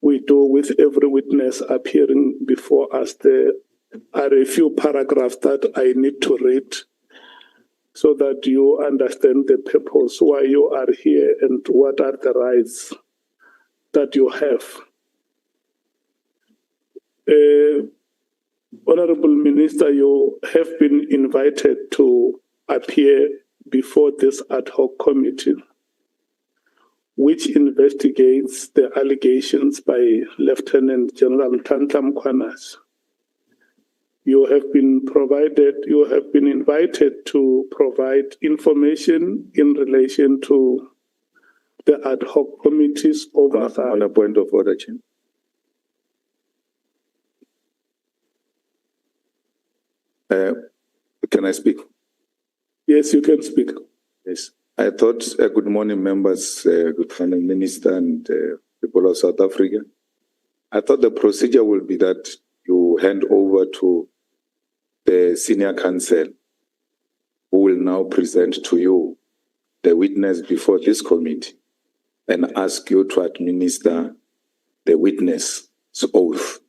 we do with every witness appearing before us, there are a few paragraphs that I need to read so that you understand the purpose why you are here and what are the rights that you have. Honorable Minister, you have been invited to appear before this ad hoc committee, which investigates the allegations by Lieutenant General Senzo Mchunu. You have been invited to provide information in relation to the ad hoc committee's oversight. On a point of order, Chair. Can I speak? Yes, you can speak. Yes. I thought, good morning, members, good morning, Minister, and people of South Africa. I thought the procedure will be that you hand over to the senior counsel, who will now present to you the witness before this committee and ask you to administer the witness' oath,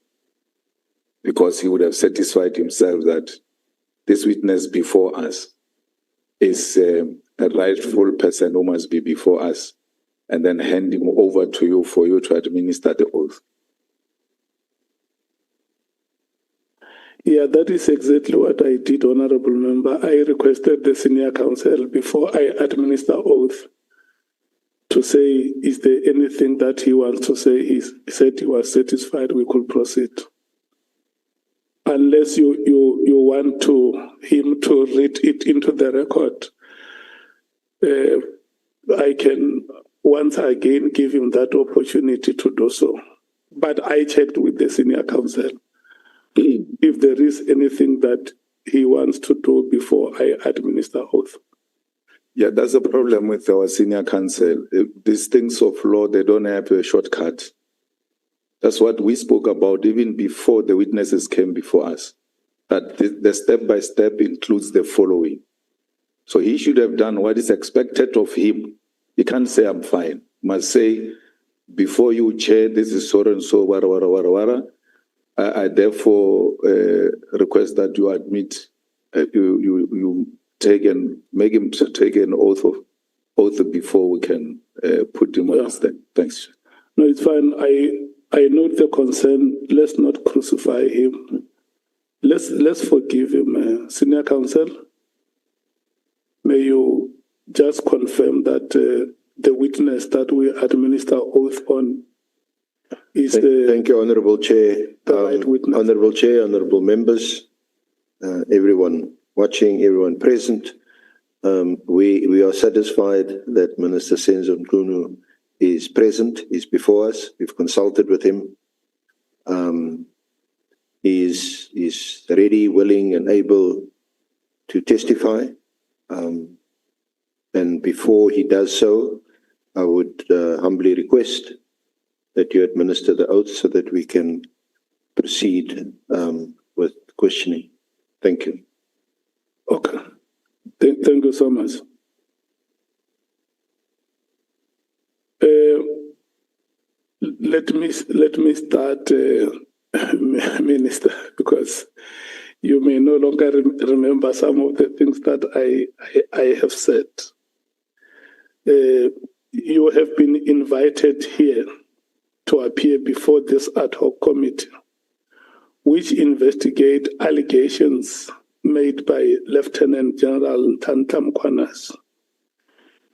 because he would have satisfied himself that this witness before us is a rightful person who must be before us, and then hand him over to you for you to administer the oath. Yeah, that is exactly what I did, Honorable Member. I requested the senior counsel before I administer oath to say, is there anything that he wants to say? He said he was satisfied, we could proceed. Unless you want him to read it into the record, I can once again give him that opportunity to do so. But I checked with the senior counsel if there is anything that he wants to do before I administer oath. Yeah, that's a problem with our senior counsel. These things of law, they don't have a shortcut. That's what we spoke about even before the witnesses came before us, that the step-by-step includes the following. So he should have done what is expected of him. He can't say, I'm fine. He must say, before you, Chair, this is so and so, wara, wara, wara, wara. I therefore request that you admit, you take and make him take an oath before we can put him on the stand. Thanks. No, it's fine. I note the concern. Let's not crucify him. Let's forgive him. Senior counsel, may you just confirm that the witness that we administer oath on is Thank you, Honourable Chair. Right witness. Honourable Chair, honourable members, everyone watching, everyone present. We are satisfied that Minister Senzo Mchunu is present, is before us. We've consulted with him. Is ready, willing, and able to testify. And before he does so, I would humbly request that you administer the oath so that we can proceed with questioning. Thank you. Okay. Thank you so much. Let me start, Minister, because you may no longer remember some of the things that I have said. You have been invited here to appear before this ad hoc committee, which investigate allegations made by Lieutenant General Senzo Mchunu.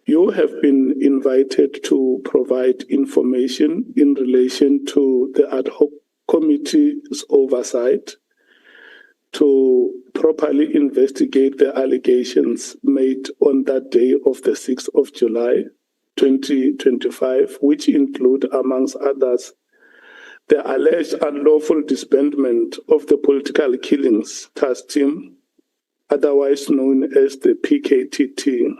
You have been invited to provide information in relation to the ad hoc committee's oversight, to properly investigate the allegations made on that day of the 6th of July, 2025, which include, amongst others, the alleged unlawful disbandment of the political killings task team, otherwise known as the PKTT,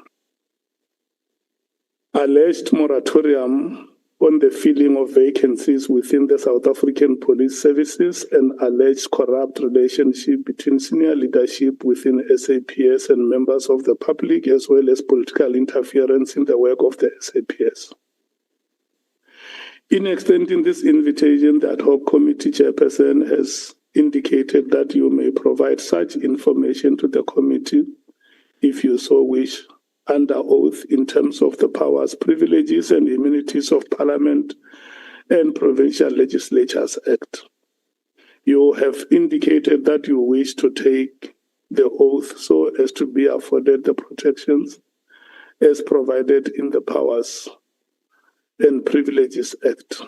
alleged moratorium on the filling of vacancies within the South African Police Services, and alleged corrupt relationship between senior leadership within SAPS and members of the public, as well as political interference in the work of the SAPS. In extending this invitation, the ad hoc committee chairperson has indicated that you may provide such information to the committee if you so wish under oath in terms of the powers, privileges and immunities of Parliament and Provincial Legislatures Act. You have indicated that you wish to take the oath so as to be afforded the protections as provided in the Powers and Privileges Act.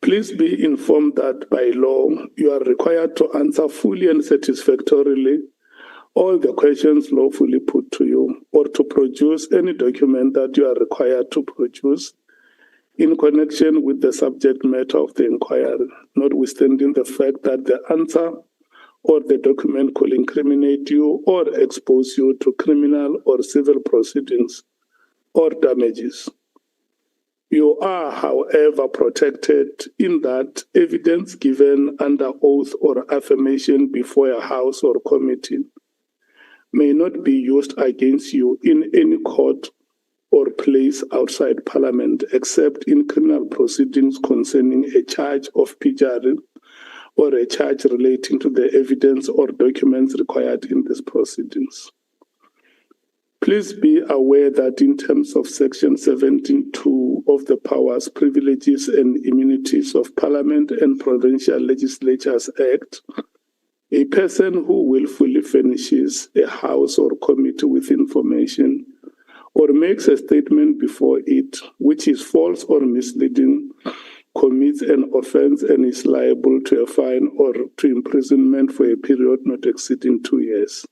Please be informed that by law, you are required to answer fully and satisfactorily all the questions lawfully put to you, or to produce any document that you are required to produce in connection with the subject matter of the inquiry, notwithstanding the fact that the answer or the document could incriminate you or expose you to criminal or civil proceedings or damages. You are, however, protected in that evidence given under oath or affirmation before a house or committee may not be used against you in any court or place outside Parliament except in criminal proceedings concerning a charge of perjury or a charge relating to the evidence or documents required in these proceedings. Please be aware that in terms of Section 17(2) of the Powers, Privileges and Immunities of Parliament and Provincial Legislatures Act, a person who willfully furnishes a house or committee with information or makes a statement before it which is false or misleading commits an offence and is liable to a fine or to imprisonment for a period not exceeding 2 years.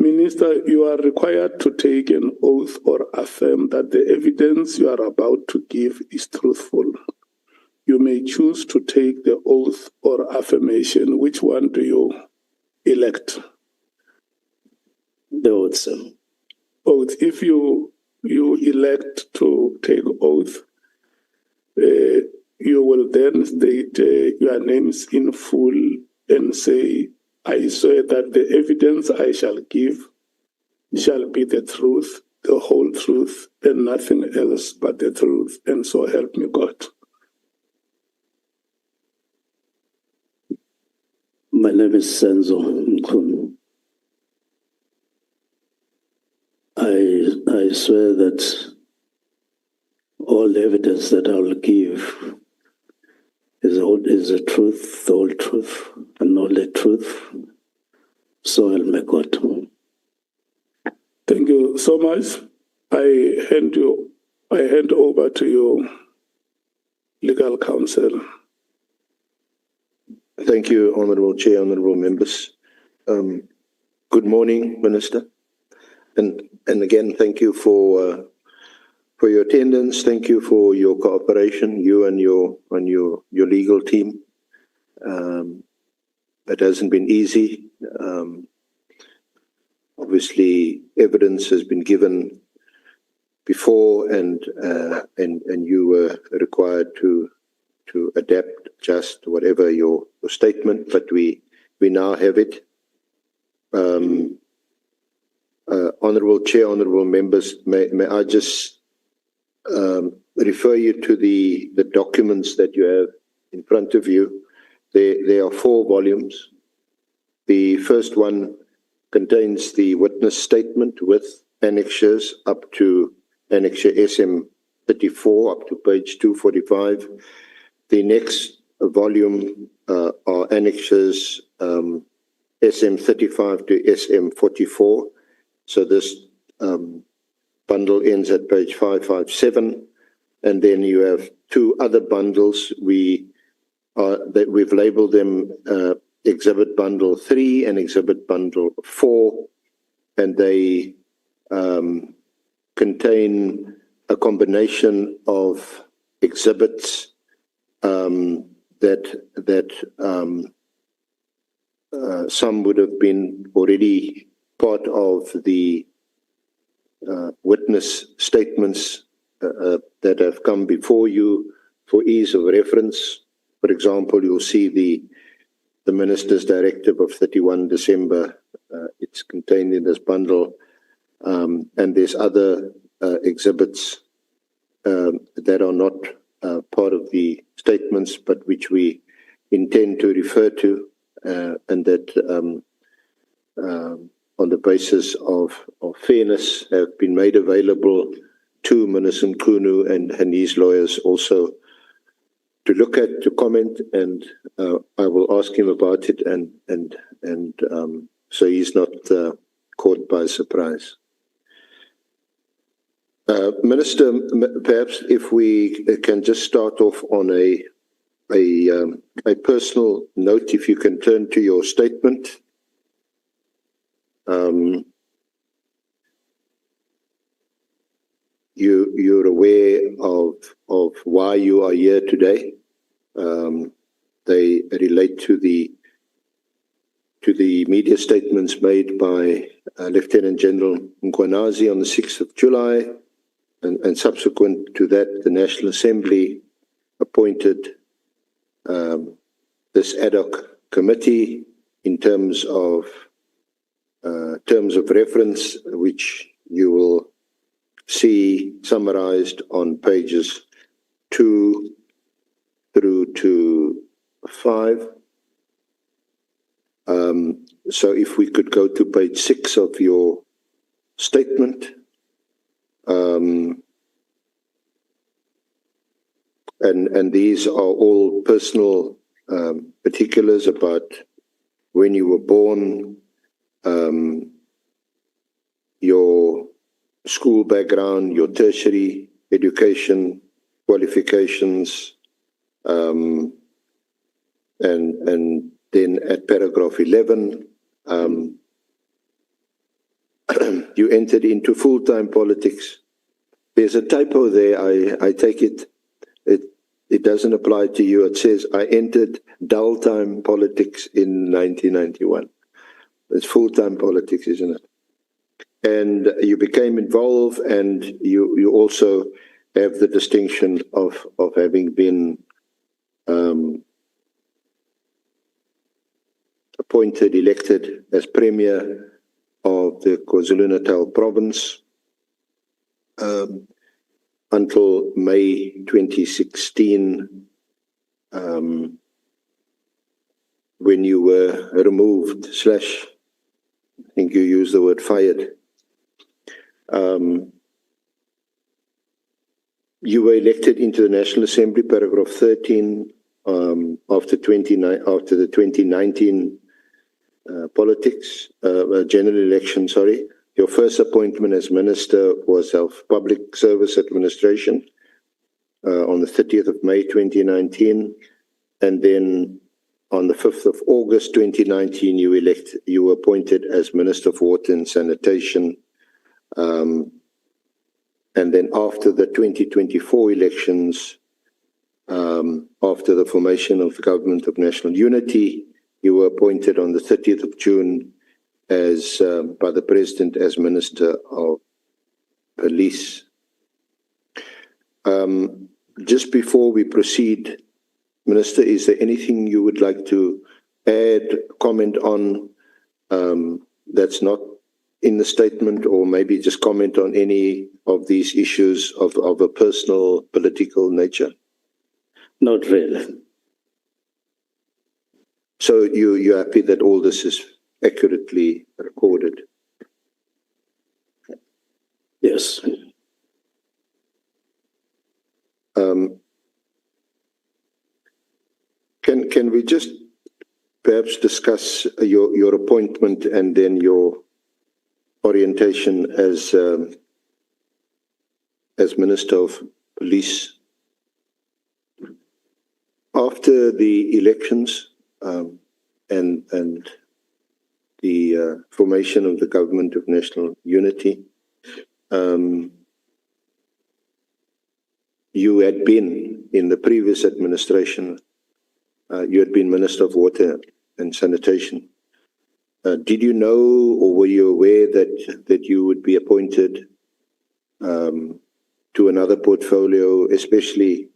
Minister, you are required to take an oath or affirm that the evidence you are about to give is truthful. You may choose to take the oath or affirmation. Which one do you elect? The oath, sir. Oath. If you elect to take oath, you will then state your names in full and say, I swear that the evidence I shall give shall be the truth, the whole truth, and nothing else but the truth, and so help me God. My name is Senzo Mchunu. I swear that all the evidence that I will give is the truth, the whole truth, and all the truth. So help me God. Thank you so much. I hand over to your legal counsel. Thank you, Honourable Chair, Honourable Members. Good morning, Minister. And again, thank you for your attendance. Thank you for your cooperation, you and your legal team. It hasn't been easy. Obviously, evidence has been given before, and you were required to adapt just whatever your statement, but we now have it. Honourable Chair, Honourable Members, may I just refer you to the documents that you have in front of you. There are 4 volumes. The first one contains the witness statement with annexures up to annexure SM34 up to page 245. The next volume are annexures SM35 to SM44. So this bundle ends at page 557, and then you have 2 other bundles. We've labelled them Exhibit Bundle 3 and Exhibit Bundle 4, and they contain a combination of exhibits that some would have been already part of the witness statements that have come before you for ease of reference. For example, you'll see the Minister's Directive of 31 December. It's contained in this bundle, and there's other exhibits that are not part of the statements, but which we intend to refer to, and that on the basis of fairness have been made available to Minister Mchunu and his lawyers also to look at, to comment, and I will ask him about it, and so he's not caught by surprise. Minister, perhaps if we can just start off on a personal note, if you can turn to your statement. You're aware of why you are here today. They relate to the media statements made by Lieutenant General Mkhwanazi on the 6th of July, and subsequent to that, the National Assembly appointed this ad hoc committee in terms of reference, which you will see summarized on pages 2 through to 5. So if we could go to page 6 of your statement. And these are all personal particulars about when you were born, your school background, your tertiary education, qualifications, and then at paragraph 11, you entered into full-time politics. There's a typo there. I take it doesn't apply to you. It says, I entered dull-time politics in 1991. It's full-time politics, isn't it? And you became involved, and you also have the distinction of having been appointed, elected as Premier of the KwaZulu-Natal province until May 2016, when you were removed / I think you used the word fired. You were elected into the National Assembly, paragraph 13, after the 2019 general election, sorry. Your first appointment as Minister was of Public Service Administration on the 30th of May 2019, and then on the 5th of August 2019, you were appointed as Minister of Water and Sanitation. And then after the 2024 elections, after the formation of the Government of National Unity, you were appointed on the 30th of June by the President as Minister of Police. Just before we proceed, Minister, is there anything you would like to add, comment on that's not in the statement, or maybe just comment on any of these issues of a personal political nature? Not really. So you're happy that all this is accurately recorded? Yes. Can we just perhaps discuss your appointment and then your orientation as Minister of Police? After the elections and the formation of the Government of National Unity, you had been in the previous administration, you had been Minister of Water and Sanitation. Did you know, or were you aware that you would be appointed to another portfolio, especially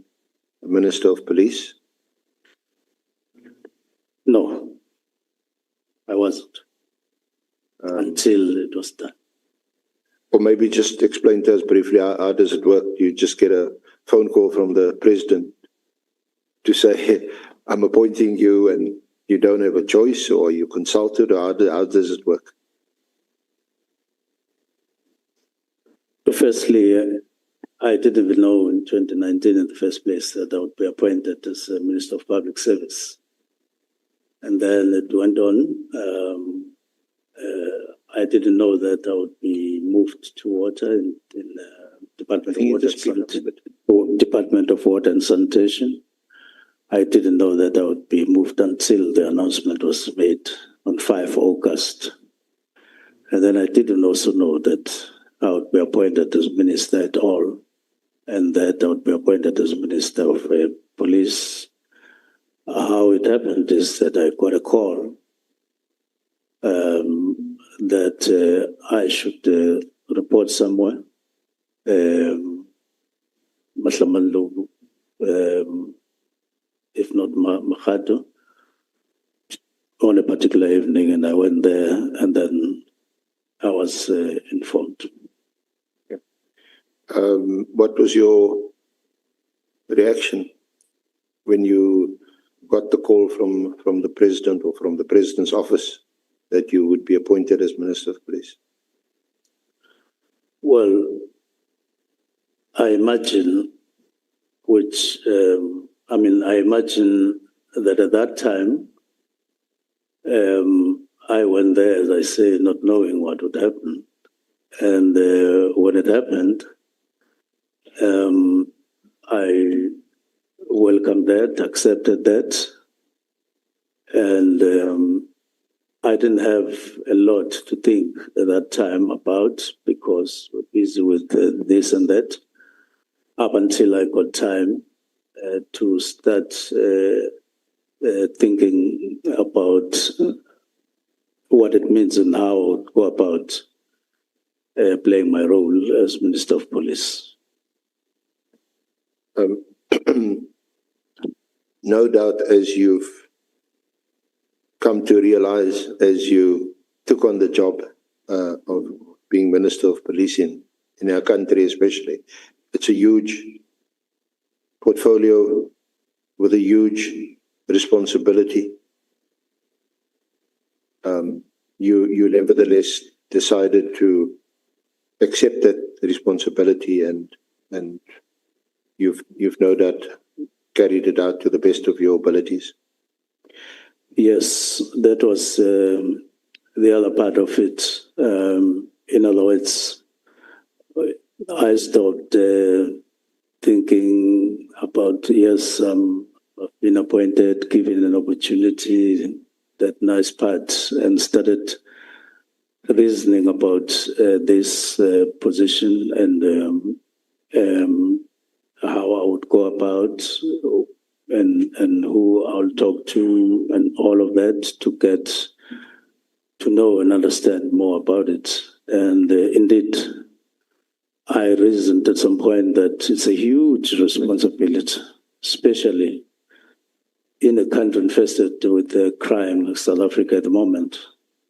Minister of Police? No, I wasn't until it was done. Or maybe just explain to us briefly, how does it work? You just get a phone call from the president to say, I'm appointing you and you don't have a choice, or you consulted, or how does it work? Firstly, I didn't even know in 2019 in the first place that I would be appointed as a Minister of Public Service. And then it went on. I didn't know that I would be moved to water in Department of Water and Sanitation. I didn't know that I would be moved until the announcement was made on 5 August. And then I didn't also know that I would be appointed as minister at all, and that I would be appointed as Minister of Police. How it happened is that I got a call that I should report somewhere, Mahlamanlu, if not Makhato, on a particular evening, and I went there, and then I was informed. What was your reaction when you got the call from the president or from the president's office that you would be appointed as Minister of Police? Well, I imagine, I imagine that at that time, I went there, as I say, not knowing what would happen. And when it happened, I welcomed that, accepted that, and I didn't have a lot to think at that time about, because I was busy with this and that, up until I got time to start thinking about what it means and how I would go about playing my role as Minister of Police. No doubt, as you've come to realize, as you took on the job of being Minister of Police in our country especially, it's a huge portfolio with a huge responsibility. You nevertheless decided to accept that responsibility, and you've no doubt carried it out to the best of your abilities. Yes, that was the other part of it. In other words, I stopped thinking about, yes, I've been appointed, given an opportunity, that nice part, and started reasoning about this position and how I would go about and who I'll talk to and all of that to get to know and understand more about it. And indeed, I reasoned at some point that it's a huge responsibility, especially in a country infested with crime like South Africa at the moment.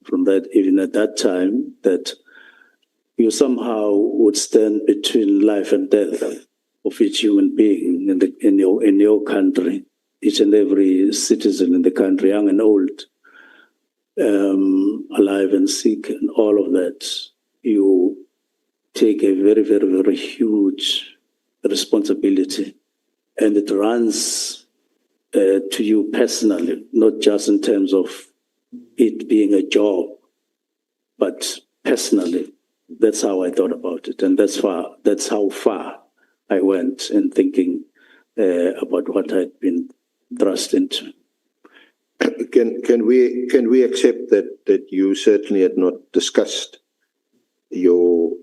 From that, even at that time, that you somehow would stand between life and death of each human being in your country, each and every citizen in the country, young and old, alive and sick, and all of that. You take a very, very, very huge responsibility, and it runs to you personally, not just in terms of it being a job, but personally. That's how I thought about it, and that's how far I went in thinking about what I'd been thrust into. Can we accept that you certainly had not discussed your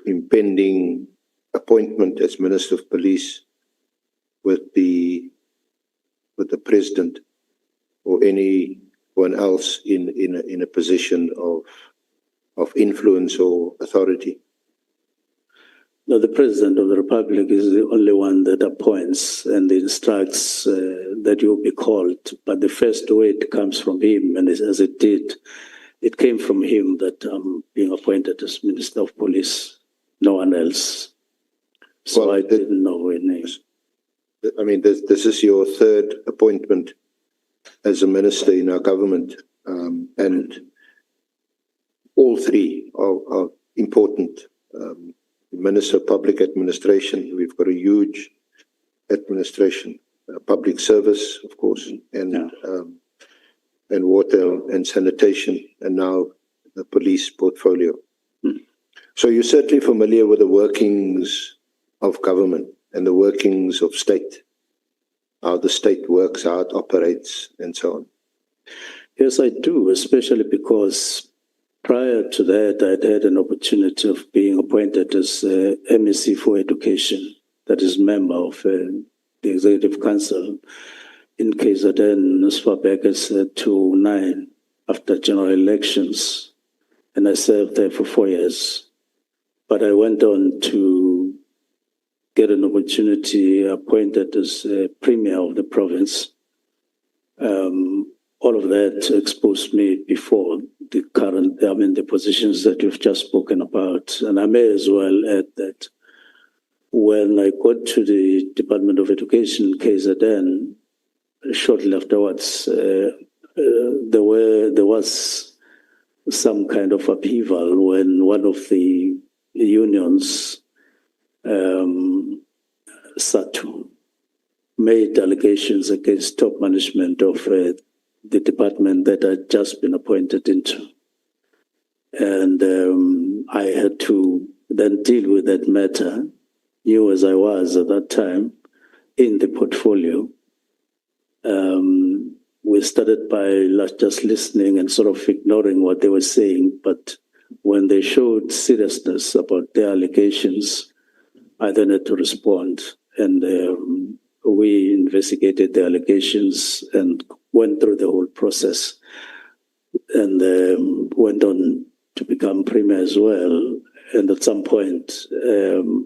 impending appointment as Minister of Police with the President or anyone else in a position of influence or authority? No, the President of the Republic is the only one that appoints and instructs that you'll be called. But the first word comes from him, and as it did, it came from him that I'm being appointed as Minister of Police, no one else. So Well, I didn't know her name. I mean, this is your third appointment as a minister in our government, and all three are important. Minister of Public Administration, we've got a huge administration, public service, of course, and water and sanitation, and now the police portfolio. So you're certainly familiar with the workings of government and the workings of state, how the state works, how it operates, and so on. Yes, I do, especially because prior to that, I'd had an opportunity of being appointed as MEC for Education, that is member of the Executive Council in KZN as far back as 2009 after general elections. And I served there for 4 years. But I went on to get an opportunity appointed as Premier of the province. All of that exposed me before the positions that you've just spoken about. And I may as well add that when I got to the Department of Education, KZN, shortly afterwards, there was some kind of upheaval when one of the unions, SATU, made allegations against top management of the department that I'd just been appointed into. And I had to then deal with that matter, new as I was at that time, in the portfolio. We started by just listening and sort of ignoring what they were saying, but when they showed seriousness about their allegations, I then had to respond. And we investigated the allegations and went through the whole process and went on to become Premier as well. And at some point,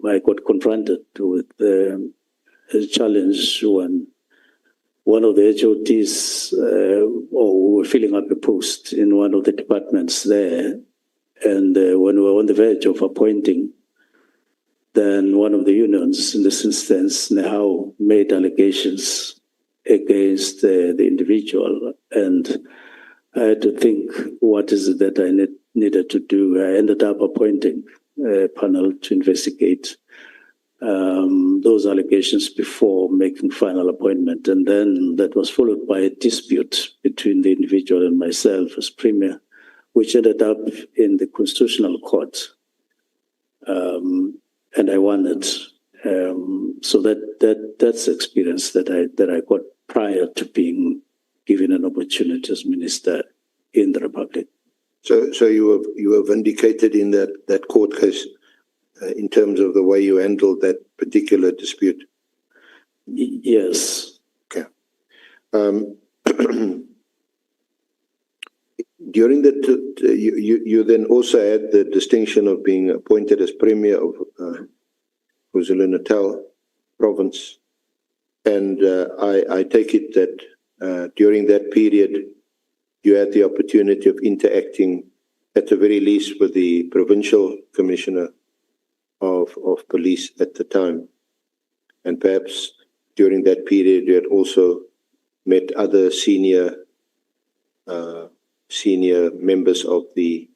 I got confronted with a challenge when one of the HODs, we were filling up a post in one of the departments there. And when we were on the verge of appointing, then one of the unions, in this instance, now made allegations against the individual. And I had to think, what is it that I needed to do? I ended up appointing a panel to investigate those allegations before making final appointment. And then that was followed by a dispute between the individual and myself as Premier, which ended up in the Constitutional Court. And I won it. So that's experience that I got prior to being given an opportunity as minister in the Republic. So you were vindicated in that court case in terms of the way you handled that particular dispute? Yes. Okay. During that, you then also had the distinction of being appointed as Premier of KwaZulu-Natal province. And I take it that during that period, you had the opportunity of interacting at the very least with the provincial commissioner of police at the time. And perhaps during that period, you had also met other senior members of the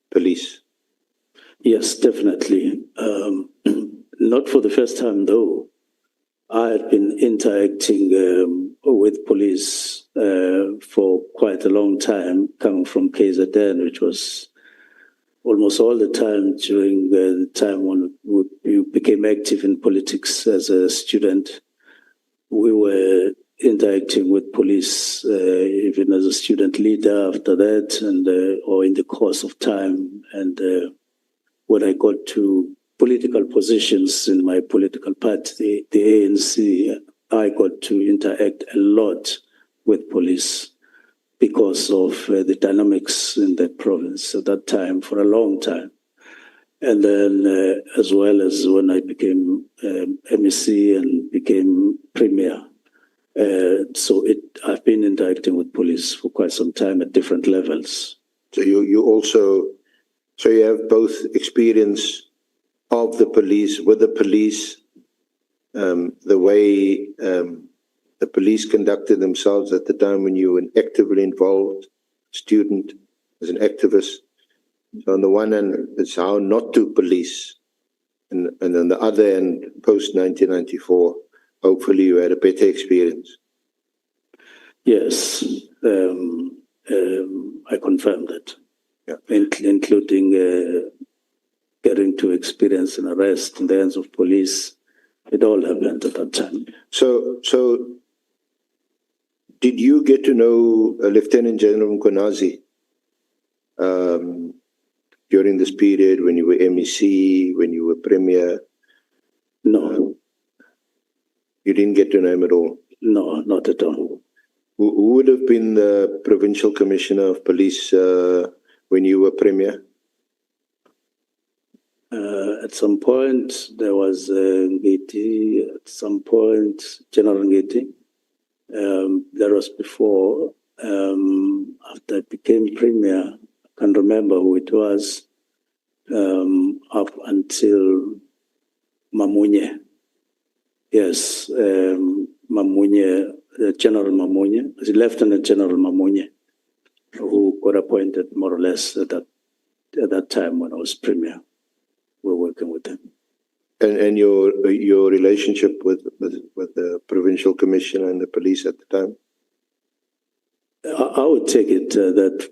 police. Yes, definitely. Not for the first time, though. I had been interacting with police for quite a long time, coming from KZN, which was almost all the time during the time when you became active in politics as a student. We were interacting with police even as a student leader after that, and or in the course of time. And when I got to political positions in my political party, the ANC, I got to interact a lot with police because of the dynamics in that province at that time for a long time. And then as well as when I became MEC and became Premier. I've been interacting with police for quite some time at different levels. So you have both experience of the police, with the police, the way the police conducted themselves at the time when you were an actively involved student, as an activist. So on the one hand, it's how not to police. And on the other hand, post-1994, hopefully you had a better experience. Yes, I confirm that, Yeah. including getting to experience an arrest in the hands of police. It all happened at that time. So did you get to know Lieutenant General Mkhwanazi during this period when you were MEC, when you were Premier? No, You didn't get to know him at all? no, not at all. Who would have been the Provincial Commissioner of Police when you were Premier? At some point, there was Ngiti, at some point, General Ngiti. That was before. After I became Premier, I can't remember who it was, up until Mamunye. Yes, Mamunye, General Mamunye, Lieutenant General Mamunye, who got appointed more or less at that time when I was Premier. We're working with them. And your relationship with the Provincial Commissioner and the police at the time? I would take it that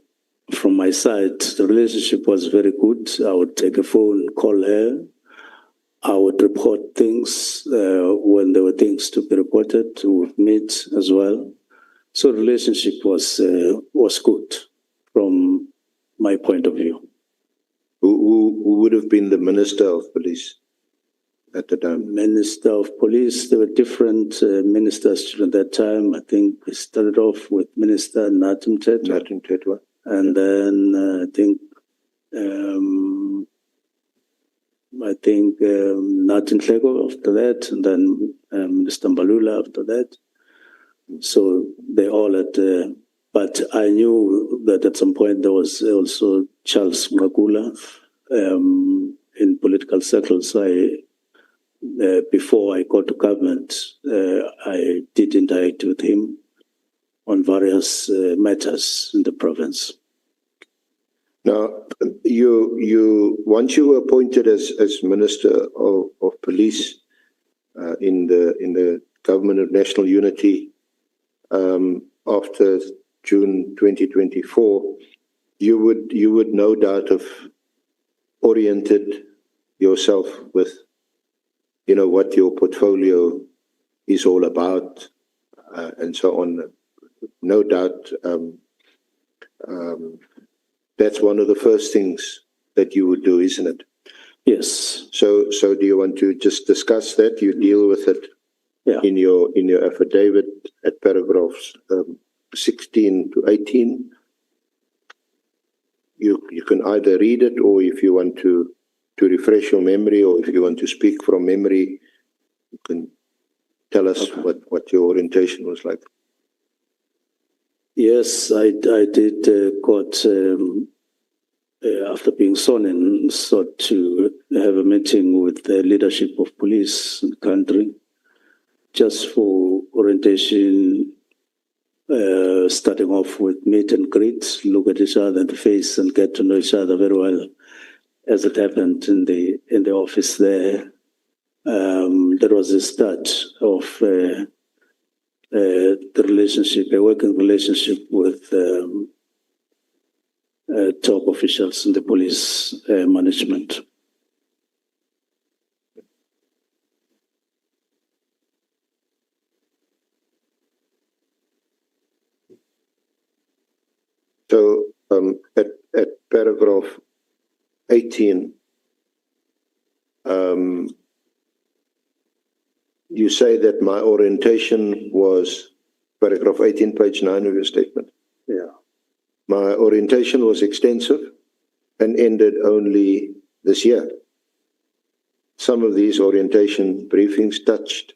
from my side, the relationship was very good. I would take a phone, call her. I would report things when there were things to be reported. We would meet as well. So the relationship was good from my point of view. Who would have been the Minister of Police at the time? Minister of Police, there were different ministers during that time. I think we started off with Minister Natum Tetwa. and then I think Natin Tlego after that, and then Minister Mbalula after that. So they all had, but I knew that at some point there was also Charles Ngakula in political circles. Before I got to government, I did interact with him on various matters in the province. Now, once you were appointed as Minister of Police in the Government of National Unity after June 2024, you would no doubt have oriented yourself with, what your portfolio is all about, and so on. No doubt, that's one of the first things that you would do, isn't it? Yes. So do you want to just discuss that? You deal with it in your affidavit at paragraphs 16 to 18. You can either read it, or if you want to refresh your memory, or if you want to speak from memory, you can tell us what your orientation was like. Yes, I did got, after being sworn in, sought to have a meeting with the leadership of police in the country, just for orientation, starting off with meet and greet, look at each other in the face and get to know each other very well, as it happened in the office there. There was a start of the relationship, a working relationship with top officials in the police management. So at paragraph 18, you say that my orientation was, paragraph 18, page 9 of your statement. Yeah. My orientation was extensive and ended only this year. Some of these orientation briefings touched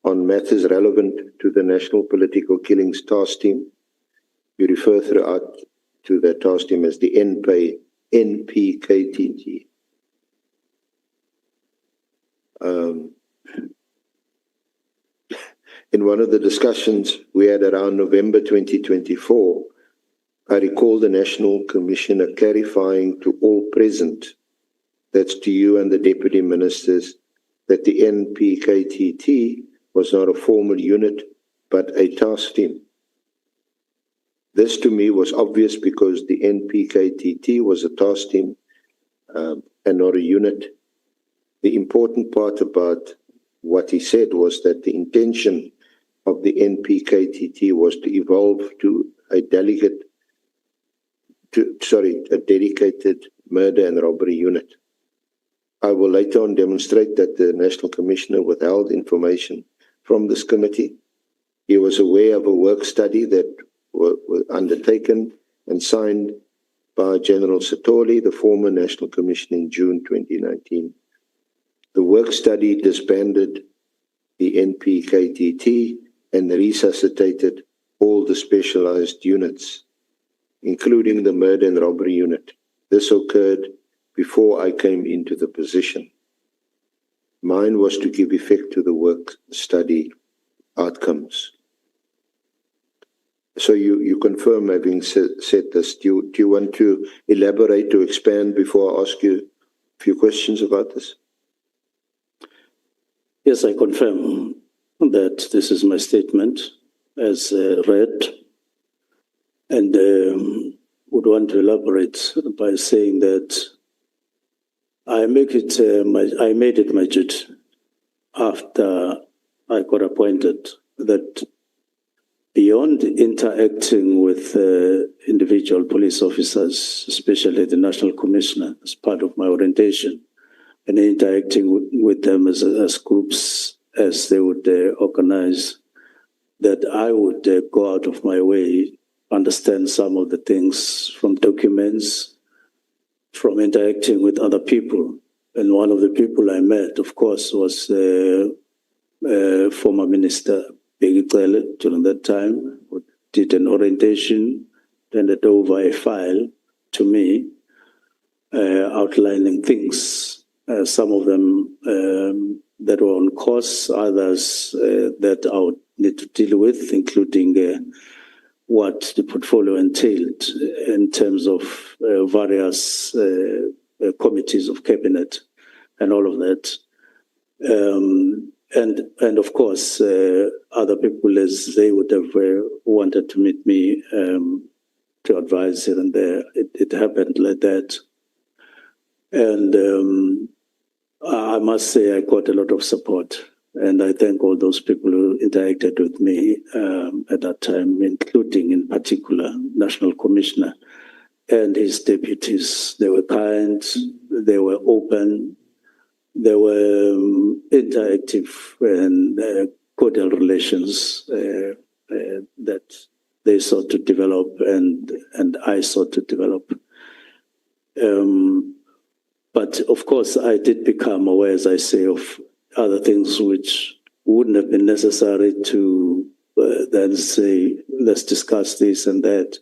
on matters relevant to the National Political Killings Task Team. You refer throughout to that task team as the NPKTT. In one of the discussions we had around November 2024, I recall the National Commissioner clarifying to all present, that's to you and the Deputy Ministers, that the NPKTT was not a formal unit, but a task team. This to me was obvious because the NPKTT was a task team and not a unit. The important part about what he said was that the intention of the NPKTT was to evolve to a dedicated murder and robbery unit. I will later on demonstrate that the National Commissioner withheld information from this committee. He was aware of a work study that was undertaken and signed by General Satoli, the former National Commissioner, in June 2019. The work study disbanded the NPKTT and resuscitated all the specialized units, including the murder and robbery unit. This occurred before I came into the position. Mine was to give effect to the work study outcomes. So you confirm, having said this, do you want to elaborate, to expand before I ask you a few questions about this? Yes, I confirm that this is my statement as read, and would want to elaborate by saying that I made it my duty after I got appointed that beyond interacting with individual police officers, especially the National Commissioner, as part of my orientation, and interacting with them as groups, as they would organize, that I would go out of my way, understand some of the things from documents, from interacting with other people. And one of the people I met, of course, was former Minister Begicele during that time, who did an orientation, handed over a file to me, outlining things, some of them that were on course, others that I would need to deal with, including what the portfolio entailed in terms of various committees of cabinet and all of that. And of course, other people, as they would have wanted to meet me to advise here and there. It happened like that. And I must say I got a lot of support. And I thank all those people who interacted with me at that time, including in particular National Commissioner and his deputies. They were kind, they were open, they were interactive and cordial relations that they sought to develop and I sought to develop. But of course, I did become aware, as I say, of other things which wouldn't have been necessary to then say, let's discuss this and that.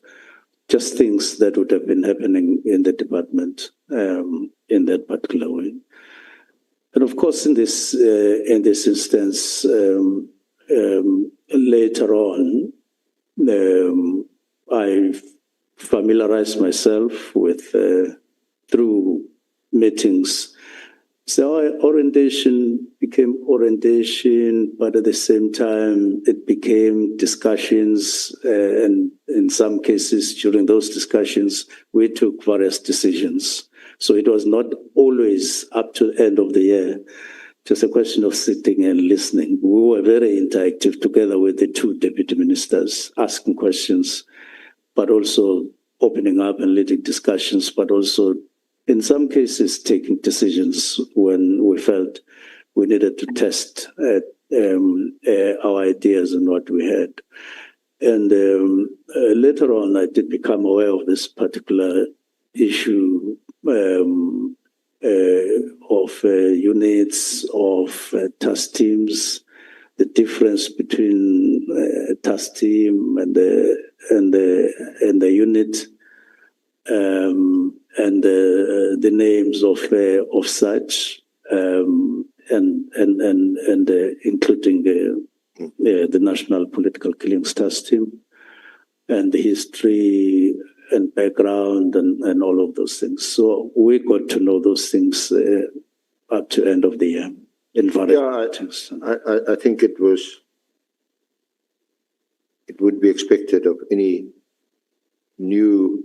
Just things that would have been happening in the department in that particular way. And of course, in this instance, later on, I familiarized myself with through meetings. So orientation became orientation, but at the same time, it became discussions. And in some cases, during those discussions, we took various decisions. So it was not always up to the end of the year, just a question of sitting and listening. We were very interactive together with the two deputy ministers, asking questions, but also opening up and leading discussions, but also in some cases, taking decisions when we felt we needed to test our ideas and what we had. And later on, I did become aware of this particular issue of units, of task teams, the difference between a task team and the unit. And the names of such, and including the National Political Killing Stars team, and the history and background and all of those things. So we got to know those things up to end of the year in various meetings. I think it would be expected of any new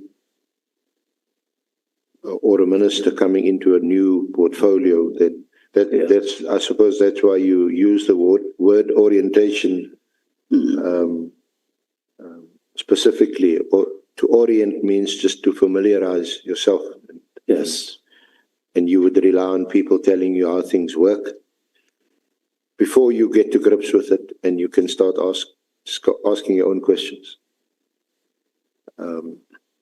or a minister coming into a new portfolio that's I suppose that's why you use the word orientation specifically. Or to orient means just to familiarize yourself. Yes. And you would rely on people telling you how things work before you get to grips with it, and you can start asking your own questions.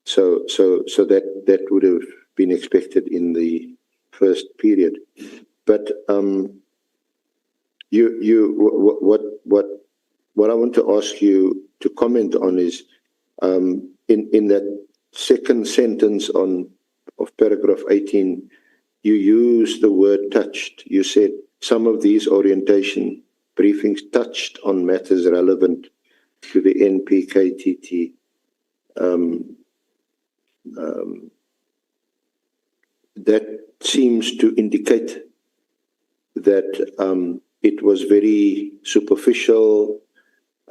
So that would have been expected in the first period. But what I want to ask you to comment on is in that second sentence of paragraph 18, you use the word touched. You said some of these orientation briefings touched on matters relevant to the NPKTT. That seems to indicate that it was very superficial.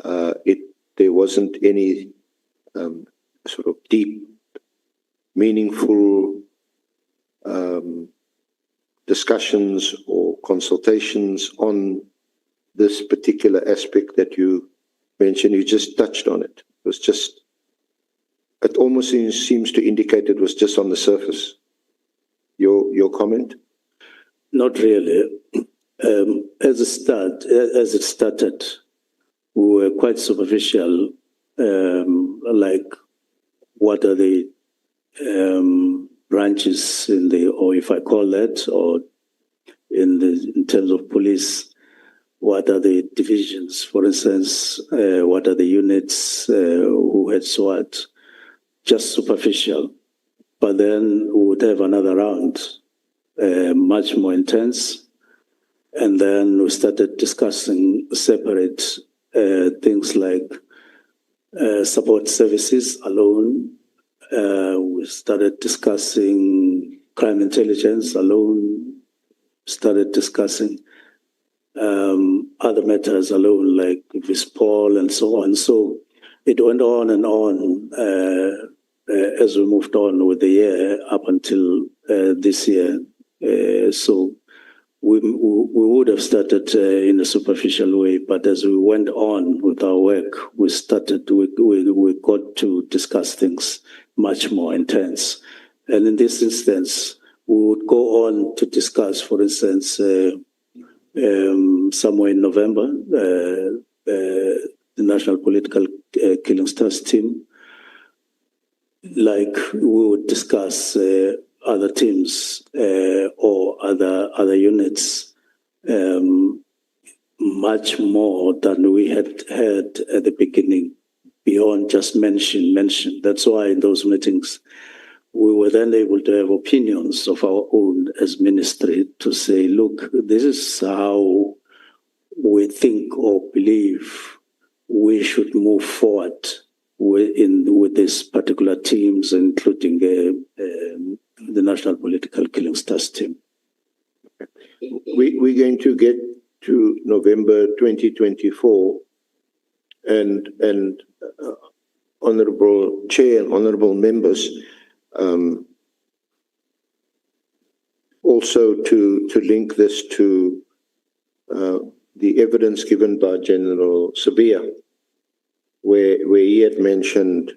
There wasn't any sort of deep, meaningful discussions or consultations on this particular aspect that you mentioned. You just touched on it. It almost seems to indicate it was just on the surface. Your comment? Not really. As it started, we were quite superficial, like what are the branches in the, or if I call that, or in terms of police, what are the divisions, for instance, what are the units, who had what, just superficial. But then we would have another round, much more intense. And then we started discussing separate things like support services alone. We started discussing crime intelligence alone. Started discussing other matters alone, like Vispol and so on. So it went on and on as we moved on with the year up until this year. So we would have started in a superficial way, but as we went on with our work, we got to discuss things much more intense. And in this instance, we would go on to discuss, for instance, somewhere in November, the National Political Killing Stars team, like we would discuss other teams or other units much more than we had at the beginning, beyond just mention. That's why in those meetings we were then able to have opinions of our own as ministry to say, look, this is how we think or believe we should move forward with these particular teams, including the National Political Killing Stars team. We're going to get to November 2024, and Honourable Chair and Honourable Members, also to link this to the evidence given by General Sabia, where he had mentioned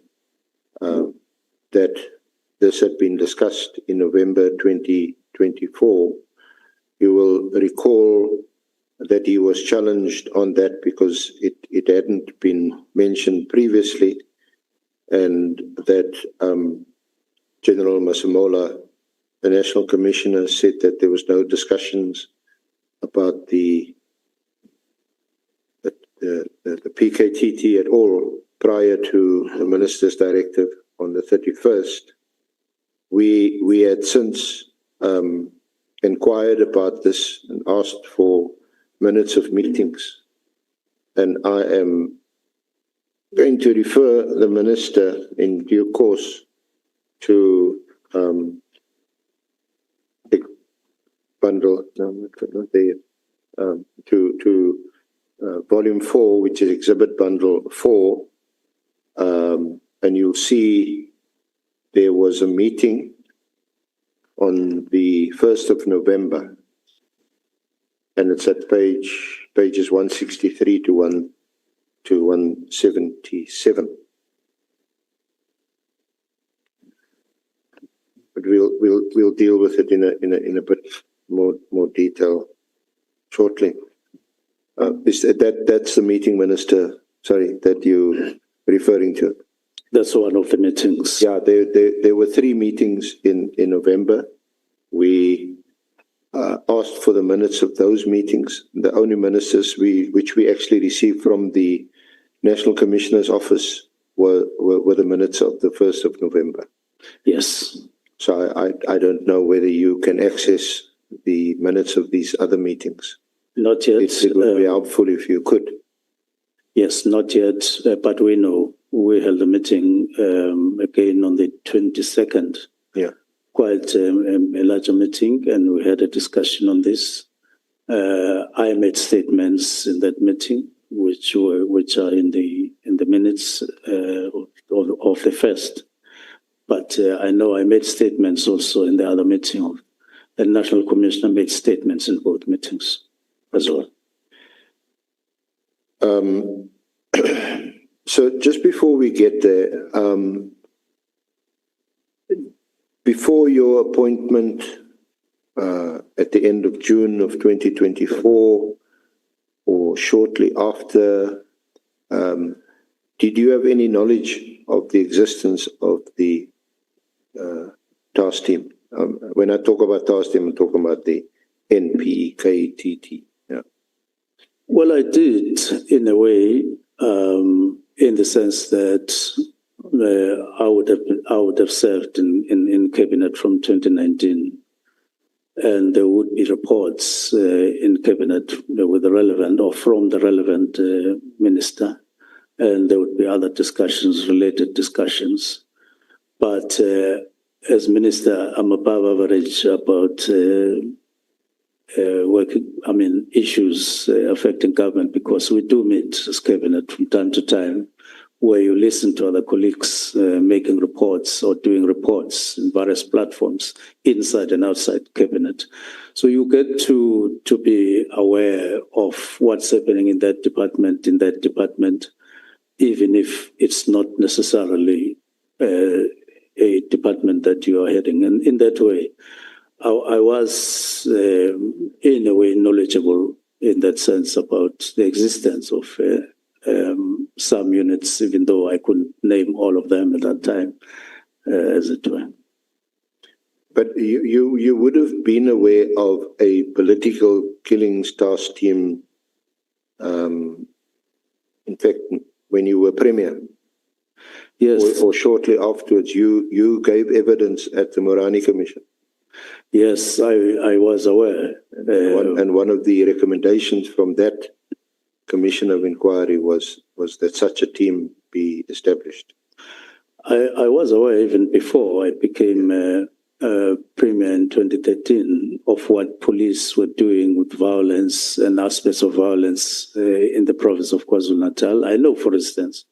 that this had been discussed in November 2024. You will recall that he was challenged on that because it hadn't been mentioned previously, and that General Masemola, the National Commissioner, said that there was no discussions about the PKTT at all prior to the Minister's directive on the 31st. We had since inquired about this and asked for minutes of meetings and I am going to refer the Minister in due course to the bundle, no, not there, to volume 4, which is exhibit bundle 4, and you'll see there was a meeting on the 1st of November, and it's at pages 163 to 177. But we'll deal with it in a bit more detail shortly. That's the meeting, Minister? Sorry, that you're referring to. That's one of the meetings. Yeah, there were 3 meetings in November. We asked for the minutes of those meetings. The only minutes which we actually received from the National Commissioner's Office were the minutes of the 1st of November. Yes. So I don't know whether you can access the minutes of these other meetings. Not yet. It would be helpful if you could. Yes, not yet, but we know we held a meeting again on the 22nd. Yeah. Quite a larger meeting, and we had a discussion on this. I made statements in that meeting, which are in the minutes of the first. But I know I made statements also in the other meeting. The National Commissioner made statements in both meetings as well. So just before we get there, before your appointment at the end of June of 2024 or shortly after, did you have any knowledge of the existence of the task team? When I talk about task team, I'm talking about the NPKTT. Yeah. Well, I did in a way, in the sense that I would have served in cabinet from 2019, and there would be reports in cabinet with the relevant or from the relevant minister, and there would be other discussions, related discussions. But as minister, I'm above average about issues affecting government, because we do meet as cabinet from time to time, where you listen to other colleagues making reports or doing reports in various platforms inside and outside cabinet. So you get to be aware of what's happening in that department, even if it's not necessarily a department that you are heading. And in that way, I was in a way knowledgeable in that sense about the existence of some units, even though I couldn't name all of them at that time, as it were. But you would have been aware of a political killings task team, in fact, when you were Premier. Yes. Or shortly afterwards, you gave evidence at the Morani Commission. Yes, I was aware. And one of the recommendations from that Commission of Inquiry was that such a team be established. I was aware even before I became Premier in 2013 of what police were doing with violence and aspects of violence in the province of KwaZulu-Natal. I know, for instance,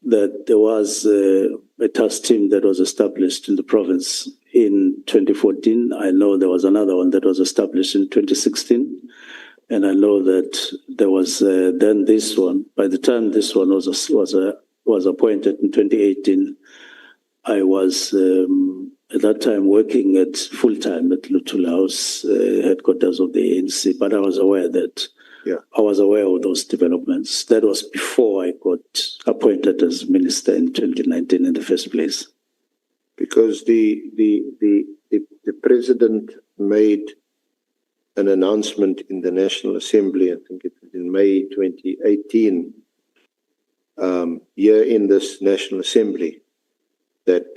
that there was a task team that was established in the province in 2014. I know there was another one that was established in 2016. And I know that there was then this one. By the time this one was appointed in 2018, I was at that time working at full-time at Lutula House, headquarters of the ANC. But I was aware that I was aware of those developments. That was before I got appointed as minister in 2019 in the first place. Because the president made an announcement in the National Assembly, I think it was in May 2018, here in this National Assembly, that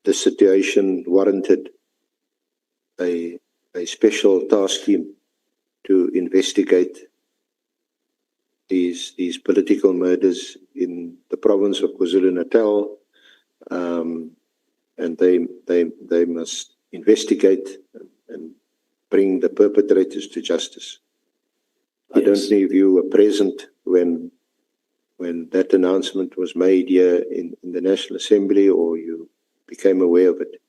the situation warranted a special task team to investigate these political murders in the province of KwaZulu-Natal, and they must investigate and bring the perpetrators to justice. I don't know if you were present when that announcement was made here in the National Assembly, or you became aware of it.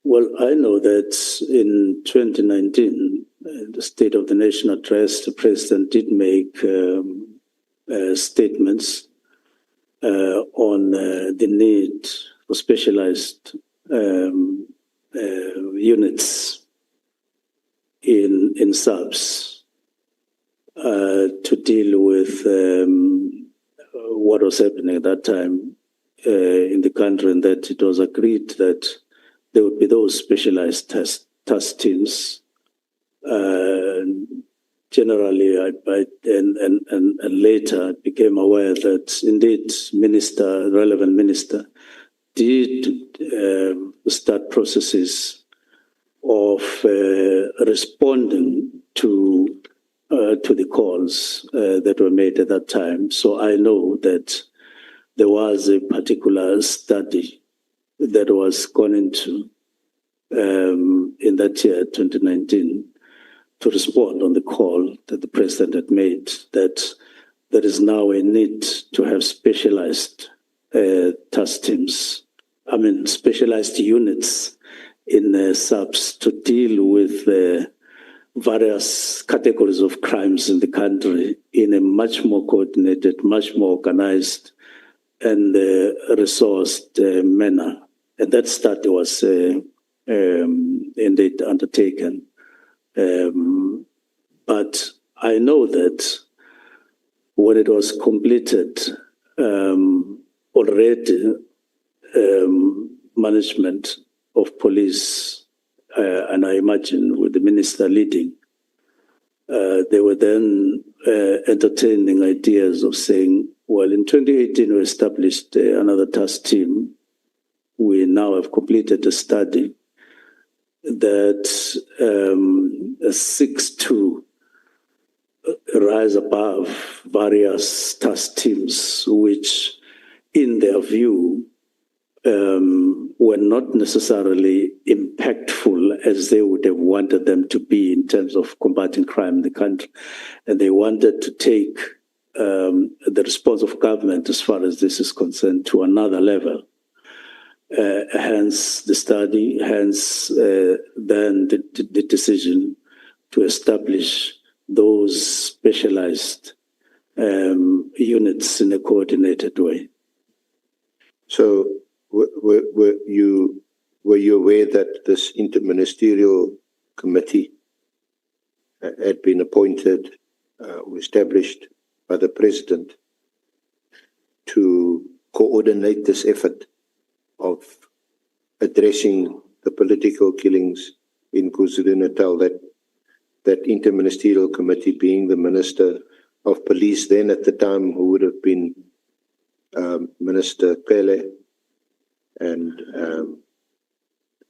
Well, I know that in 2019, the State of the Nation address, the President did make statements on the need for specialized units in subs to deal with what was happening at that time in the country, and that it was agreed that there would be those specialized task teams. Generally, and later I became aware that indeed relevant minister did start processes of responding to the calls that were made at that time. So I know that there was a particular study that was gone into in that year, 2019, to respond on the call that the President had made, that there is now a need to have specialized task teams, specialized units in subs to deal with various categories of crimes in the country in a much more coordinated, much more organized and resourced manner. And that study was indeed undertaken. But I know that when it was completed, already management of police, and I imagine with the minister leading, they were then entertaining ideas of saying, well, in 2018 we established another task team. We now have completed a study that seeks to rise above various task teams, which, in their view, were not necessarily impactful as they would have wanted them to be in terms of combating crime in the country. And they wanted to take the response of government, as far as this is concerned, to another level. Hence the study, hence then the decision to establish those specialized units in a coordinated way. So were you aware that this interministerial committee had been appointed or established by the President to coordinate this effort of addressing the political killings in KwaZulu-Natal, that interministerial committee being the Minister of Police then at the time, who would have been Minister Pele, and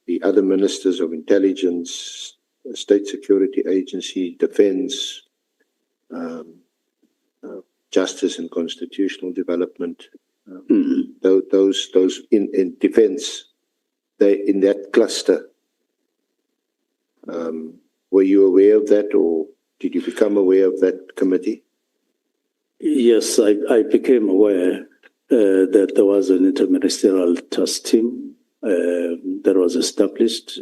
the other ministers of intelligence, state security agency, defense, justice and constitutional development. Those in defense, they in that cluster. Were you aware of that, or did you become aware of that committee? Yes, I became aware that there was an interministerial task team that was established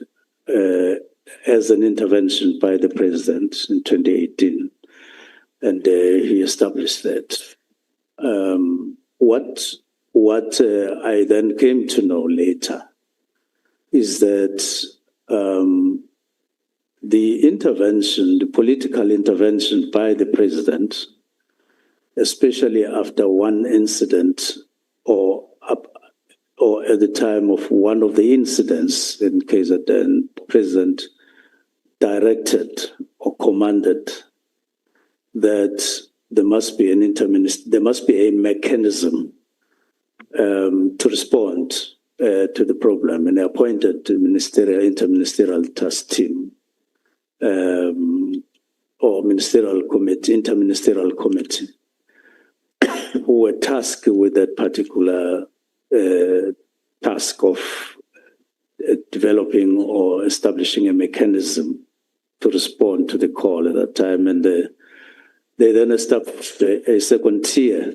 as an intervention by the President in 2018, and he established that. What I then came to know later is that the intervention, the political intervention by the President, especially after one incident or at the time of one of the incidents in KZN, the President directed or commanded that there must be a mechanism to respond to the problem, and appointed the interministerial task team. or ministerial committee, interministerial committee, who were tasked with that particular task of developing or establishing a mechanism to respond to the call at that time. And they then established a second tier,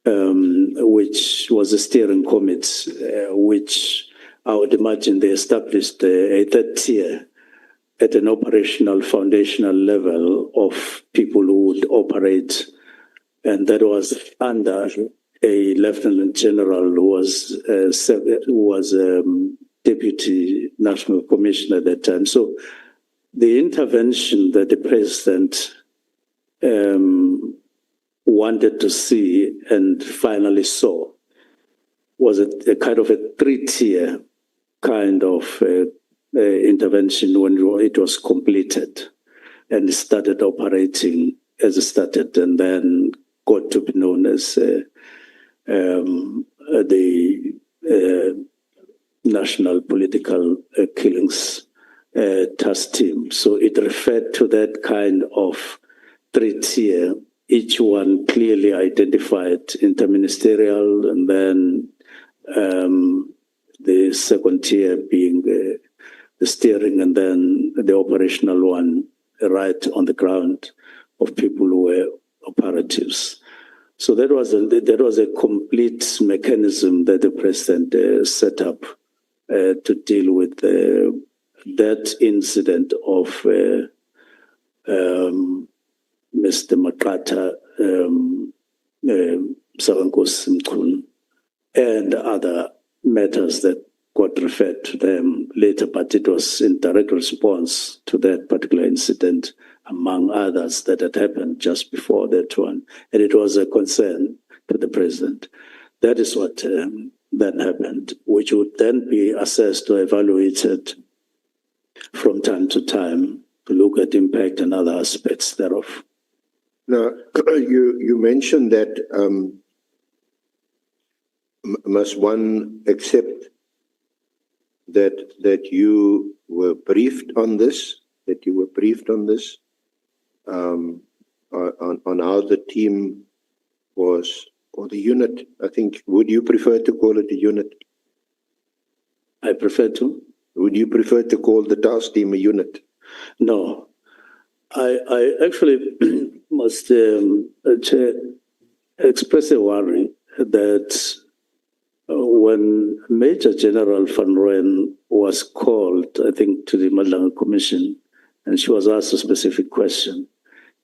which was a steering committee, which I would imagine they established a third tier at an operational foundational level of people who would operate, and that was under a lieutenant general who was deputy national commissioner at that time. So the intervention that the president wanted to see and finally saw was a kind of a three-tier kind of intervention when it was completed and it started operating as it started, and then got to be known as the National Political Killings Task Team. So it referred to that kind of three-tier, each one clearly identified interministerial, and then the second tier being the steering, and then the operational one right on the ground of people who were operatives. So that was a complete mechanism that the president set up to deal with that incident of Mr. Makata, Senzo Mchunu, and other matters that got referred to them later, but it was in direct response to that particular incident, among others that had happened just before that one. And it was a concern to the president. That is what then happened, which would then be assessed or evaluated from time to time to look at impact and other aspects thereof. Now, you mentioned that must one accept that you were briefed on this, on how the team was, or the unit, I think. Would you prefer to call it a unit? I prefer to. Would you prefer to call the task team a unit? No. I actually must express a worry that when Major General Van Rooyen was called, I think, to the Madlanga Commission, and she was asked a specific question: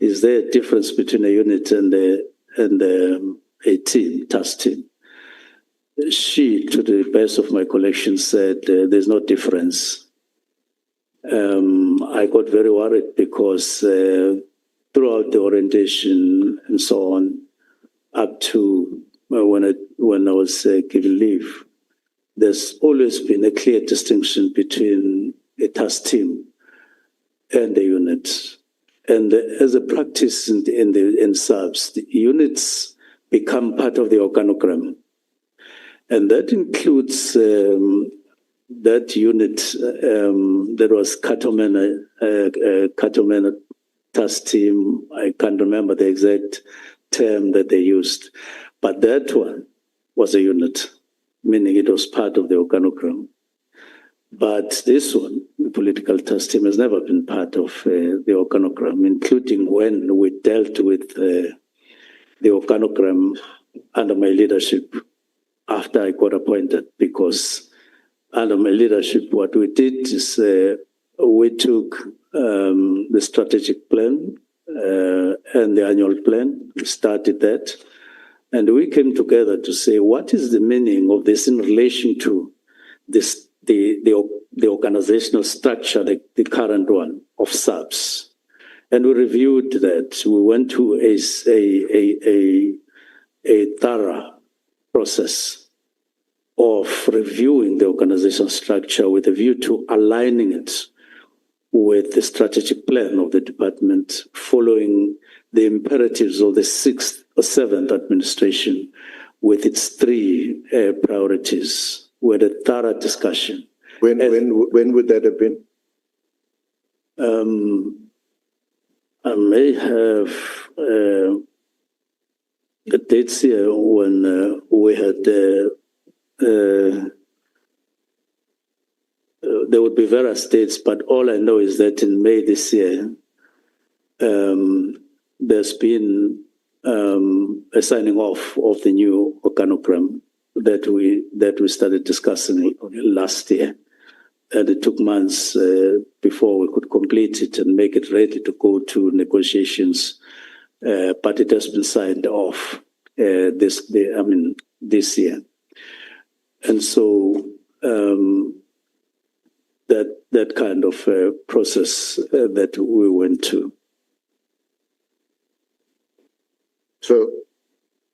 is there a difference between a unit and a team, task team? She, to the best of my collection, said there's no difference. I got very worried because throughout the orientation and so on, up to when I was given leave, there's always been a clear distinction between a task team and a unit. And as a practice in subs, the units become part of the organogram. And that includes that unit that was Katomena task team. I can't remember the exact term that they used, but that one was a unit, meaning it was part of the organogram. But this one, the political task team, has never been part of the organogram, including when we dealt with the organogram under my leadership after I got appointed, because under my leadership, what we did is we took the strategic plan and the annual plan, we started that, and we came together to say, what is the meaning of this in relation to this, the organizational structure, the current one of SAPS? And we reviewed that. We went to a thorough process of reviewing the organizational structure with a view to aligning it with the strategic plan of the department, following the imperatives of the 6th or 7th administration with its 3 priorities. We had a thorough discussion. When would that have been? I may have dates here when we had there would be various dates, but all I know is that in May this year, there's been a signing off of the new organogram that we started discussing last year. And it took months before we could complete it and make it ready to go to negotiations. But it has been signed off this year. And so that kind of process that we went to. So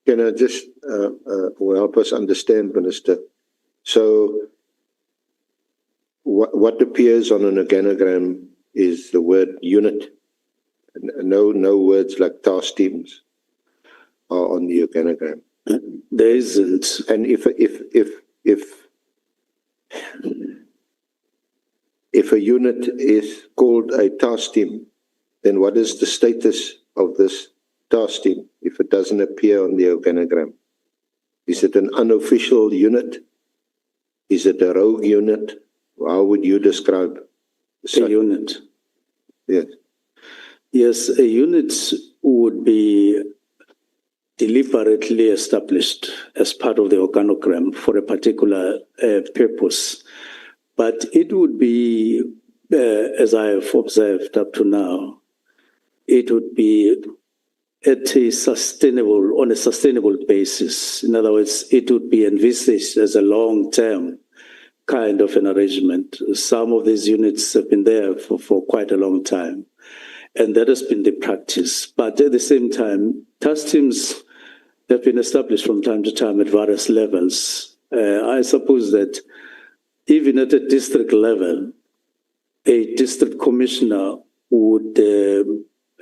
can I just help us understand, Minister? So what appears on an organogram is the word unit. No words like task teams are on the organogram. There isn't. And if a unit is called a task team, then what is the status of this task team if it doesn't appear on the organogram? Is it an unofficial unit? Is it a rogue unit? How would you describe a unit? Yes. Yes, a unit would be deliberately established as part of the organogram for a particular purpose. But it would be, as I have observed up to now, it would be on a sustainable basis. In other words, it would be envisaged as a long-term kind of an arrangement. Some of these units have been there for quite a long time, and that has been the practice. But at the same time, task teams have been established from time to time at various levels. I suppose that even at a district level, a district commissioner would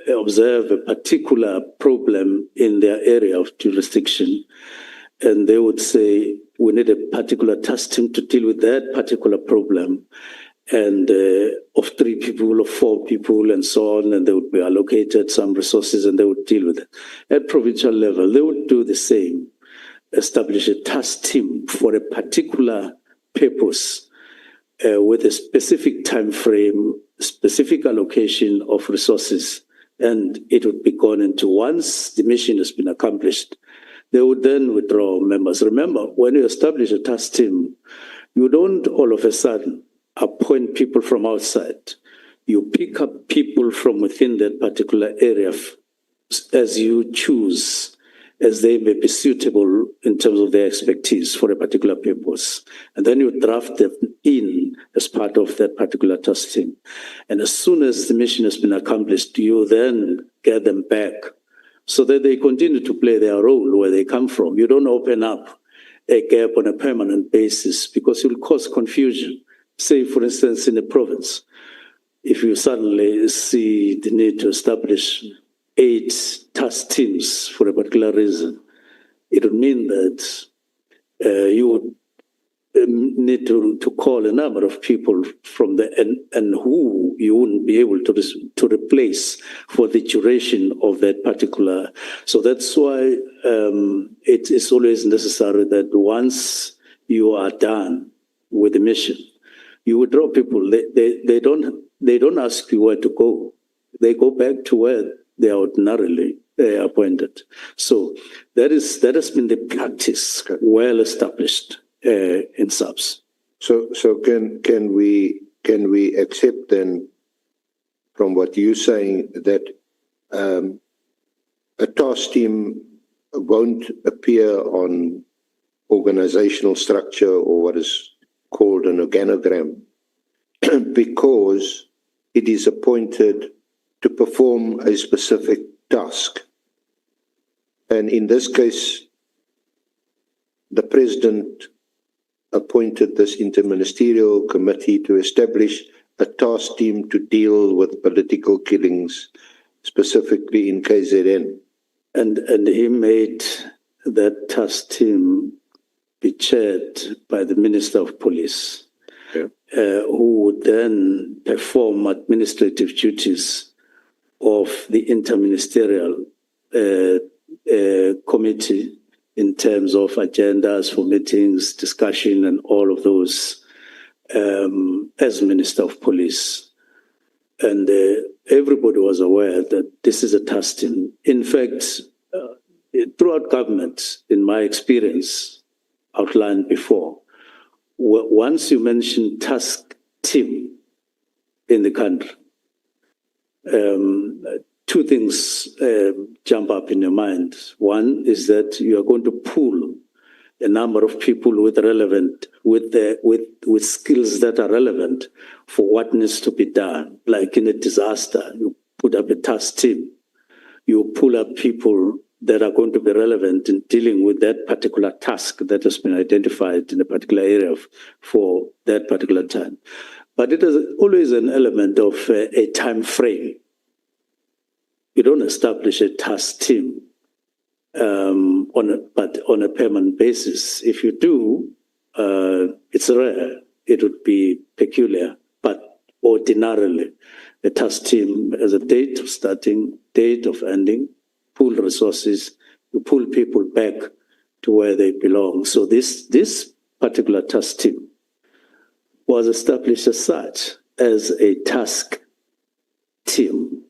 observe a particular problem in their area of jurisdiction, and they would say, we need a particular task team to deal with that particular problem, and of 3 people or 4 people and so on, and they would be allocated some resources and they would deal with it. At provincial level, they would do the same, establish a task team for a particular purpose with a specific time frame, specific allocation of resources, and it would be gone into. Once the mission has been accomplished, they would then withdraw members. Remember, when you establish a task team, you don't all of a sudden appoint people from outside. You pick up people from within that particular area as you choose, as they may be suitable in terms of their expertise for a particular purpose. And then you draft them in as part of that particular task team. And as soon as the mission has been accomplished, you then get them back so that they continue to play their role where they come from. You don't open up a gap on a permanent basis because it will cause confusion. Say, for instance, in a province, if you suddenly see the need to establish 8 task teams for a particular reason, it would mean that you would need to call a number of people from the and who you wouldn't be able to replace for the duration of that particular. So that's why it is always necessary that once you are done with the mission, you withdraw people. They don't ask you where to go. They go back to where they are ordinarily appointed. So that has been the practice, well established in SAPS. So can we accept then, from what you're saying, that a task team won't appear on organizational structure or what is called an organogram because it is appointed to perform a specific task? And in this case, the president appointed this interministerial committee to establish a task team to deal with political killings, specifically in KZN. And he made that task team be chaired by the Minister of Police, who would then perform administrative duties of the interministerial committee in terms of agendas for meetings, discussion, and all of those as Minister of Police. And everybody was aware that this is a task team. In fact, throughout government, in my experience, outlined before, once you mention task team in the country, two things jump up in your mind. One is that you are going to pool a number of people with relevant, with skills that are relevant for what needs to be done. Like in a disaster, you put up a task team. You pull up people that are going to be relevant in dealing with that particular task that has been identified in a particular area for that particular time. But it is always an element of a time frame. You don't establish a task team on a permanent basis. If you do, it's rare. It would be peculiar, but ordinarily, a task team has a date of starting, date of ending, pool resources, you pull people back to where they belong. So this particular task team was established as such, as a task team.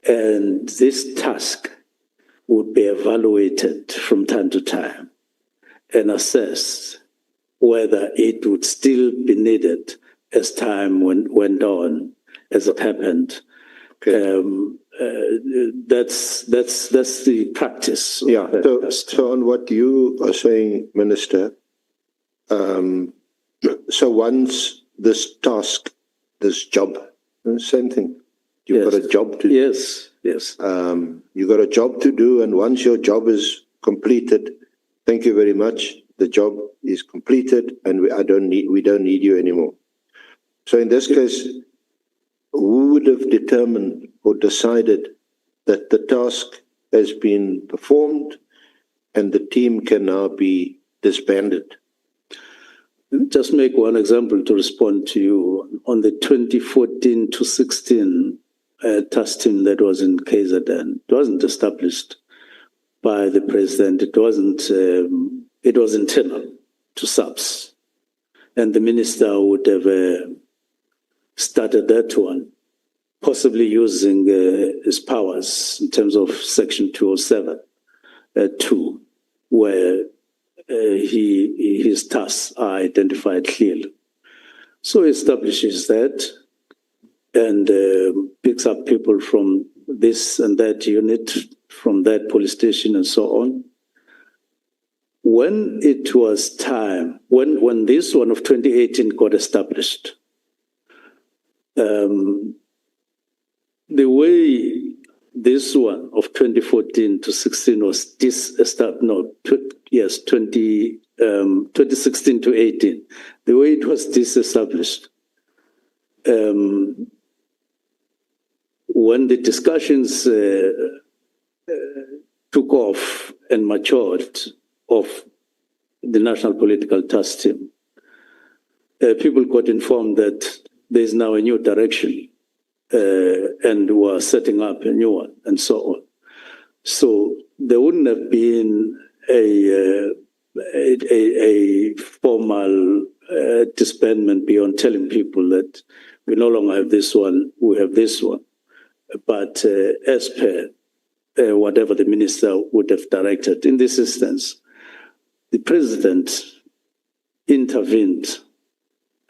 And this task would be evaluated from time to time and assessed whether it would still be needed as time went on, as it happened. That's the practice. Yeah. So on what you are saying, Minister, so once this task, this job, same thing. You've got a job to do. Yes. You've got a job to do, and once your job is completed, thank you very much. The job is completed, and we don't need you anymore. So in this case, who would have determined or decided that the task has been performed and the team can now be disbanded? Let me just make one example to respond to you. On the 2014 to 16 task team that was in KZN, it wasn't established by the president. It wasn't. It was internal to SAPS, and the minister would have started that one, possibly using his powers in terms of Section 207, 2, where his tasks are identified clearly. So he establishes that and picks up people from this and that unit, from that police station and so on. When it was time, when this one of 2018 got established, the way this one of 2014 to 16 was 2016 to 18, the way it was disestablished, when the discussions took off and matured of the National Political Task Team, people got informed that there is now a new direction and we're setting up a new one and so on. So there wouldn't have been a formal disbandment beyond telling people that we no longer have this one, we have this one. But as per whatever the minister would have directed, in this instance, the president intervened,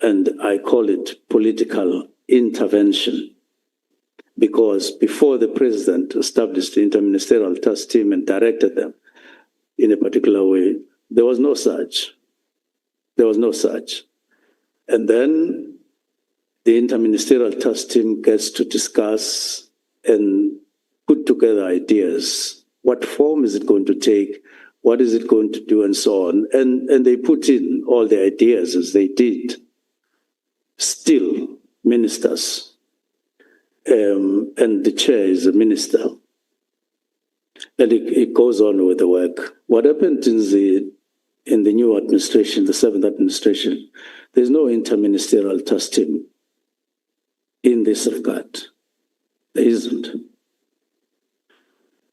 and I call it political intervention, because before the president established the interministerial task team and directed them in a particular way, there was no such. There was no such. And then the interministerial task team gets to discuss and put together ideas. What form is it going to take? What is it going to do? And so on. And they put in all the ideas as they did. Still, ministers. And the chair is a minister. And it goes on with the work. What happened in the new administration, the 7th administration, there's no interministerial task team in this regard. There isn't.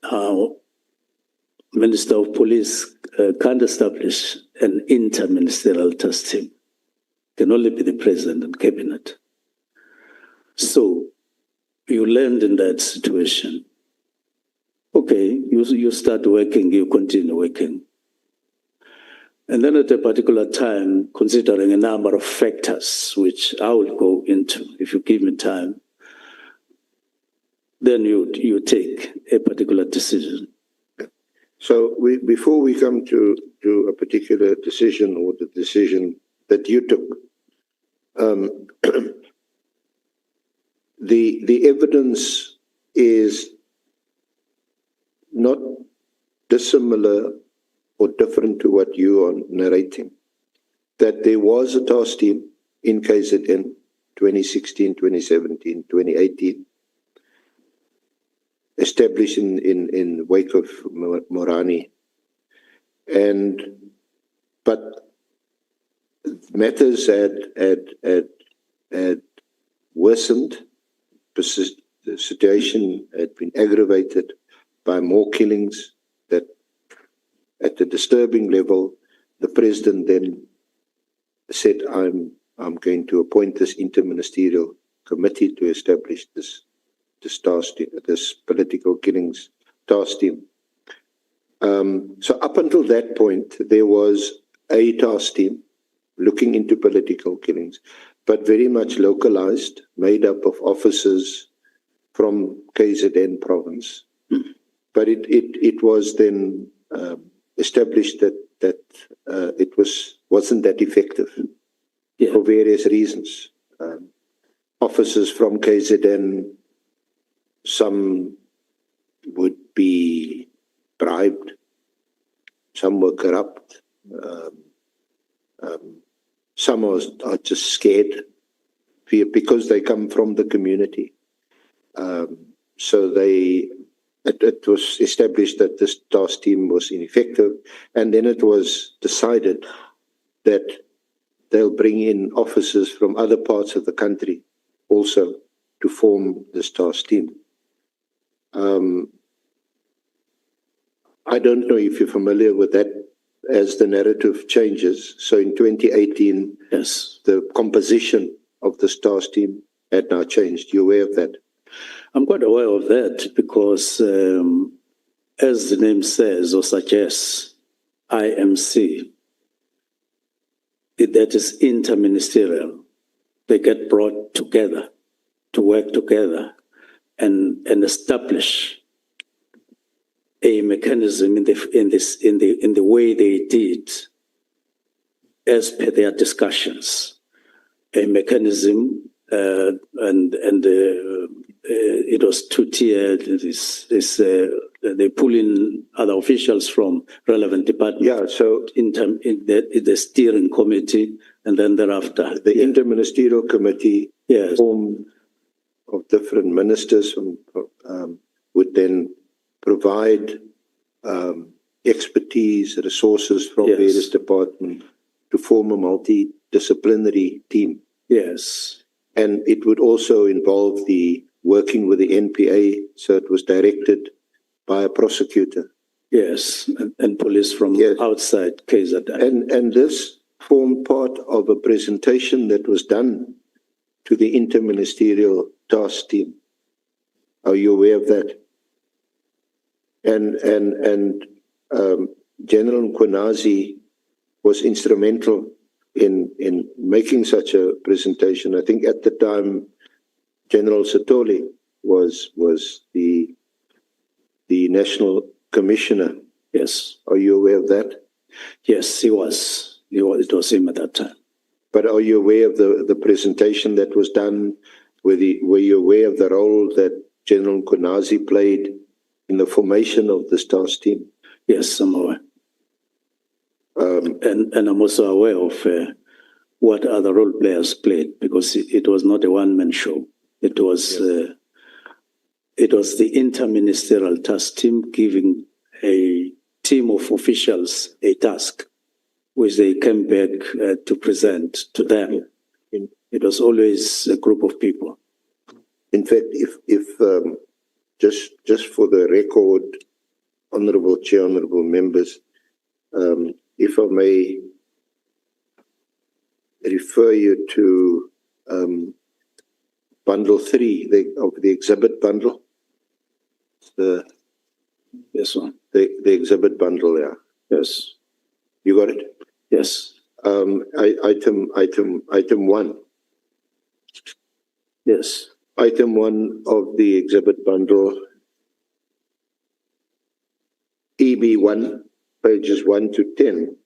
Now, Minister of Police can't establish an interministerial task team. It can only be the President and Cabinet. So you land in that situation. Okay, you start working, you continue working. And then at a particular time, considering a number of factors, which I will go into if you give me time, then you take a particular decision. So before we come to a particular decision or the decision that you took, the evidence is not dissimilar or different to what you are narrating. That there was a task team in KZN 2016, 2017, 2018, established in wake of Morani, but matters had worsened. The situation had been aggravated by more killings. That at the disturbing level, the president then said, "I'm going to appoint this interministerial committee to establish this task team, this political killings task team." So up until that point, there was a task team looking into political killings, but very much localized, made up of officers from KZN province. But it was then established that it wasn't that effective for various reasons. Officers from KZN, some would be bribed, some were corrupt, some are just scared because they come from the community. So it was established that this task team was ineffective, and then it was decided that they'll bring in officers from other parts of the country also to form this task team. I don't know if you're familiar with that as the narrative changes. So in 2018, Yes. the composition of this task team had now changed. You aware of that? I'm quite aware of that because, as the name says or suggests, IMC, that is interministerial. They get brought together to work together and establish a mechanism in the way they did, as per their discussions, a mechanism it was two-tiered. They pull in other officials from relevant departments. Yeah, so in the steering committee, and then thereafter the interministerial committee formed of different ministers would then provide expertise, resources from various departments to form a multidisciplinary team. Yes. And it would also involve the working with the NPA, so it was directed by a prosecutor. Yes, and police from outside KZN. And this formed part of a presentation that was done to the interministerial task team. Are you aware of that? And General Mchunu was instrumental in making such a presentation. I think at the time, General Satoli was the national commissioner. Yes. Are you aware of that? Yes, he was. It was him at that time. But are you aware of the presentation that was done? Were you aware of the role that General Mchunu played in the formation of this task team? Yes, I'm aware. And I'm also aware of what other role players played, because it was not a one-man show. It was the interministerial task team giving a team of officials a task, which they came back to present to them. It was always a group of people. In fact, just for the record, Honourable Chair, honourable members, if I may refer you to bundle 3 of the exhibit bundle. This one. The exhibit bundle, yeah. Yes. You got it? Yes. Item 1. Yes. Item 1 of the exhibit bundle, EB1, pages 1 to 10.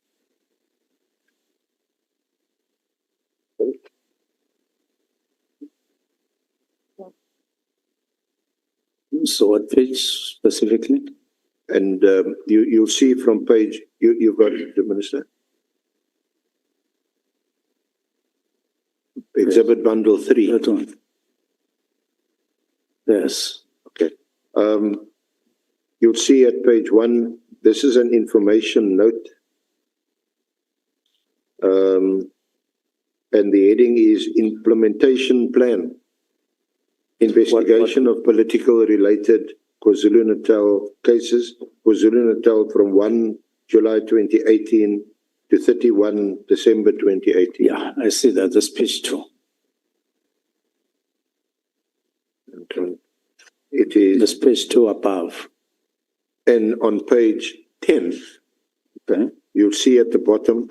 So what page specifically? And you'll see from page, you've got it, the Minister? Exhibit bundle 3. That one. Yes. Okay. You'll see at page 1, this is an information note. And the heading is Implementation Plan. Investigation of political related KwaZulu-Natal cases. KwaZulu-Natal from 1 July 2018 to 31 December 2018. Yeah, I see that. That's page 2. Okay. It is. That's page 2 above. And on page 10, Okay. you'll see at the bottom,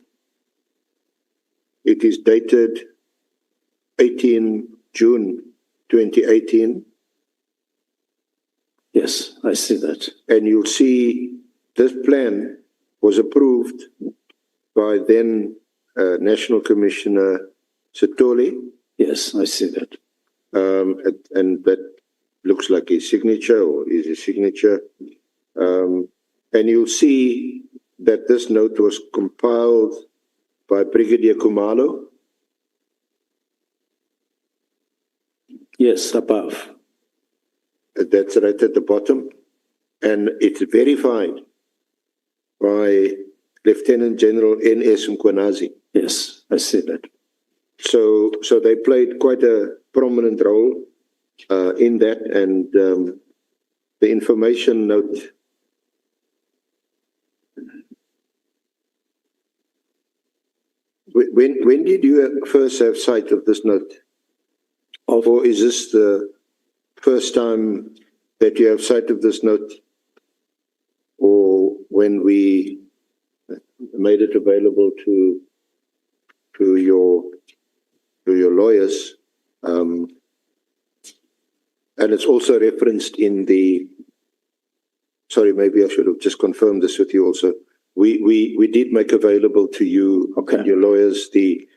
it is dated 18 June 2018. Yes, I see that. And you'll see this plan was approved by then National Commissioner Sithole. Yes, I see that. And that looks like his signature or is his signature. And you'll see that this note was compiled by Brigadier Kumalo. Yes, above. That's right at the bottom. And it's verified by Lieutenant General N.S. Mkhwanazi. Yes, I see that. So they played quite a prominent role in that. And the information note, when did you first have sight of this note? Or is this the first time that you have sight of this note? Or when we made it available to your lawyers, and it's also referenced in the. Sorry, maybe I should have just confirmed this with you also. We did make available to you and your lawyers the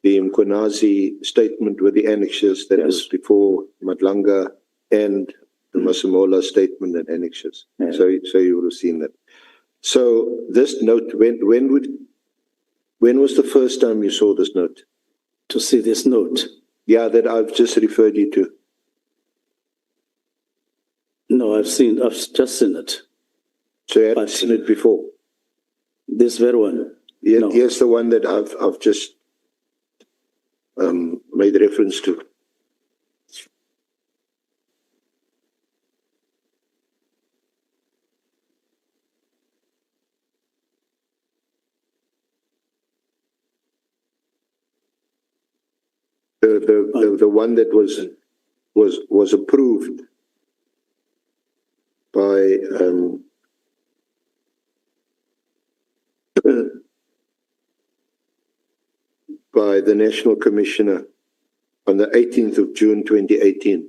Mkhwanazi statement with the annexures that was before Madlanga and the Masemola statement and annexures. Yeah. So you would have seen that. So this note, when was the first time you saw this note? To see this note? Yeah, that I've just referred you to. No, I've just seen it. So you hadn't seen it before? This very one? Yeah, No. Yes, the one that I've just made reference to. The one that was approved by by the National Commissioner on the 18th of June 2018.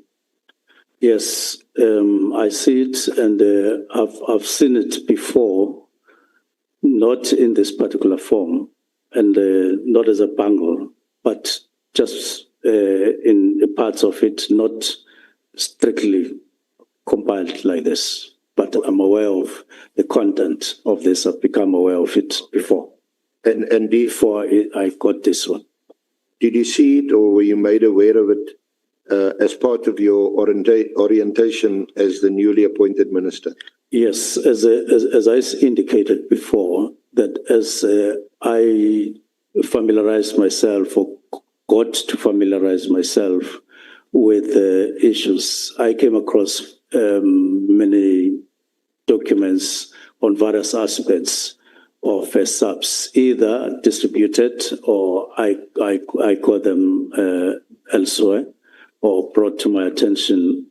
Yes, I see it, and I've seen it before, not in this particular form, and not as a bundle, but just in parts of it, not strictly compiled like this. But I'm aware of the content of this. I've become aware of it before. And Before I got this one. did you see it, or were you made aware of it as part of your orientation as the newly appointed minister? Yes, as I indicated before, that as I familiarized myself or got to familiarize myself with issues. I came across many documents on various aspects of subs, either distributed or I call them elsewhere, or brought to my attention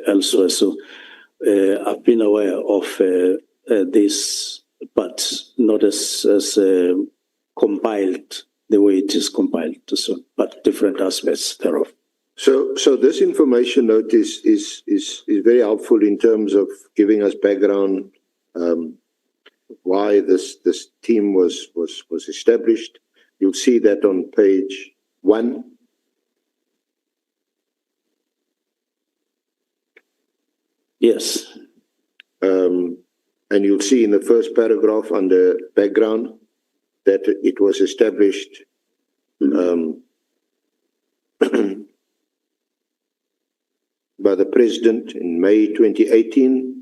elsewhere. So I've been aware of this, but not as compiled the way it is compiled, so, but different aspects thereof. So this information note is very helpful in terms of giving us background why this team was established. You'll see that on page 1. Yes. And you'll see in the first paragraph under background that it was established by the President in May 2018.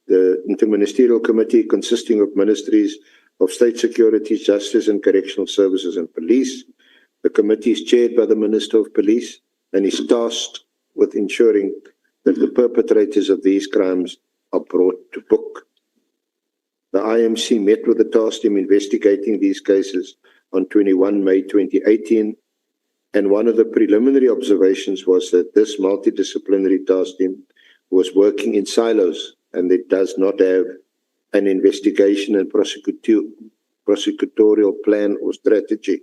The Interministerial Committee consisting of Ministries of State Security, Justice and Correctional Services and Police. The committee is chaired by the Minister of Police and is tasked with ensuring that the perpetrators of these crimes are brought to book. The IMC met with the task team investigating these cases on 21 May 2018, and one of the preliminary observations was that this multidisciplinary task team was working in silos, and it does not have an investigation and prosecutorial plan or strategy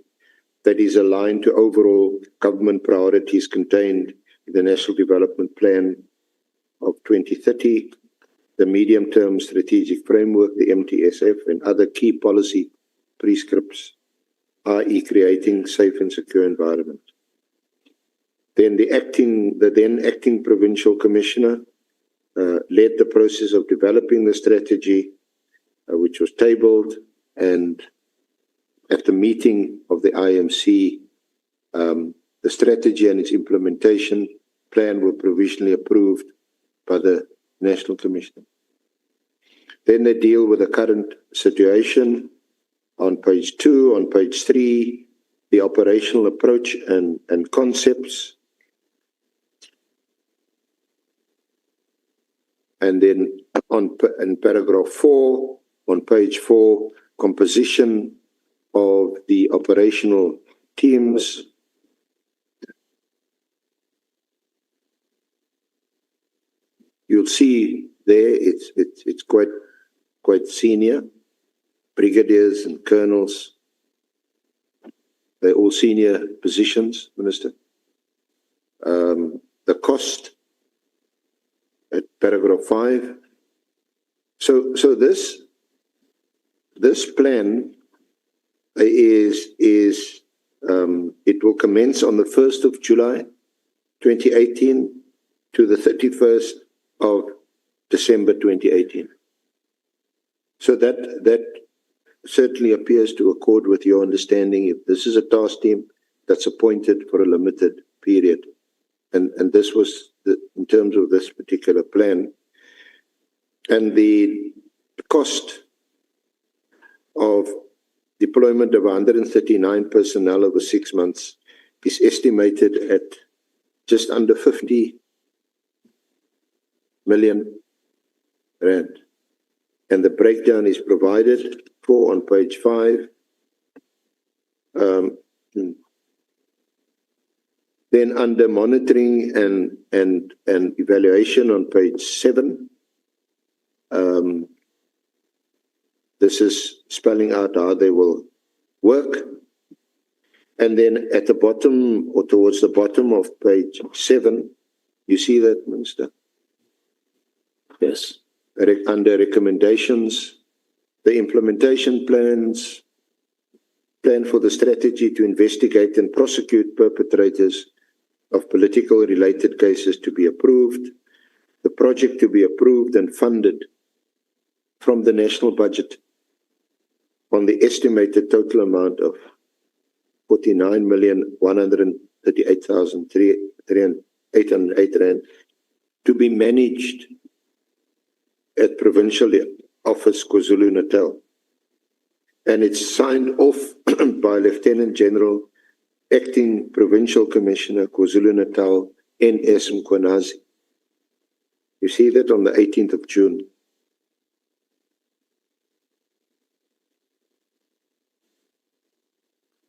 that is aligned to overall government priorities contained in the National Development Plan of 2030, the Medium-Term Strategic Framework, the MTSF, and other key policy prescripts, i.e. creating safe and secure environment. Then the then acting provincial commissioner led the process of developing the strategy, which was tabled, and at the meeting of the IMC, the strategy and its implementation plan were provisionally approved by the National Commissioner. Then they deal with the current situation on page 2, on page 3, the operational approach and concepts. And then in paragraph 4, on page 4, composition of the operational teams. You'll see there it's quite senior, brigadiers and colonels. They're all senior positions, Minister. The cost at paragraph 5. So this plan is it will commence on the 1st of July 2018 to the 31st of December 2018. So that certainly appears to accord with your understanding. If this is a task team that's appointed for a limited period, and this was in terms of this particular plan, and the cost of deployment of 139 personnel over 6 months is estimated at just under 50 million rand. And the breakdown is provided for on page 5. Then under monitoring and evaluation on page 7, this is spelling out how they will work. And then at the bottom, or towards the bottom of page 7, you see that, Minister? Yes. Under recommendations, the implementation plans, plan for the strategy to investigate and prosecute perpetrators of political related cases to be approved, the project to be approved and funded from the national budget on the estimated total amount of 49,138,808 rand to be managed at Provincial Office KwaZulu-Natal. And it's signed off by Lieutenant General Acting Provincial Commissioner, KwaZulu-Natal, N.S. Mkhwanazi. You see that on the 18th of June.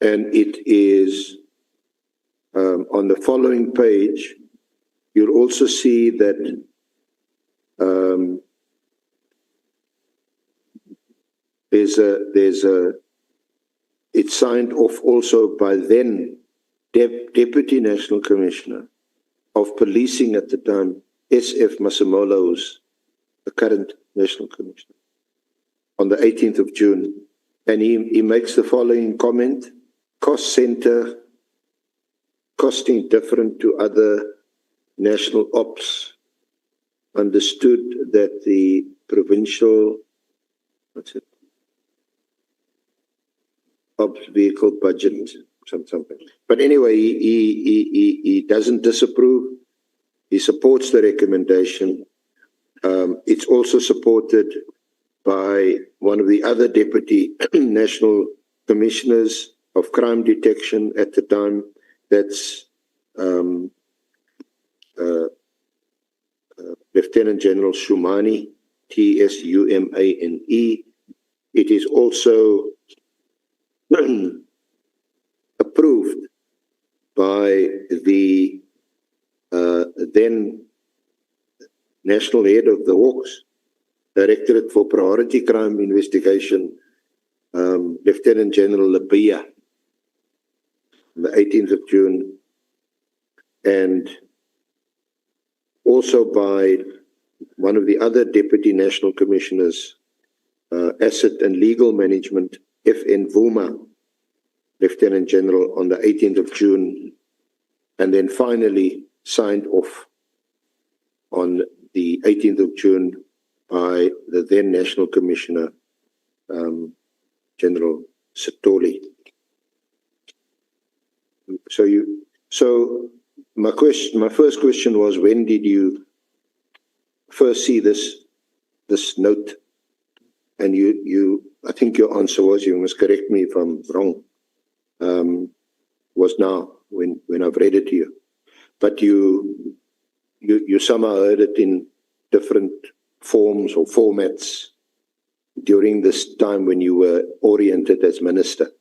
And it is on the following page, you'll also see that it's signed off also by then Deputy National Commissioner of Policing at the time, S.F. Masemola, who's the current National Commissioner, on the 18th of June. And he makes the following comment: cost center, costing different to other national ops. Understood that the provincial, ops vehicle budget, something. But anyway, he doesn't disapprove. He supports the recommendation. It's also supported by one of the other deputy national commissioners of crime detection at the time. That's Lieutenant General Shumane, T-S-U-M-A-N-E. It is also approved by the then national head of the Hawks, Directorate for Priority Crime Investigation, Lieutenant General Labia, on the 18th of June, and also by one of the other Deputy National Commissioners, Asset and Legal Management, F.N. Vuma, Lieutenant General, on the 18th of June, and then finally signed off on the 18th of June by the then National Commissioner, General Sitoli. So my first question was, when did you first see this note? And I think your answer was, you must correct me if I'm wrong, was now when I've read it to you. But you somehow heard it in different forms or formats during this time when you were oriented as minister.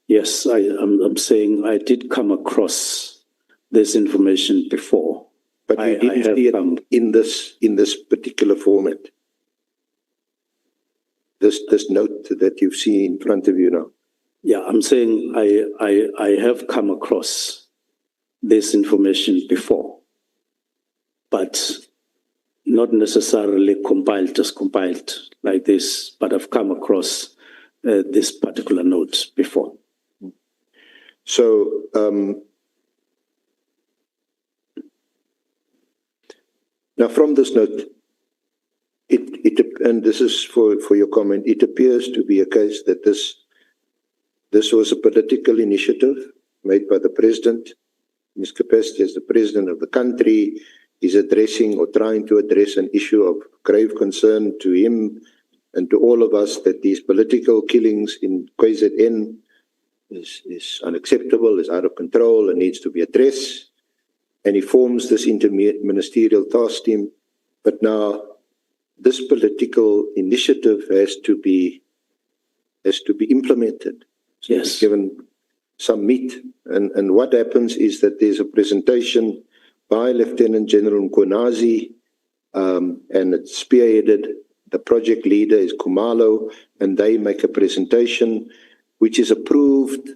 Yes, I'm saying I did come across this information before. But you didn't see it in this particular format. This note that you've seen in front of you now. Yeah, I'm saying I have come across this information before, but not necessarily compiled like this, but I've come across this particular note before. So, now from this note, and this is for your comment, it appears to be a case that this was a political initiative made by the president. In his capacity as the president of the country, is addressing or trying to address an issue of grave concern to him and to all of us, that these political killings in KZN is unacceptable, is out of control, and needs to be addressed. And he forms this interministerial task team. But now this political initiative has to be implemented. Yes. Given some meat. And what happens is that there's a presentation by Lieutenant General Mkhwanazi, and it's spearheaded. The project leader is Khumalo, and they make a presentation which is approved,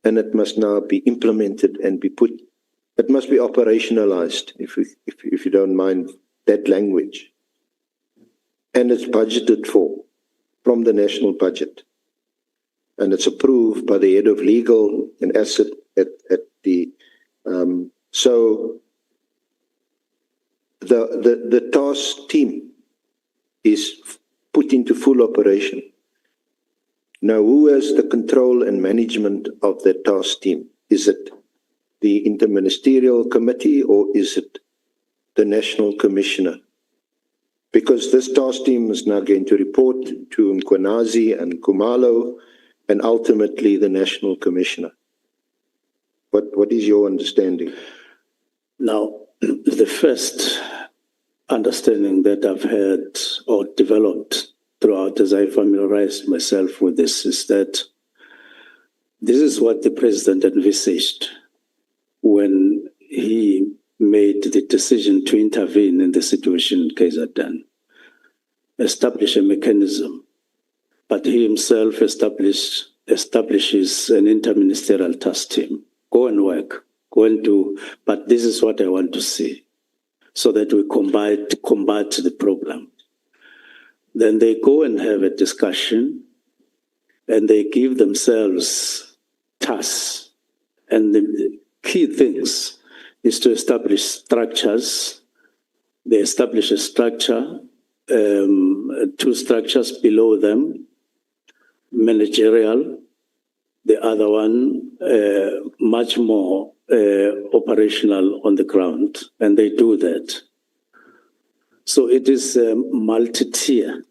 and it must now be implemented and it must be operationalized, if you don't mind that language. And it's budgeted for from the national budget. And it's approved by the head of legal and asset at the, so the task team is put into full operation. Now, who has the control and management of the task team? Is it the interministerial committee, or is it the national commissioner? Because this task team is now going to report to Mkhwanazi and Khumalo, and ultimately the national commissioner. What is your understanding? Now, the first understanding that I've had or developed throughout as I familiarized myself with this is that this is what the president envisaged when he made the decision to intervene in the situation in KZN, establish a mechanism, but he himself establishes an interministerial task team. Go and work, go and do, but this is what I want to see, so that we combat the problem. Then they go and have a discussion, and they give themselves tasks. And the key things is to establish structures. They establish a structure, two structures below them, managerial, the other one much more operational on the ground, and they do that. So it is multi-tier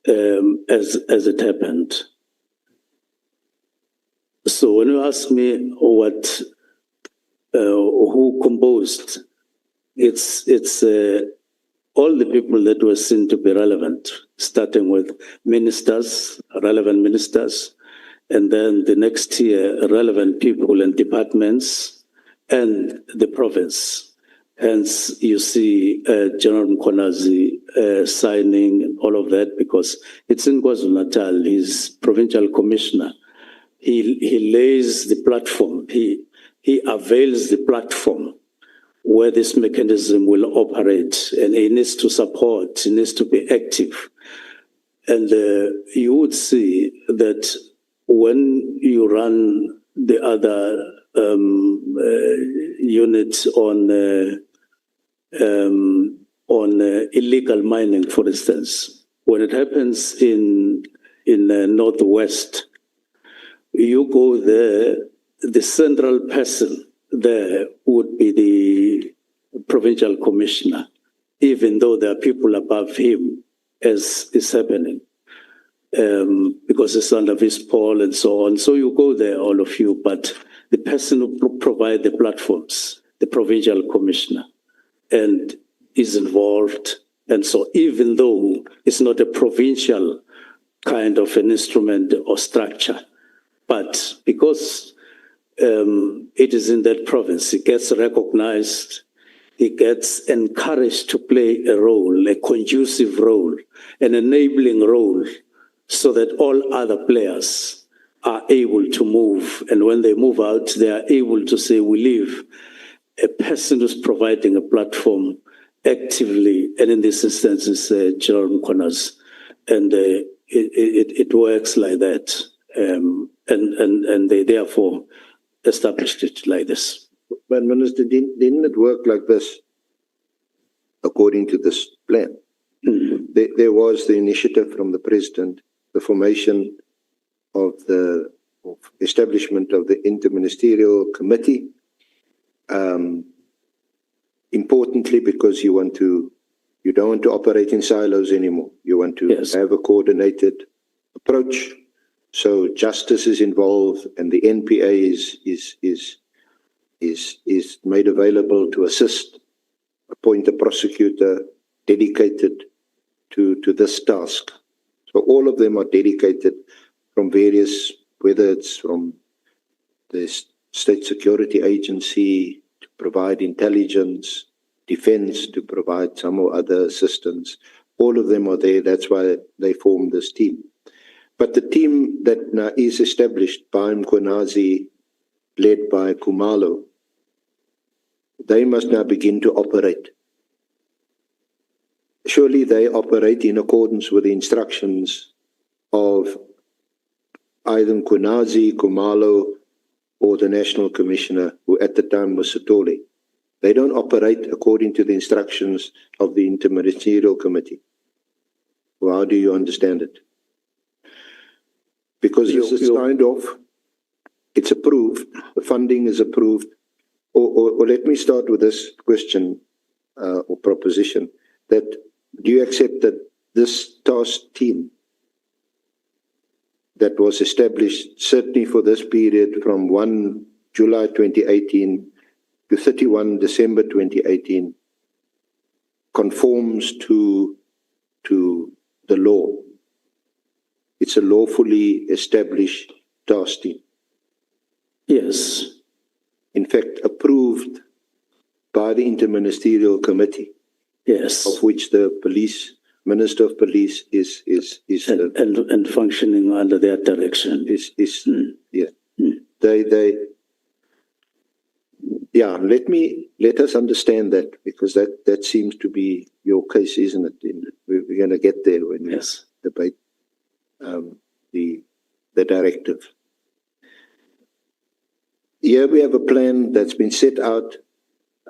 as it happened. So when you ask me what who composed, it's all the people that were seen to be relevant, starting with ministers, relevant ministers, and then the next tier, relevant people and departments, and the province. Hence, you see General Mchunu signing all of that because it's in KwaZulu-Natal. He's provincial commissioner. He lays the platform. He avails the platform where this mechanism will operate, and he needs to support. He needs to be active, and you would see that when you run the other units on illegal mining, for instance, when it happens in Northwest, you go there, the central person there would be the provincial commissioner, even though there are people above him, as is happening, because it's under his poll and so on. So you go there, all of you, but the person who provides the platforms, the provincial commissioner, and is involved. And so even though it's not a provincial kind of an instrument or structure, but because it is in that province, it gets recognized, it gets encouraged to play a role, a conducive role, an enabling role, so that all other players are able to move. And when they move out, they are able to say, we leave a person who's providing a platform actively, and in this instance is General Mchunu, and it works like that, and they therefore established it like this. But Minister, didn't it work like this according to this plan? Mm-hmm. There was the initiative from the president, the formation of the establishment of the interministerial committee. Importantly, because you don't want to operate in silos anymore. You want to have a coordinated approach. So justice is involved, and the NPA is made available to assist, appoint a prosecutor dedicated to this task. So all of them are dedicated from various, whether it's from the State Security Agency to provide intelligence, defense to provide some or other assistance. All of them are there. That's why they form this team. But the team that now is established by Mchunu, led by Khumalo, they must now begin to operate. Surely they operate in accordance with the instructions of either Mchunu, Khumalo, or the National Commissioner, who at the time was Sithole. They don't operate according to the instructions of the Interministerial Committee. Well, how do you understand it? Because this is signed off, it's approved, the funding is approved. Or let me start with this question or proposition, that do you accept that this task team that was established certainly for this period from 1 July 2018 to 31 December 2018 conforms to the law. It's a lawfully established task team. Yes. In fact, approved by the Interministerial Committee, Yes. of which the Minister of Police is and functioning under their direction. Yeah. Let us understand that, because that seems to be your case, isn't it? We're going to get there when we debate the directive. Here we have a plan that's been set out,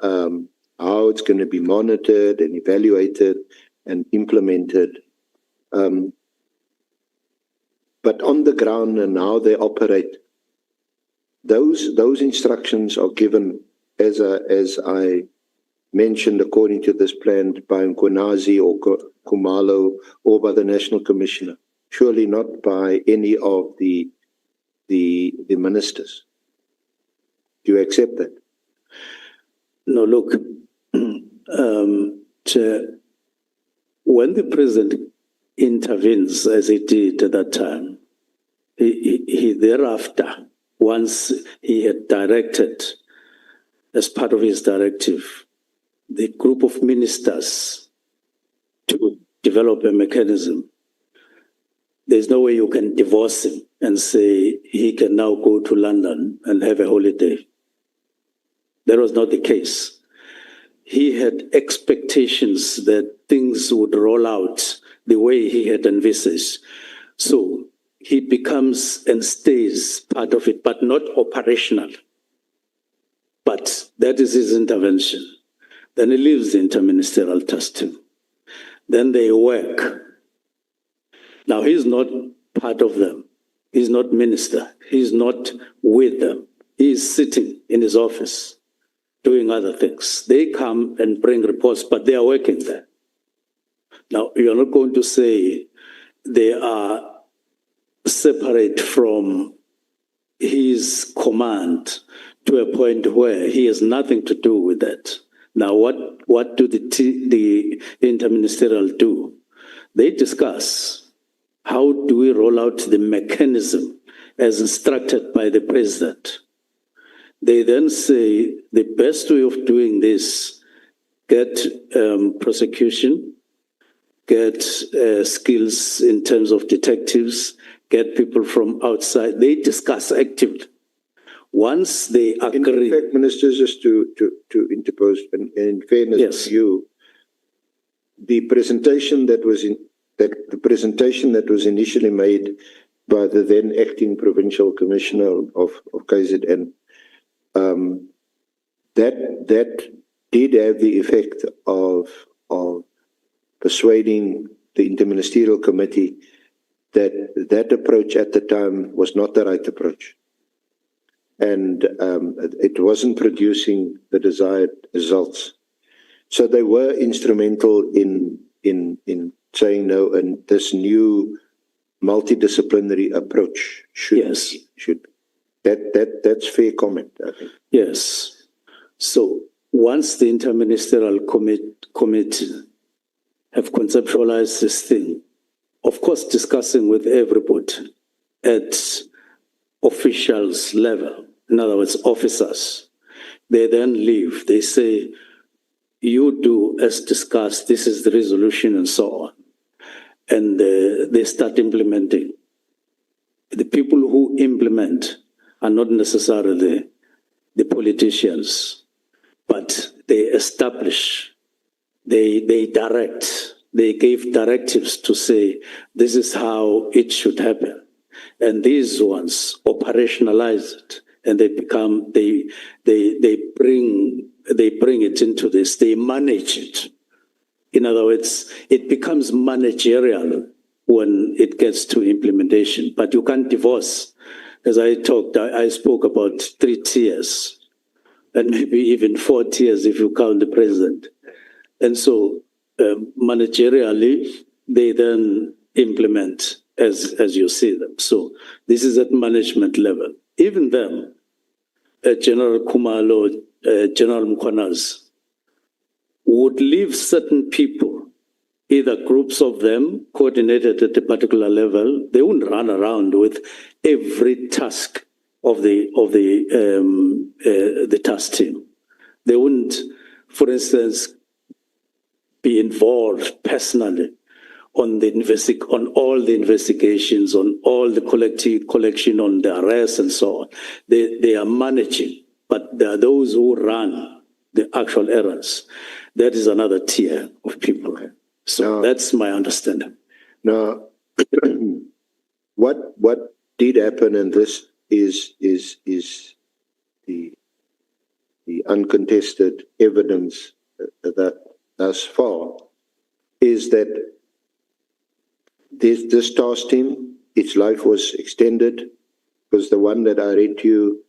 how it's going to be monitored and evaluated and implemented. But on the ground and how they operate, those instructions are given, as I mentioned, according to this plan, by Nkwenazi or Khumalo or by the National Commissioner. Surely not by any of the ministers. Do you accept that? No, look, Chair, when the president intervenes, as he did at that time, he thereafter, once he had directed, as part of his directive, the group of ministers to develop a mechanism, there's no way you can divorce him and say he can now go to London and have a holiday. That was not the case. He had expectations that things would roll out the way he had envisaged. So he becomes and stays part of it, but not operational. But that is his intervention. Then he leaves the interministerial task team. Then they work. Now he's not part of them. He's not minister. He's not with them. He's sitting in his office doing other things. They come and bring reports, but they are working there. Now, you're not going to say they are separate from his command to a point where he has nothing to do with that. Now, what do the interministerial do? They discuss how do we roll out the mechanism as instructed by the president. They then say the best way of doing this, get prosecution, get skills in terms of detectives, get people from outside. They discuss actively. Once they agree... In fact, Minister, just to interpose, and in fairness to you, the presentation that was initially made by the then acting provincial commissioner of KZN, that did have the effect of persuading the Interministerial Committee that approach at the time was not the right approach. And it wasn't producing the desired results. So they were instrumental in saying no, and this new multidisciplinary approach should that's fair comment, I think. Yes. So once the Interministerial Committee have conceptualized this thing, of course discussing with everybody at officials level, in other words, officers, they then leave. They say, you do as discussed, this is the resolution and so on. And they start implementing. The people who implement are not necessarily the politicians, but they establish, they direct, they give directives to say, this is how it should happen. And these ones operationalize it, and they become, they bring it into this, they manage it. In other words, it becomes managerial when it gets to implementation, but you can't divorce. As I spoke about 3 tiers, and maybe even 4 tiers if you count the president. And so managerially, they then implement as you see them. So this is at management level. Even them, General Kumalo, General Mkhuna's, would leave certain people, either groups of them coordinated at a particular level. They wouldn't run around with every task of the task team. They wouldn't, for instance, be involved personally on all the investigations, on all the collective collection, on the arrests and so on. They are managing, but there are those who run the actual errands. That is another tier of people. So that's my understanding. Now, what did happen, and this is the uncontested evidence that thus far, is that this task team, its life was extended, because the one that I read to you,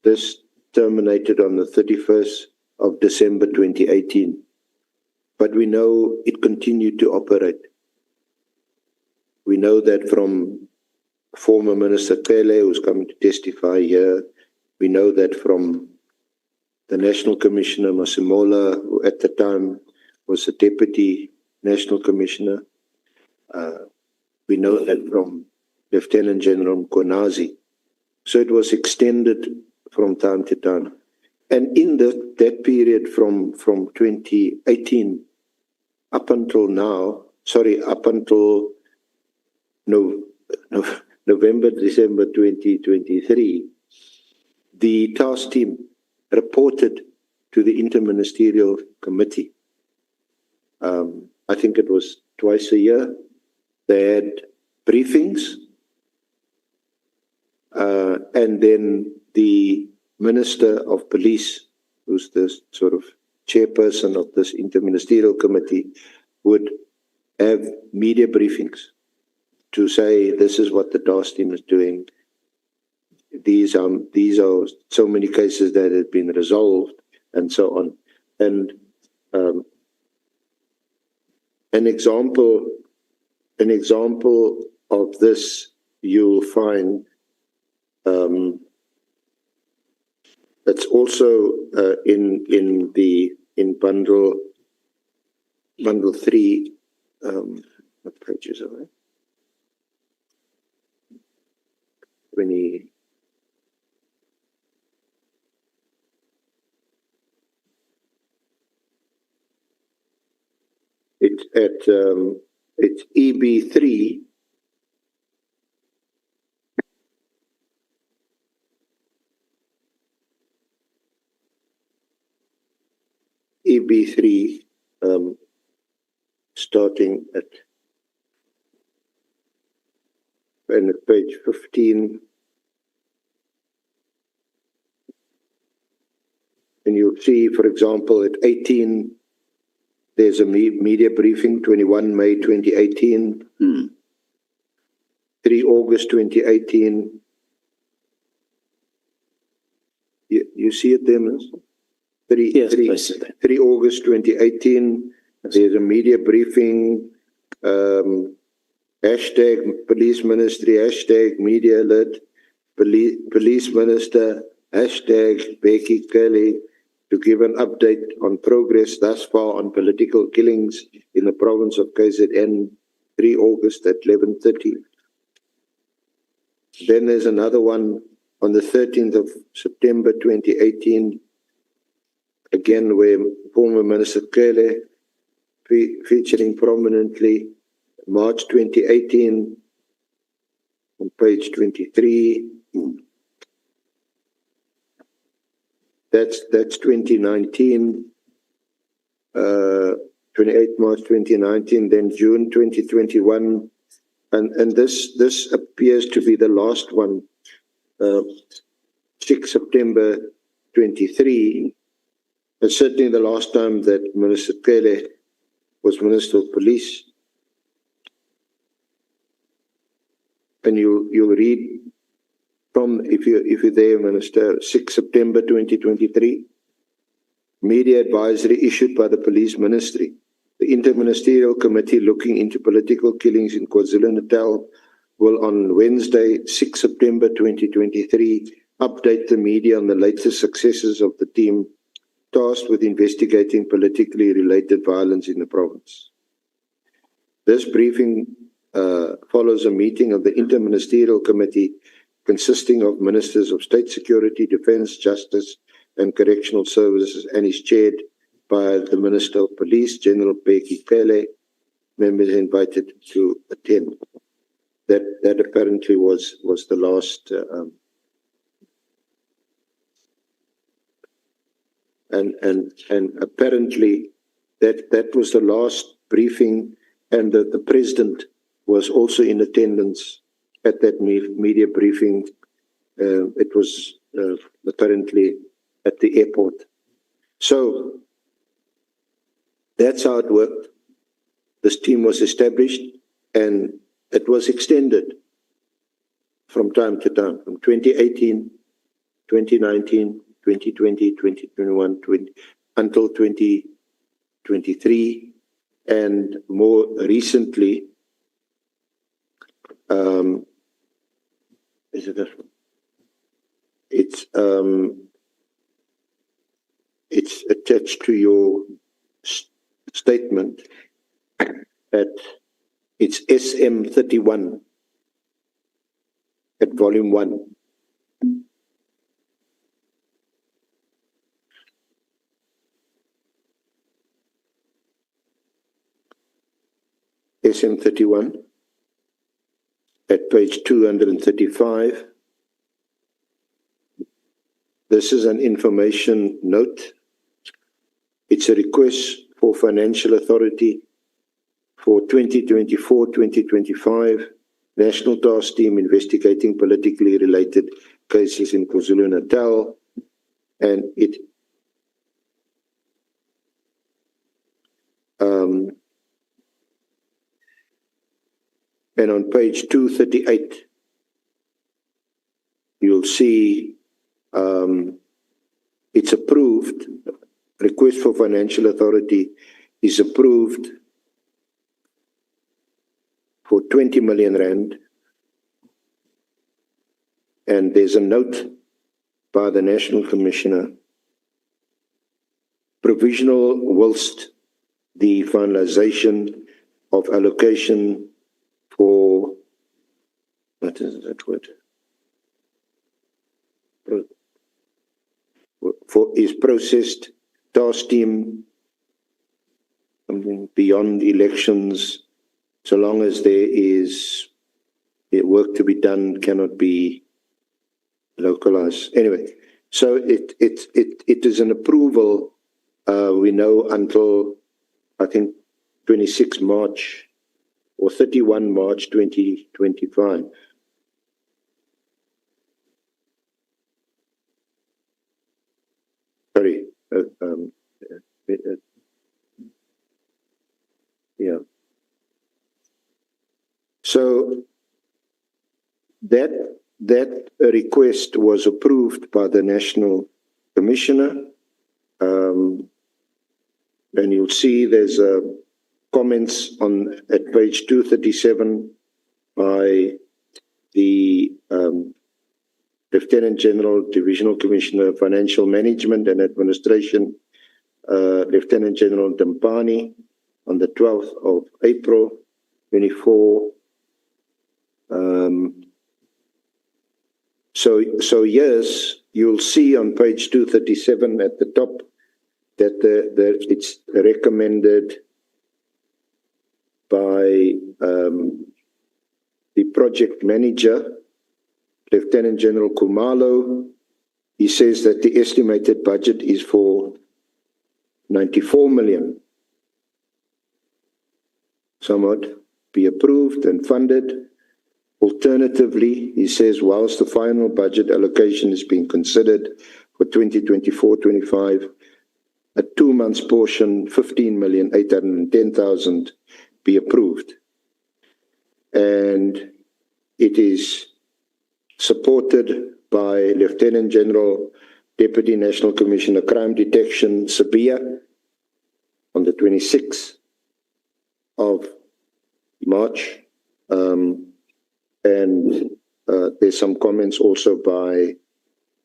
this terminated on the 31st of December 2018. But we know it continued to operate. We know that from former Minister Pele, who's coming to testify here. We know that from the National Commissioner, Masimola, who at the time was the Deputy National Commissioner. We know that from Lieutenant General Mkhunazi. So it was extended from time to time. And in that period from 2018 up until now, up until November, December 2023, the task team reported to the Interministerial Committee. I think it was twice a year. They had briefings, and then the Minister of Police, who's the sort of chairperson of this Interministerial Committee, would have media briefings to say, this is what the task team is doing. These are so many cases that have been resolved, and so on. And an example of this you'll find that's also in bundle 3. What pages are they? 20. It's EB3. EB3, starting at page 15, and you'll see, for example, at 18, there's a media briefing, 21 May 2018, 3 August 2018. You see it there, Minister? 3 August 2018, there's a media briefing, hashtag Police Ministry, hashtag Media Alert, Police Minister, hashtag Becky Kelly, to give an update on progress thus far on political killings in the province of KZN, 3 August at 11:30. Then there's another one on the 13th of September 2018, again where former Minister Kele featuring prominently, March 2018, on page 23. That's 2019, 28 March 2019, then June 2021, and this appears to be the last one, 6 September 23, and certainly the last time that Minister Pele was Minister of Police. And you'll read from, if you're there, Minister, 6 September 2023, media advisory issued by the Police Ministry. The Interministerial Committee looking into political killings in KwaZulu-Natal will on Wednesday, 6 September 2023, update the media on the latest successes of the team tasked with investigating politically related violence in the province. This briefing follows a meeting of the Interministerial Committee consisting of Ministers of State Security, Defence, Justice and Correctional Services, and is chaired by the Minister of Police, General Bheki Cele. Members invited to attend. That apparently was the last and apparently that was the last briefing, and the President was also in attendance at that media briefing. It was apparently at the airport. So that's how it worked. This team was established and it was extended from time to time, from 2018, 2019, 2020, 2021, until 2023, and more recently, it's attached to your statement at it's SM31 at volume 1. SM31 at page 235. This is an information note. It's a request for financial authority for 2024-2025 National Task Team investigating politically related cases in KwaZulu-Natal, and it and on page 238 you'll see it's approved. Request for financial authority is approved for 20 million rand, and there's a note by the National Commissioner, provisional whilst the finalization of allocation for, what is that word? For is processed. Task team, something beyond elections, so long as there is work to be done, cannot be localized. Anyway, so it is an approval. We know until I think 26 March or 31 March 2025. Sorry. Yeah. So that request was approved by the National Commissioner, and you'll see there's comments at page 237 by the Lieutenant General, Divisional Commissioner of Financial Management and Administration, Lieutenant General Dampani, on the 12th of April 24. So yes, you'll see on page 237 at the top that it's recommended by the project manager, Lieutenant General Kumalo. He says that the estimated budget is for 94 million. Somewhat be approved and funded. Alternatively, he says, whilst the final budget allocation is being considered for 2024-25, a 2 months portion, 15,810,000, be approved. And it is supported by Lieutenant General, Deputy National Commissioner Crime Detection, Sabia, on the 26th of March. And there's some comments also by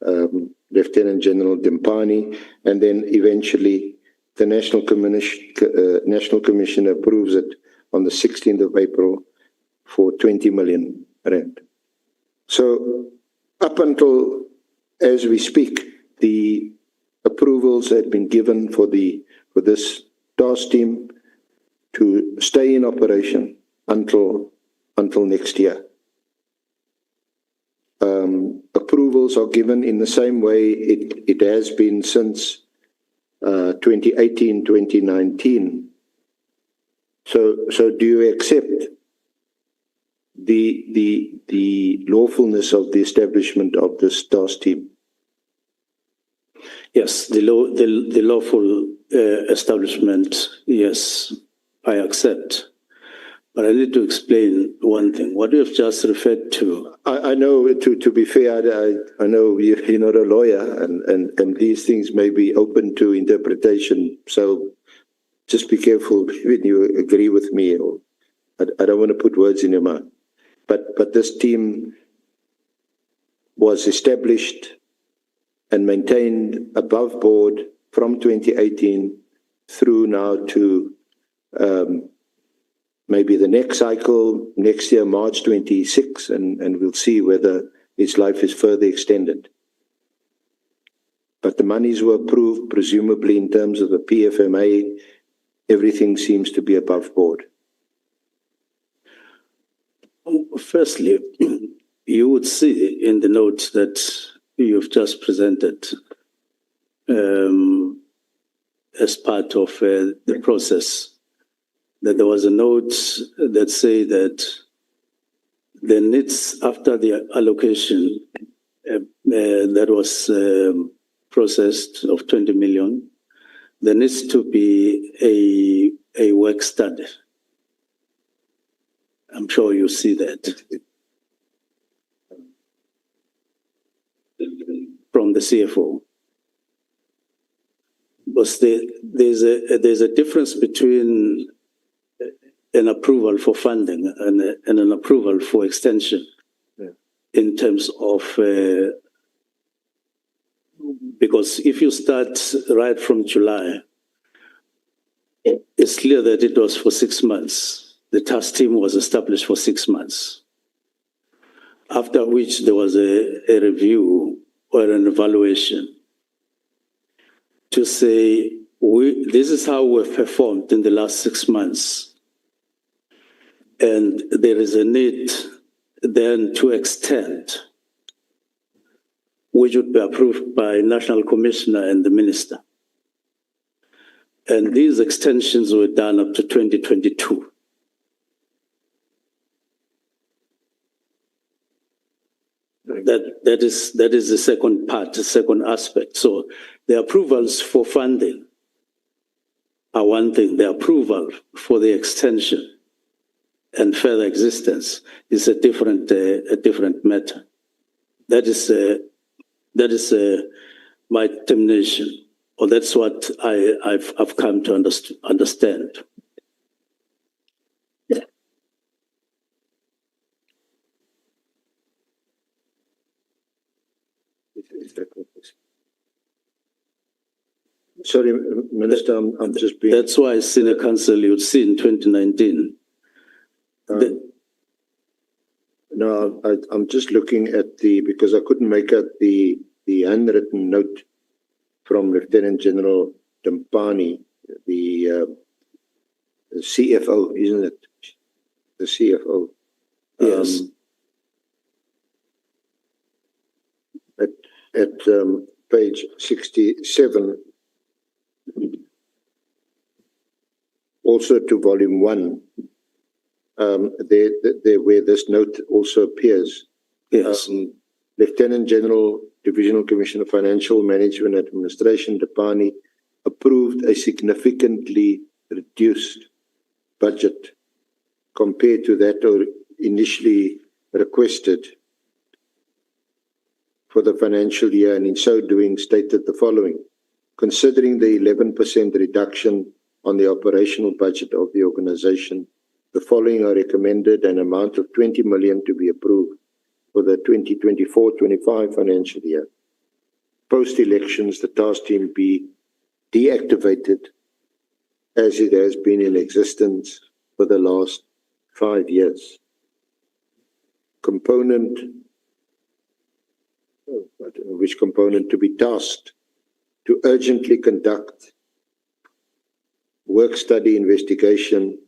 Lieutenant General Dimpani, and then eventually the National Commission approves it on the 16th of April for 20 million rand. So up until as we speak, the approvals had been given for this task team to stay in operation until next year. Approvals are given in the same way it has been since 2018, 2019. So do you accept the lawfulness of the establishment of this task team? Yes, the lawful establishment, yes, I accept. But I need to explain one thing. What you have just referred to. I know, to be fair, I know you're not a lawyer, and these things may be open to interpretation. So just be careful when you agree with me. Or I don't want to put words in your mouth. But this team was established and maintained above board from 2018 through now to maybe the next cycle, next year, March 26, and we'll see whether its life is further extended. But the monies were approved, presumably in terms of the PFMA, everything seems to be above board. Firstly, you would see in the note that you've just presented as part of the process, that there was a note that said that the needs after the allocation that was processed of 20 million, there needs to be a work study. I'm sure you see that from the CFO. But there's a difference between an approval for funding and an approval for extension, in terms of, because if you start right from July, it's clear that it was for 6 months. The task team was established for 6 months, after which there was a review or an evaluation to say, this is how we've performed in the last 6 months. And there is a need then to extend, which would be approved by National Commissioner and the Minister. And these extensions were done up to 2022. That is the second part, the second aspect. So the approvals for funding are one thing. The approval for the extension and further existence is a different matter. That is my determination, or that's what I've come to understand. Sorry, Minister, I'm just being... That's why Senior Council, you'd see in 2019. No, I'm just looking at because I couldn't make out the handwritten note from Lieutenant General Dimpani, the CFO, isn't it? The CFO. Yes. At page 67, also to volume 1, there where this note also appears. Yes. Lieutenant General, Divisional Commissioner of Financial Management Administration, Dimpani, approved a significantly reduced budget compared to that initially requested for the financial year, and in so doing stated the following: considering the 11% reduction on the operational budget of the organization, the following are recommended: an amount of 20 million to be approved for the 2024-25 financial year. post-elections, the task team be deactivated as it has been in existence for the last 5 years. Component, I don't know which component, to be tasked to urgently conduct work-study investigation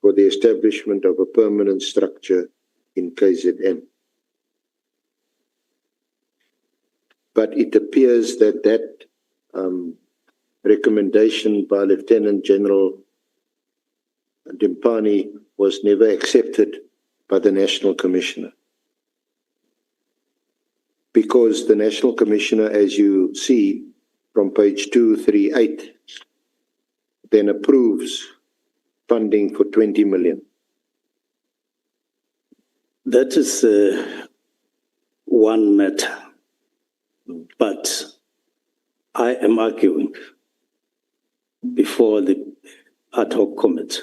for the establishment of a permanent structure in KZN. But it appears that recommendation by Lieutenant General Dimpani was never accepted by the National Commissioner. Because the National Commissioner, as you see from page 238, then approves funding for 20 million. That is one matter, but I am arguing before the ad hoc committee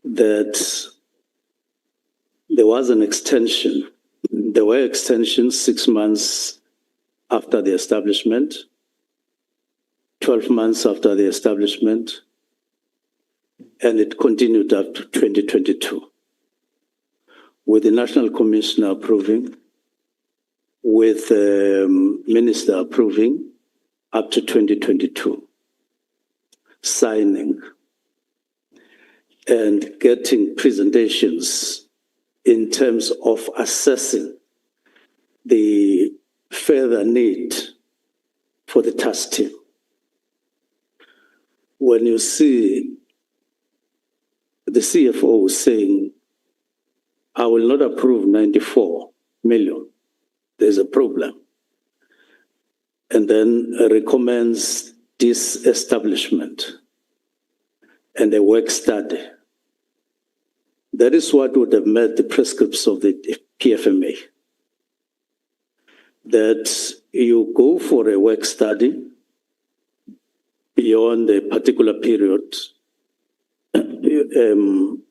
that there was an extension. There were extensions 6 months after the establishment, 12 months after the establishment, and it continued up to 2022, with the National Commissioner approving, with the Minister approving, up to 2022, signing and getting presentations in terms of assessing the further need for the task team. When you see the CFO saying, I will not approve 94 million, there's a problem, and then recommends this establishment and a work study. That is what would have met the prescripts of the PFMA. That you go for a work study beyond a particular period,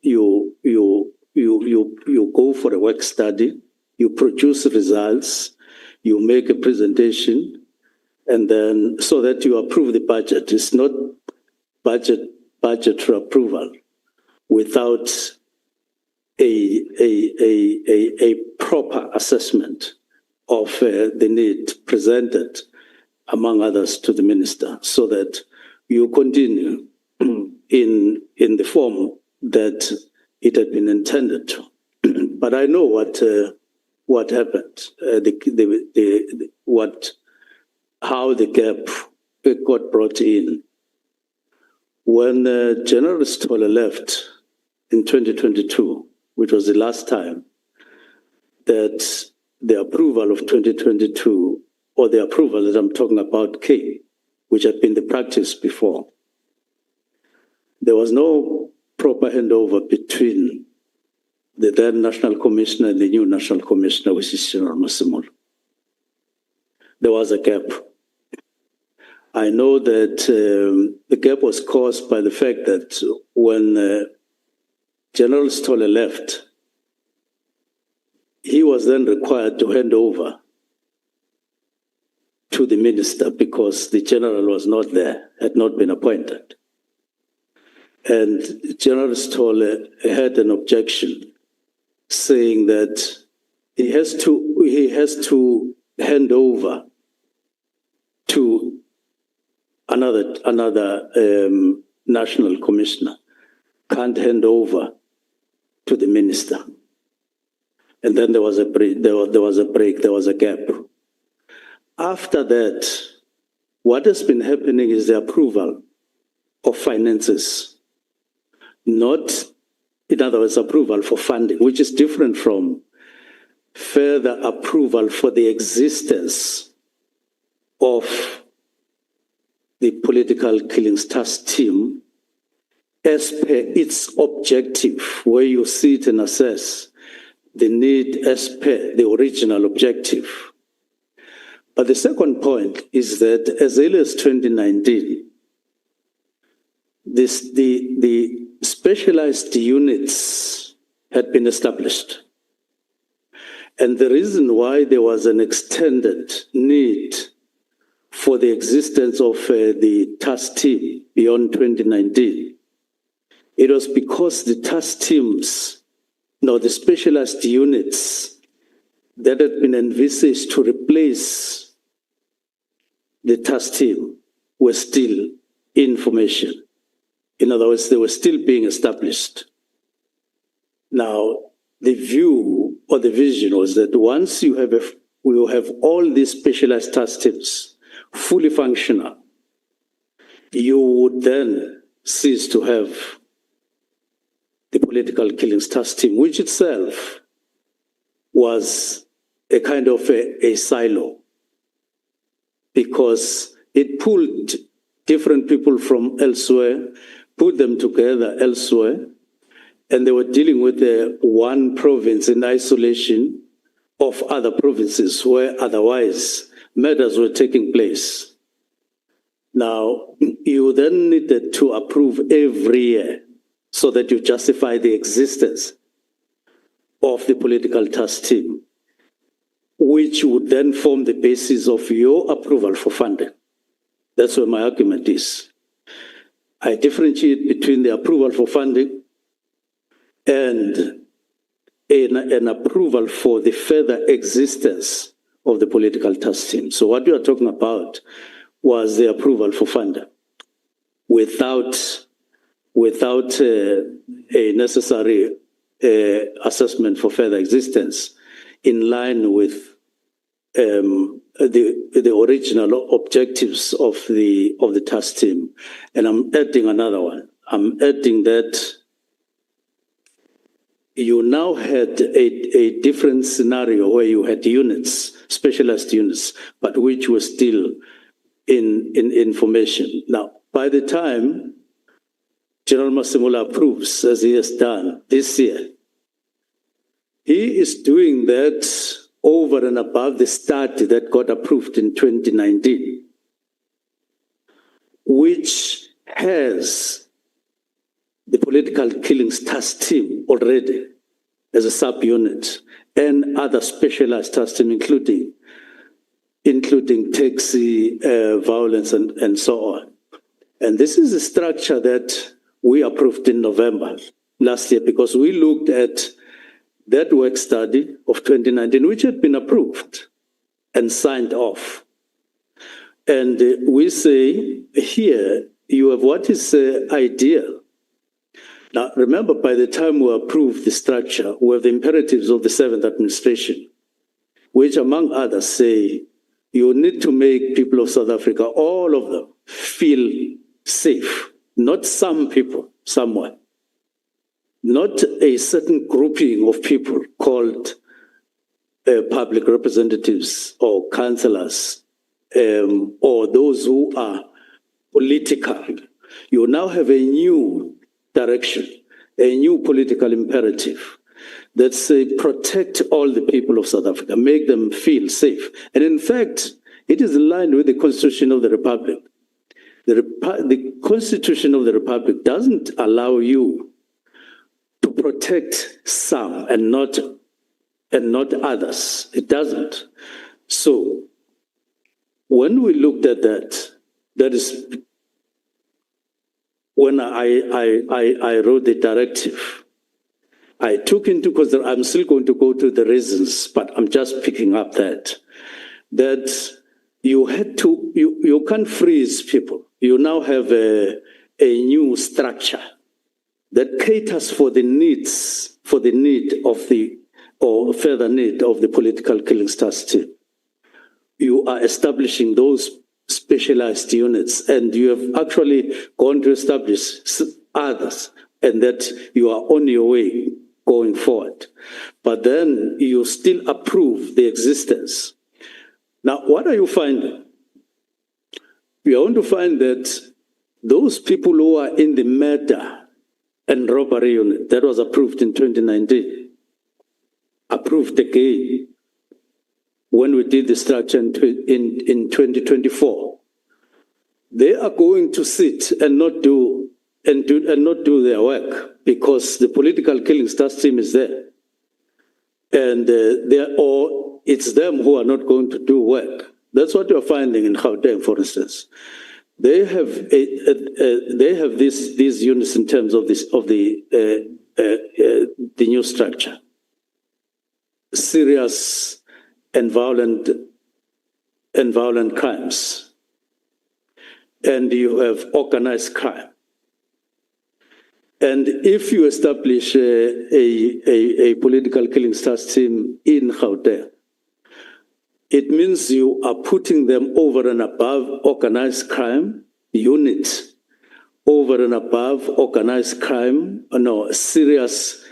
you go for a work study, you produce results, you make a presentation, and then so that you approve the budget. It's not budgetary approval without a proper assessment of the need presented, among others, to the minister, so that you continue in the form that it had been intended to. But I know what happened, how the gap got brought in. When General Stoller left in 2022, which was the last time that the approval of 2022, or the approval that I'm talking about, came, which had been the practice before, there was no proper handover between the then National Commissioner and the new National Commissioner, which is General Masimolo. There was a gap. I know that the gap was caused by the fact that when General Stoller left, he was then required to hand over to the minister because the general was not there, had not been appointed. And General Stoller had an objection saying that he has to hand over to another national commissioner, can't hand over to the minister. And then there was a break, there was a gap. After that, what has been happening is the approval of finances, not, in other words, approval for funding, which is different from further approval for the existence of the political killings task team as per its objective, where you sit and assess the need as per the original objective. But the second point is that as early as 2019, the specialized units had been established. And the reason why there was an extended need for the existence of the task team beyond 2019, it was because the task teams, the specialized units that had been envisaged to replace the task team were still in formation. In other words, they were still being established. Now, the view or the vision was that once we will have all these specialized task teams fully functional, you would then cease to have the political killings task team, which itself was a kind of a silo, because it pulled different people from elsewhere, put them together elsewhere, and they were dealing with one province in isolation of other provinces where otherwise matters were taking place. Now, you then needed to approve every year so that you justify the existence of the political task team, which would then form the basis of your approval for funding. That's where my argument is. I differentiate between the approval for funding and an approval for the further existence of the political task team. So what you are talking about was the approval for funding without a necessary assessment for further existence in line with the original objectives of the task team. And I'm adding another one. I'm adding that you now had a different scenario where you had units, specialized units, but which were still in formation. Now, by the time General Masemola approves, as he has done this year, he is doing that over and above the study that got approved in 2019, which has the political killings task team already as a subunit and other specialized task team, including taxi violence and so on. And this is a structure that we approved in November last year, because we looked at that work study of 2019, which had been approved and signed off. And we say here, you have what is ideal. Now, remember, by the time we approve the structure, we have the imperatives of the 7th administration, which, among others, say you need to make people of South Africa, all of them, feel safe. Not some people somewhere. Not a certain grouping of people called public representatives or councillors or those who are political. You now have a new direction, a new political imperative that say protect all the people of South Africa, make them feel safe. And in fact, it is in line with the Constitution of the Republic. The Constitution of the Republic doesn't allow you to protect some and not others. It doesn't. So when we looked at that, that is when I wrote the directive. I took into consideration, I'm still going to go to the reasons, but I'm just picking up that you had to, you can't freeze people. You now have a new structure that caters for the needs, for the need of or further need of the political killings task team. You are establishing those specialized units, and you have actually gone to establish others, and that you are on your way going forward. But then you still approve the existence. Now, what are you finding? We are going to find that those people who are in the murder and robbery unit that was approved in 2019, approved again when we did the structure in 2024, they are going to sit and not do their work because the political killings task team is there, and it's them who are not going to do work. That's what you're finding in Gauteng, for instance. They have these units in terms of the new structure. Serious and violent crimes, and you have organized crime. And if you establish a political killing stars team in Gauteng, it means you are putting them over and above organized crime units, over and above organized crime, serious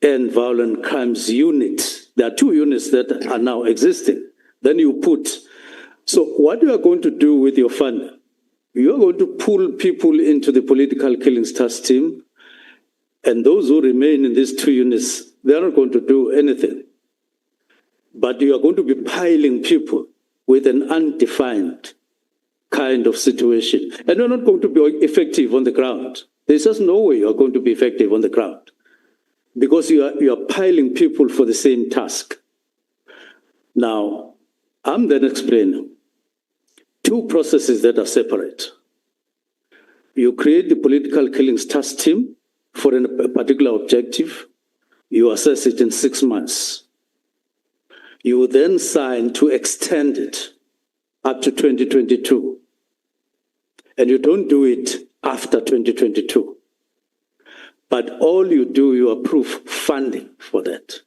and violent crimes unit. There are two units that are now existing. Then you put. So what you are going to do with your fund, you are going to pull people into the political killing stars team, and those who remain in these two units, they are not going to do anything. But you are going to be piling people with an undefined kind of situation. And you're not going to be effective on the ground. There's just no way you're going to be effective on the ground, because you are piling people for the same task. Now, I'm then explaining two processes that are separate. You create the political killings task team for a particular objective. You assess it in 6 months. You then sign to extend it up to 2022. And you don't do it after 2022. But all you do, you approve funding for that.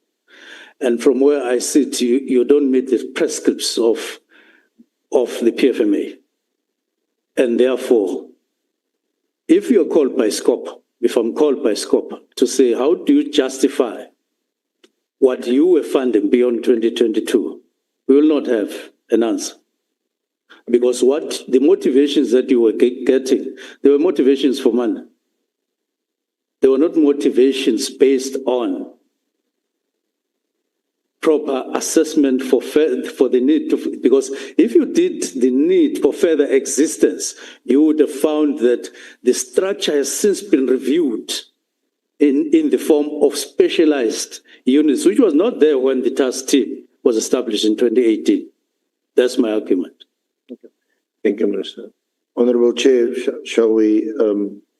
And from where I sit, you don't meet the prescripts of the PFMA. And therefore, if you're called by SCOP, if I'm called by SCOP to say, how do you justify what you were funding beyond 2022, we will not have an answer. Because what the motivations that you were getting, they were motivations for money. They were not motivations based on proper assessment for the need to, because if you did the need for further existence, you would have found that the structure has since been reviewed in the form of specialized units, which was not there when the task team was established in 2018. That's my argument. Okay. Thank you, Minister. Honorable Chair, shall we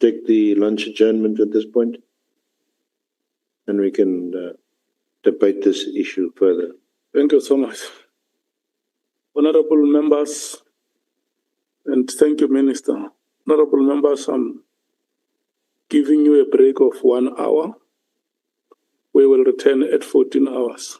take the lunch adjournment at this point? And we can debate this issue further. Thank you so much. Honorable members, and thank you, Minister. Honorable members, I'm giving you a break of 1 hour. We will return at 14 hours.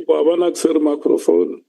wa bona ku seri microphone.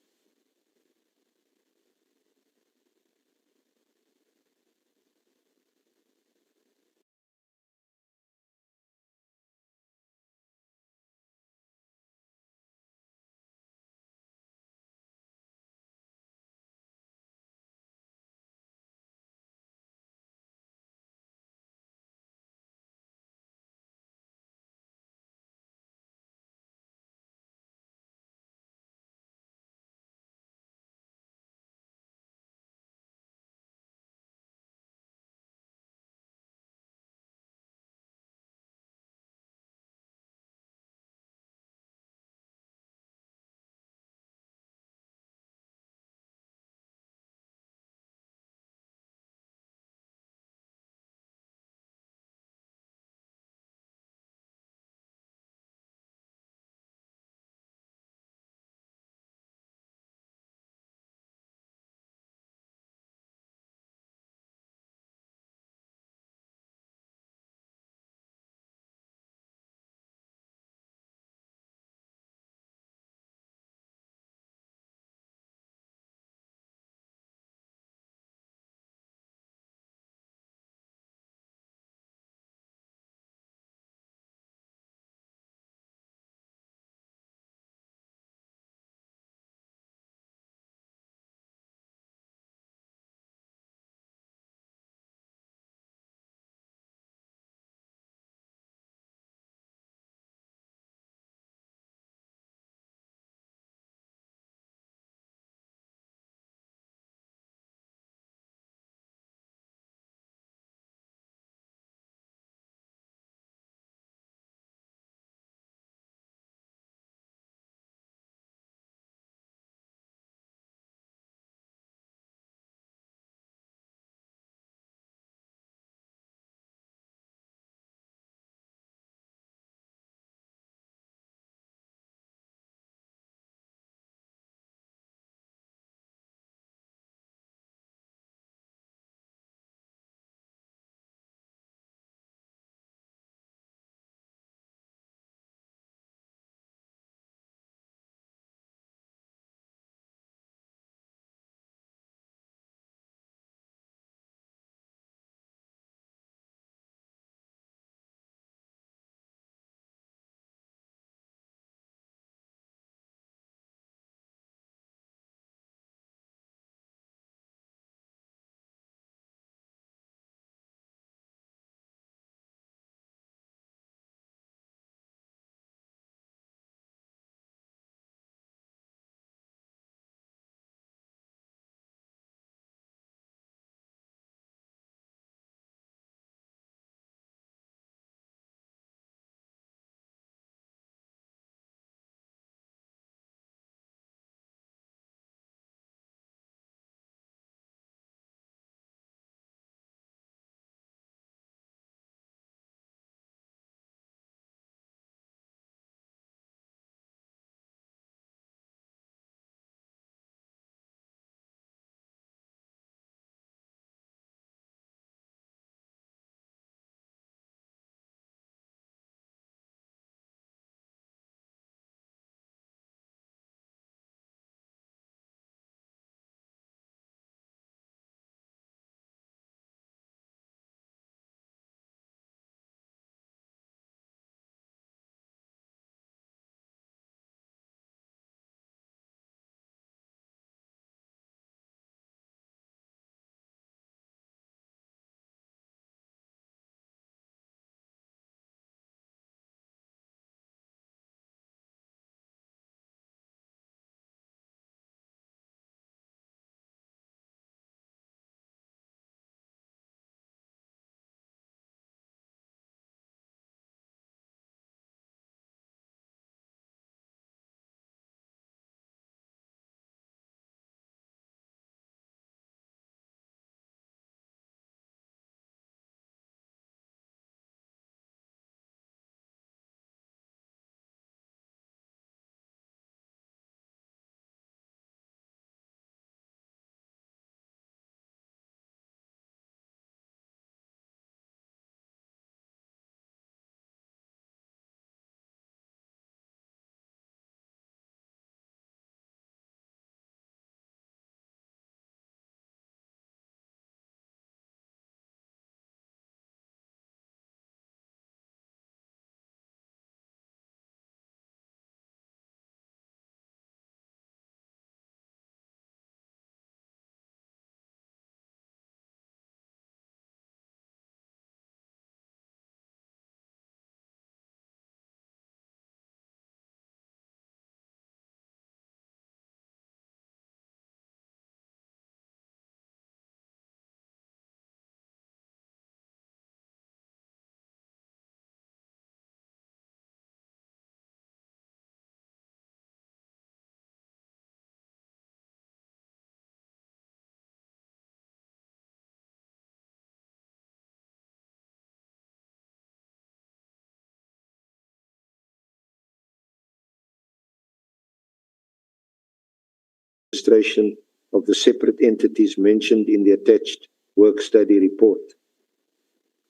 administration of the separate entities mentioned in the attached work study report.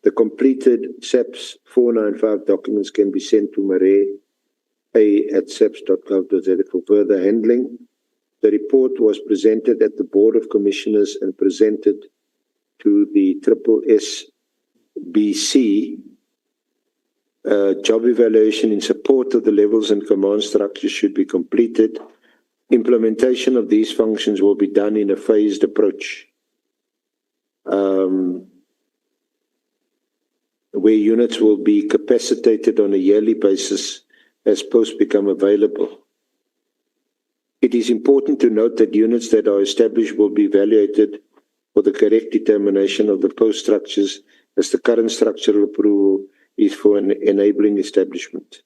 The completed SAPS 495 documents can be sent to marais@saps.gov.za for further handling. The report was presented at the Board of Commissioners and presented to the SSBC. Job evaluation in support of the levels and command structures should be completed. Implementation of these functions will be done in a phased approach, where units will be capacitated on a yearly basis as posts become available. It is important to note that units that are established will be evaluated for the correct determination of the post structures, as the current structural approval is for an enabling establishment.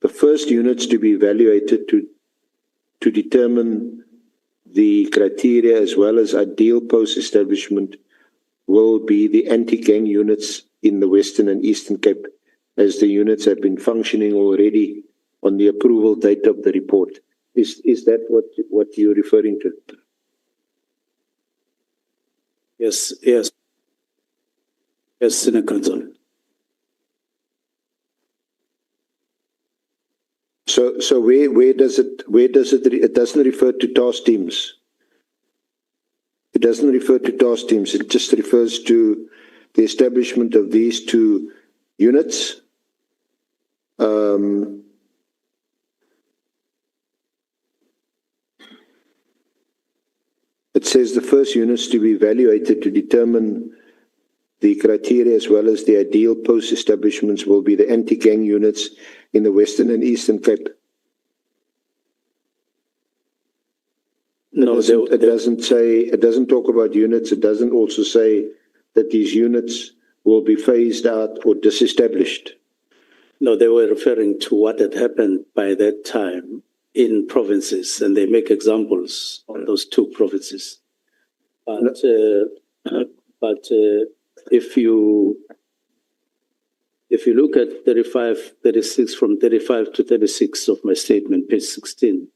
The first units to be evaluated to determine the criteria as well as ideal post establishment will be the anti-gang units in the Western and Eastern Cape, as the units have been functioning already on the approval date of the report. Is that what you're referring to? Yes, Senator Council. So where does it doesn't refer to task teams. It doesn't refer to task teams. It just refers to the establishment of these two units. It says the first units to be evaluated to determine the criteria as well as the ideal post establishments will be the anti-gang units in the Western and Eastern Cape. No, it doesn't say, it doesn't talk about units. It doesn't also say that these units will be phased out or disestablished. No, they were referring to what had happened by that time in provinces, and they make examples on those two provinces. But if you look at 35, 36, from 35 to 36 of my statement, page 16,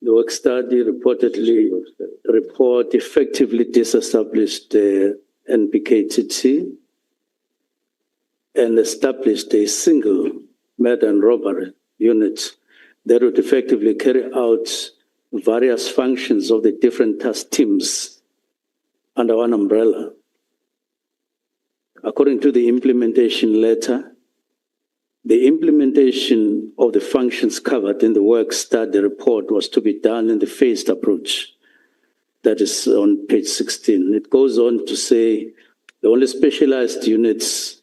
the work study reportedly effectively disestablished the NPKTT and established a single murder and robbery unit that would effectively carry out various functions of the different task teams under one umbrella. According to the implementation letter, the implementation of the functions covered in the work study report was to be done in the phased approach. That is on page 16. It goes on to say the only specialized units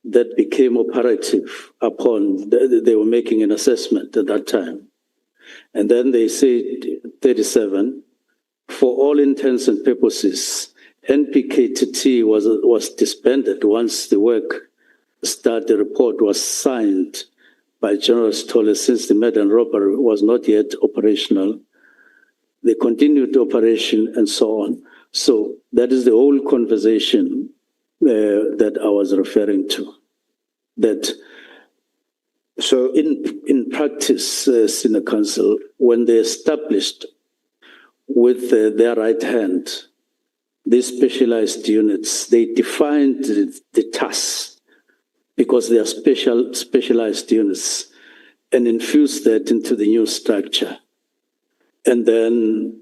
that became operative upon, they were making an assessment at that time. And then they said, 37, for all intents and purposes, NPKTT was disbanded once the work study report was signed by General Stoller, since the murder and robbery was not yet operational. They continued operation and so on. So that is the whole conversation that I was referring to. That so in practice, Senior Council, when they established with their right hand these specialized units, they defined the tasks because they are specialized units, and infused that into the new structure. And then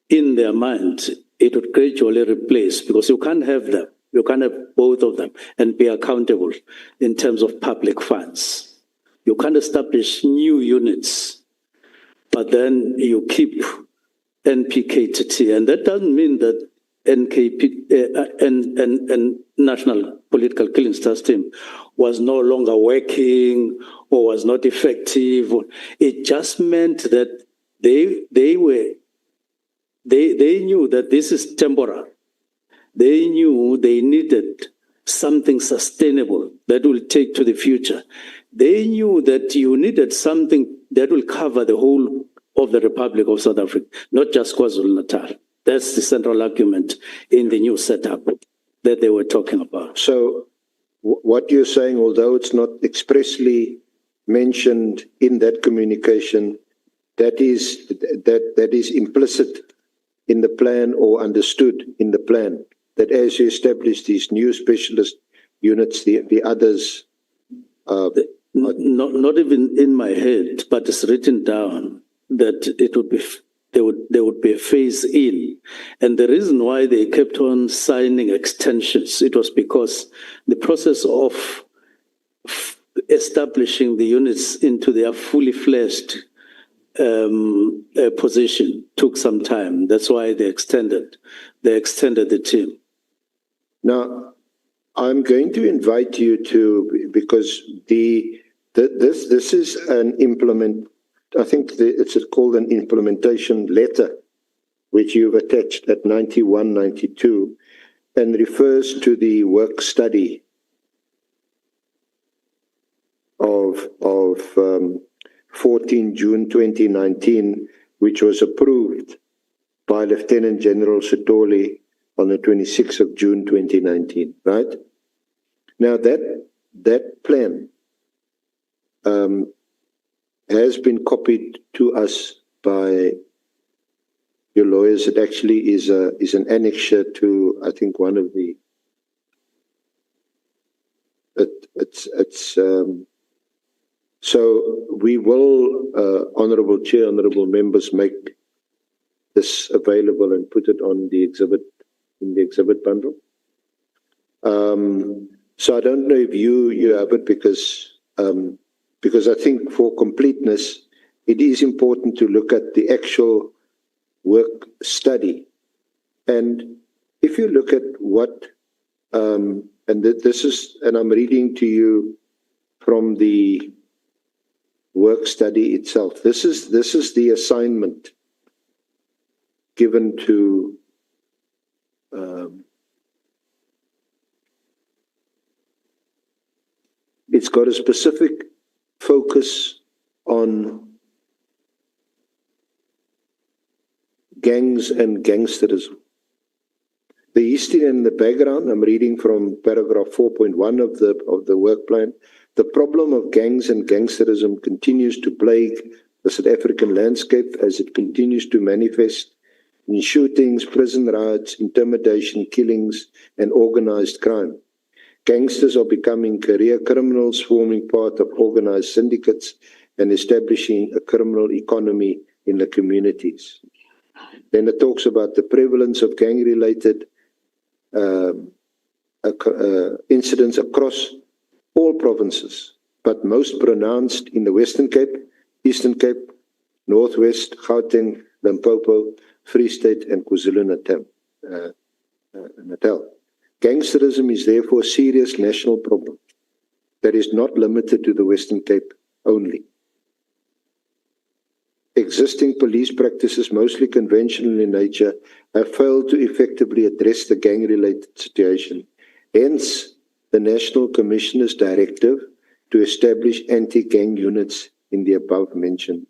in their mind, it would gradually replace, because you can't have them. You can't have both of them and be accountable in terms of public funds. You can't establish new units, but then you keep NPKTT. And that doesn't mean that NKP and National Political Killings Task Team was no longer working or was not effective. It just meant that they knew that this is temporary. They knew they needed something sustainable that will take to the future. They knew that you needed something that will cover the whole of the Republic of South Africa, not just KwaZulu-Natal. That's the central argument in the new setup that they were talking about. So what you're saying, although it's not expressly mentioned in that communication, that is implicit in the plan or understood in the plan, that as you establish these new specialist units, the others not even in my head, but it's written down that it would be there would be a phase in. And the reason why they kept on signing extensions, it was because the process of establishing the units into their fully fledged position took some time. That's why they extended the team. Now, I'm going to invite you to, because this is an I think it's called an implementation letter, which you've attached at 91, 92, and refers to the work study of 14 June 2019, which was approved by Lieutenant General Sitoli on the 26th of June 2019, right? Now that plan has been copied to us by your lawyers. It actually is an annexure to, I think, one of the. So we will, Honourable Chair, Honourable Members, make this available and put it on the exhibit, in the exhibit bundle. So I don't know if you have it, because I think for completeness, it is important to look at the actual work study. And if you look at what, and this is, and I'm reading to you from the work study itself. This is the assignment given to it's got a specific focus on gangs and gangsterism. The history and the background, I'm reading from paragraph 4.1 of the work plan. The problem of gangs and gangsterism continues to plague the South African landscape as it continues to manifest in shootings, prison riots, intimidation, killings, and organized crime. Gangsters are becoming career criminals, forming part of organized syndicates and establishing a criminal economy in the communities. Then it talks about the prevalence of gang-related incidents across all provinces, but most pronounced in the Western Cape, Eastern Cape, Northwest, Gauteng, Limpopo, Free State, and KwaZulu-Natal. Gangsterism is therefore a serious national problem that is not limited to the Western Cape only. Existing police practices, mostly conventional in nature, have failed to effectively address the gang-related situation. Hence, the National Commissioner's directive to establish anti-gang units in the above-mentioned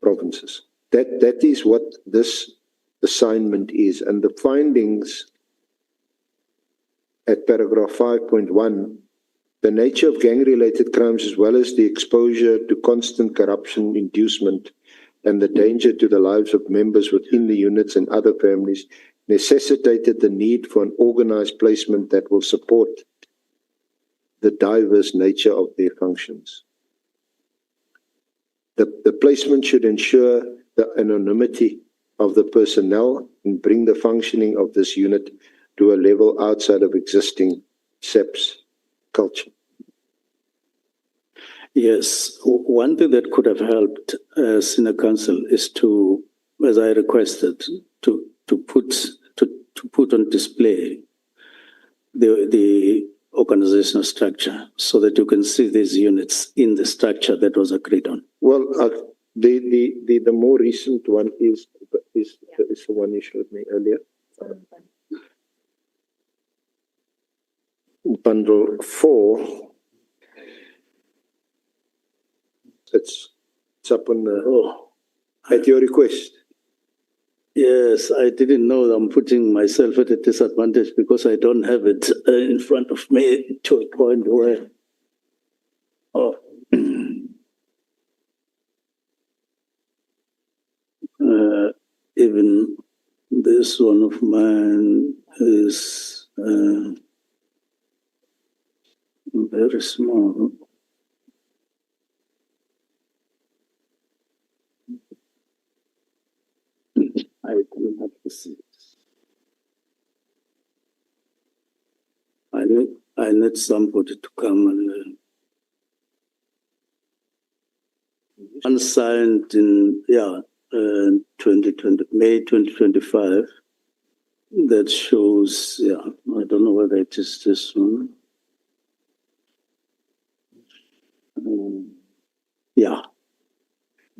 provinces. That is what this assignment is. And the findings at paragraph 5.1, the nature of gang-related crimes as well as the exposure to constant corruption inducement and the danger to the lives of members within the units and other families necessitated the need for an organized placement that will support the diverse nature of their functions. The placement should ensure the anonymity of the personnel and bring the functioning of this unit to a level outside of existing SAP's culture. Yes, one thing that could have helped Senior Council is to, as I requested, to put on display the organizational structure so that you can see these units in the structure that was agreed on. Well, the more recent one is the one you showed me earlier. Bundle 4. It's up on the, at your request. Yes, I didn't know I'm putting myself at a disadvantage because I don't have it in front of me to a point where. Oh. Even this one of mine is very small. I don't have to see this. I need somebody to come and unsigned in 2020 May 2025. That shows, I don't know whether it is this one.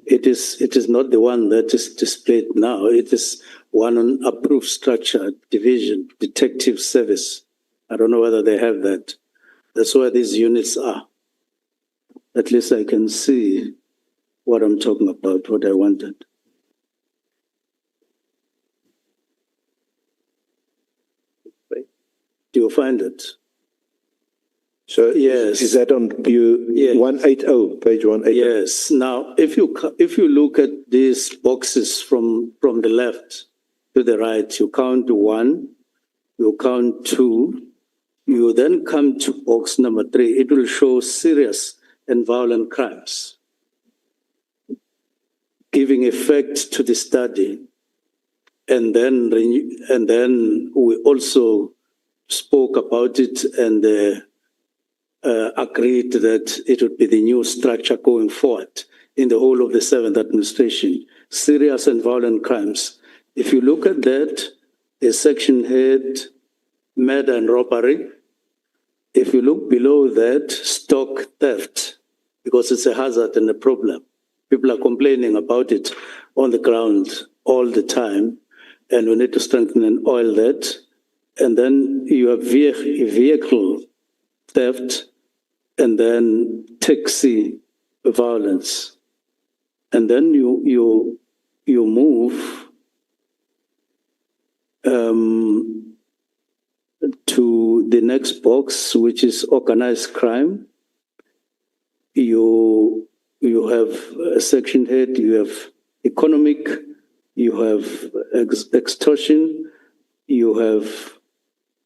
It is not the one that is displayed now. It is one on approved structure, division, detective service. I don't know whether they have that. That's where these units are. At least I can see what I'm talking about, what I wanted. Do you find it? So yes, is that on view 180, page 180? Yes. Now, if you look at these boxes from the left to the right, you count 1, you count 2, you then come to box number 3. It will show serious and violent crimes, giving effect to the study, and then we also spoke about it and agreed that it would be the new structure going forward in the whole of the 7th administration, serious and violent crimes. If you look at that, the section head, murder and robbery. If you look below that, stock theft, because it's a hazard and a problem. People are complaining about it on the ground all the time, and we need to strengthen and oil that. And then you have vehicle theft, and then taxi violence. And then you move to the next box, which is organized crime. You have a section head, you have economic, you have extortion, you have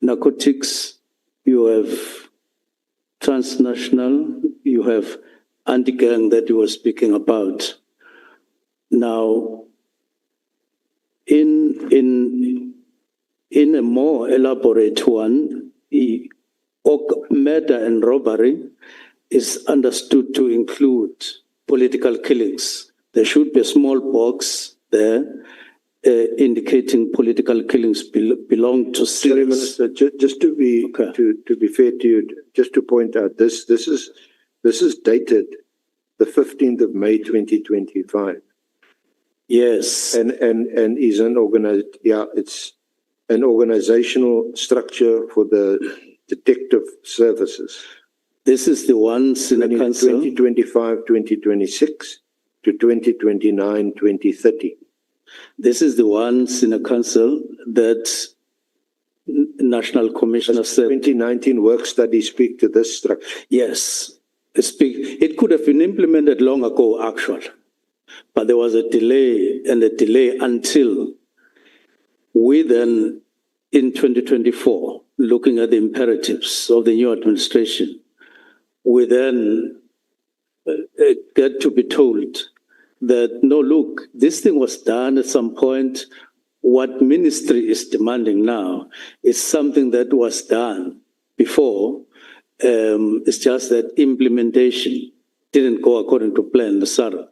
narcotics, you have transnational, you have anti-gang that you were speaking about. Now, in a more elaborate one, murder and robbery is understood to include political killings. There should be a small box there indicating political killings belong to serious. Sorry, Minister, just to be fair to you, just to point out, this is dated the 15th of May 2025. Yes, and is it's an organizational structure for the detective services. This is the ones in the council 2025, 2026 to 2029, 2030. This is the ones in the council that National Commissioner said. 2019 work study speak to this structure? Yes, it could have been implemented long ago, actually, but there was a delay until we then, in 2024, looking at the imperatives of the new administration, we then get to be told that, no, look, this thing was done at some point. What ministry is demanding now is something that was done before. It's just that implementation didn't go according to plan, Sarah.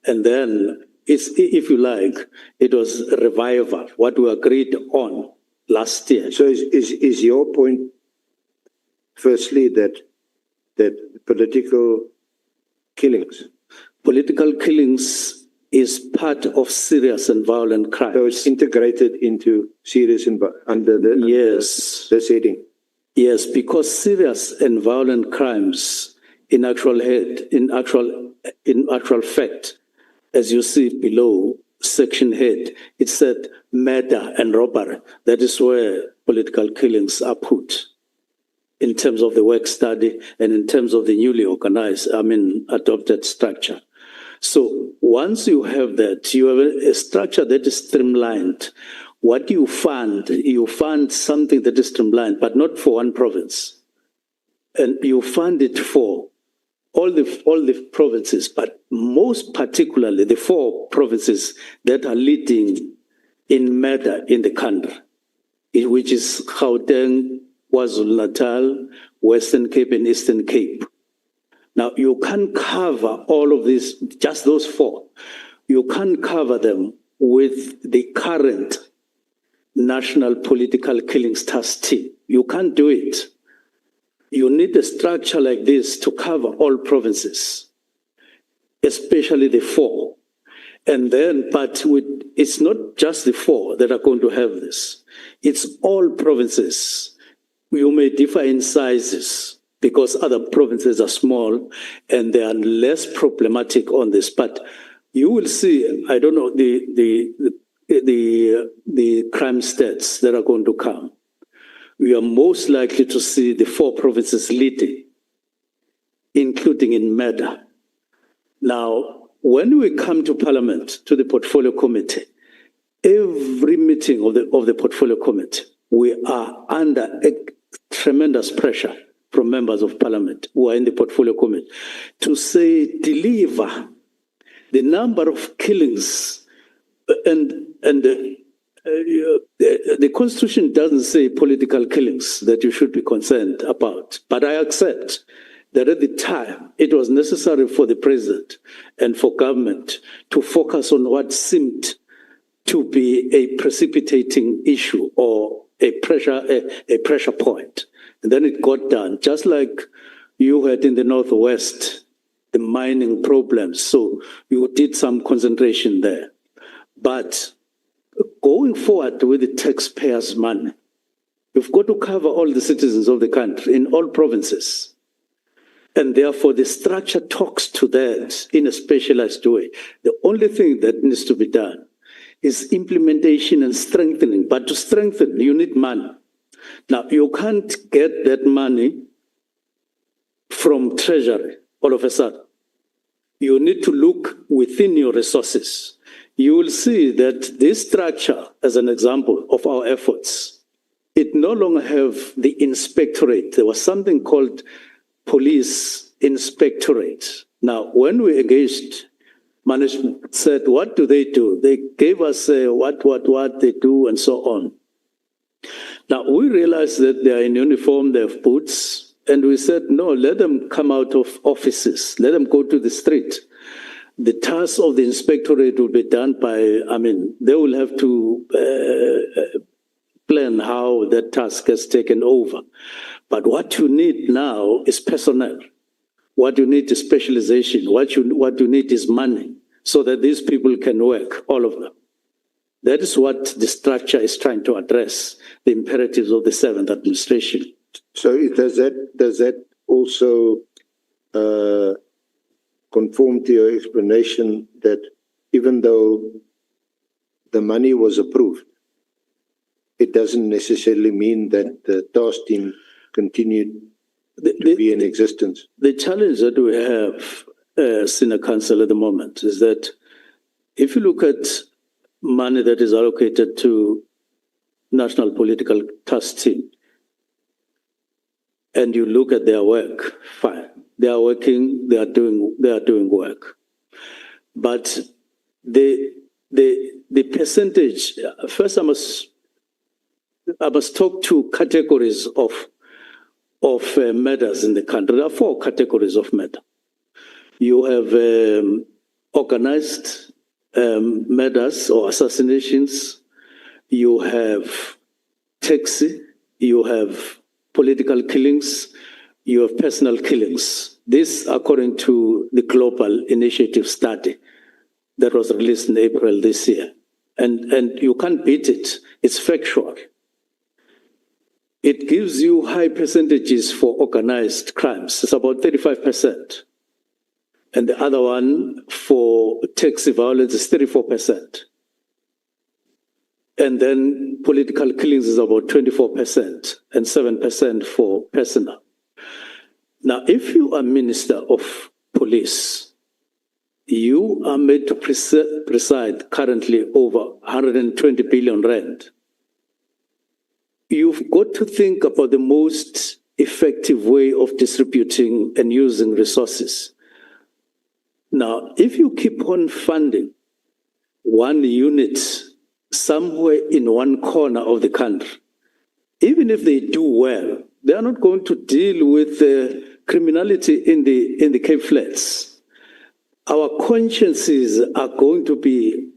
And then, if you like, it was a revival, what we agreed on last year. So is your point, firstly, that political killings is part of serious and violent crimes. So it's integrated into serious and under this heading. Yes, because serious and violent crimes, in actual fact, as you see below, section head, it said murder and robbery. That is where political killings are put in terms of the work study and in terms of the newly adopted structure. So once you have that, you have a structure that is streamlined. What you fund something that is streamlined, but not for one province. And you fund it for all the provinces, but most particularly the 4 provinces that are leading in murder in the country, which is Gauteng, KwaZulu-Natal, Western Cape, and Eastern Cape. Now, you can't cover all of this, just those 4. You can't cover them with the current National Political Killings Task Team. You can't do it. You need a structure like this to cover all provinces, especially the 4. And then, it's not just the 4 that are going to have this. It's all provinces. You may differ in sizes because other provinces are small and they are less problematic on this. But you will see, I don't know, the crime stats that are going to come. We are most likely to see the 4 provinces leading, including in murder. Now, when we come to Parliament, to the Portfolio Committee, every meeting of the Portfolio Committee, we are under tremendous pressure from members of Parliament who are in the Portfolio Committee to say, deliver the number of killings the Constitution doesn't say political killings that you should be concerned about, but I accept that at the time it was necessary for the president and for government to focus on what seemed to be a precipitating issue or a pressure point. And then it got done, just like you had in the Northwest, the mining problems. So you did some concentration there. But going forward with the taxpayers' money, you've got to cover all the citizens of the country in all provinces. And therefore, the structure talks to that in a specialized way. The only thing that needs to be done is implementation and strengthening. But to strengthen, you need money. Now, you can't get that money from Treasury all of a sudden. You need to look within your resources. You will see that this structure, as an example of our efforts, it no longer have the inspectorate. There was something called police inspectorate. Now, when we engaged, management said, what do they do? They gave us what they do and so on. Now, we realized that they are in uniform, they have boots, and we said, no, let them come out of offices. Let them go to the street. The task of the inspectorate will be done by, they will have to plan how that task gets taken over. But what you need now is personnel. What you need is specialization. What you need is money so that these people can work, all of them. That is what the structure is trying to address, the imperatives of the 7th administration. So does that also conform to your explanation that even though the money was approved, it doesn't necessarily mean that the task team continued to be in existence? The challenge that we have, Senior Council, at the moment is that if you look at money that is allocated to National Political Task Team and you look at their work, fine. They are working, they are doing work. But the percentage, first I must talk to categories of murders in the country. There are 4 categories of murder. You have organized murders or assassinations. You have taxi. You have political killings. You have personal killings. This, according to the Global Initiative study that was released in April this year. And you can't beat it. It's factual. It gives you high percentages for organized crimes. It's about 35%. And the other one for taxi violence is 34%. And then political killings is about 24% and 7% for personal. Now, if you are Minister of Police You are made to preside currently over 120 billion rand. You've got to think about the most effective way of distributing and using resources. Now, if you keep on funding one unit somewhere in one corner of the country, even if they do well, they are not going to deal with the criminality in the Cape Flats. Our consciences are going to be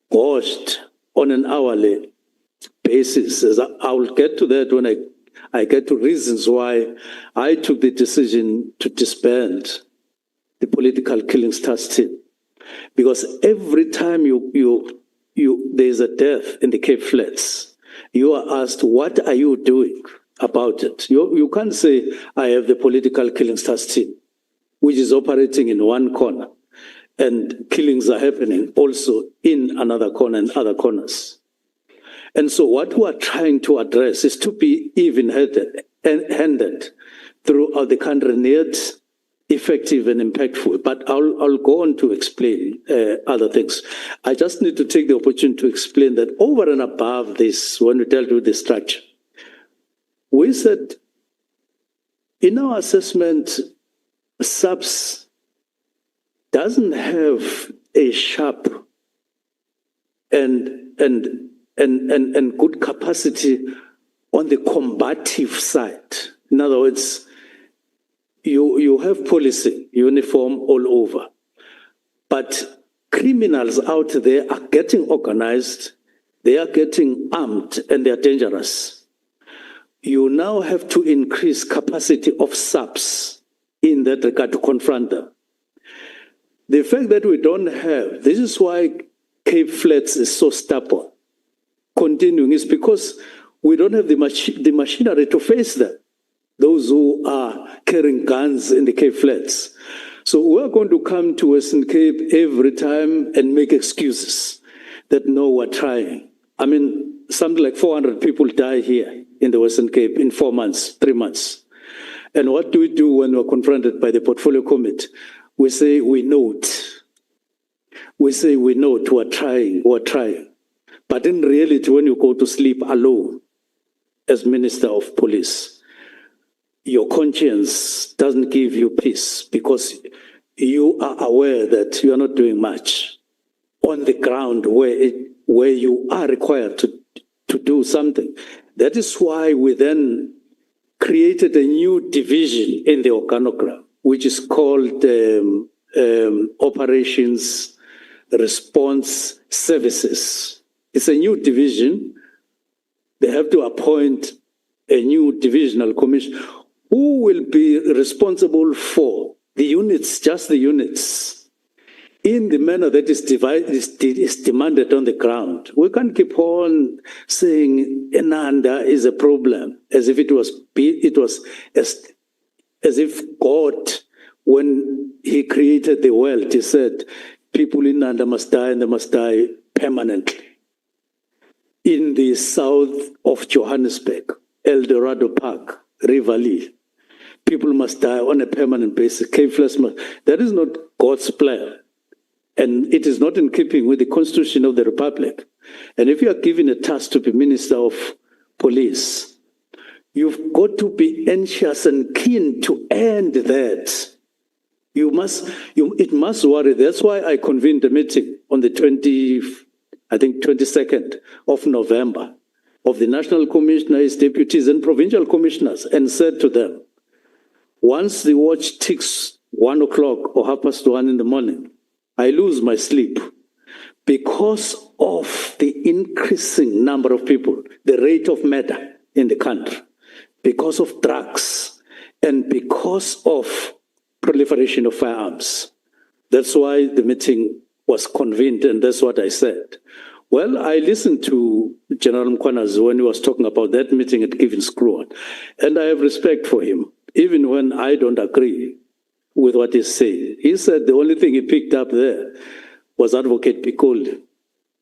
washed on an hourly basis. As I will get to that when I get to reasons why I took the decision to disband the political killings task team. Because every time there's a death in the Cape Flats, you are asked, what are you doing about it? You can't say, I have the political killings task team, which is operating in one corner, and killings are happening also in another corner and other corners. And so what we are trying to address is to be even-handed throughout the country, yet effective and impactful. But I'll go on to explain other things. I just need to take the opportunity to explain that over and above this, when we dealt with the structure, we said in our assessment, SAPS doesn't have a sharp and good capacity on the combative side. In other words, you have policy, uniform all over, but criminals out there are getting organized, they are getting armed, and they are dangerous. You now have to increase capacity of SAPS in that regard to confront them. The fact that we don't have, this is why Cape Flats is so stubborn, continuing, is because we don't have the machinery to face them, those who are carrying guns in the Cape Flats. So we're going to come to Western Cape every time and make excuses that no, we're trying. I mean, something like 400 people die here in the Western Cape in 4 months, 3 months. And what do we do when we're confronted by the portfolio committee? We say we note. We say we note, we're trying. But in reality, when you go to sleep alone as Minister of Police, your conscience doesn't give you peace because you are aware that you are not doing much on the ground where you are required to do something. That is why we then created a new division in the organogram, which is called Operations Response Services. It's a new division. They have to appoint a new divisional commission who will be responsible for the units, just the units, in the manner that is demanded on the ground. We can't keep on saying Enanda is a problem as if it was as if God, when he created the world, he said, people in Nanda must die and they must die permanently. In the south of Johannesburg, El Dorado Park, Rivali, people must die on a permanent basis. Cape Flats must. That is not God's plan. And it is not in keeping with the Constitution of the Republic. And if you are given a task to be Minister of Police, you've got to be anxious and keen to end that. It must worry. That's why I convened a meeting on the 22nd of November of the National Commissioners, deputies, and provincial commissioners, and said to them, once the watch ticks 1 o'clock or 1:30 in the morning, I lose my sleep because of the increasing number of people, the rate of murder in the country, because of drugs, and because of proliferation of firearms. That's why the meeting was convened, and that's what I said. Well, I listened to General Mchunu when he was talking about that meeting at Givens Screw, and I have respect for him, even when I don't agree with what he's saying. He said the only thing he picked up there was Advocate Piccoli,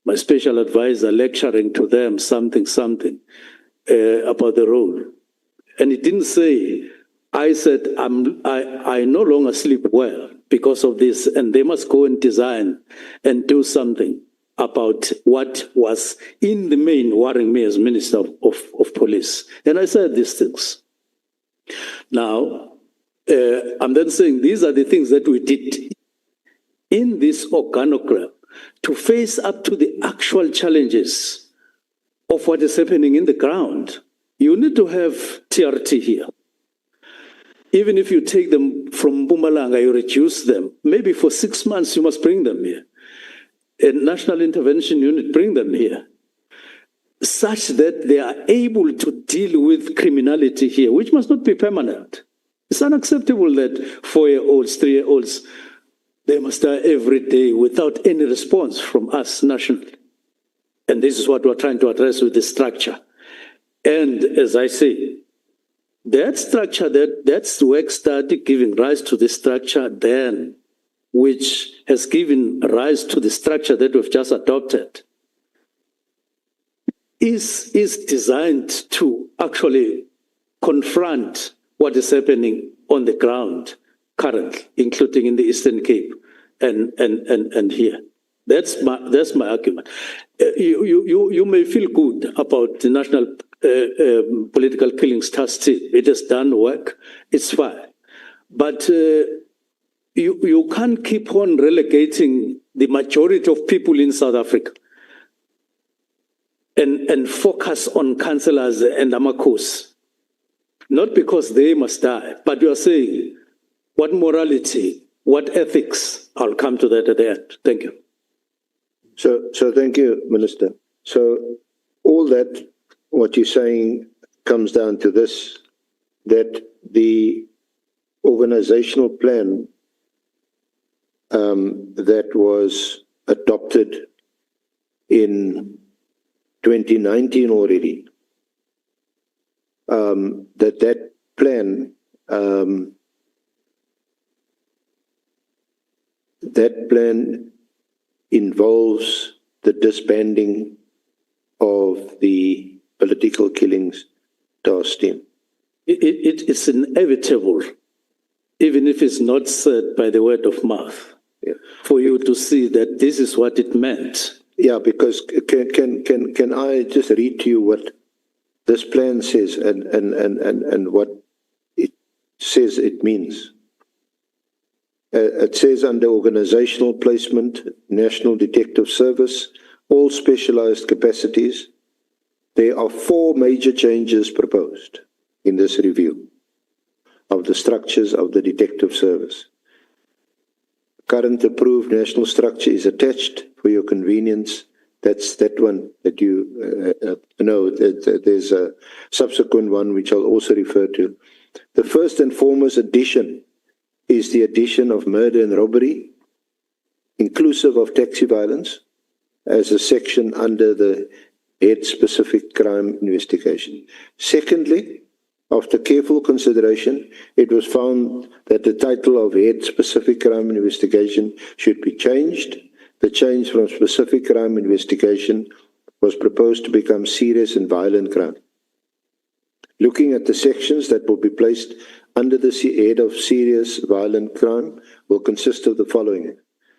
my special advisor, lecturing to them something about the role. And he didn't say I said, I no longer sleep well because of this, and they must go and design and do something about what was in the main worrying me as Minister of Police. And I said these things. Now, I'm then saying these are the things that we did in this organogram to face up to the actual challenges of what is happening in the ground. You need to have TRT here. Even if you take them from Mpumalanga, you reduce them, maybe for 6 months you must bring them here. A national intervention unit, bring them here, such that they are able to deal with criminality here, which must not be permanent. It's unacceptable that 4-year-olds, 3-year-olds, they must die every day without any response from us nationally. And this is what we're trying to address with the structure. And as I say, that structure, that's the work study giving rise to the structure then, which has given rise to the structure that we've just adopted, is designed to actually confront what is happening on the ground currently, including in the Eastern Cape and here. That's my argument. You may feel good about the National Political Killings Task Team. It has done work. It's fine. But you can't keep on relegating the majority of people in South Africa and focus on councillors and Amakos. Not because they must die, but you are saying what morality, what ethics. I'll come to that at the end. Thank you. So thank you, Minister. So all that, what you're saying comes down to this, that the organizational plan that was adopted in 2019 already, that plan involves the disbanding of the political killings task team. It's inevitable, even if it's not said by the word of mouth, for you to see that this is what it meant. Yeah, because can I just read to you what this plan says and what it says it means? It says under organizational placement, National Detective Service, all specialized capacities, there are 4 major changes proposed in this review of the structures of the Detective Service. Current approved national structure is attached for your convenience. That's that one that you know. There's a subsequent one which I'll also refer to. The first and foremost addition is the addition of murder and robbery, inclusive of taxi violence, as a section under the head-specific crime investigation. Secondly, after careful consideration, it was found that the title of head-specific crime investigation should be changed. The change from specific crime investigation was proposed to become serious and violent crime. Looking at the sections that will be placed under the head of serious violent crime will consist of the following: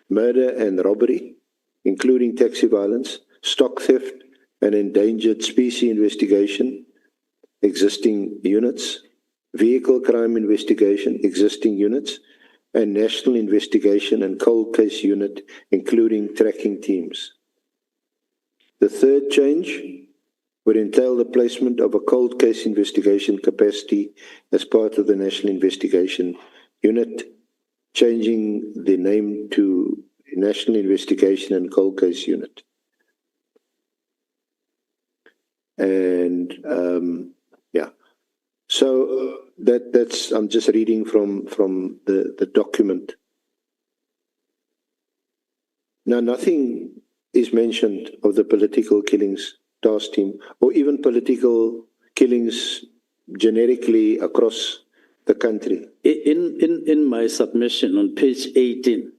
murder and robbery, including taxi violence, stock theft and endangered species investigation, existing units, vehicle crime investigation, existing units, and national investigation and cold case unit, including tracking teams. The third change would entail the placement of a cold case investigation capacity as part of the National Investigation Unit, changing the name to National Investigation and Cold Case Unit. And so that's I'm just reading from the document. Now, nothing is mentioned of the political killings task team, or even political killings generically across the country. In my submission on page 18,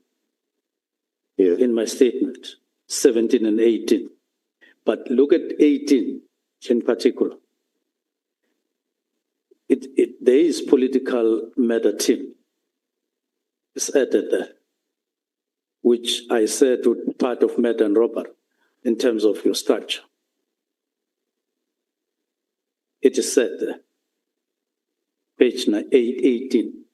Yes. in my statement, 17 and 18, but look at 18 in particular. there is political matter team. It's added there, which I said would be part of matter and robber in terms of your structure. It is said there, page 818.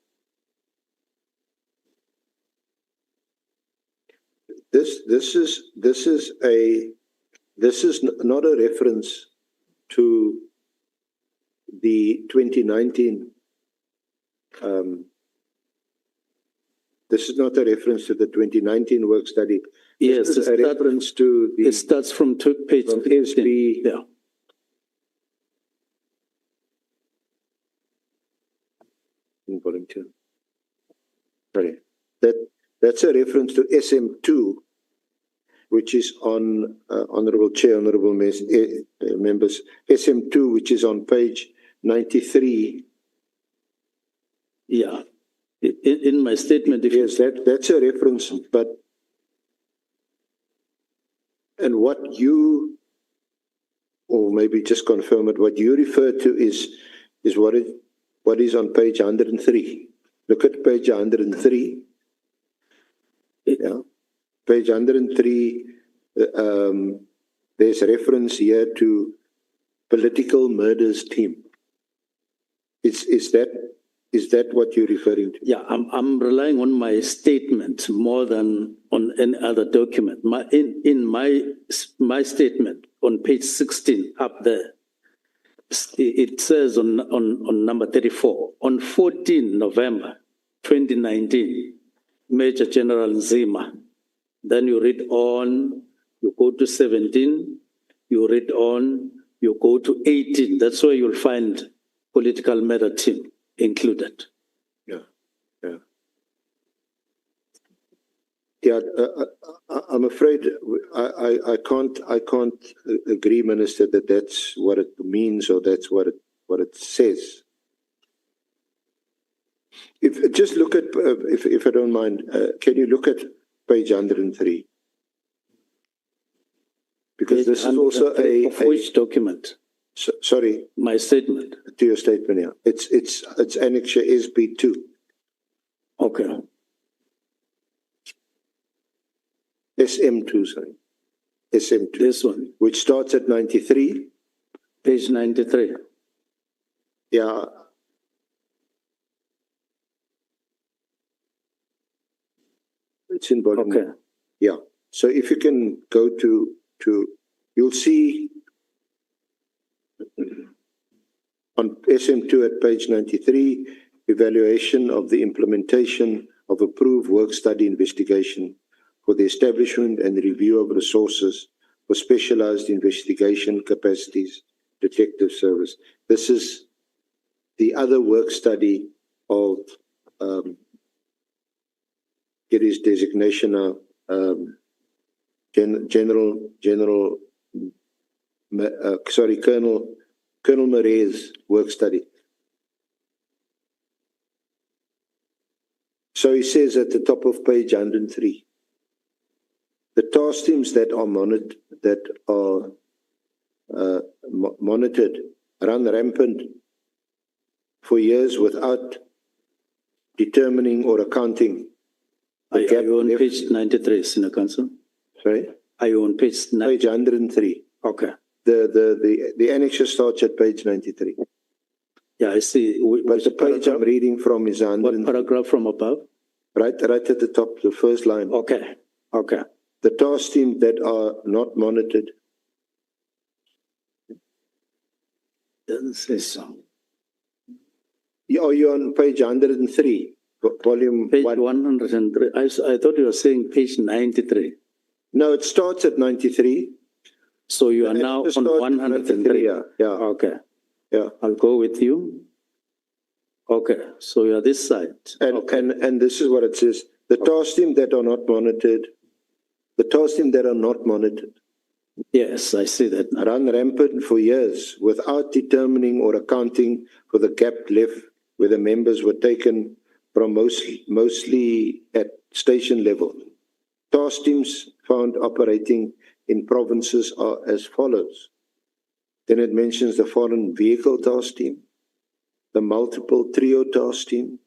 This is not a reference to the 2019. This is not a reference to the 2019 work study. Yes, this is a reference to the. It starts from page 15. SB. Yeah. Volunteer. Sorry, that's a reference to SM2, which is on Honourable Chair, Honourable members, SM2, which is on page 93. Yeah. In my statement, Yes, that's a reference, but and what you, or maybe just confirm it, what you refer to is what is on page 103. Look at page 103. Yeah, page 103. There's a reference here to political murders team. Is that what you're referring to? yeah, I'm relying on my statement more than on any other document. In my statement on page 16 up there, it says on number 34, on 14 November 2019, Major General Nzima. Then you read on, you go to 17, you read on, you go to 18. That's where you'll find political matter team included. Yeah, I'm afraid I can't agree, Minister, that that's what it means or that's what it says. Just look at, if I don't mind, can you look at page 103? Because this is also of which document? Sorry, My statement. to your statement. Yeah, it's annexure SB2. Okay. SM2, sorry. SM2. This one. Which starts at 93. Page 93. Yeah. It's in bottom. Okay. Yeah. So if you can go to you'll see on SM2 at page 93, evaluation of the implementation of approved work study investigation for the establishment and review of resources for specialized investigation capacities, detective service. This is the other work study of it is designation now, Colonel Murray's work study. So he says at the top of page 103, the task teams that are monitored run rampant for years without determining or accounting. Are you on page 93, Senior Counsel? Sorry? Are you on page 93? Page 103. Okay. The annexure starts at page 93. Yeah, I see. But the page I'm reading from is 103. What paragraph from above? Right at the top, the first line. Okay. Okay. The task teams that are not monitored. Doesn't say so. Are you on page 103? Volume Page 1. 103. I thought you were saying page 93. No, it starts at 93. So you are now on 103. Yeah. Okay. Yeah. I'll go with you. Okay. So you're this side. And this is what it says. The task team that are not monitored. The task team that are not monitored. Yes, I see that now. Run rampant for years without determining or accounting for the gap left where the members were taken from mostly at station level. Task teams found operating in provinces are as follows. Then it mentions the foreign vehicle task team, the multiple trio task team,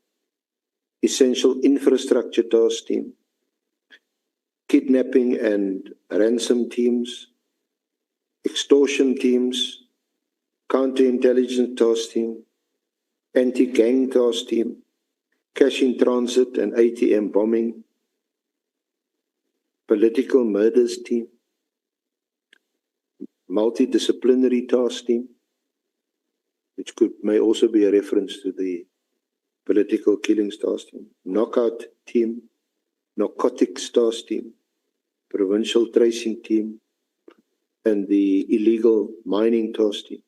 essential infrastructure task team, kidnapping and ransom teams, extortion teams, counterintelligence task team, anti-gang task team, cash in transit and ATM bombing, political murders team, multidisciplinary task team, which may also be a reference to the political killings task team, knockout team, narcotics task team, provincial tracing team, and the illegal mining task team.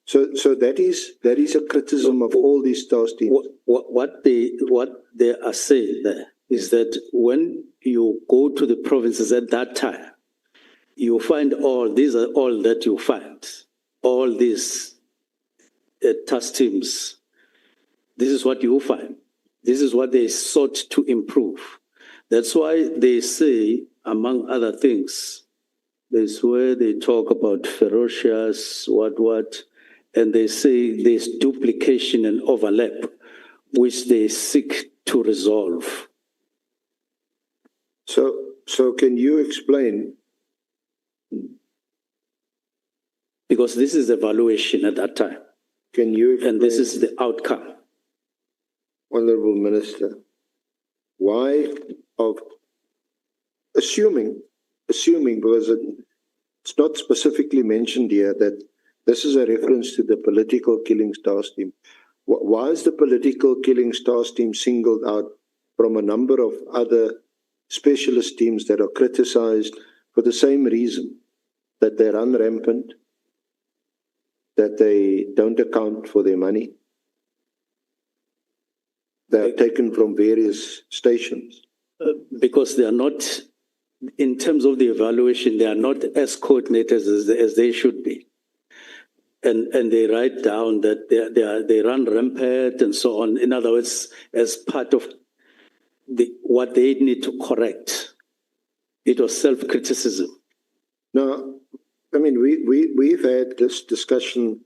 So that is a criticism of all these task teams. What they are saying there is that when you go to the provinces at that time, you find these are all that you find, all these task teams. This is what you find. This is what they sought to improve. That's why they say, among other things, there's where they talk about ferocious, what, and they say there's duplication and overlap, which they seek to resolve. So can you explain? Because this is evaluation at that time. Can you explain, and this is the outcome. Honorable Minister, why of assuming, because it's not specifically mentioned here that this is a reference to the political killings task team. Why is the political killings task team singled out from a number of other specialist teams that are criticized for the same reason, that they run rampant, that they don't account for their money? They are taken from various stations. Because they are not, in terms of the evaluation, they are not as coordinated as they should be. And they write down that they run rampant and so on. In other words, as part of what they need to correct. It was self-criticism. Now, I mean, we've had this discussion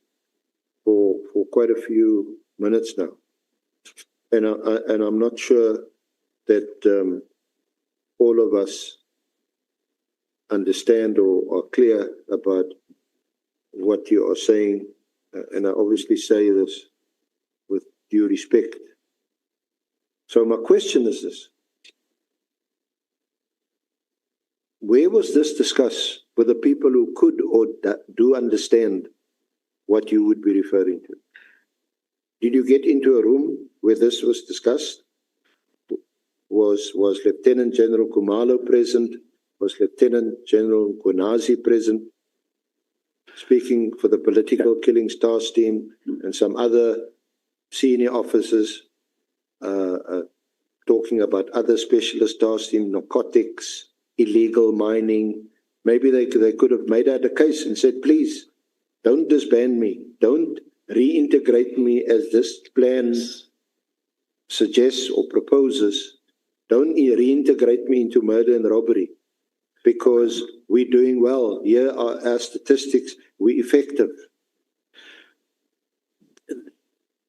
for quite a few minutes now. And I'm not sure that all of us understand or are clear about what you are saying. And I obviously say this with due respect. So my question is this. Where was this discussed with the people who could or do understand what you would be referring to? Did you get into a room where this was discussed? Was Lieutenant General Kumalo present? Was Lieutenant General Nkwenazi present? Speaking for the political killings task team and some other senior officers talking about other specialist task team, narcotics, illegal mining. Maybe they could have made out a case and said, please, don't disband me. Don't reintegrate me as this plan suggests or proposes. Don't reintegrate me into murder and robbery because we're doing well. Here are our statistics. We're effective.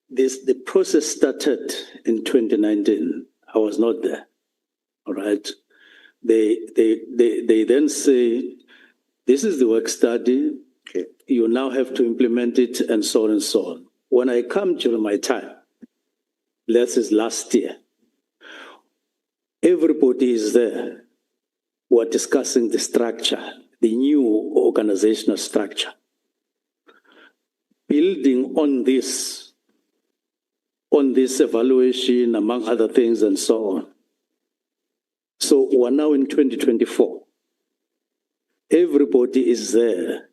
The process started in 2019. I was not there. All right. They then say, this is the work study. Okay. You now have to implement it and so on and so on. When I come during my time, this is last year, everybody is there. We're discussing the structure, the new organizational structure. Building on this evaluation, among other things, and so on. So we're now in 2024. Everybody is there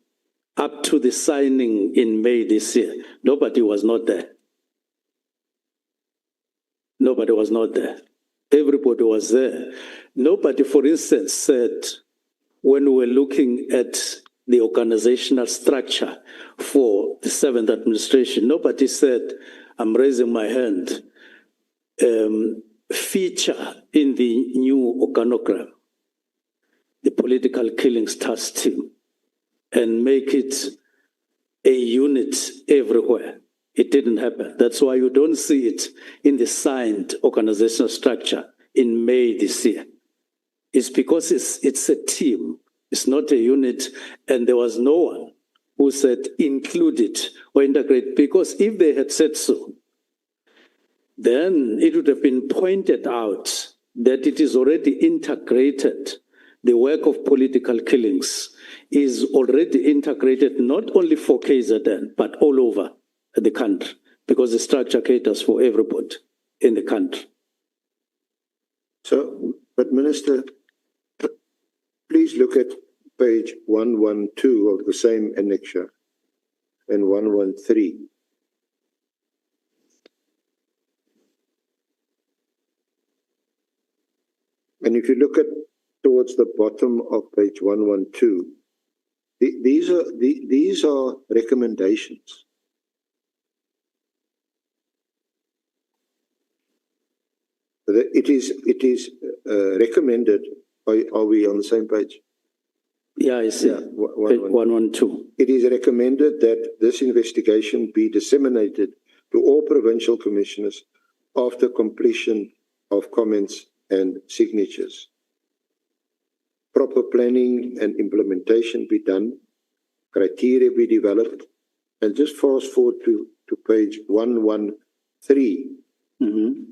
up to the signing in May this year. Nobody was not there. Nobody was not there. Everybody was there. Nobody, for instance, said, when we were looking at the organizational structure for the 7th administration, nobody said, I'm raising my hand, feature in the new organogram, the political killings task team, and make it a unit everywhere. It didn't happen. That's why you don't see it in the signed organizational structure in May this year. It's because it's a team. It's not a unit, and there was no one who said include it or integrate, because if they had said so, then it would have been pointed out that it is already integrated. The work of political killings is already integrated not only for KZN, but all over the country, because the structure caters for everybody in the country. So, but Minister, please look at page 112 of the same annexure and 113. And if you look at towards the bottom of page 112, these are recommendations. It is recommended. Are we on the same page? Yeah, I see. Yeah, 112. It is recommended that this investigation be disseminated to all provincial commissioners after completion of comments and signatures. Proper planning and implementation be done, criteria be developed, and just fast forward to page 113. Mm-hmm.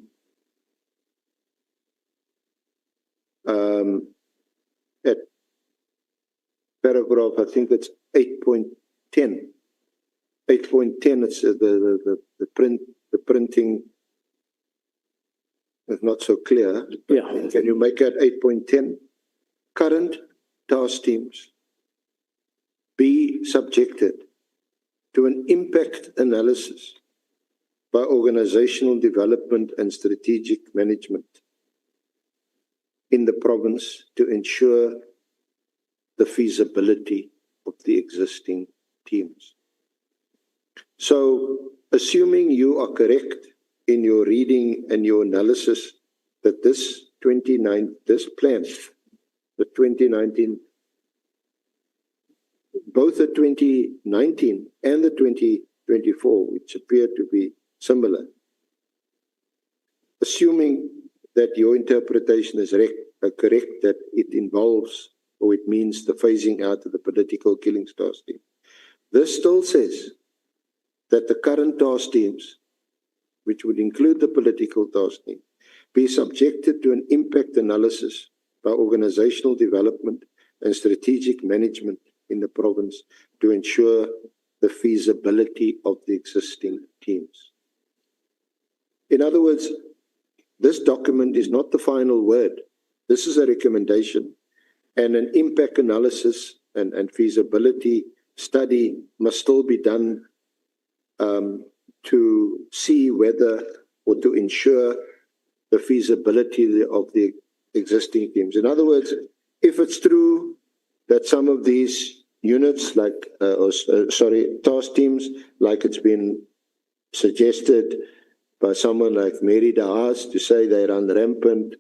At paragraph, I think it's 8.10. 8.10, it's the printing is not so clear. Yeah. Can you make that 8.10? Current task teams be subjected to an impact analysis by organizational development and strategic management in the province to ensure the feasibility of the existing teams. So, assuming you are correct in your reading and your analysis that this plan, the 2019, both the 2019 and the 2024, which appear to be similar, assuming that your interpretation is correct, that it involves or it means the phasing out of the political killings task team. This still says that the current task teams, which would include the political task team, be subjected to an impact analysis by organizational development and strategic management in the province to ensure the feasibility of the existing teams. In other words, this document is not the final word. This is a recommendation, and an impact analysis and feasibility study must still be done to see whether or to ensure the feasibility of the existing teams. In other words, if it's true that some of these units, like task teams, like it's been suggested by someone like Mary de Haas to say they run rampant,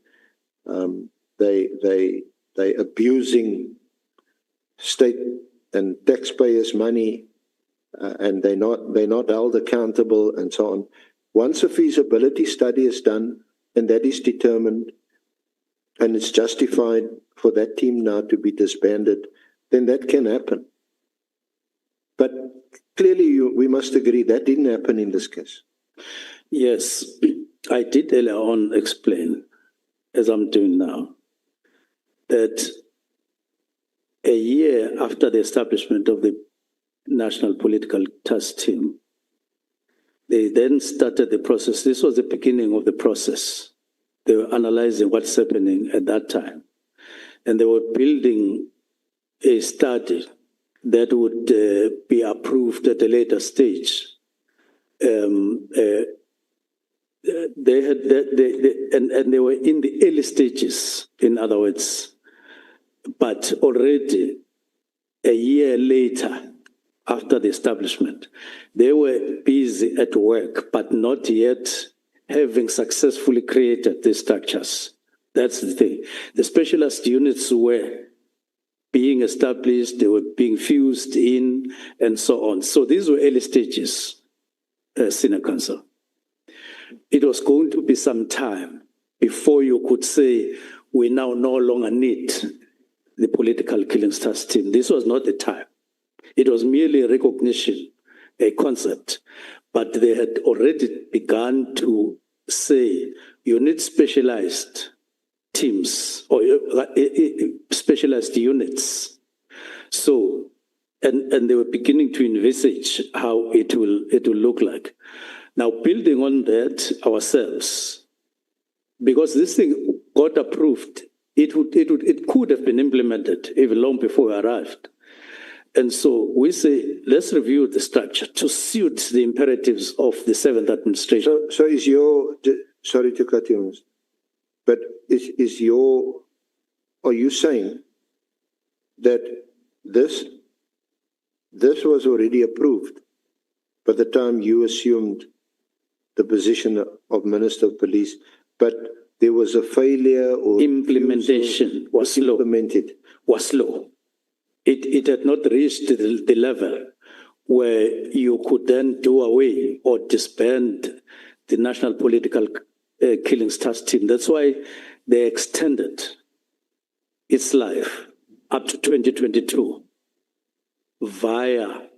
they abusing state and taxpayers' money, and they're not held accountable, and so on. Once a feasibility study is done and that is determined, and it's justified for that team now to be disbanded, then that can happen. But clearly, we must agree that didn't happen in this case. Yes, I did earlier on explain, as I'm doing now, that a year after the establishment of the National Political Task Team, they then started the process. This was the beginning of the process. They were analyzing what's happening at that time. And they were building a study that would be approved at a later stage. They were in the early stages, in other words, but already a year later, after the establishment, they were busy at work, but not yet having successfully created these structures. That's the thing. The specialist units were being established, they were being fused in, and so on. So these were early stages. senior counsel. It was going to be some time before you could say we now no longer need the political killings task team. This was not the time. It was merely a recognition, a concept. But they had already begun to say you need specialized teams or specialized units. So, and they were beginning to envisage how it will look like. Now, building on that ourselves, because this thing got approved, it could have been implemented even long before we arrived. And so we say, let's review the structure to suit the imperatives of the seventh administration. So is your, sorry to cut you, but are you saying that this was already approved by the time you assumed the position of Minister of Police, but there was a failure or implementation was slow. Was slow. It had not reached the level where you could then do away or disband the National Political Killings Task Team. That's why they extended its life up to 2022 via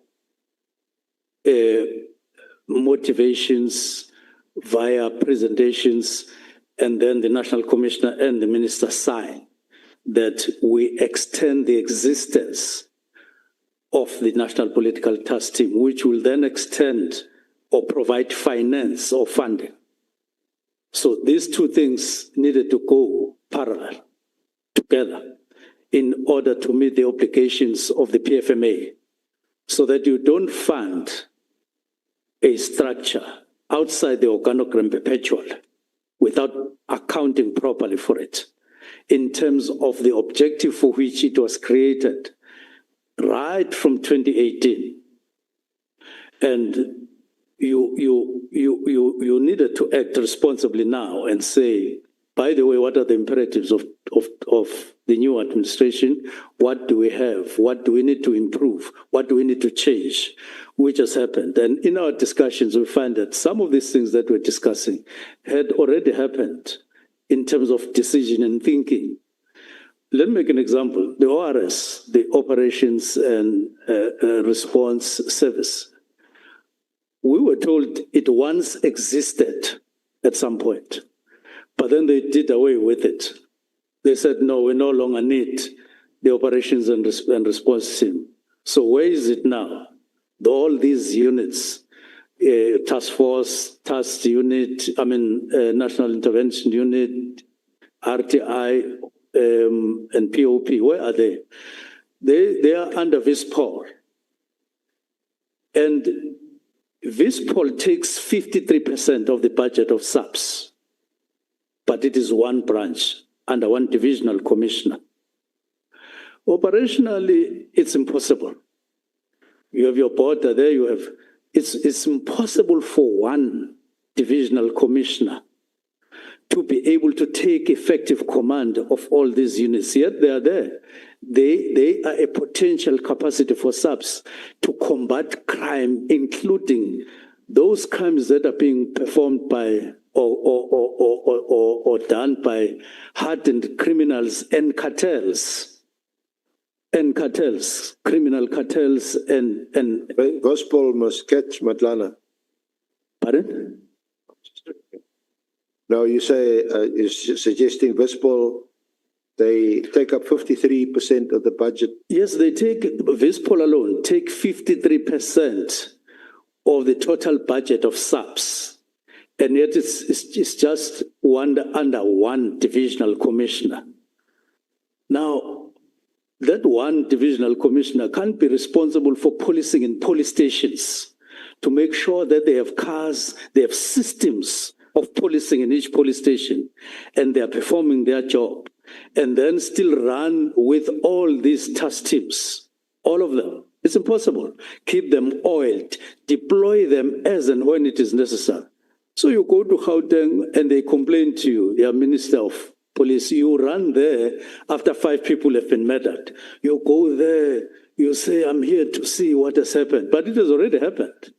motivations, via presentations, and then the National Commissioner and the Minister sign that we extend the existence of the National Political Task Team, which will then extend or provide finance or funding. So these two things needed to go parallel together in order to meet the obligations of the PFMA, so that you don't fund a structure outside the organogram perpetual without accounting properly for it in terms of the objective for which it was created right from 2018. And you needed to act responsibly now and say, by the way, what are the imperatives of the new administration? What do we have? What do we need to improve? What do we need to change? Which has happened. And in our discussions, we find that some of these things that we're discussing had already happened in terms of decision and thinking. Let me make an example. The ORS, the Operations and Response Service, we were told it once existed at some point, but then they did away with it. They said, no, we no longer need the Operations and Response team. So where is it now? All these units, Task Force, Task Unit, National Intervention Unit, RTI, and POP, where are they? They are under VISPOL. And VISPOL takes 53% of the budget of SAPS, but it is one branch under one divisional commissioner. Operationally, it's impossible. You have your border there, it's impossible for one divisional commissioner to be able to take effective command of all these units, yet they are there. They are a potential capacity for SAPS to combat crime, including those crimes that are being performed by or done by hardened criminals and cartels. Criminal cartels and Gospel must catch Matlana. Pardon? Now you say, you're suggesting Vispol, they take up 53% of the budget. Yes, they take, Vispol alone, take 53% of the total budget of SAPS. And yet it's just under one divisional commissioner. Now, that one divisional commissioner can't be responsible for policing in police stations to make sure that they have cars, they have systems of policing in each police station, and they are performing their job, and then still run with all these task teams, all of them. It's impossible. Keep them oiled, deploy them as and when it is necessary. So you go to Gauteng and they complain to you, their Minister of Police, you run there after 5 people have been murdered. You go there, you say, I'm here to see what has happened. But it has already happened.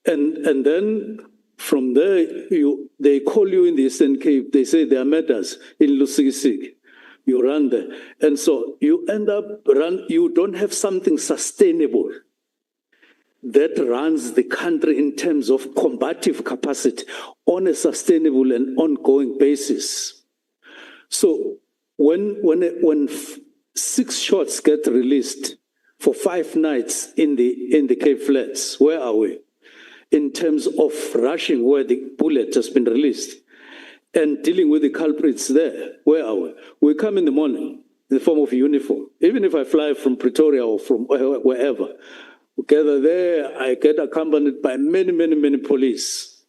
And then from there, they call you in the Eastern Cape. They say there are matters in Lusikisiki. You run there. And so you end up you don't have something sustainable that runs the country in terms of combative capacity on a sustainable and ongoing basis. So when 6 shots get released for 5 nights in the Cape Flats, where are we? In terms of rushing where the bullet has been released and dealing with the culprits there, where are we? We come in the morning in the form of a uniform. Even if I fly from Pretoria or from wherever, we gather there, I get accompanied by many police.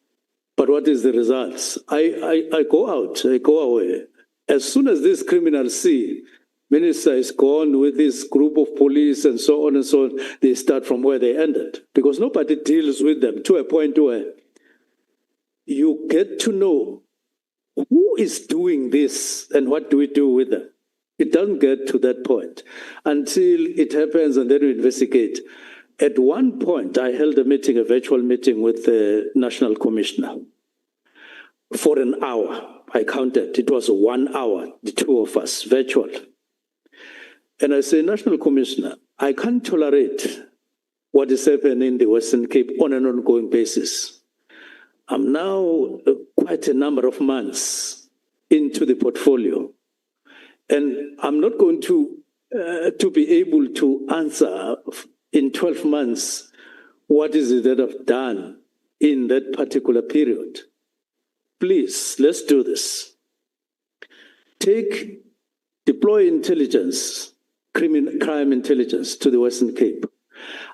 But what is the results? I go out, I go away. As soon as these criminals see Minister is gone with this group of police and so on, they start from where they ended. Because nobody deals with them to a point where you get to know who is doing this and what do we do with them. It doesn't get to that point until it happens and then we investigate. At one point, I held a virtual meeting with the National Commissioner for an hour. I counted, it was 1 hour, the two of us, virtual. And I say, National Commissioner, I can't tolerate what is happening in the Western Cape on an ongoing basis. I'm now quite a number of months into the portfolio, and I'm not going to be able to answer in 12 months what is it that I've done in that particular period. Please, let's do this. Deploy intelligence, crime intelligence to the Western Cape.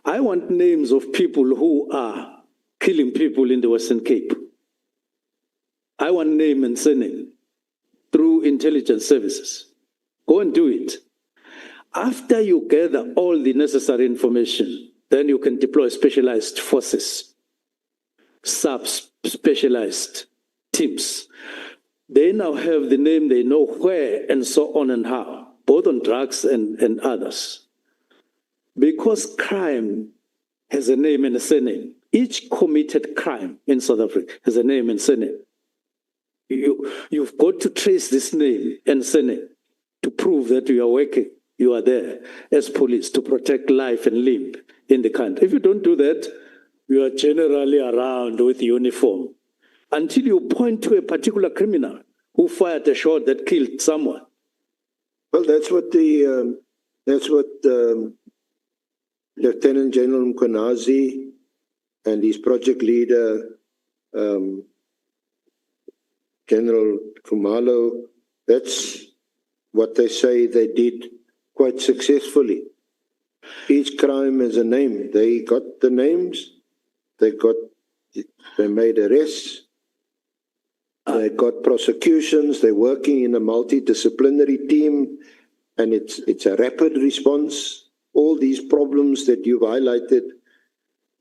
I want names of people who are killing people in the Western Cape. I want name and surname through intelligence services. Go and do it. After you gather all the necessary information, then you can deploy specialized forces, sub-specialized teams. They now have the name, they know where and so on and how, both on drugs and others. Because crime has a name and a surname. Each committed crime in South Africa has a name and surname. You've got to trace this name and surname to prove that you are working, you are there as police to protect life and limb in the country. If you don't do that, you are generally around with uniform until you point to a particular criminal who fired a shot that killed someone. Well, that's what Lieutenant General Mkhonazi and his project leader, General Khumalo, that's what they say they did quite successfully. Each crime has a name. They got the names, they made arrests, they got prosecutions, they're working in a multidisciplinary team, and it's a rapid response. All these problems that you've highlighted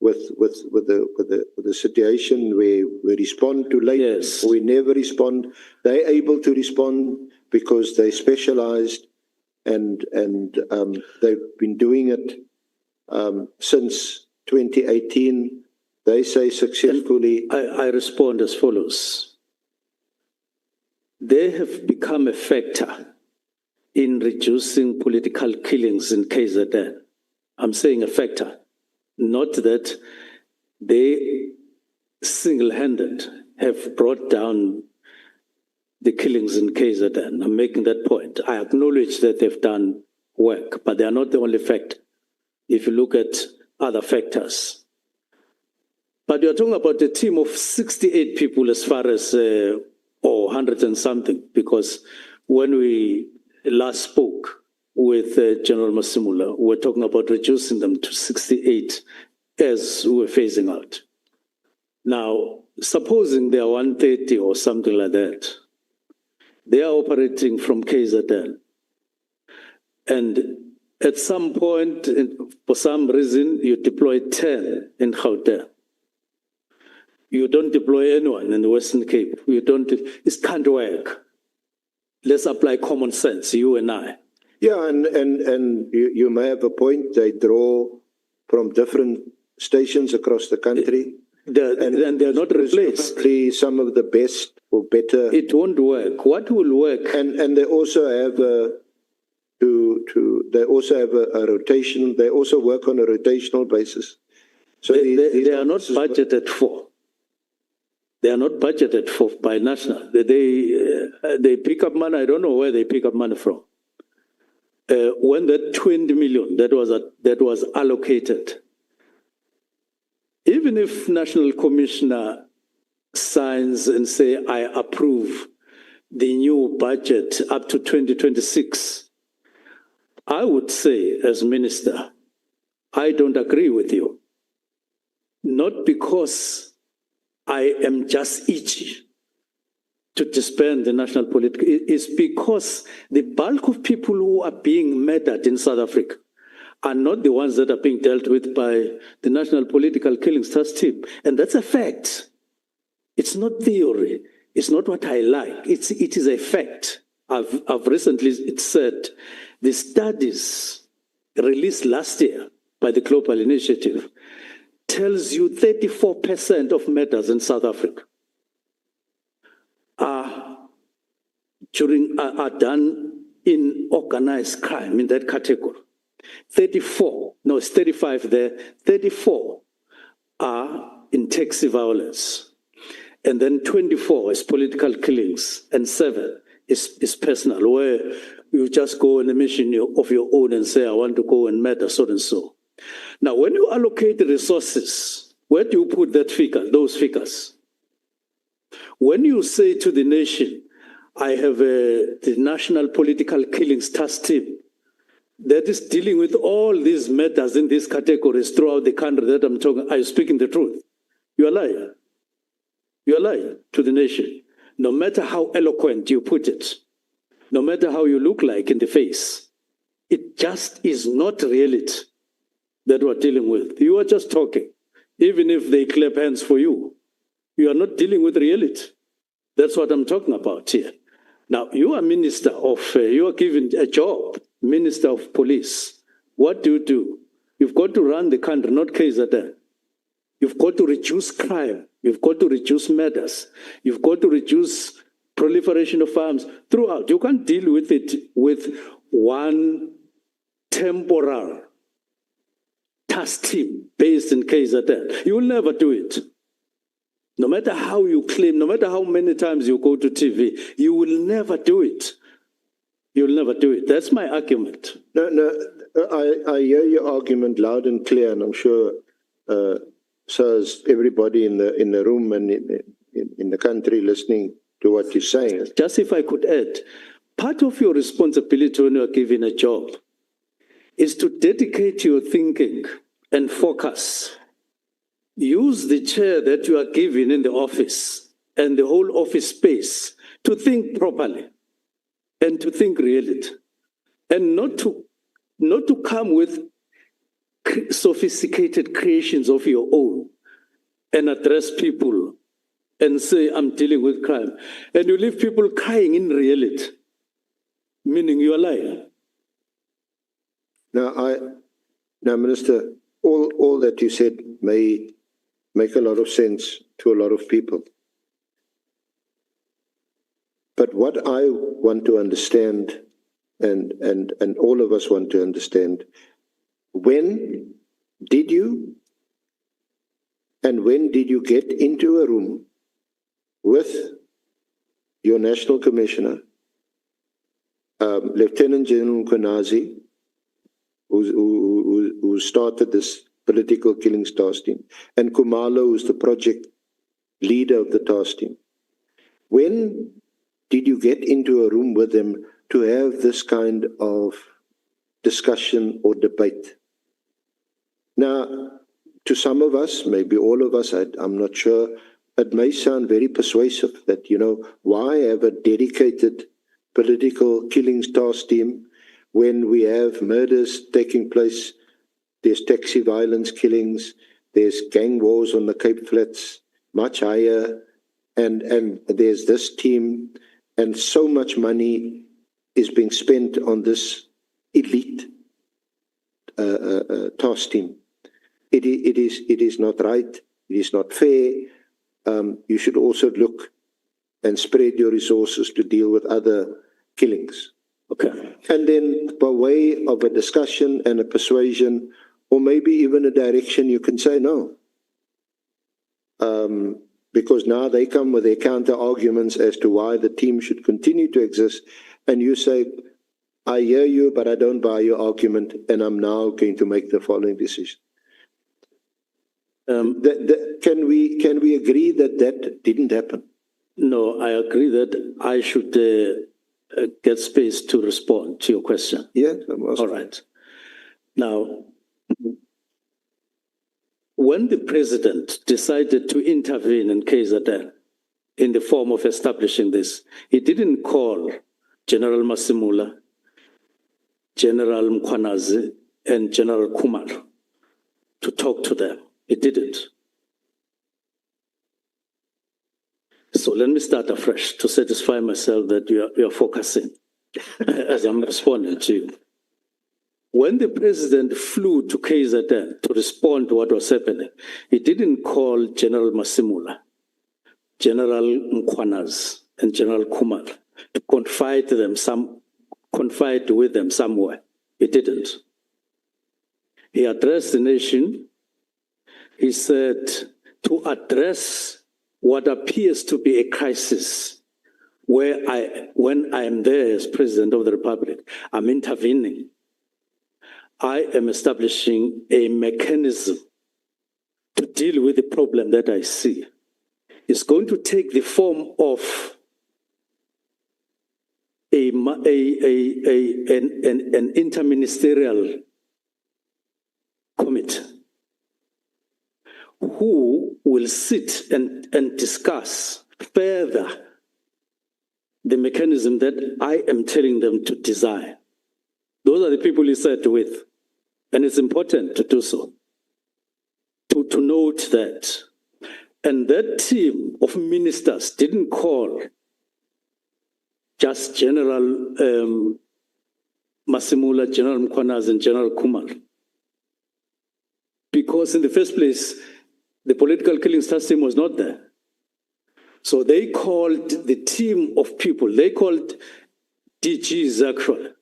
with the situation where we respond too late, yes, we never respond. They're able to respond because they specialized, and they've been doing it since 2018. They say successfully. I respond as follows. They have become a factor in reducing political killings in KZN. I'm saying a factor, not that they single-handed have brought down the killings in KZN. I'm making that point. I acknowledge that they've done work, but they are not the only factor. If you look at other factors. But you're talking about a team of 68 people as far as, or 100 and something, because when we last spoke with General Masimula, we're talking about reducing them to 68 as we're phasing out. Now, supposing they are 130 or something like that, they are operating from KZN. And at some point, for some reason, you deploy 10 in Gauteng. You don't deploy anyone in the Western Cape. It can't work. Let's apply common sense, you and I. Yeah, and you may have a point. They draw from different stations across the country. and they're not replaced. Presumably some of the best or better. It won't work. What will work? And they also have they also have a rotation. They also work on a rotational basis. So they are not budgeted for. They are not budgeted for by national. They pick up money. I don't know where they pick up money from. When that 20 million that was allocated, even if National Commissioner signs and say, I approve the new budget up to 2026, I would say as minister, I don't agree with you. Not because I am just itchy to disband the national political, it's because the bulk of people who are being murdered in South Africa are not the ones that are being dealt with by the National Political Killings Task Team. And that's a fact. It's not theory. It's not what I like. It is a fact. I've recently said the studies released last year by the Global Initiative tells you 34% of murders in South Africa are done in organized crime in that category. 35 there. 34 are in taxi violence. And then 24 is political killings, and 7 is personal, where you just go on a mission of your own and say, I want to go and murder so and so. Now, when you allocate the resources, where do you put those figures? When you say to the nation, I have the National Political Killings Task Team that is dealing with all these matters in these categories throughout the country that I'm talking, are you speaking the truth? You're a liar. You're a liar to the nation. No matter how eloquent you put it, no matter how you look like in the face, it just is not reality that we're dealing with. You are just talking. Even if they clap hands for you, you are not dealing with reality. That's what I'm talking about here. Now, you are minister of, you are given a job, minister of police. What do? You've got to run the country, not KZN. You've got to reduce crime. You've got to reduce murders. You've got to reduce proliferation of arms throughout. You can't deal with it with one temporal task team based in KZN. You will never do it. No matter how you claim, no matter how many times you go to TV, you will never do it. You'll never do it. That's my argument. No, I hear your argument loud and clear, and I'm sure so is everybody in the room and in the country listening to what you're saying. Just if I could add, part of your responsibility when you're given a job is to dedicate your thinking and focus. Use the chair that you are given in the office and the whole office space to think properly and to think reality, and not to come with sophisticated creations of your own and address people and say, I'm dealing with crime. And you leave people crying in reality, meaning you're lying. Now, Minister, all that you said may make a lot of sense to a lot of people. But what I want to understand, and all of us want to understand, when did you get into a room with your National Commissioner, Lieutenant General Mchunu, who started this political killings task team, and Khumalo, who's the project leader of the task team? When did you get into a room with them to have this kind of discussion or debate? Now, to some of us, maybe all of us, I'm not sure, it may sound very persuasive that, why have a dedicated political killings task team when we have murders taking place? There's taxi violence killings, there's gang wars on the Cape Flats, much higher, and there's this team, and so much money is being spent on this elite task team. It is not right. it is not fair. You should also look and spread your resources to deal with other killings. Okay. And then by way of a discussion and a persuasion, or maybe even a direction, you can say no. Because now they come with their counter arguments as to why the team should continue to exist. And you say, I hear you, but I don't buy your argument, and I'm now going to make the following decision. Can we agree that that didn't happen? No, I agree that I should get space to respond to your question. Yeah. All right. Now, when the president decided to intervene in KZN in the form of establishing this, he didn't call General Masimula, General Mkhwanazi, and General Kumar to talk to them. He didn't. So let me start afresh to satisfy myself that you are focusing as I'm responding to you. When the president flew to KZN to respond to what was happening, he didn't call General Masimula, General Mkhwanazi, and General Kumar to confide with them somewhere. He didn't. He addressed the nation. He said, to address what appears to be a crisis, when I am there as President of the Republic, I'm intervening. I am establishing a mechanism to deal with the problem that I see. It's going to take the form of an interministerial committee who will sit and discuss further the mechanism that I am telling them to design. Those are the people he sat with. And it's important to do so, to note that. And that team of ministers didn't call just General Masimula, General Mkhwanazi, and General Kumar. Because in the first place, the political killings task team was not there. So they called the team of people, they called DGs actually,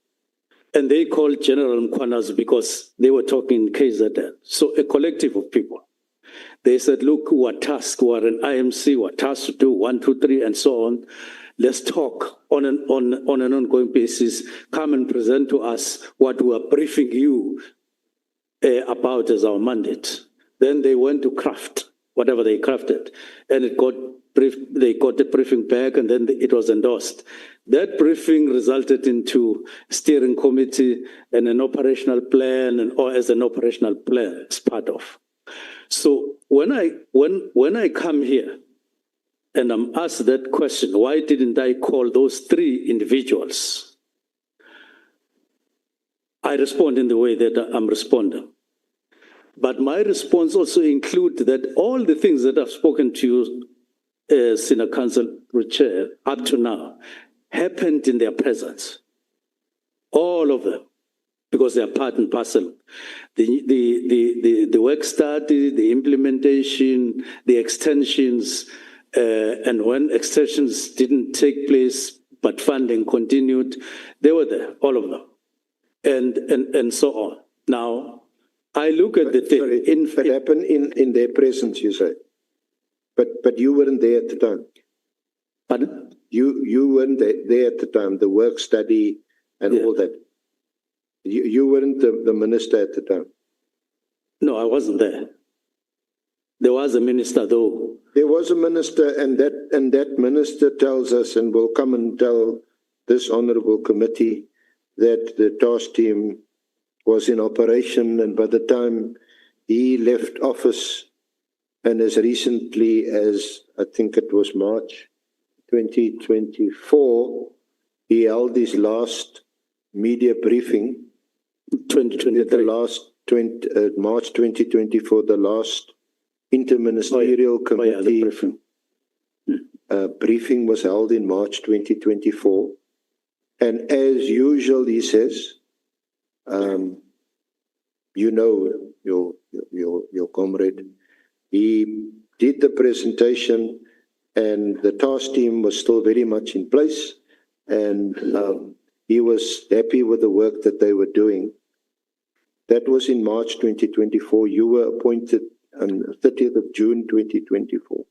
and they called General Mkhwanazi because they were talking KZN. So a collective of people. They said, look, we're tasked, we're an IMC, we're tasked to do 1, 2, 3, and so on. Let's talk on an ongoing basis. Come and present to us what we are briefing you about as our mandate. Then they went to craft whatever they crafted, and it got briefed. They got the briefing back, and then it was endorsed. That briefing resulted into a steering committee and an operational plan, or as an operational plan as part of. So when I come here and I'm asked that question, why didn't I call those 3 individuals? I respond in the way that I'm responding. But my response also includes that all the things that I've spoken to you, Senior Council Chair, up to now, happened in their presence. All of them. Because they are part and parcel. The work study, the implementation, the extensions, and when extensions didn't take place, but funding continued, they were there, all of them, and so on. Now, I look at the thing. Sorry, it happened in their presence, you say, but you weren't there at the time. Pardon? You weren't there at the time. The work study and all that. You weren't the minister at the time. No, I wasn't there. There was a minister, though. There was a minister, and that minister tells us, and will come and tell this honourable committee, that the task team was in operation, and by the time he left office, and as recently as, I think it was March 2024, he held his last media briefing. 2023. March 2024, the last interministerial committee briefing was held in March 2024. And as usual, he says, you know, your comrade, He did the presentation and the task team was still very much in place, and he was happy with the work that they were doing. That was in March 2024. You were appointed on the 30th of June 2024.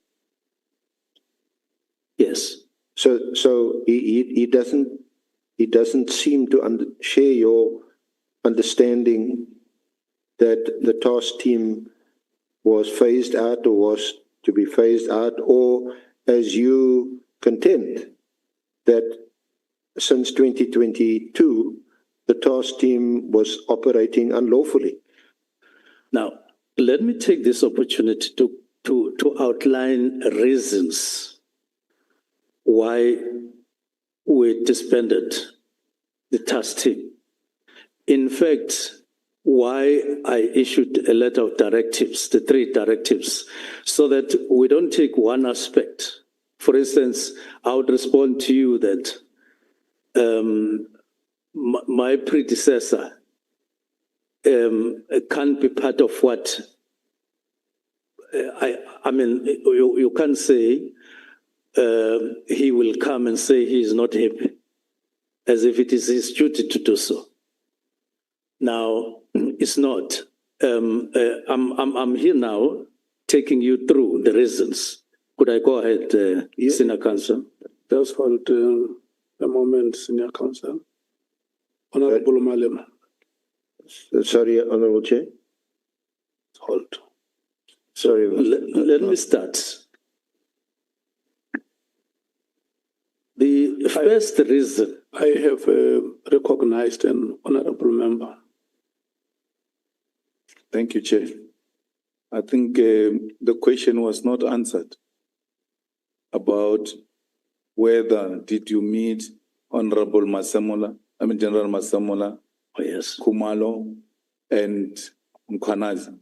Yes. So he doesn't seem to share your understanding that the task team was phased out or was to be phased out, or as you contend that since 2022 the task team was operating unlawfully. Now, let me take this opportunity to outline reasons why we disbanded the task team. In fact, why I issued a letter of directives, the 3 directives, so that we don't take one aspect. For instance, I would respond to you that my predecessor can't be part of what I mean, you can't say he will come and say he is not happy, as if it is his duty to do so. Now, it's not. I'm here now taking you through the reasons. Could I go ahead, Senior Counsel? Just hold a moment, Senior Counsel. Honorable Malema. Sorry, Honorable Chair. Hold. Sorry. Let me start. The first reason. I have recognized an honorable member. Thank you, Chair. I think the question was not answered about whether did you meet Honorable General Masemola, Oh, yes. Khumalo, and Mkhwanazi.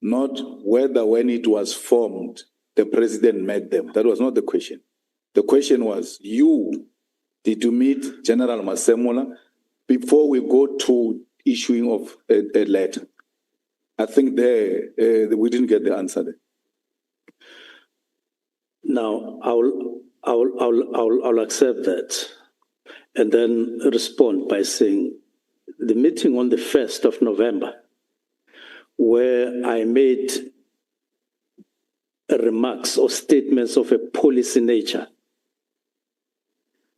Not whether when it was formed, the president met them. That was not the question. The question was, did you meet General Masemola before we go to issuing of a letter? I think there we didn't get the answer there. Now, I'll accept that and then respond by saying the meeting on the 1st of November, where I made remarks or statements of a policy nature.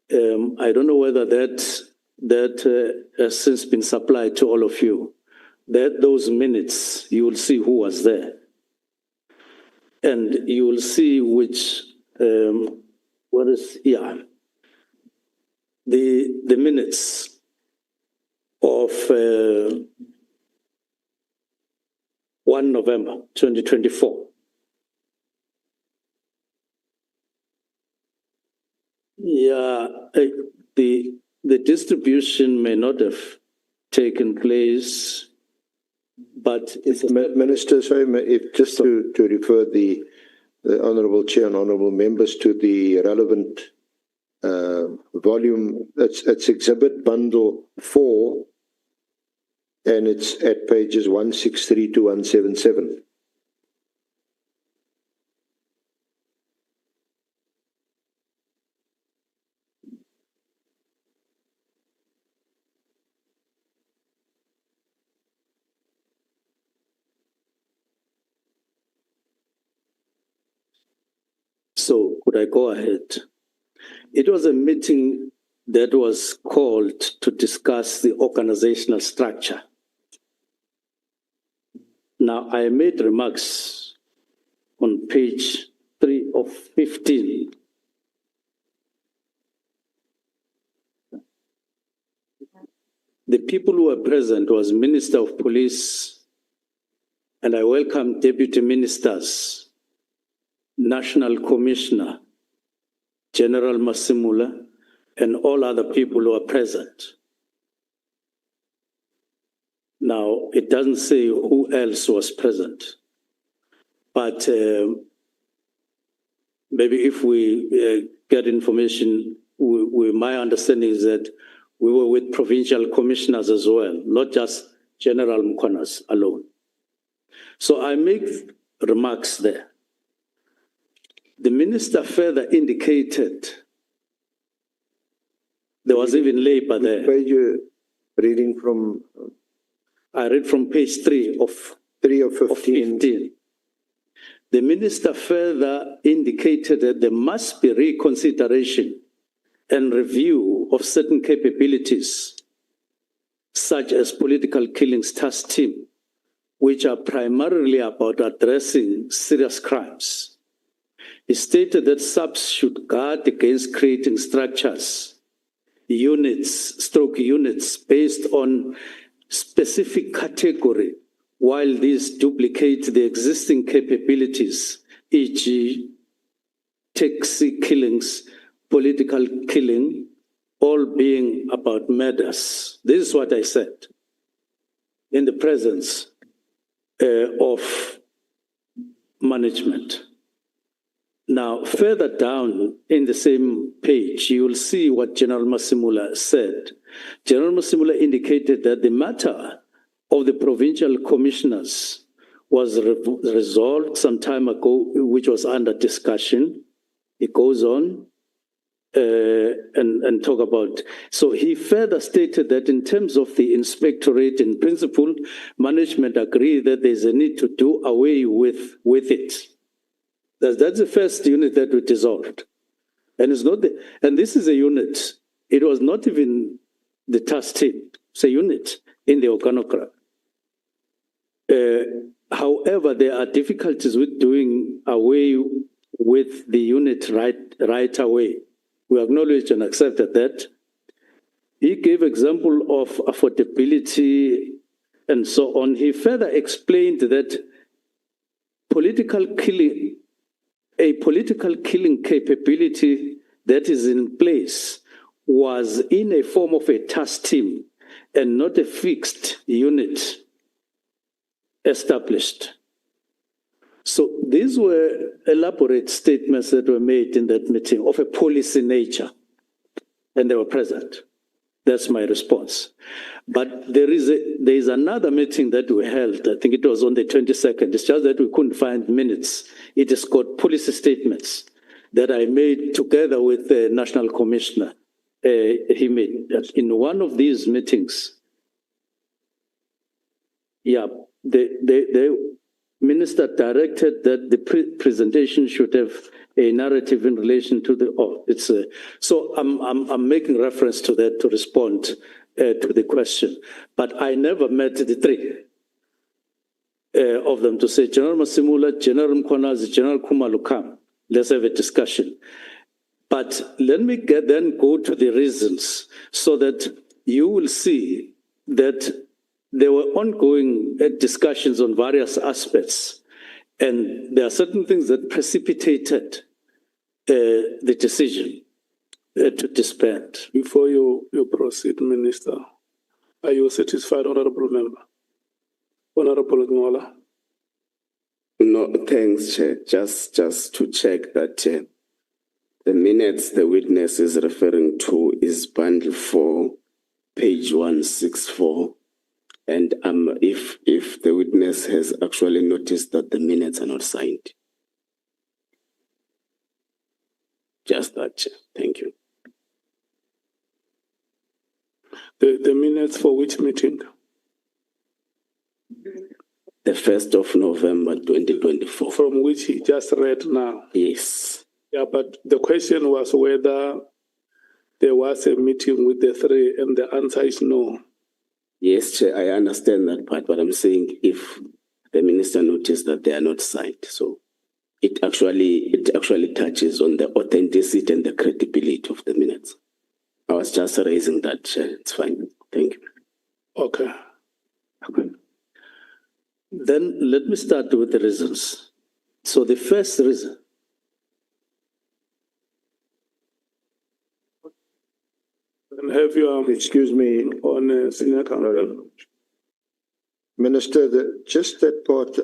I don't know whether that has since been supplied to all of you. Those minutes, you will see who was there. And you will see which, the minutes of 1 November 2024. Yeah, the distribution may not have taken place, but it's Minister, sorry, if just to refer the Honourable Chair and Honourable Members to the relevant volume, it's Exhibit Bundle 4, and it's at pages 163 to 177. So could I go ahead? It was a meeting that was called to discuss the organizational structure. Now, I made remarks on page 3 of 15. The people who were present was Minister of Police, and I welcome Deputy Ministers, National Commissioner, General Masemola, and all other people who are present. Now, it doesn't say who else was present, but maybe if we get information, my understanding is that we were with provincial commissioners as well, not just General Mkhwanazi alone. So I make remarks there. The minister further indicated there was even labor there. Page you're reading from? I read from page 3 of 3 of 15. of 15. The minister further indicated that there must be reconsideration and review of certain capabilities, such as political killings task team, which are primarily about addressing serious crimes. He stated that SAPS should guard against creating structures, units based on specific category, while these duplicate the existing capabilities, e.g. taxi killings, political killing, all being about murders. This is what I said in the presence of management. Now, further down in the same page, you will see what General Masimula said. General Masimula indicated that the matter of the provincial commissioners was resolved some time ago, which was under discussion. It goes on and talk about. So he further stated that in terms of the inspectorate, in principle, management agreed that there's a need to do away with it. That's the first unit that we dissolved. And it's not and this is a unit. It was not even the task team. It's a unit in the organogram. However, there are difficulties with doing away with the unit right away. We acknowledge and accepted that. He gave example of affordability and so on. He further explained that a political killing capability that is in place was in a form of a task team and not a fixed unit established. So these were elaborate statements that were made in that meeting of a policy nature, and they were present. That's my response. But there is another meeting that we held. I think it was on the 22nd. It's just that we couldn't find minutes. It is called policy statements that I made together with the National Commissioner. He made in one of these meetings. Yeah, the minister directed that the presentation should have a narrative in relation to the. So I'm making reference to that to respond to the question. But I never met the three of them to say, General Masimula, General Mkhonazi, General Khumalo, come, let's have a discussion. But let me then go to the reasons so that you will see that there were ongoing discussions on various aspects, and there are certain things that precipitated the decision to disband. Before you proceed, Minister, are you satisfied, Honorable Member? Honorable Ngola? No, thanks, Chair. Just to check that the minutes the witness is referring to is bundle 4, page 164. And if the witness has actually noticed that the minutes are not signed. Just that, Chair. Thank you. The minutes for which meeting? The 1st of November, 2024. From which he just read now. Yes. Yeah, but the question was whether there was a meeting with the three, and the answer is no. Yes, Chair, I understand that part, but I'm saying if the minister noticed that they are not signed, so it actually touches on the authenticity and the credibility of the minutes. I was just raising that, Chair. It's fine. Thank you. Okay. Then let me start with the reasons. So the first reason, And have your Excuse me, on senior counsel. Minister, just that part,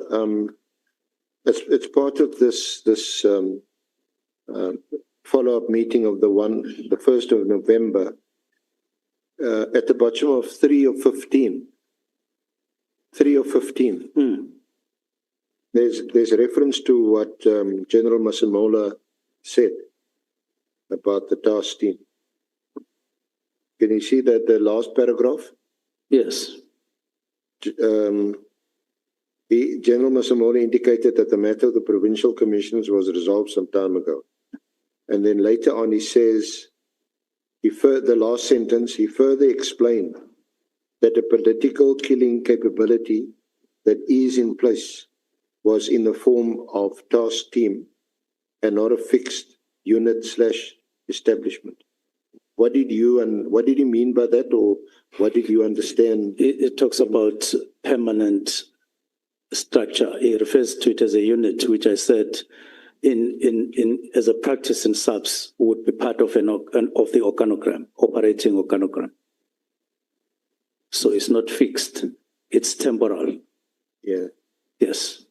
it's part of this follow-up meeting of the 1st of November, at the bottom of 3 of 15. 3 of 15. There's a reference to what General Masemola said about the task team. Can you see that the last paragraph? Yes. General Masemola indicated that the matter of the provincial commissioners was resolved some time ago. And then later on he says, the last sentence, he further explained that a political killing capability that is in place was in the form of task team and not a fixed unit / establishment. What did he mean by that, or what did you understand? It talks about permanent structure. He refers to it as a unit, which I said as a practice in SAPS would be part of the organogram, operating organogram. So it's not fixed, it's temporal. Yeah. Yes.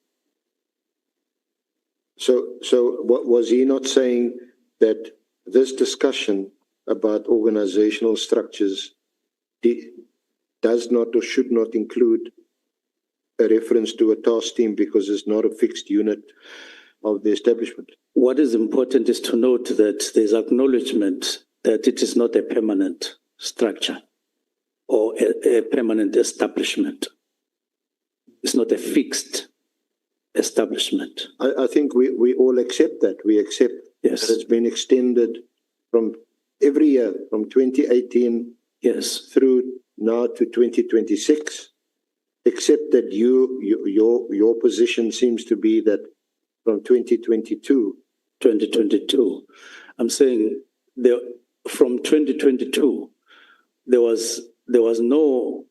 So what was he not saying that this discussion about organizational structures does not or should not include a reference to a task team because it's not a fixed unit of the establishment? What is important is to note that there's acknowledgement that it is not a permanent structure or a permanent establishment. It's not a fixed establishment. I think we all accept that. We accept Yes. that it's been extended from every year, from 2018 Yes. through now to 2026, except that your position seems to be that from 2022. 2022. I'm saying from 2022, there was no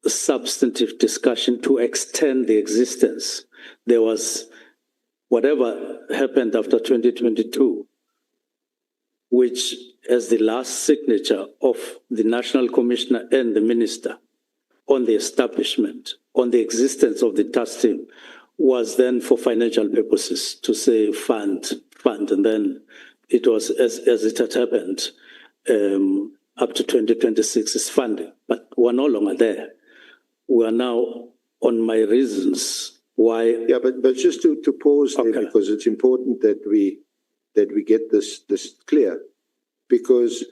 substantive discussion to extend the existence. There was whatever happened after 2022, which as the last signature of the National Commissioner and the Minister on the establishment, on the existence of the task team, was then for financial purposes to say fund, and then it was as it had happened up to 2026 is funding, but we're no longer there. We are now on my reasons why. Yeah, but just to pause there, Okay. because it's important that we get this clear, because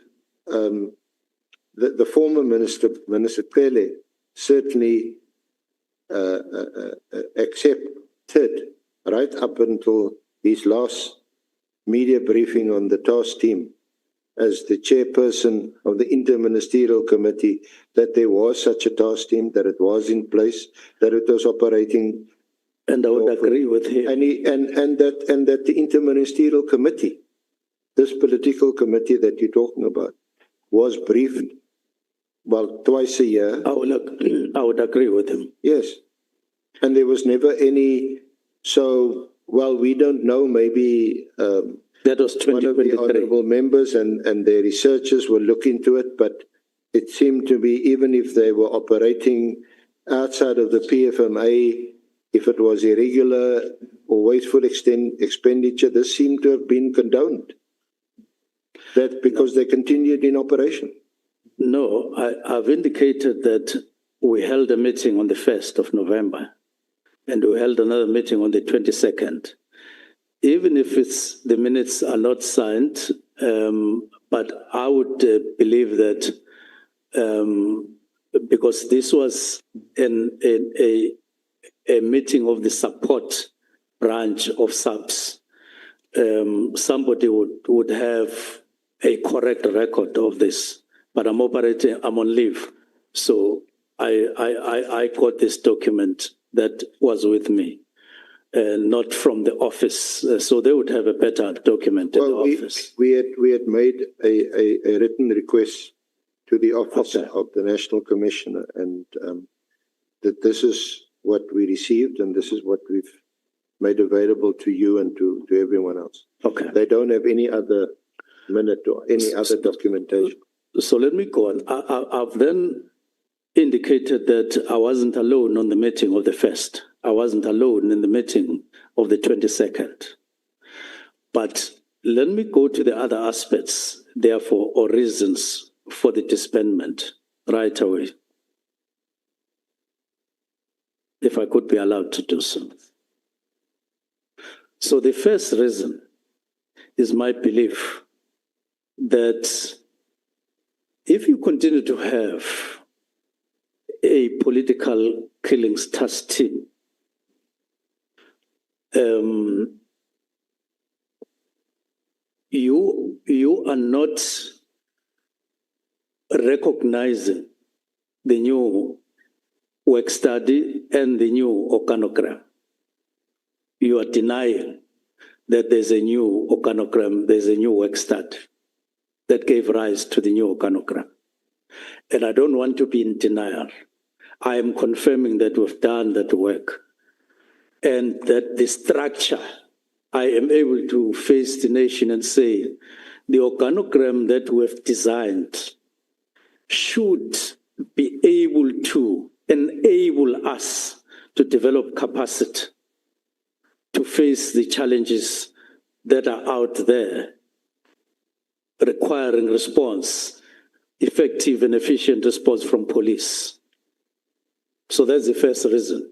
the former Minister Pele, certainly accepted right up until his last media briefing on the task team as the chairperson of the interministerial committee, that there was such a task team, that it was in place, that it was operating. And I would agree with him. And that the interministerial committee, this political committee that you're talking about, was briefed, well, twice a year. I would agree with him. Yes. And there was never any, so, well, we don't know, maybe That was one of the 2023. honorable members and their researchers will look into it, but it seemed to be, even if they were operating outside of the PFMA, if it was irregular or wasteful expenditure, this seemed to have been condoned. That because they continued in operation. No, I've indicated that we held a meeting on the 1st of November, and we held another meeting on the 22nd. Even if the minutes are not signed, but I would believe that because this was a meeting of the support branch of SAPS, somebody would have a correct record of this. But I'm on leave. So I got this document that was with me, not from the office. So they would have a better document in the office. We had made a written request to the office of the National Commissioner, and that this is what we received, and this is what we've made available to you and to everyone else. Okay. They don't have any other minute or any other documentation. So let me go on. I've then indicated that I wasn't alone on the meeting of the 1st. I wasn't alone in the meeting of the 22nd. But let me go to the other aspects, therefore, or reasons for the disbandment right away, if I could be allowed to do so. So the first reason is my belief that if you continue to have a political killings task team, you are not recognizing the new work study and the new organogram. You are denying that there's a new organogram, there's a new work study that gave rise to the new organogram. And I don't want to be in denial. I am confirming that we've done that work and that the structure, I am able to face the nation and say, the organogram that we've designed should be able to enable us to develop capacity to face the challenges that are out there, requiring response, effective and efficient response from police. So that's the first reason.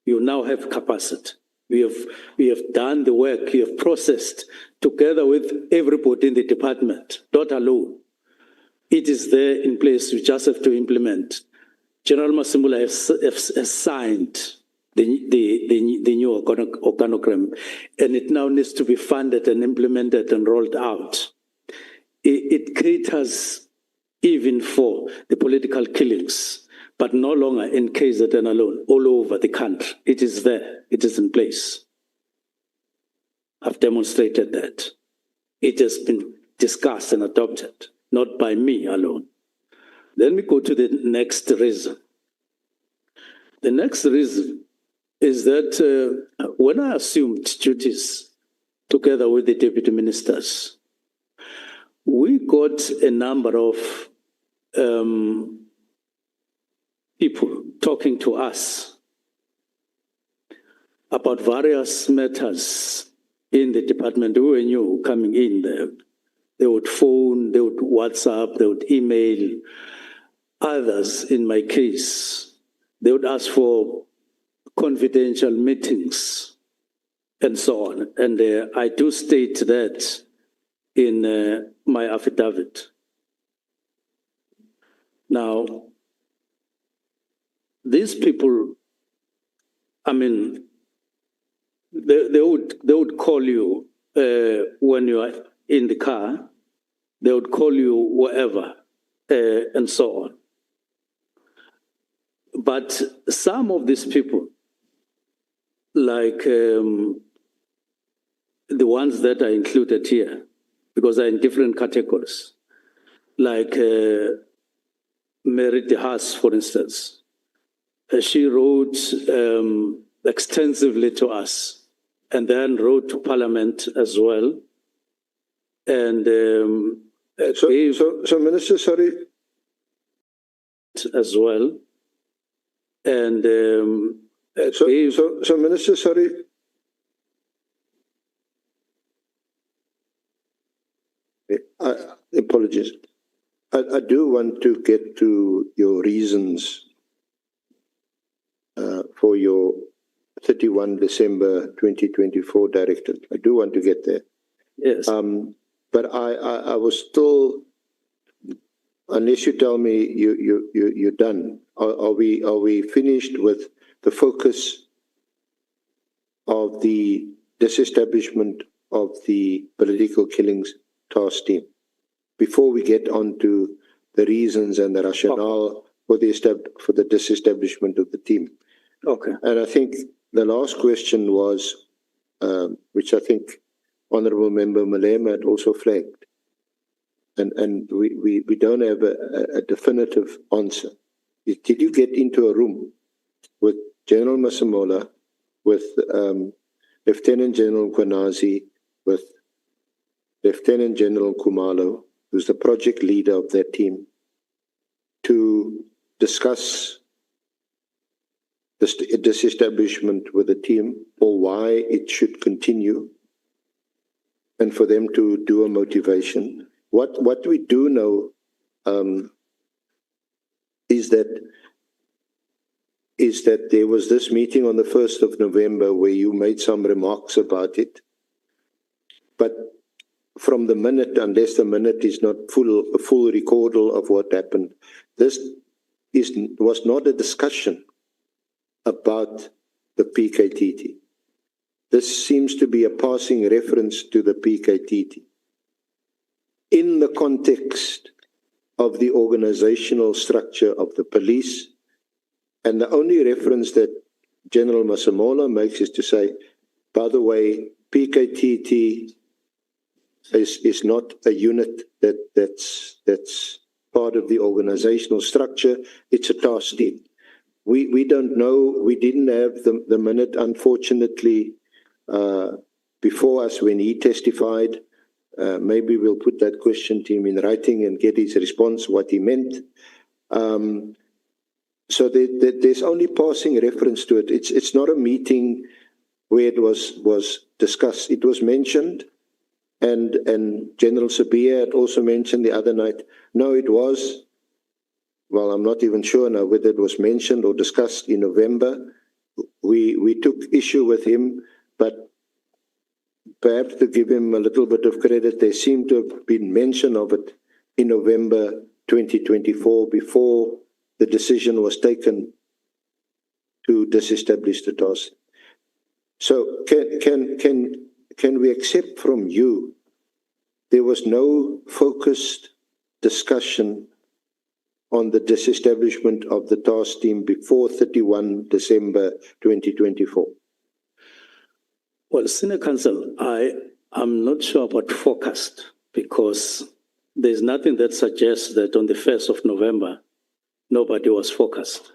You now have capacity. We have done the work, we have processed together with everybody in the department, not alone. It is there in place, we just have to implement. General Masimula has signed the new organogram, and it now needs to be funded and implemented and rolled out. It caters even for the political killings, but no longer in KZN alone, all over the country. It is there, it is in place. I've demonstrated that. It has been discussed and adopted, not by me alone. Then we go to the next reason. The next reason is that when I assumed duties together with the deputy ministers, we got a number of people talking to us about various matters in the department. We were new coming in there. They would phone, they would WhatsApp, they would email. Others, in my case, they would ask for confidential meetings and so on. And I do state that in my affidavit. Now, these people, I mean, they would call you when you are in the car. They would call you wherever and so on. But some of these people, like the ones that are included here, because they're in different categories, like Mary De Haas, for instance, she wrote extensively to us and then wrote to Parliament as well. And so Minister, sorry. As well. And so Minister, sorry. Apologies. I do want to get to your reasons for your 31 December 2024 directive. I do want to get there. Yes. But I was still, unless you tell me you're done, are we finished with the focus of the disestablishment of the political killings task team before we get on to the reasons and the rationale for the disestablishment of the team? Okay. And I think the last question was, which I think Honourable Member Malema had also flagged, and we don't have a definitive answer. Did you get into a room with General Masemola, with Lieutenant General Kwanazi, with Lieutenant General Kumalo, who's the project leader of that team, to discuss this disestablishment with the team, or why it should continue, and for them to do a motivation? What we do know is that there was this meeting on the 1st of November where you made some remarks about it, but from the minute, unless the minute is not a full recordal of what happened, this was not a discussion about the PKTT. This seems to be a passing reference to the PKTT in the context of the organizational structure of the police. And the only reference that General Masemola makes is to say, by the way, PKTT is not a unit that's part of the organizational structure. It's a task team. We don't know. We didn't have the minute, unfortunately, before us when he testified. Maybe we'll put that question to him in writing and get his response, what he meant. So there's only passing reference to it. It's not a meeting where it was discussed. It was mentioned, and General Sabia had also mentioned the other night. No, it was, well, I'm not even sure now whether it was mentioned or discussed in November. We took issue with him, but perhaps to give him a little bit of credit, there seemed to have been mention of it in November 2024 before the decision was taken to disestablish the task. So can we accept from you there was no focused discussion on the disestablishment of the task team before 31 December 2024? Well, Senior Counsel, I'm not sure about forecast, because there's nothing that suggests that on the 1st of November, nobody was focused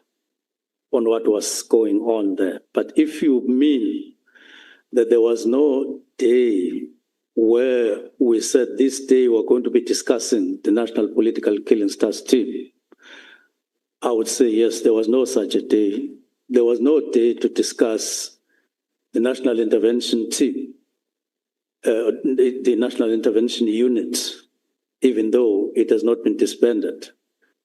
on what was going on there. But if you mean that there was no day where we said this day we're going to be discussing the National Political Killings Task Team, I would say yes, there was no such a day. There was no day to discuss the National Intervention Team, the National Intervention Unit, even though it has not been disbanded.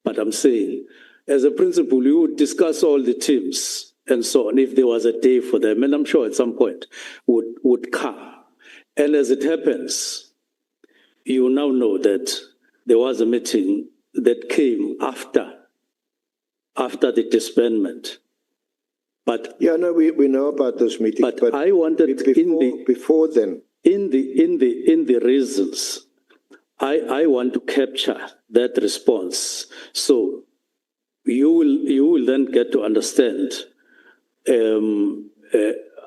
But I'm saying, as a principle, you would discuss all the teams and so on if there was a day for them, and I'm sure at some point would come. And as it happens, you now know that there was a meeting that came after the disbandment. But yeah, no, we know about those meetings. But I wanted before then, in the reasons, I want to capture that response. So you will then get to understand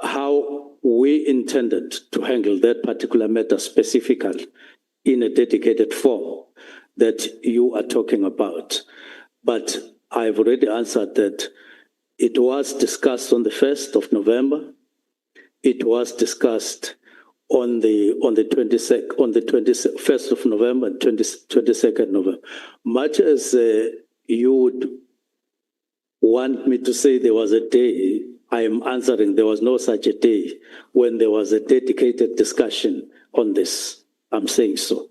how we intended to handle that particular matter specifically in a dedicated form that you are talking about. But I've already answered that it was discussed on the 1st of November. It was discussed on the 21st of November and 22nd November. Much as you would want me to say there was a day, I am answering there was no such a day when there was a dedicated discussion on this. I'm saying so.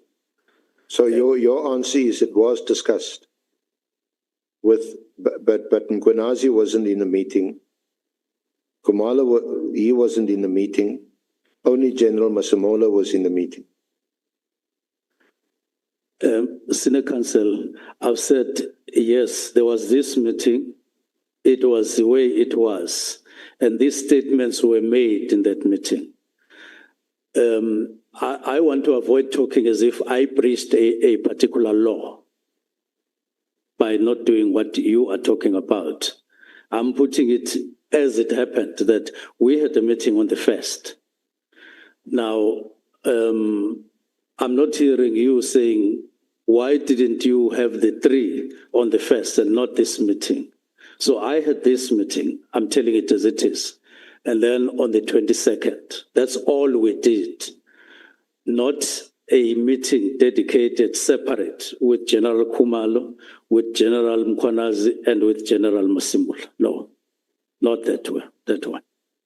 So your answer is it was discussed with, but Mkhwanazi wasn't in the meeting. Khumalo, he wasn't in the meeting. Only General Masemola was in the meeting. Senior Counsel, I've said, yes, there was this meeting. It was the way it was. And these statements were made in that meeting. I want to avoid talking as if I breached a particular law by not doing what you are talking about. I'm putting it as it happened that we had a meeting on the 1st. Now, I'm not hearing you saying, why didn't you have the 3 on the 1st and not this meeting? So I had this meeting, I'm telling it as it is. And then on the 22nd, that's all we did. Not a meeting dedicated, separate, with General Khumalo, with General Mkhwanazi, and with General Masemola. No, not that one.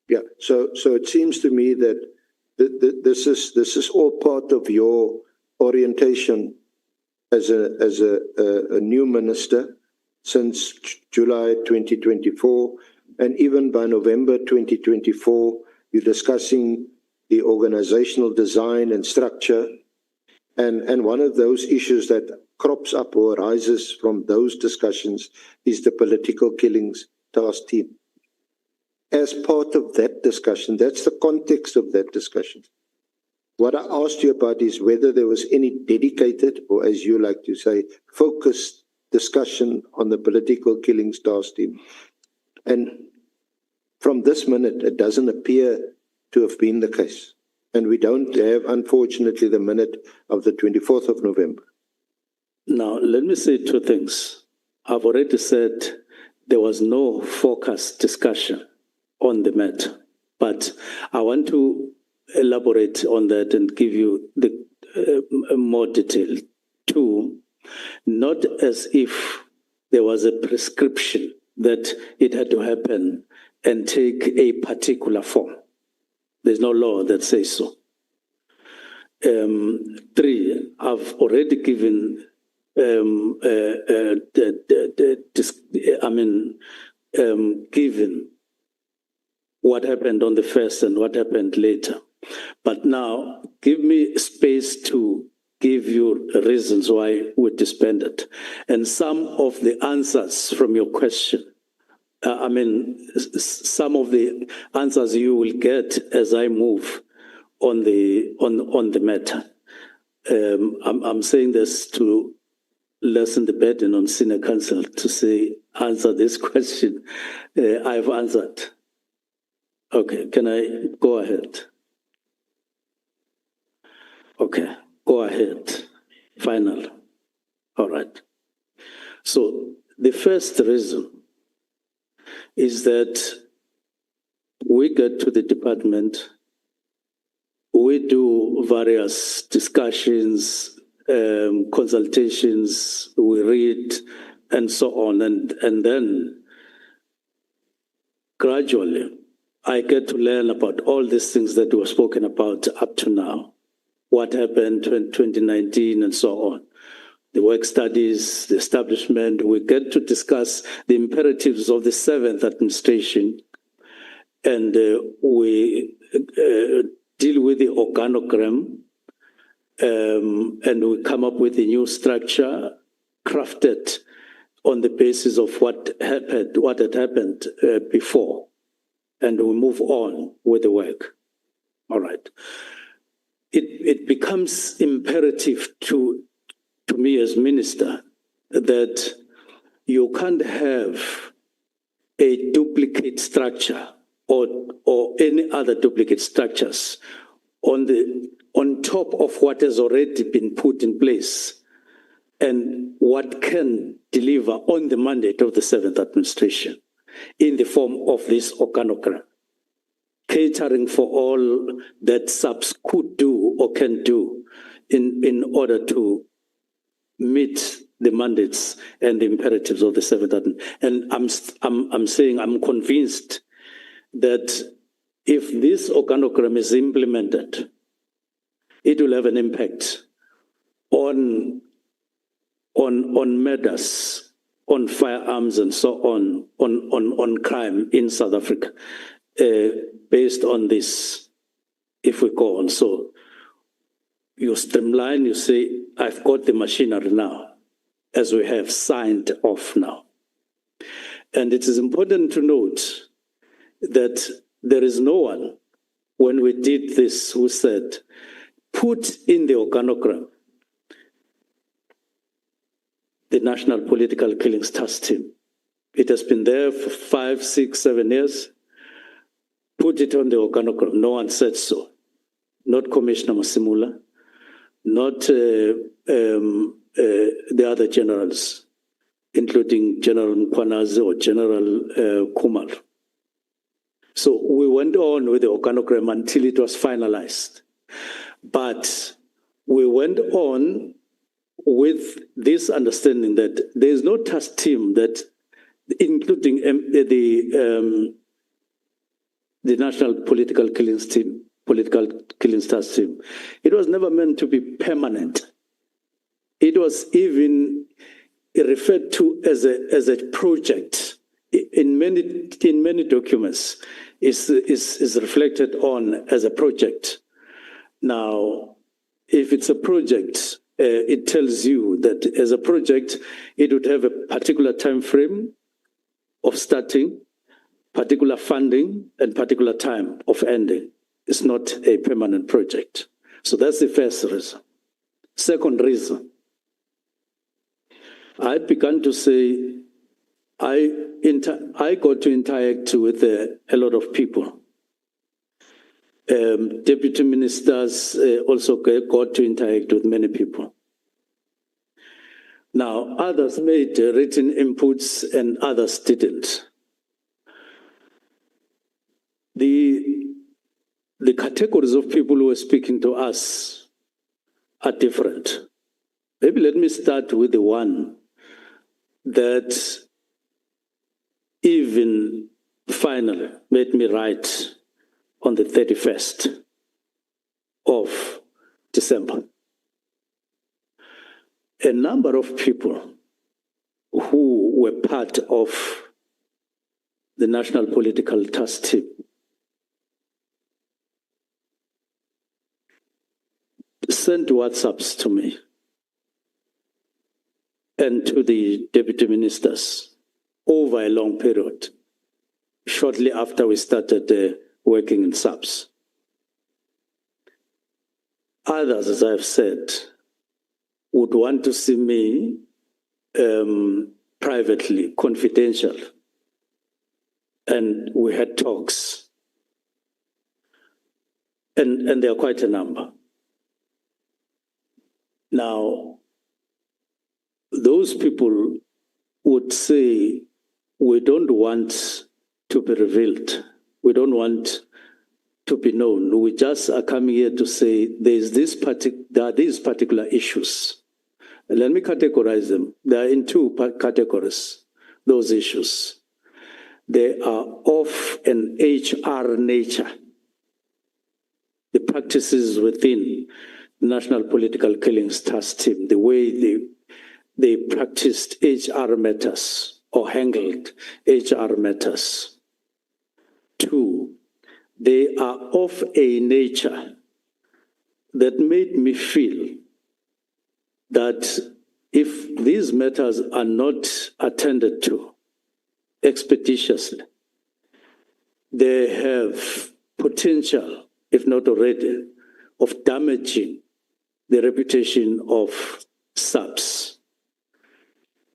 Yeah, so it seems to me that this is all part of your orientation as a new minister since July 2024, and even by November 2024, you're discussing the organizational design and structure. And one of those issues that crops up or arises from those discussions is the political killings task team. As part of that discussion, that's the context of that discussion. What I asked you about is whether there was any dedicated, or as you like to say, focused discussion on the political killings task team. And from this minute, it doesn't appear to have been the case. And we don't have, unfortunately, the minute of the 24th of November. Now, let me say two things. I've already said there was no focused discussion on the matter, but I want to elaborate on that and give you the more detail. Two, not as if there was a prescription that it had to happen and take a particular form. There's no law that says so. Three, I've already given given what happened on the first and what happened later. But now, give me space to give you reasons why we disbanded. And some of the answers from your question, some of the answers you will get as I move on the matter. I'm saying this to lessen the burden on senior counsel to say, answer this question. I've answered. Okay, can I go ahead? Okay, go ahead. Final. All right. So the first reason is that we get to the department, we do various discussions, consultations, we read, and so on. And then gradually, I get to learn about all these things that were spoken about up to now. What happened in 2019 and so on. The work studies, the establishment, we get to discuss the imperatives of the 7th administration, and we deal with the organogram, and we come up with a new structure crafted on the basis of what had happened before, and we move on with the work. All right. It becomes imperative to me as minister that you can't have a duplicate structure or any other duplicate structures on top of what has already been put in place and what can deliver on the mandate of the 7th administration in the form of this organogram, catering for all that SAPS could do or can do in order to meet the mandates and the imperatives of the 7th. And I'm saying I'm convinced that if this organogram is implemented, it will have an impact on murders, on firearms and so on crime in South Africa, based on this, if we go on. So you streamline, you say, I've got the machinery now, as we have signed off now. And it is important to note that there is no one, when we did this, who said, put in the organogram the National Political Killings Task Team. It has been there for 5, 6, 7 years. Put it on the organogram. No one said so. Not Commissioner Masimula, not the other generals, including General Mkhwanazi or General Kumar. So we went on with the organogram until it was finalized. But we went on with this understanding that there is no task team that, including the National Political Killings Team, Political Killings Task Team, it was never meant to be permanent. It was even referred to as a project in many documents. is reflected on as a project. Now, if it's a project, it tells you that as a project, it would have a particular time frame of starting, particular funding, and particular time of ending. It's not a permanent project. So that's the first reason. Second reason, I began to say I got to interact with a lot of people. Deputy ministers also got to interact with many people. Now, others made written inputs and others didn't. The categories of people who were speaking to us are different. Maybe let me start with the one that even finally made me write on the 31st of December. A number of people who were part of the National Political Task Team sent WhatsApps to me and to the deputy ministers over a long period, shortly after we started working in SAPS. Others, as I've said, would want to see me privately, confidential. And we had talks. And there are quite a number. Now, those people would say, we don't want to be revealed. We don't want to be known. We just are coming here to say there are these particular issues. And let me categorize them. They are in two categories, those issues. They are of an HR nature. The practices within the National Political Killings Task Team, the way they practiced HR matters or handled HR matters. Two, they are of a nature that made me feel that if these matters are not attended to expeditiously, they have potential, if not already, of damaging the reputation of SAPS,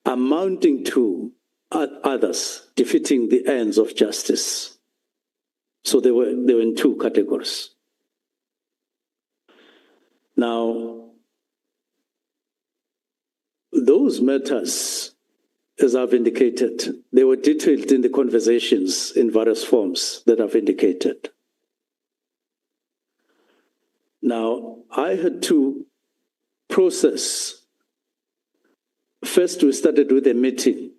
amounting to others defeating the ends of justice. So they were in two categories. Now, those matters, as I've indicated, they were detailed in the conversations in various forms that I've indicated. Now, I had to process. First, we started with a meeting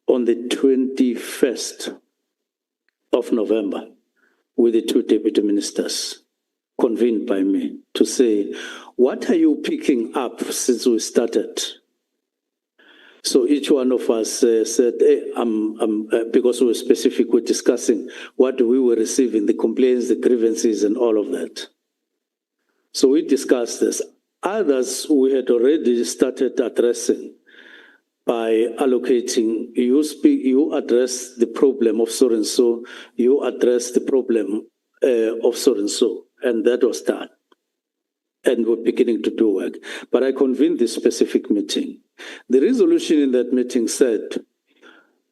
on the 21st of November with the two deputy ministers convened by me to say, what are you picking up since we started? So each one of us said, hey, because we were specific, we're discussing what we were receiving, the complaints, the grievances, and all of that. So we discussed this. Others we had already started addressing by allocating, you address the problem of so and so, you address the problem of so and so, and that was done. And we're beginning to do work. But I convened this specific meeting. The resolution in that meeting said,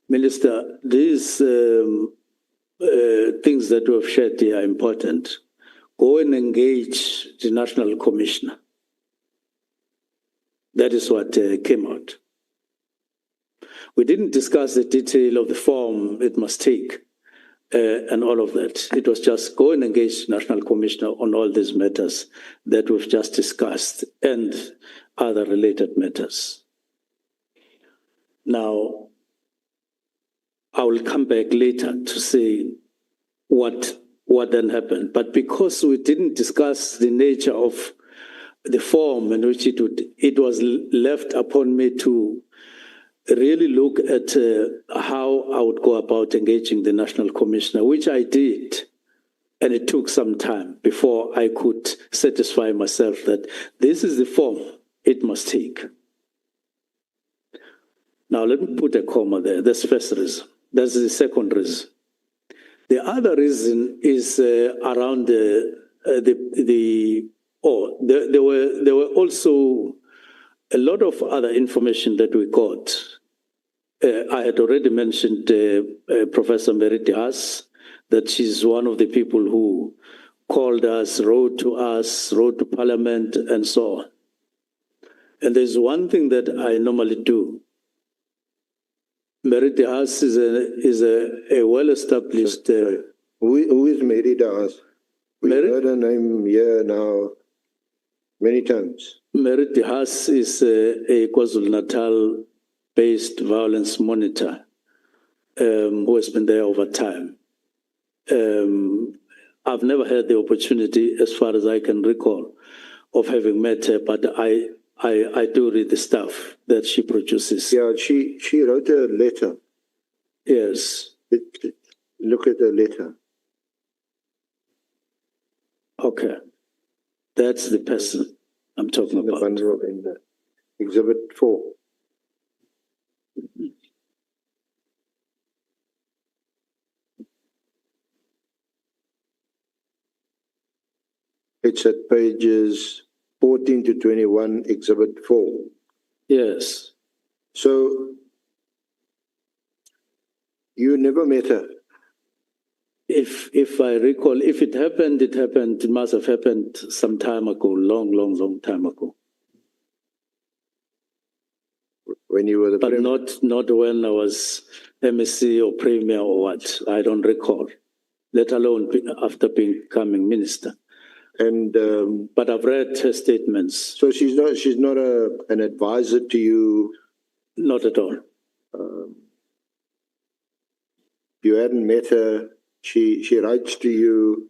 Minister, these things that we have shared here are important. Go and engage the National Commissioner. That is what came out. We didn't discuss the detail of the form it must take and all of that. It was just go and engage the National Commissioner on all these matters that we've just discussed and other related matters. Now, I will come back later to say what then happened. But because we didn't discuss the nature of the form in which it was left upon me to really look at how I would go about engaging the National Commissioner, which I did. And it took some time before I could satisfy myself that this is the form it must take. Now, let me put a comma there. That's the first reason. That's the second reason. The other reason is around there were also a lot of other information that we got. I had already mentioned Professor Meriti Haas, that she's one of the people who called us, wrote to Parliament, and so on. And there's one thing that I normally do. Meriti Haas is a well-established... Who is Meriti Haas? We've heard her name here now many times. Meriti Haas is a KwaZulu-Natal-based violence monitor who has been there over time. I've never had the opportunity, as far as I can recall, of having met her, but I do read the stuff that she produces. Yeah, she wrote a letter. Yes. Look at the letter. Okay. That's the person I'm talking In the about. bundle in the Exhibit 4. It's at pages 14 to 21, Exhibit 4. Yes. So, you never met her? If I recall, if it happened, it happened. It must have happened some time ago, long time ago. When you were the But Premier? not when I was MSc or Premier or what. I don't recall, let alone after becoming minister. And but I've read her statements. So she's not an advisor to you? Not at all. You hadn't met her. She writes to you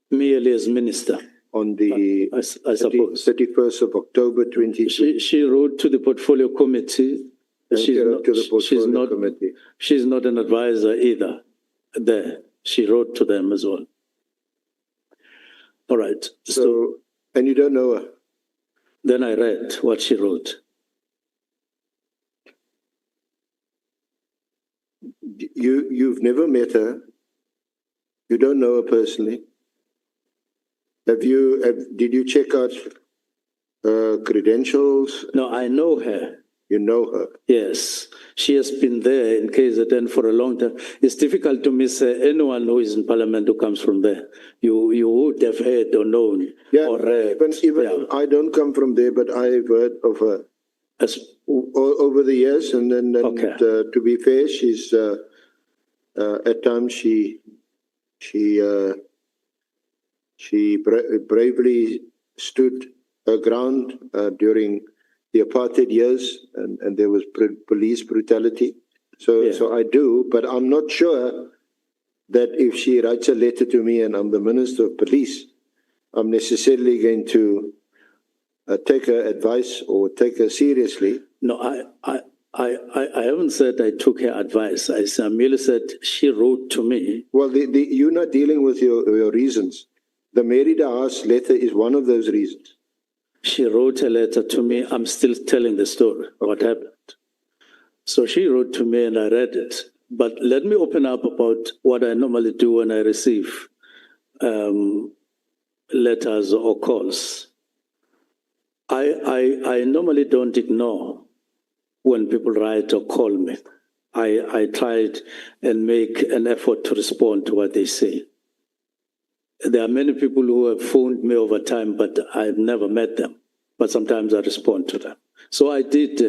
merely as minister on the I suppose 31st of October 2020. She wrote to the portfolio committee. She's not an advisor either. There, she wrote to them as well. All right. So and you don't know her? Then I read what she wrote. You've never met her. You don't know her personally. Did you check out her credentials? No, I know her. You know her? Yes. She has been there in KZN for a long time. It's difficult to miss anyone who is in Parliament who comes from there. You would have heard or known or read. Even I don't come from there, but I've heard of her over the years. And then to be fair, she's at times she bravely stood her ground during the apartheid years, and there was police brutality. So I do, but I'm not sure that if she writes a letter to me and I'm the Minister of Police, I'm necessarily going to take her advice or take her seriously. No, I haven't said I took her advice. I merely said she wrote to me. Well, you're not dealing with your reasons. The Meriti Haas letter is one of those reasons. She wrote a letter to me. I'm still telling the story, what happened. So she wrote to me and I read it. But let me open up about what I normally do when I receive letters or calls. I normally don't ignore when people write or call me. I try and make an effort to respond to what they say. There are many people who have phoned me over time, but I've never met them. But sometimes I respond to them. So I did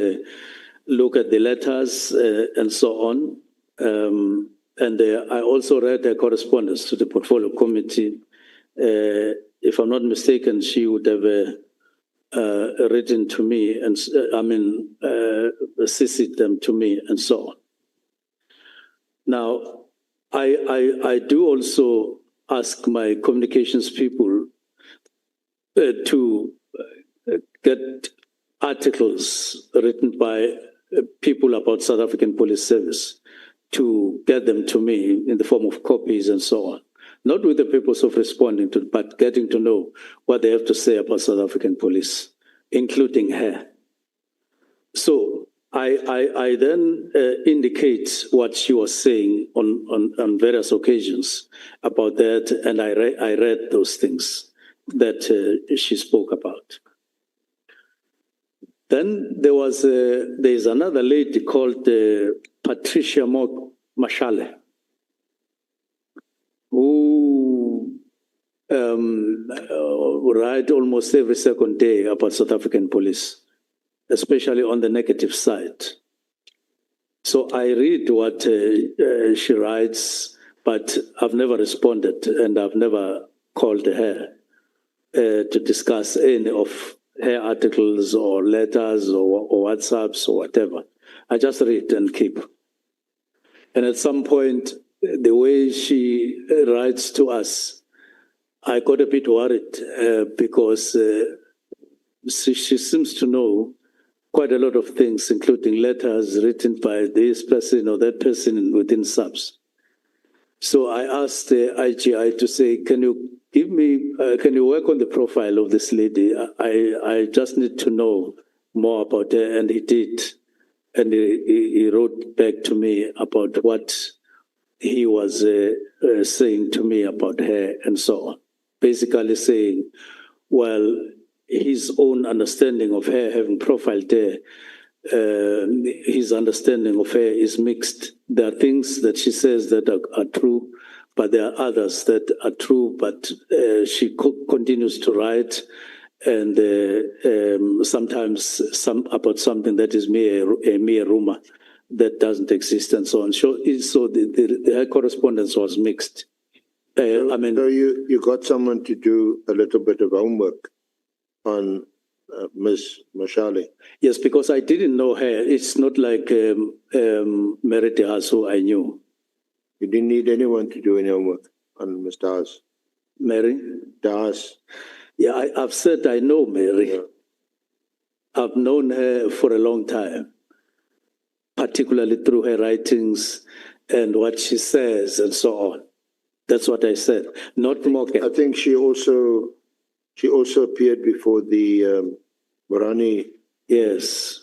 look at the letters and so on. And I also read her correspondence to the portfolio committee. If I'm not mistaken, she would have written to me and CC'd them to me and so on. Now, I do also ask my communications people to get articles written by people about South African Police Service to get them to me in the form of copies and so on. Not with the purpose of responding to, but getting to know what they have to say about South African police, including her. So I then indicate what she was saying on various occasions about that, and I read those things that she spoke about. Then there's another lady called Patricia Mashale, who write almost every second day about South African police, especially on the negative side. So I read what she writes, but I've never responded, and I've never called her to discuss any of her articles or letters or WhatsApps or whatever. I just read and keep. And at some point, the way she writes to us, I got a bit worried because she seems to know quite a lot of things, including letters written by this person or that person within SAPS. So I asked the IGI to say, can you work on the profile of this lady? I just need to know more about her. And he did. And he wrote back to me about what he was saying to me about her and so on. Basically saying, well, his own understanding of her, having profiled her, his understanding of her is mixed. There are things that she says that are true, but there are others that are true, but she continues to write, and sometimes about something that is a mere rumor that doesn't exist and so on. So her correspondence was mixed. So you got someone to do a little bit of homework on Ms. Mashale? Yes, because I didn't know her. It's not like Mary Dehas, who I knew. You didn't need anyone to do any homework on Ms. Dehas? Mary? Dehas. Yeah, I've said I know Mary. Yeah. I've known her for a long time, particularly through her writings and what she says and so on. That's what I said. Not Morgan. I think she also appeared before the Morani. Yes.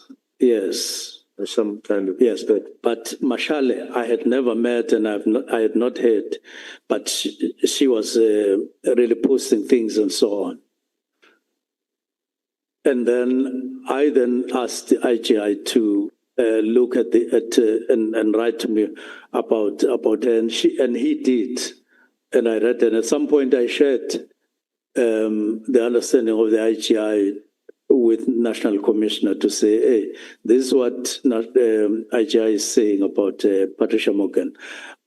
Some kind of... Yes, but Mashale, I had never met and I had not heard, but she was really posting things and so on. And then I asked the IGI to look at and write to me about her, and he did, and I read it. And at some point, I shared the understanding of the IGI with National Commissioner to say, hey, this is what IGI is saying about Patricia Morgan.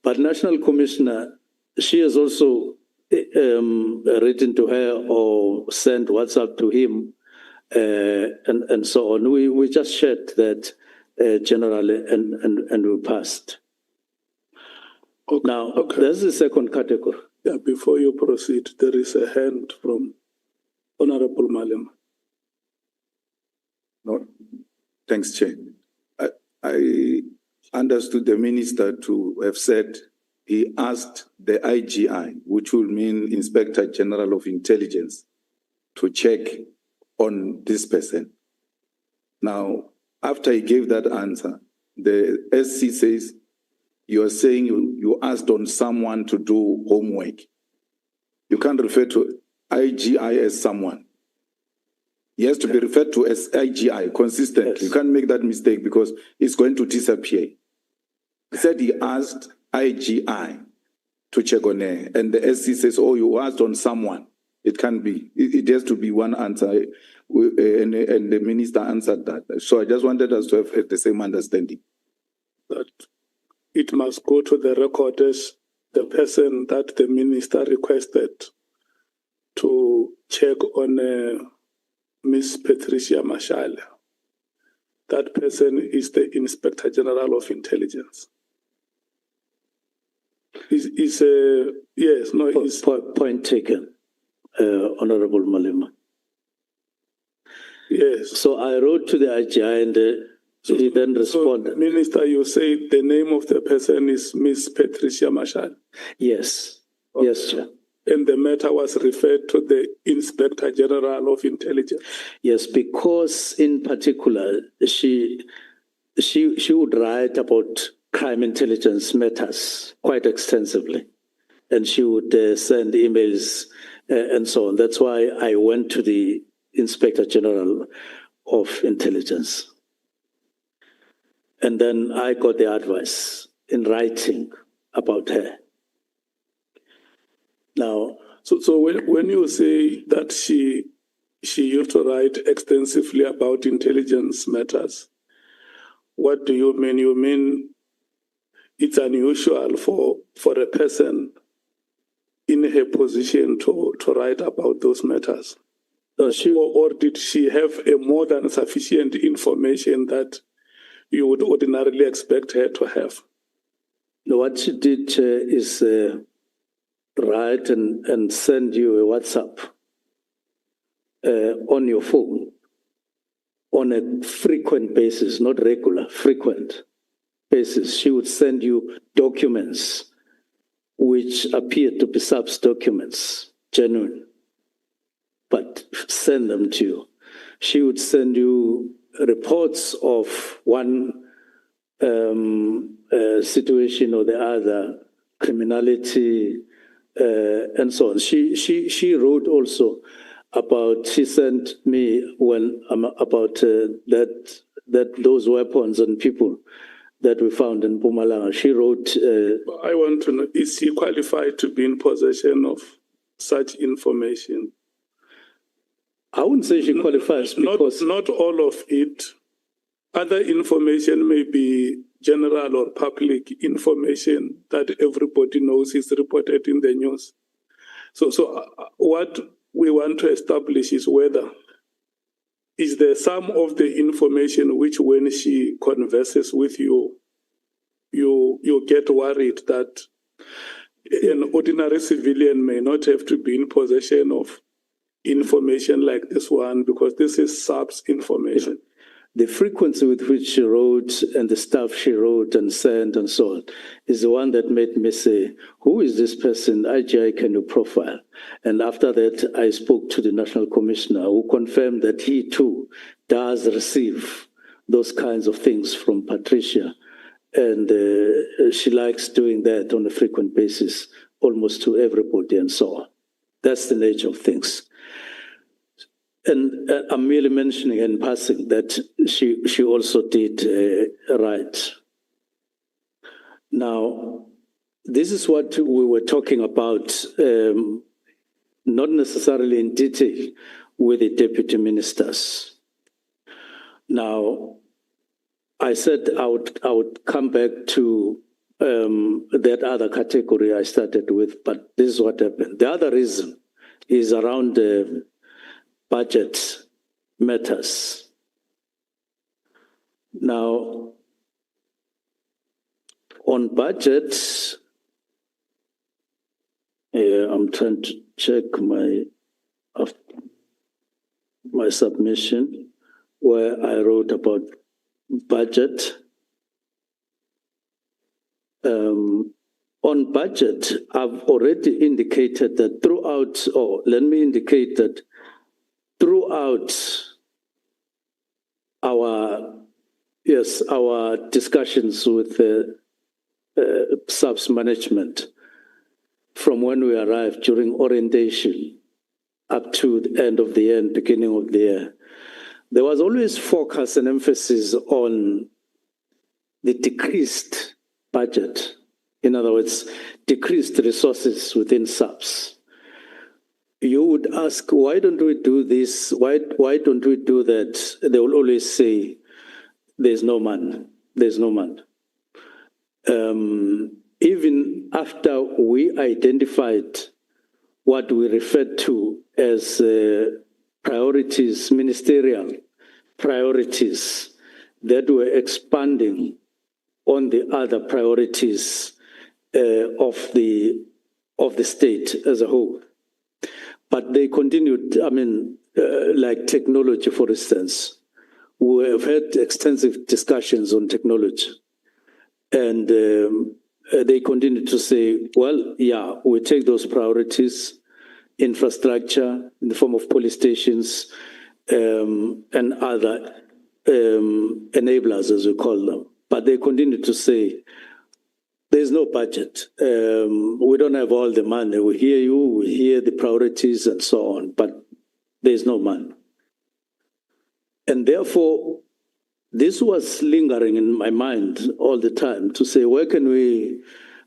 But National Commissioner, she has also written to her or sent WhatsApp to him and so on. We just shared that generally and we passed. Okay. Now, there's the second category. Yeah, before you proceed, there is a hand from Honorable Malema. No, thanks, Chair. I understood the minister to have said he asked the IGI, which will mean Inspector General of Intelligence, to check on this person. Now, after he gave that answer, the SC says, you are saying you asked on someone to do homework. You can't refer to IGI as someone. He has to be referred to as IGI consistently. Yes. You can't make that mistake because it's going to disappear. He said he asked IGI to check on her, and the SC says, oh, you asked on someone. It can't be. It has to be one answer, and the minister answered that. So I just wanted us to have had the same understanding. That it must go to the record as the person that the minister requested to check on Miss Patricia Mashale. That person is the Inspector General of Intelligence. Point taken, Honorable Malema. Yes. So I wrote to the IGI and He then responded. So, Minister, you say the name of the person is Miss Patricia Marshall. Yes. Okay. Yes, Chair. And the matter was referred to the Inspector General of Intelligence. Yes, because in particular, she would write about crime intelligence matters quite extensively, and she would send emails and so on. That's why I went to the Inspector General of Intelligence. And then I got the advice in writing about her. Now, So when you say that she used to write extensively about intelligence matters, what do you mean? You mean it's unusual for a person in her position to write about those matters? Or did she have a more than sufficient information that you would ordinarily expect her to have? No, what she did is write and send you a WhatsApp on your phone on a frequent basis, not regular, frequent basis. She would send you documents which appeared to be SAPS documents, genuine, but send them to you. She would send you reports of one situation or the other, criminality, and so on. She wrote also about, she sent me when about that those weapons and people that we found in Mpumalanga. She wrote. I want to know, is she qualified to be in possession of such information? I wouldn't say she qualifies because not all of it. Other information may be general or public information that everybody knows is reported in the news. So what we want to establish is whether is there some of the information which when she converses with you, you get worried that an ordinary civilian may not have to be in possession of information like this one because this is SAPS information. The frequency with which she wrote and the stuff she wrote and sent and so on is the one that made me say, who is this person? IGI can you profile? And after that, I spoke to the National Commissioner who confirmed that he too does receive those kinds of things from Patricia. And she likes doing that on a frequent basis, almost to everybody and so on. That's the nature of things. And I'm merely mentioning in passing that she also did write. Now, this is what we were talking about, not necessarily in detail with the deputy ministers. Now, I said I would come back to that other category I started with, but this is what happened. The other reason is around budget matters. Now, on budget, I'm trying to check my submission where I wrote about budget. On budget, I've already indicated that throughout, or let me indicate that throughout our discussions with SAPS management, from when we arrived during orientation up to the end of the year and beginning of the year, there was always focus and emphasis on the decreased budget. In other words, decreased resources within SAPS. You would ask, why don't we do this? Why don't we do that? They will always say, there's no money. There's no money. Even after we identified what we referred to as priorities, ministerial priorities that were expanding on the other priorities of the state as a whole. But they continued, like technology, for instance. we have had extensive discussions on technology. And they continue to say, well, yeah, we take those priorities, infrastructure in the form of police stations and other enablers, as we call them. But they continue to say, there's no budget. We don't have all the money. We hear you, we hear the priorities and so on, but there's no money. And therefore, this was lingering in my mind all the time to say, where can we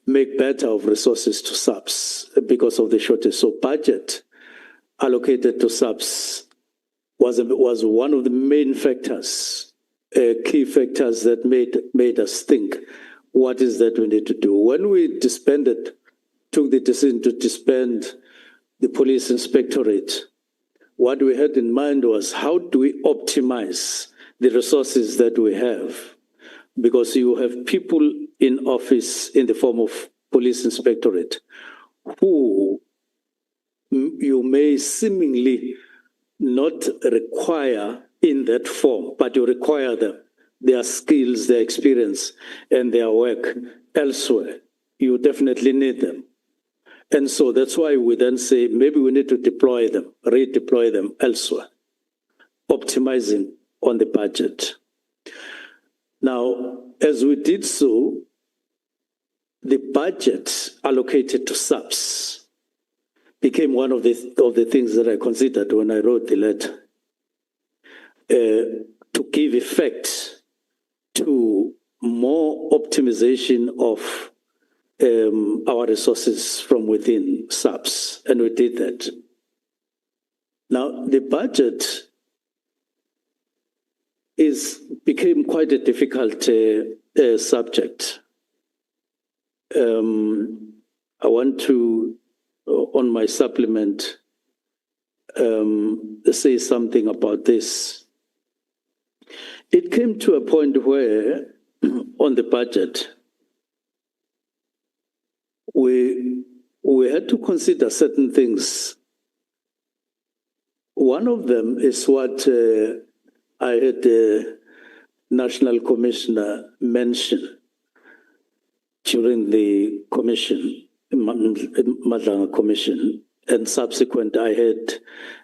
make better of resources to subs because of the shortage? So budget allocated to subs was one of the main factors, key factors that made us think, what is that we need to do? When we took the decision to disband the police inspectorate, what we had in mind was, how do we optimize the resources that we have? Because you have people in office in the form of police inspectorate who you may seemingly not require in that form, but you require them, their skills, their experience, and their work elsewhere. You definitely need them. And so that's why we then say, maybe we need to redeploy them elsewhere, optimizing on the budget. Now, as we did so, the budget allocated to subs became one of the things that I considered when I wrote the letter, to give effect to more optimization of our resources from within subs, and we did that. Now, the budget became quite a difficult subject. I want to, on my supplement, say something about this. It came to a point where, on the budget, we had to consider certain things. One of them is what I heard the National Commissioner mention during the commission, Madlanga Commission, and subsequent I heard,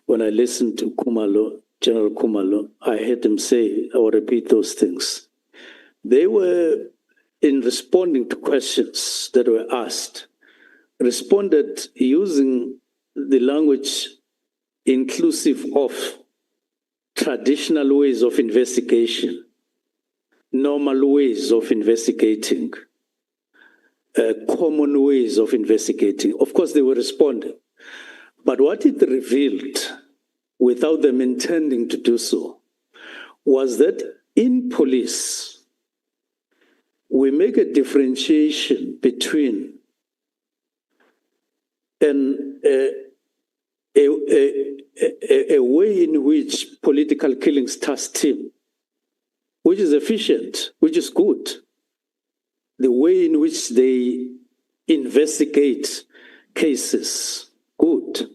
when I listened to Kumalo, General Kumalo, I heard him say, I will repeat those things. They were, in responding to questions that were asked, responded using the language inclusive of traditional ways of investigation, normal ways of investigating, common ways of investigating. Of course, they were responding. But what it revealed, without them intending to do so, was that in police, we make a differentiation between a way in which political killings task team, which is efficient, which is good, the way in which they investigate cases, good.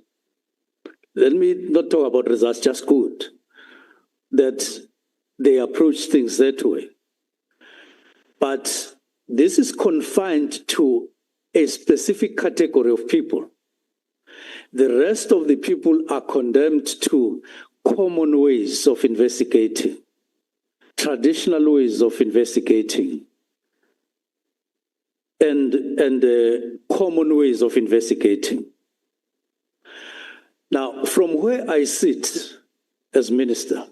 Let me not talk about results, just good, that they approach things that way. But this is confined to a specific category of people. The rest of the people are condemned to common ways of investigating, traditional ways of investigating, and common ways of investigating. Now, from where I sit as minister,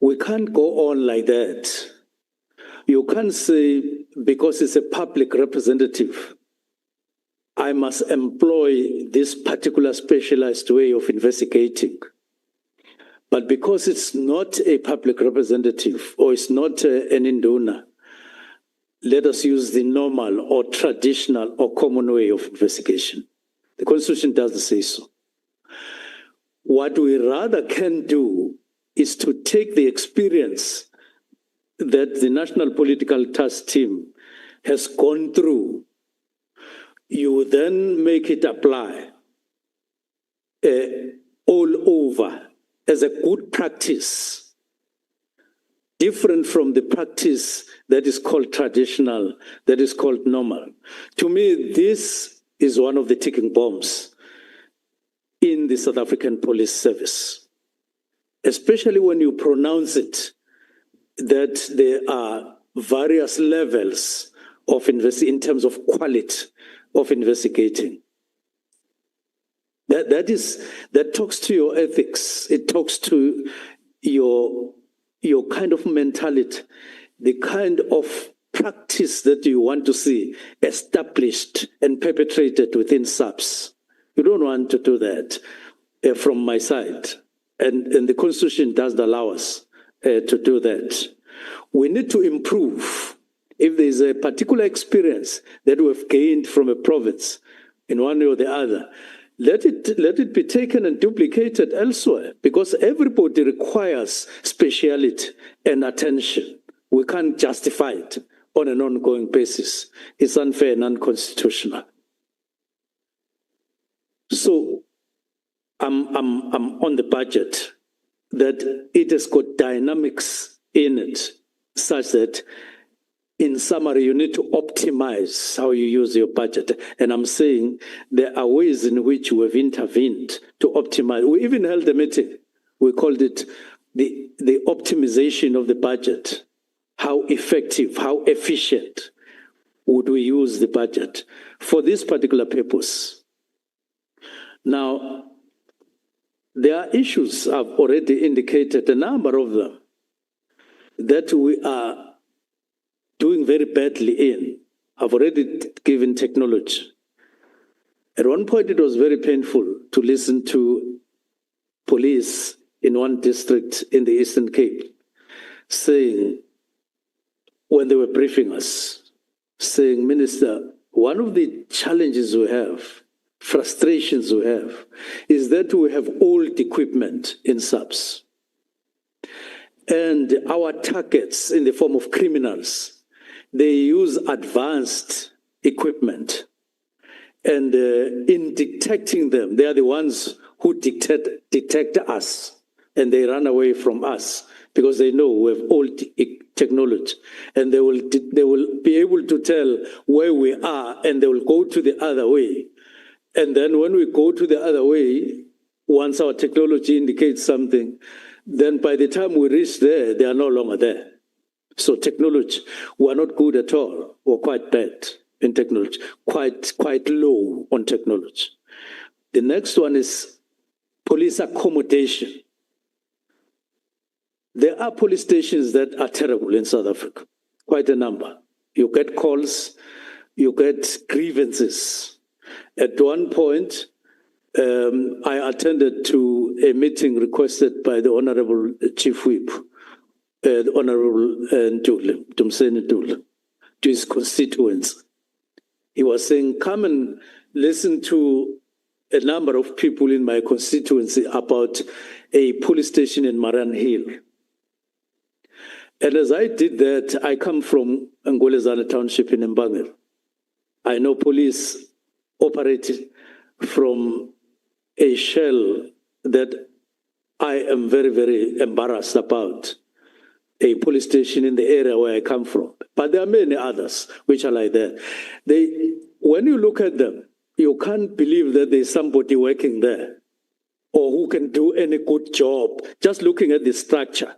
we can't go on like that. You can't say, because it's a public representative, I must employ this particular specialized way of investigating. But because it's not a public representative or it's not an induna, let us use the normal or traditional or common way of investigation. The Constitution doesn't say so. What we rather can do is to take the experience that the National Political Task Team has gone through. You then make it apply all over as a good practice different from the practice that is called traditional, that is called normal. To me, this is one of the ticking bombs in the South African Police Service, especially when you pronounce it, that there are various levels of in terms of quality of investigating. That talks to your ethics. It talks to your kind of mentality, the kind of practice that you want to see established and perpetrated within SAPS. You don't want to do that from my side. And the Constitution doesn't allow us to do that. We need to improve. If there's a particular experience that we've gained from a province in one way or the other, let it be taken and duplicated elsewhere, because everybody requires speciality and attention. We can't justify it on an ongoing basis. It's unfair and unconstitutional. So I'm on the budget that it has got dynamics in it such that, in summary, you need to optimize how you use your budget. And I'm saying there are ways in which we have intervened to optimize. We even held a meeting. We called it the optimization of the budget. How effective, how efficient would we use the budget for this particular purpose? Now, there are issues, I've already indicated a number of them, that we are doing very badly in. I've already given technology. At one point, it was very painful to listen to police in one district in the Eastern Cape saying, when they were briefing us, saying, Minister, one of the challenges we have, frustrations we have, is that we have old equipment in SAPS. And our targets in the form of criminals, they use advanced equipment. And in detecting them, they are the ones who detect us, and they run away from us because they know we have old technology. And they will be able to tell where we are, and they will go to the other way. And then when we go to the other way, once our technology indicates something, then by the time we reach there, they are no longer there. So technology, we're not good at all. We're quite bad in technology, quite low on technology. The next one is police accommodation. There are police stations that are terrible in South Africa, quite a number. You get calls, you get grievances. At one point, I attended to a meeting requested by the Honorable Chief Whip, the Honorable Tumseni Ntuli, to his constituents. He was saying, come and listen to a number of people in my constituency about a police station in Maran Hill. And as I did that, I come from Ngolezana Township in Mbangel. I know police operated from a shell that I am very, very embarrassed about, a police station in the area where I come from. But there are many others which are like that. When you look at them, you can't believe that there's somebody working there or who can do any good job just looking at the structure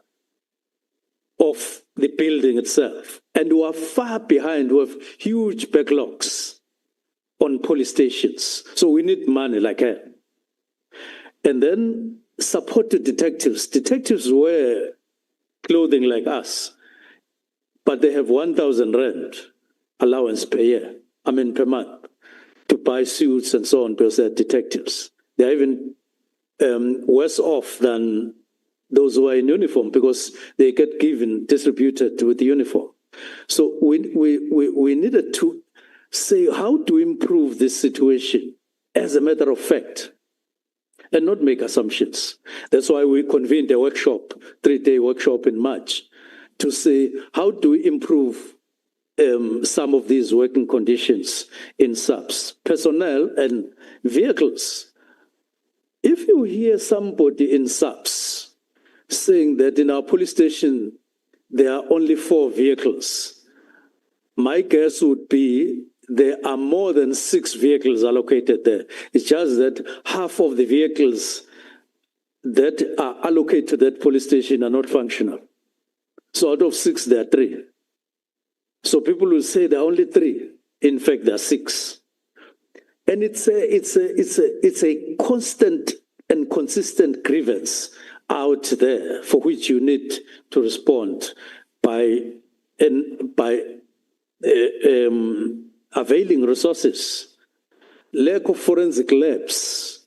of the building itself. And we are far behind with huge backlogs on police stations. So we need money like that. And then support to detectives. Detectives wear clothing like us, but they have 1,000 rand allowance per year, per month, to buy suits and so on because they're detectives. They're even worse off than those who are in uniform because they get distributed with the uniform. So we needed to say, how to improve this situation as a matter of fact and not make assumptions. That's why we convened a workshop, 3-day workshop in March, to say, how do we improve some of these working conditions in SAPS, personnel and vehicles. If you hear somebody in SAPS saying that in our police station, there are only 4 vehicles. My guess would be there are more than 6 vehicles allocated there. It's just that half of the vehicles that are allocated to that police station are not functional. So out of 6, there are 3. So people will say there are only 3. In fact, there are 6. And it's a constant and consistent grievance out there for which you need to respond by availing resources, lack of forensic labs.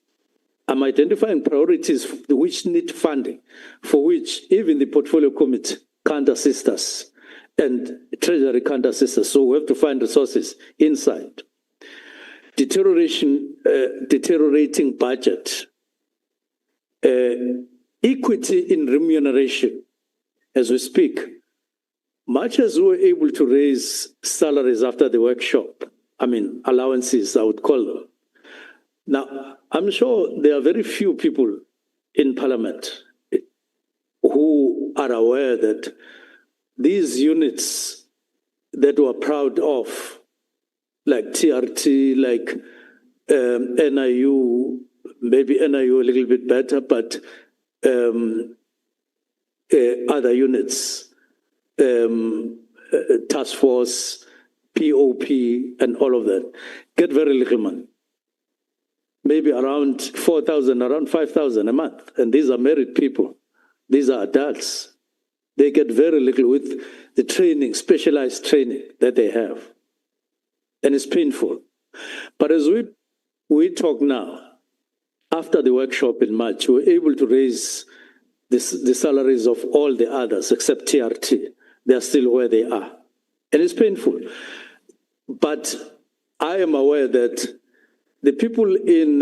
I'm identifying priorities which need funding, for which even the portfolio committee can't assist us and Treasury can't assist us. So we have to find resources inside. Deteriorating budget, equity in remuneration. As we speak, much as we were able to raise salaries after the workshop, allowances, I would call them. Now, I'm sure there are very few people in Parliament who are aware that these units that we're proud of, like TRT, like NIU, maybe NIU a little bit better, but other units, task force, POP, and all of that, get very little money. Maybe around 4,000, around 5,000 a month. And these are married people. These are adults. They get very little with the training, specialized training that they have. And it's painful. But as we talk now, after the workshop in March, we were able to raise the salaries of all the others except TRT. They are still where they are. And it's painful. But I am aware that the people in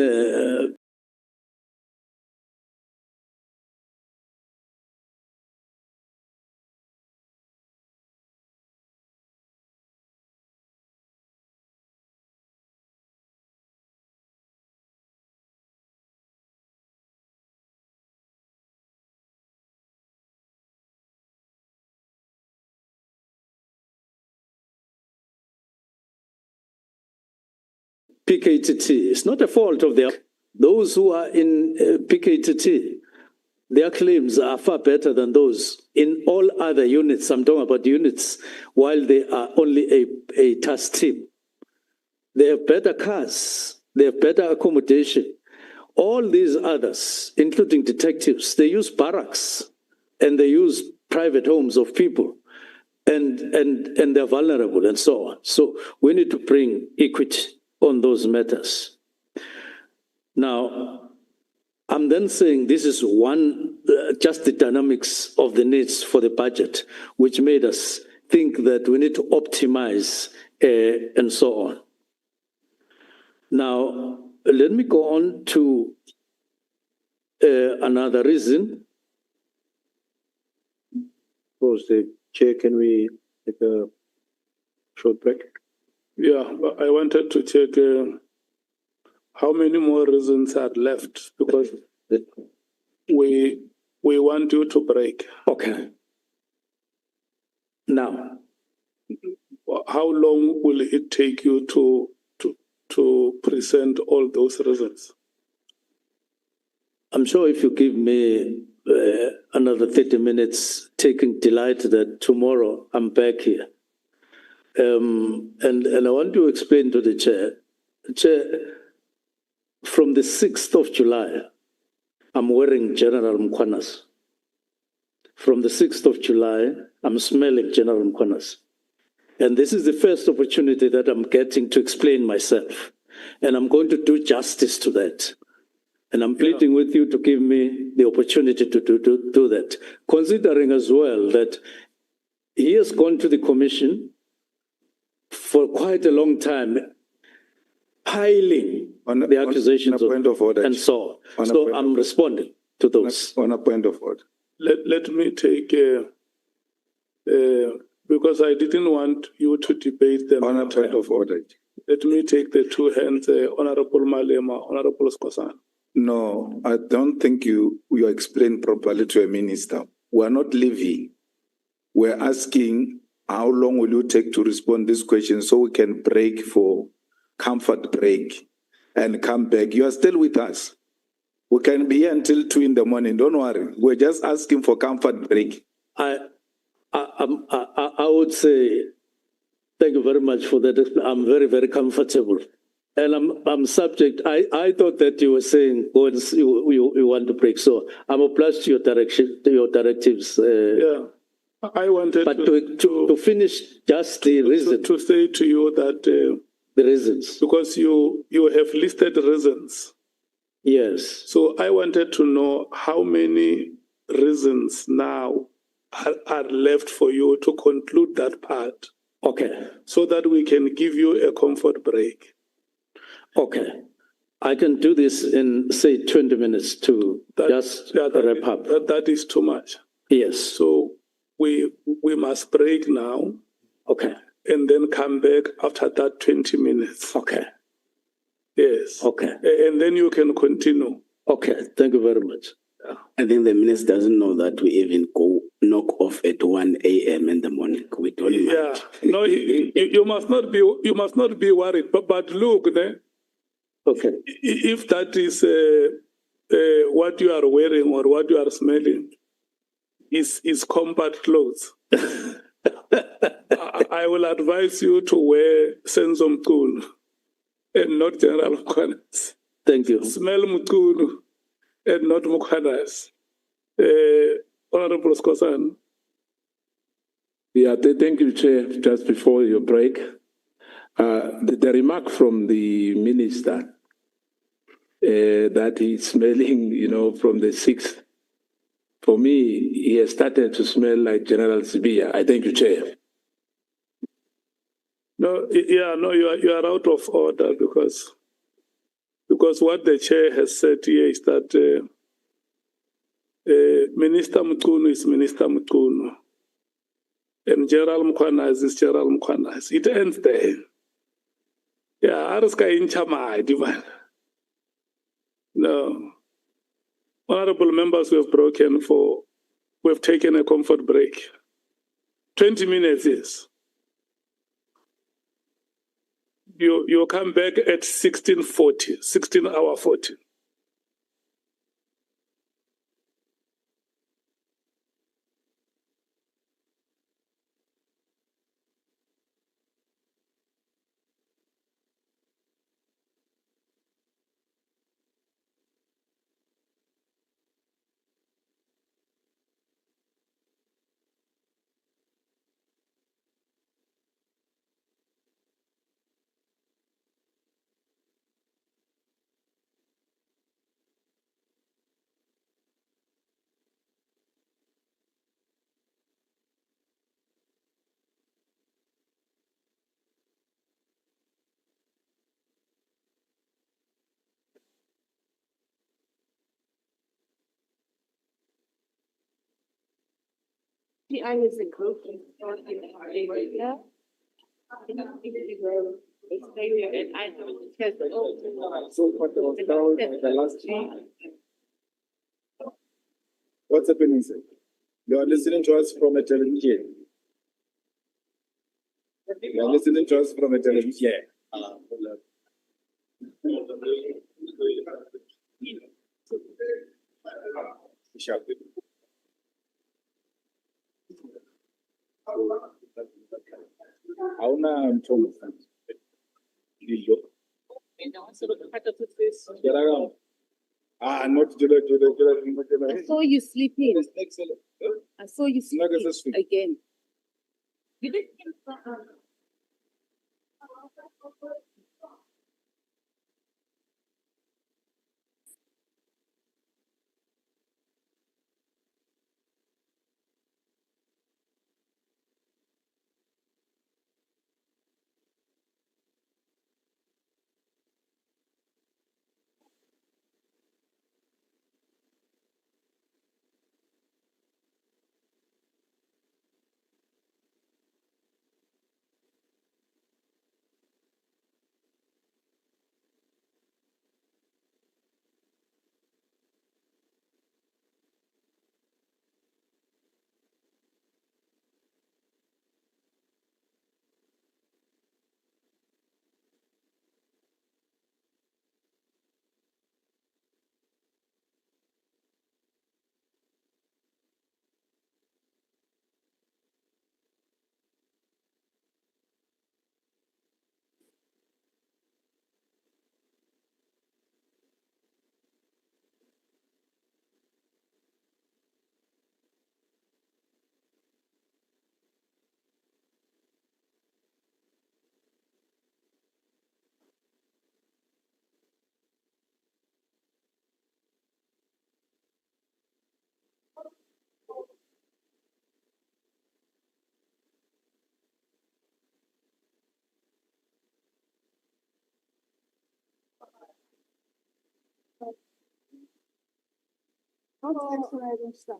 PKTT, it's not a fault of those who are in PKTT. Their claims are far better than those in all other units. I'm talking about units while they are only a task team. They have better cars. They have better accommodation. All these others, including detectives, they use barracks and they use private homes of people and they're vulnerable and so on. So we need to bring equity on those matters. Now, I'm then saying this is one, just the dynamics of the needs for the budget, which made us think that we need to optimize and so on. Now, let me go on to another reason. Suppose the chair, can we take a short break? Yeah, I wanted to check how many more reasons are left, because we want you to break. Okay. Now, how long will it take you to present all those reasons? I'm sure if you give me another 30 minutes, taking delight that tomorrow I'm back here. And I want to explain to the chair, from the 6th of July, I'm wearing General Mkhunu's. From the 6th of July, I'm smelling General Mkhunu's. And this is the first opportunity that I'm getting to explain myself. And I'm going to do justice to that. And I'm pleading with you to give me the opportunity to do that. Considering as well that he has gone to the commission for quite a long time, piling the accusations on a point of order, and so on. So I'm responding to those. On a point of order. Let me take, because I didn't want you to debate them. On a point of order. Let me take the two hands, Honorable Malema, Honorable Skosan. No, I don't think you explained properly to a minister. We are not leaving. we're asking how long will you take to respond to this question so we can break for comfort break and come back. You are still with us. We can be here until 2 in the morning. Don't worry. We're just asking for comfort break. I would say thank you very much for that. I'm very, very comfortable. And I'm subject. I thought that you were saying go and see, you want to break. So I'm obliged to your direction, to your directives. Yeah. I wanted But to finish just the reason. to say to you that The reasons. because you have listed reasons. Yes. So I wanted to know how many reasons now are left for you to conclude that part Okay. so that we can give you a comfort break. Okay. I can do this in, say, 20 minutes to wrap up. That is too much. Yes. So we must break now. Okay. And then come back after that 20 minutes. Okay. Yes. Okay. And then you can continue. Okay. Thank you very much. I think the minister doesn't know that we even go knock off at 1 a.m. in the morning. We don't mind. Yeah. No, you must not be worried. But look, Okay. if that is what you are wearing or what you are smelling is combat clothes, I will advise you to wear Senzo Mchunu and not General Mkhwana's. Thank you. Smell Mchunu and not Mkhwana's. Honorable Skosan. Yeah, thank you, Chair. Just before your break, the remark from the minister that he's smelling, from the 6th, for me, he has started to smell like General Sibia. I thank you, Chair. No, yeah, no, you are out of order because what the chair has said here is that Minister Mchunu is Minister Mchunu and General Mkhwana's is General Mkhwana's. It ends there. Yeah, Ariska in Chamai, Divan. No. Honorable members, we have taken a comfort break. 20 minutes, yes. You come back at 16:40, 16:40. I was a group. What's happening, sir? You are listening to us from a television. You are listening to us from a television. Hauna mchongo sana. Ndio. Not I saw you sleeping. Excellent. I saw you sleeping again. You didn't. Start.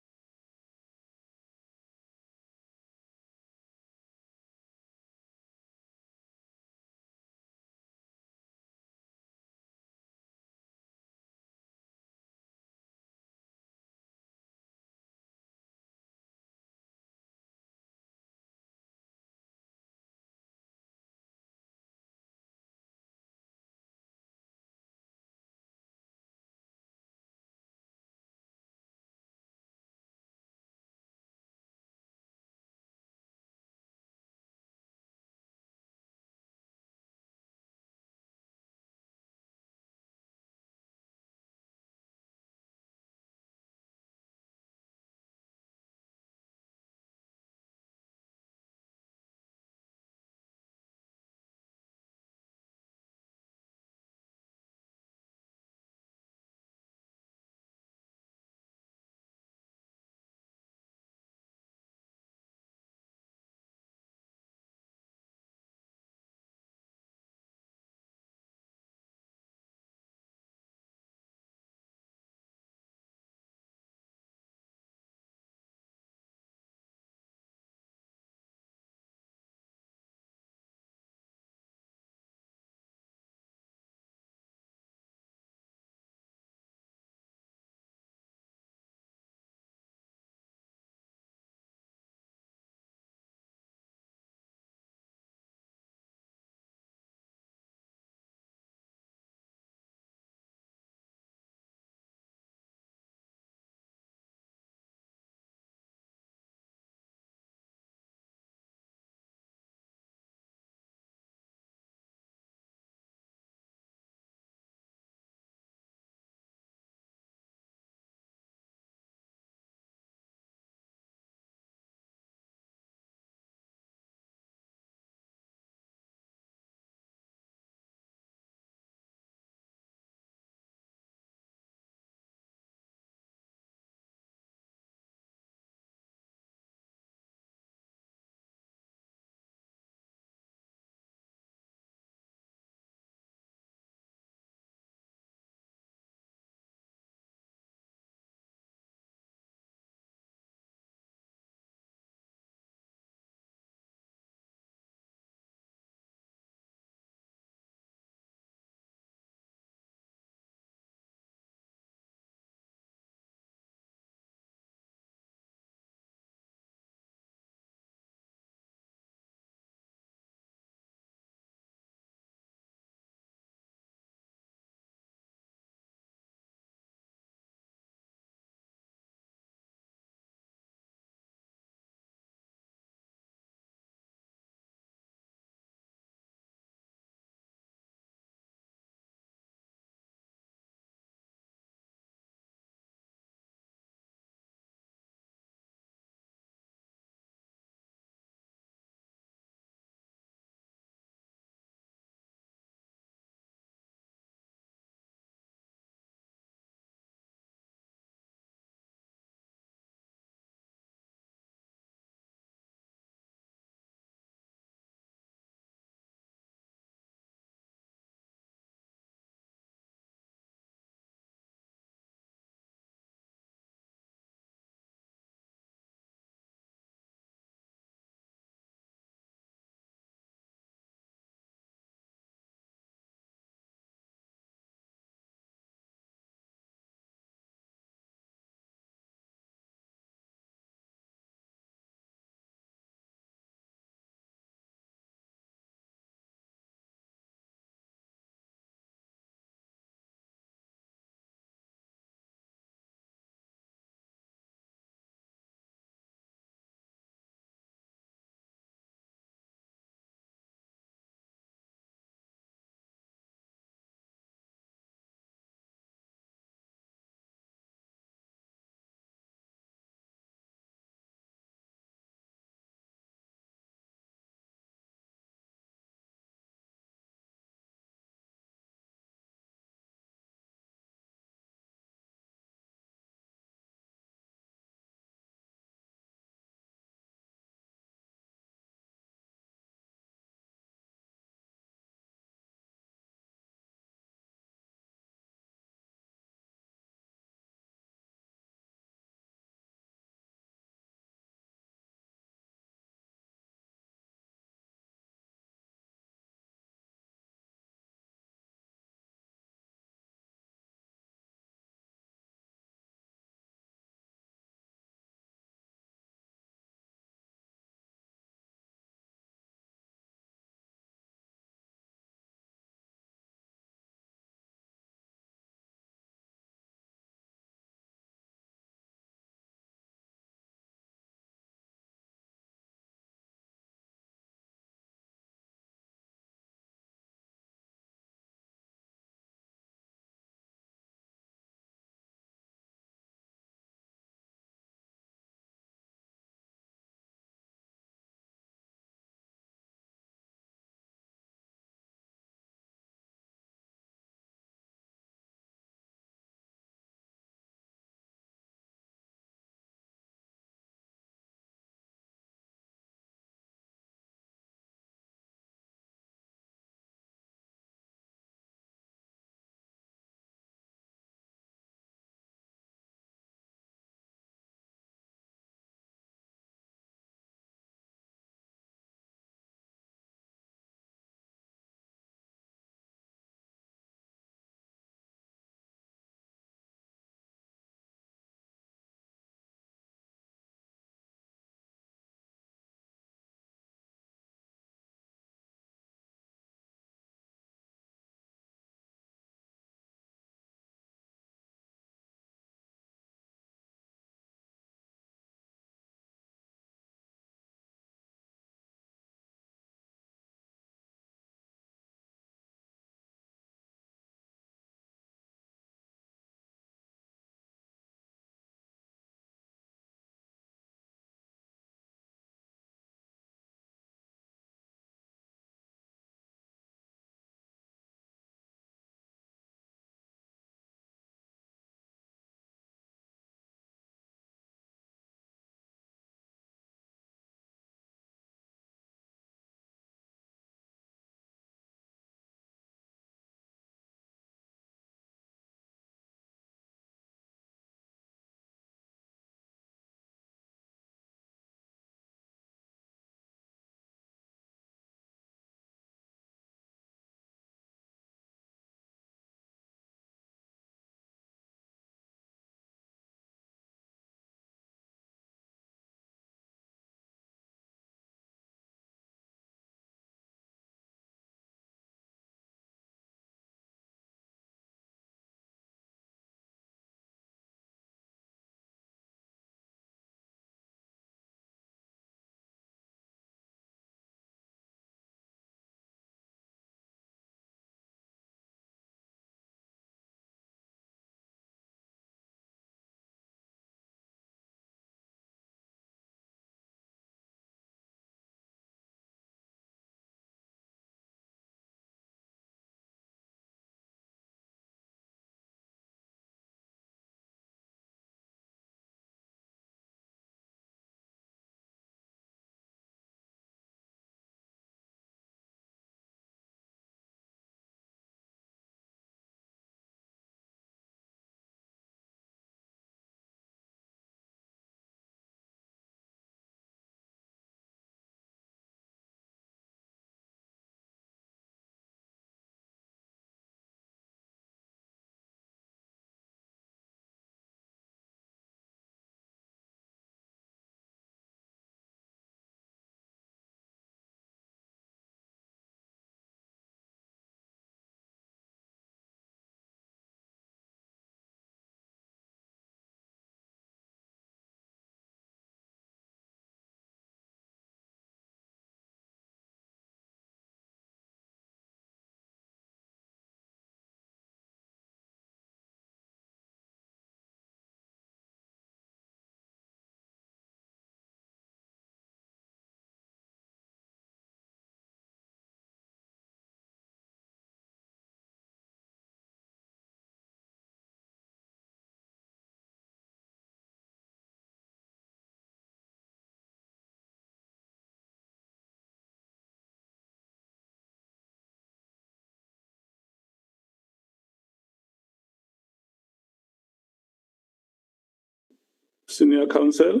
Senior Counsel.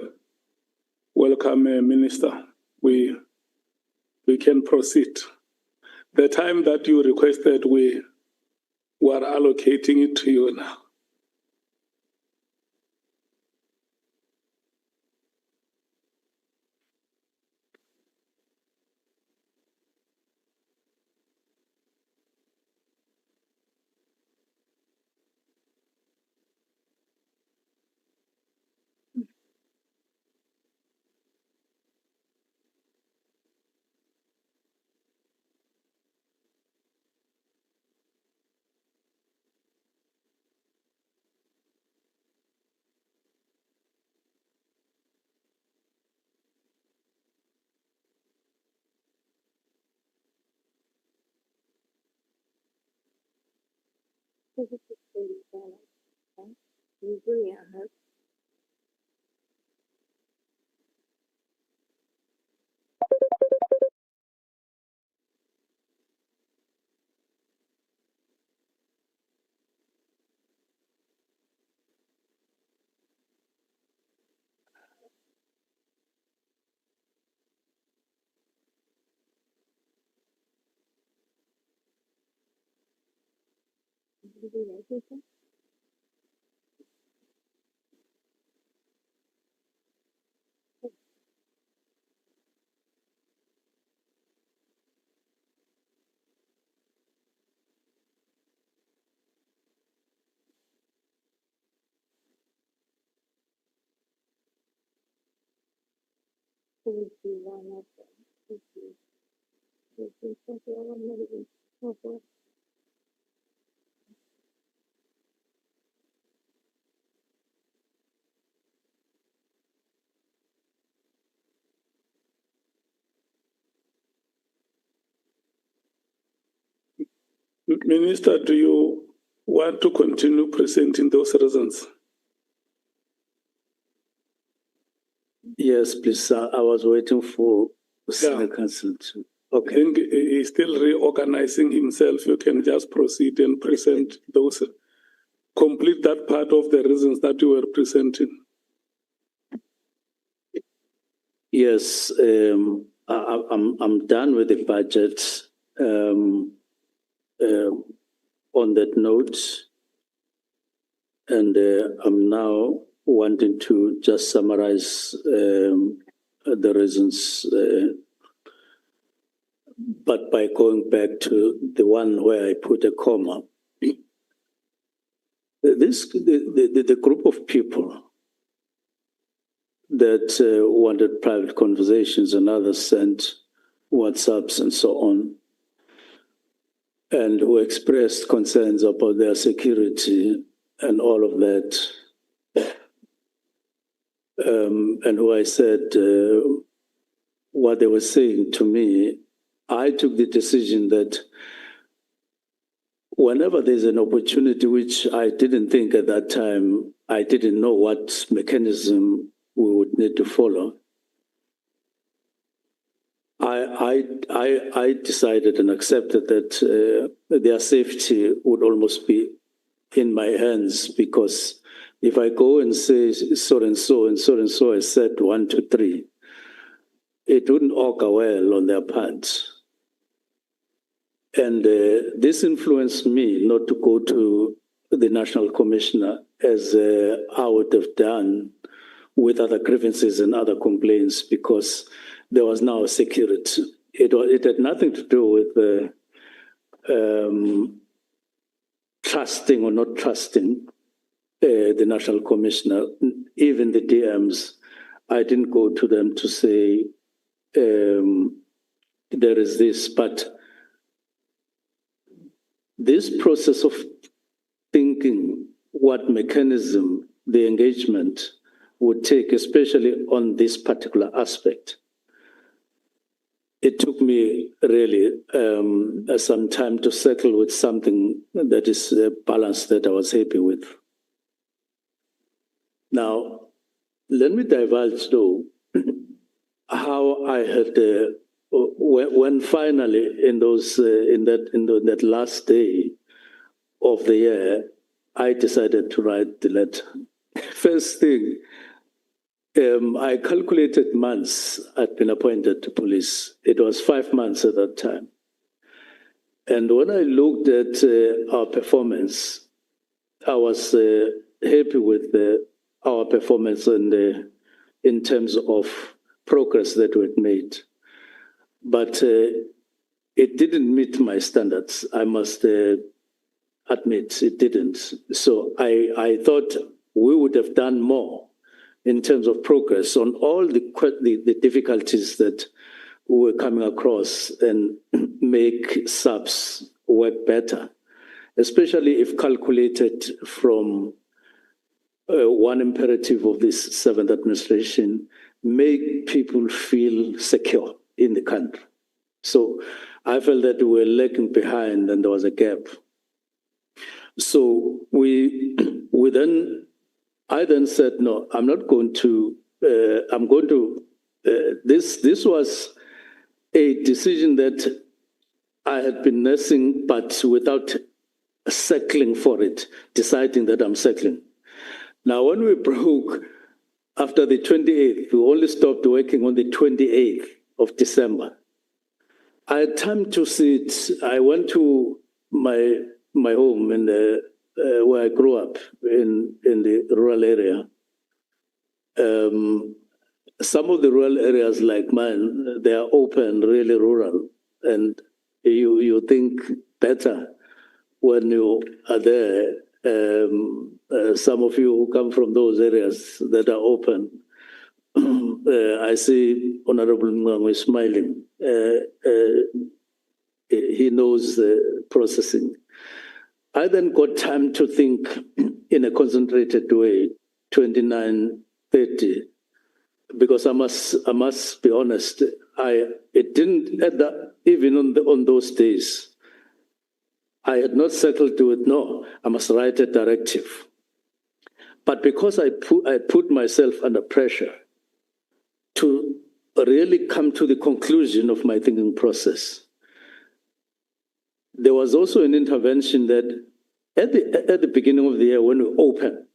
Welcome, Minister. We can proceed. The time that you requested, we are allocating it to you now. Minister, do you want to continue presenting those reasons? Yes, please, sir. I was waiting for Senior Counsel to. Okay. I think he's still reorganizing himself. You can just proceed and present those. Complete that part of the reasons that you were presenting. Yes, I'm done with the budget. On that note, and I'm now wanting to just summarize the reasons, but by going back to the one where I put a comma. The group of people that wanted private conversations and others sent WhatsApps and so on, and who expressed concerns about their security and all of that, and who I said what they were saying to me, I took the decision that whenever there's an opportunity, which I didn't think at that time, I didn't know what mechanism we would need to follow. I decided and accepted that their safety would almost be in my hands, because if I go and say so and so and so and so has said 1, 2, 3, it wouldn't augur well on their part. And this influenced me not to go to the National Commissioner as I would have done with other grievances and other complaints, because there was now security. It had nothing to do with trusting or not trusting the National Commissioner. Even the DMs, I didn't go to them to say there is this, but this process of thinking what mechanism the engagement would take, especially on this particular aspect, it took me really some time to settle with something that is a balance that I was happy with. Now, let me divulge though how I had when finally in those in that last day of the year, I decided to write the letter. First thing, I calculated months I'd been appointed to police. It was 5 months at that time. And when I looked at our performance, I was happy with our performance in terms of progress that we had made. But it didn't meet my standards, I must admit, it didn't. So I thought we would have done more in terms of progress on all the difficulties that we were coming across and make subs work better, especially if calculated from one imperative of this seventh administration, make people feel secure in the country. So I felt that we were lagging behind and there was a gap. So I then said, no, I'm not going to, this was a decision that I had been nursing, but without settling for it, deciding that I'm settling. Now, when we broke after the 28th, we only stopped working on the 28th of December. I had time to sit. I went to my home in where I grew up in the rural area. Some of the rural areas like mine, they are open, really rural, and you think better when you are there. Some of you who come from those areas that are open, I see Honorable Mngangwe smiling. He knows the processing. I then got time to think in a concentrated way, 29, 30, because I must be honest, it didn't end up, even on those days, I had not settled to it, no, I must write a directive. But because I put myself under pressure to really come to the conclusion of my thinking process, there was also an intervention that at the beginning of the year when we open,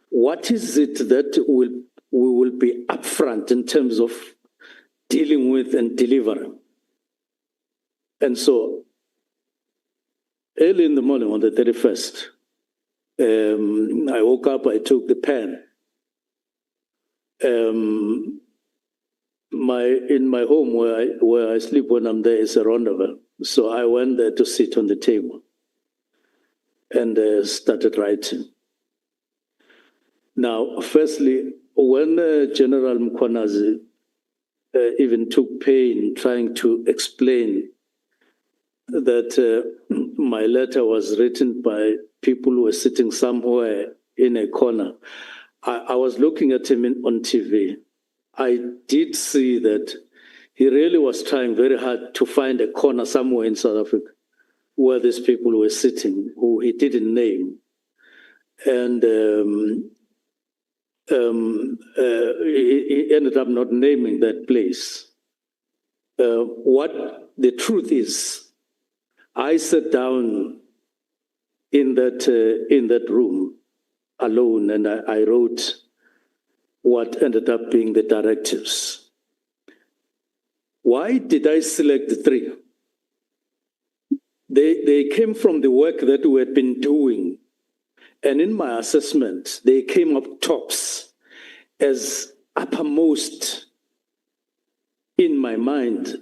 what is it that we will be upfront in terms of dealing with and delivering? And so early in the morning on the 31st, I woke up, I took the pen. In my home where I sleep when I'm there is a rendezvous. So I went there to sit on the table and started writing. Now, firstly, when General Mkhwanazi even took pain trying to explain that my letter was written by people who were sitting somewhere in a corner, I was looking at him on TV. I did see that he really was trying very hard to find a corner somewhere in South Africa where these people were sitting, who he didn't name. And he ended up not naming that place. What the truth is, I sat down in that room alone and I wrote what ended up being the directives. Why did I select the three? They came from the work that we had been doing. And in my assessment, they came up tops as uppermost in my mind,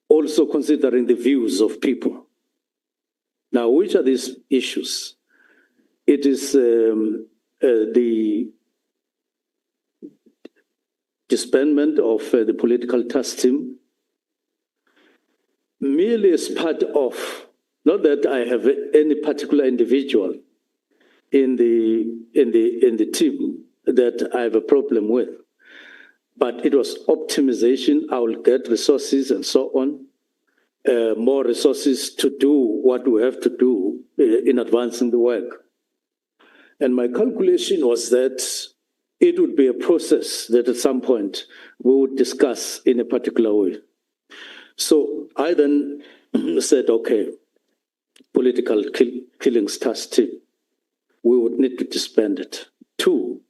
also considering the views of people. Now, which are these issues? It is the disbandment of the political task team, merely as part of, not that I have any particular individual in the team that I have a problem with, but it was optimization. I will get resources and so on, more resources to do what we have to do in advancing the work. And my calculation was that it would be a process that at some point we would discuss in a particular way. So I then said, okay, political killings task team, we would need to disband it. 2,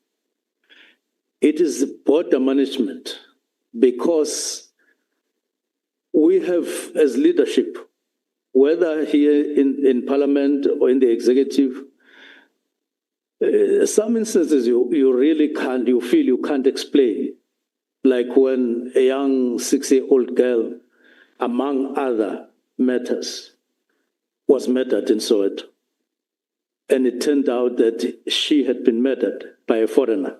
It is border management, because we have, as leadership, whether here in Parliament or in the executive, some instances you really can't, you feel you can't explain. Like when a young 6-year-old girl, among other matters, was murdered in Soweto. And it turned out that she had been murdered by a foreigner,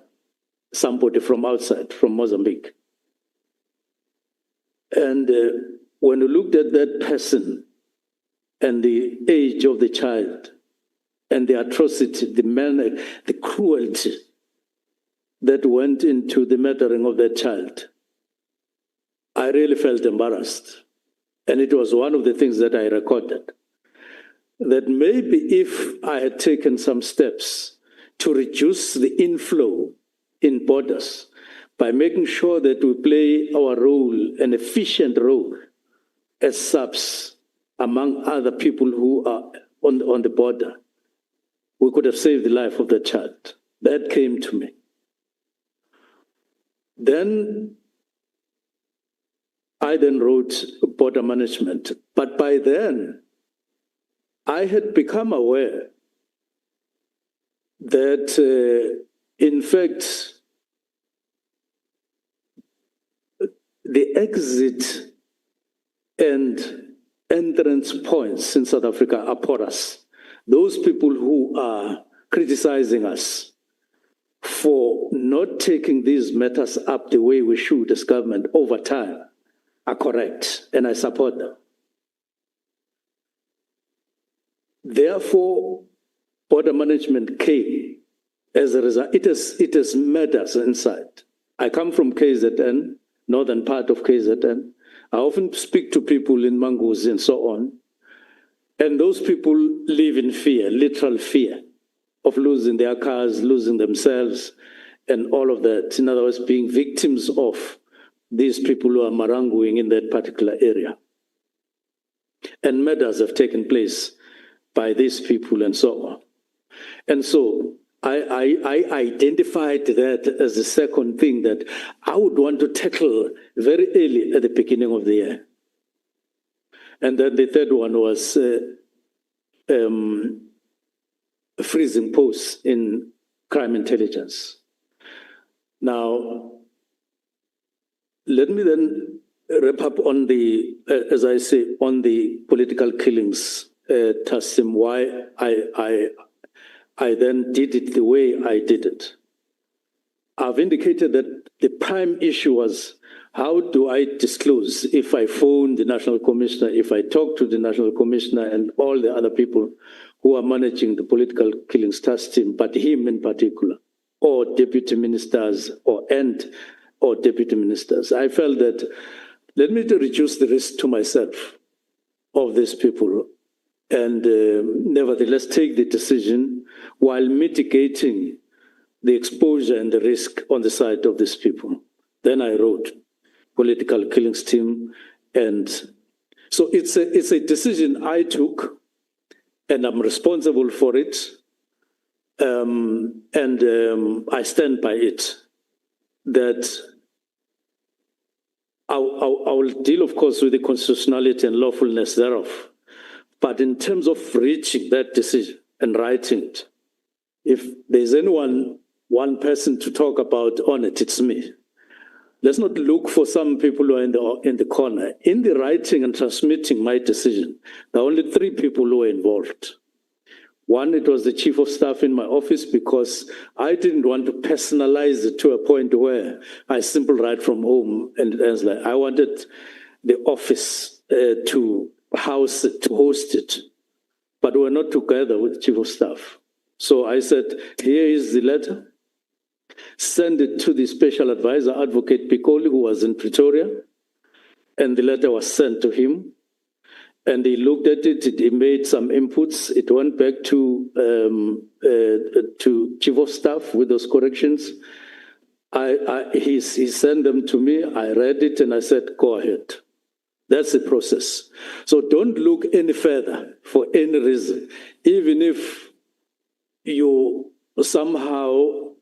somebody from outside, from Mozambique. And when you looked at that person and the age of the child and the atrocity, the manner, the cruelty that went into the murdering of that child, I really felt embarrassed. And it was one of the things that I recorded. That maybe if I had taken some steps to reduce the inflow in borders by making sure that we play our role, an efficient role, as subs among other people who are on the border, we could have saved the life of the child. That came to me. Then I then wrote border management. But by then, I had become aware that, in fact, the exit and entrance points in South Africa are porous. Those people who are criticizing us for not taking these matters up the way we should as government over time are correct, and I support them. Therefore, border management came as a result. It has matters inside. I come from KZN, northern part of KZN. I often speak to people in Manguzi and so on. And those people live in fear, literal fear of losing their cars, losing themselves, and all of that. In other words, being victims of these people who are maranguing in that particular area. And murders have taken place by these people and so on. And so I identified that as the second thing that I would want to tackle very early at the beginning of the year. And then the third one was freezing posts in crime intelligence. Now, let me then wrap up on the, as I say, on the political killings, Tassim, why I then did it the way I did it. I've indicated that the prime issue was, how do I disclose if I phone the National Commissioner, if I talk to the National Commissioner and all the other people who are managing the political killings task team, but him in particular, or deputy ministers or deputy ministers. I felt that, let me reduce the risk to myself of these people and nevertheless take the decision while mitigating the exposure and the risk on the side of these people. Then I wrote political killings team. And so it's a decision I took, and I'm responsible for it. I stand by it, that I will deal, of course, with the constitutionality and lawfulness thereof. But in terms of reaching that decision and writing it, if there's one person to talk about on it, it's me. Let's not look for some people who are in the corner. In the writing and transmitting my decision, there are only 3 people who were involved. One, it was the chief of staff in my office, because I didn't want to personalize it to a point where I simply write from home. And like, I wanted the office to host it. But we're not together with the chief of staff. So I said, here is the letter. Send it to the special advisor, Advocate Piccoli, who was in Pretoria. And the letter was sent to him. And he looked at it, he made some inputs. It went back to chief of staff with those corrections. He sent them to me, I read it, and I said, go ahead. That's the process. So don't look any further for any reason. Even if you somehow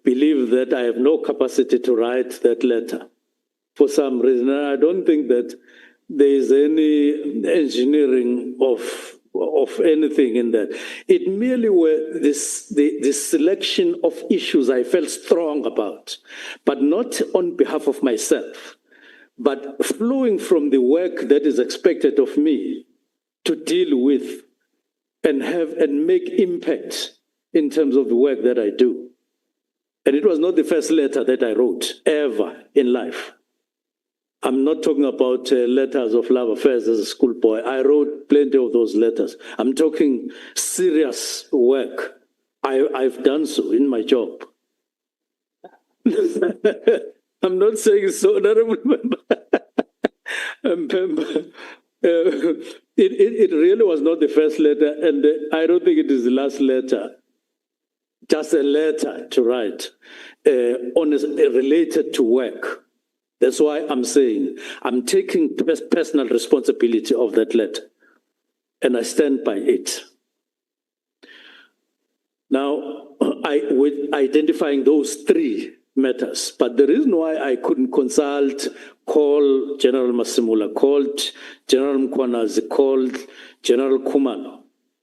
believe that I have no capacity to write that letter for some reason. I don't think that there is any engineering of anything in that. It merely were the selection of issues I felt strong about, but not on behalf of myself, but flowing from the work that is expected of me to deal with and make impact in terms of the work that I do. And it was not the first letter that I wrote ever in life. I'm not talking about letters of love affairs as a schoolboy. I wrote plenty of those letters. I'm talking serious work. I've done so in my job. I'm not saying so, honorable member. It really was not the first letter, and I don't think it is the last letter. Just a letter to write related to work. That's why I'm saying I'm taking personal responsibility of that letter, and I stand by it. Now, with identifying those three matters, but the reason why I couldn't call General Masimula, called General Mkhwanazi, called General Kumalo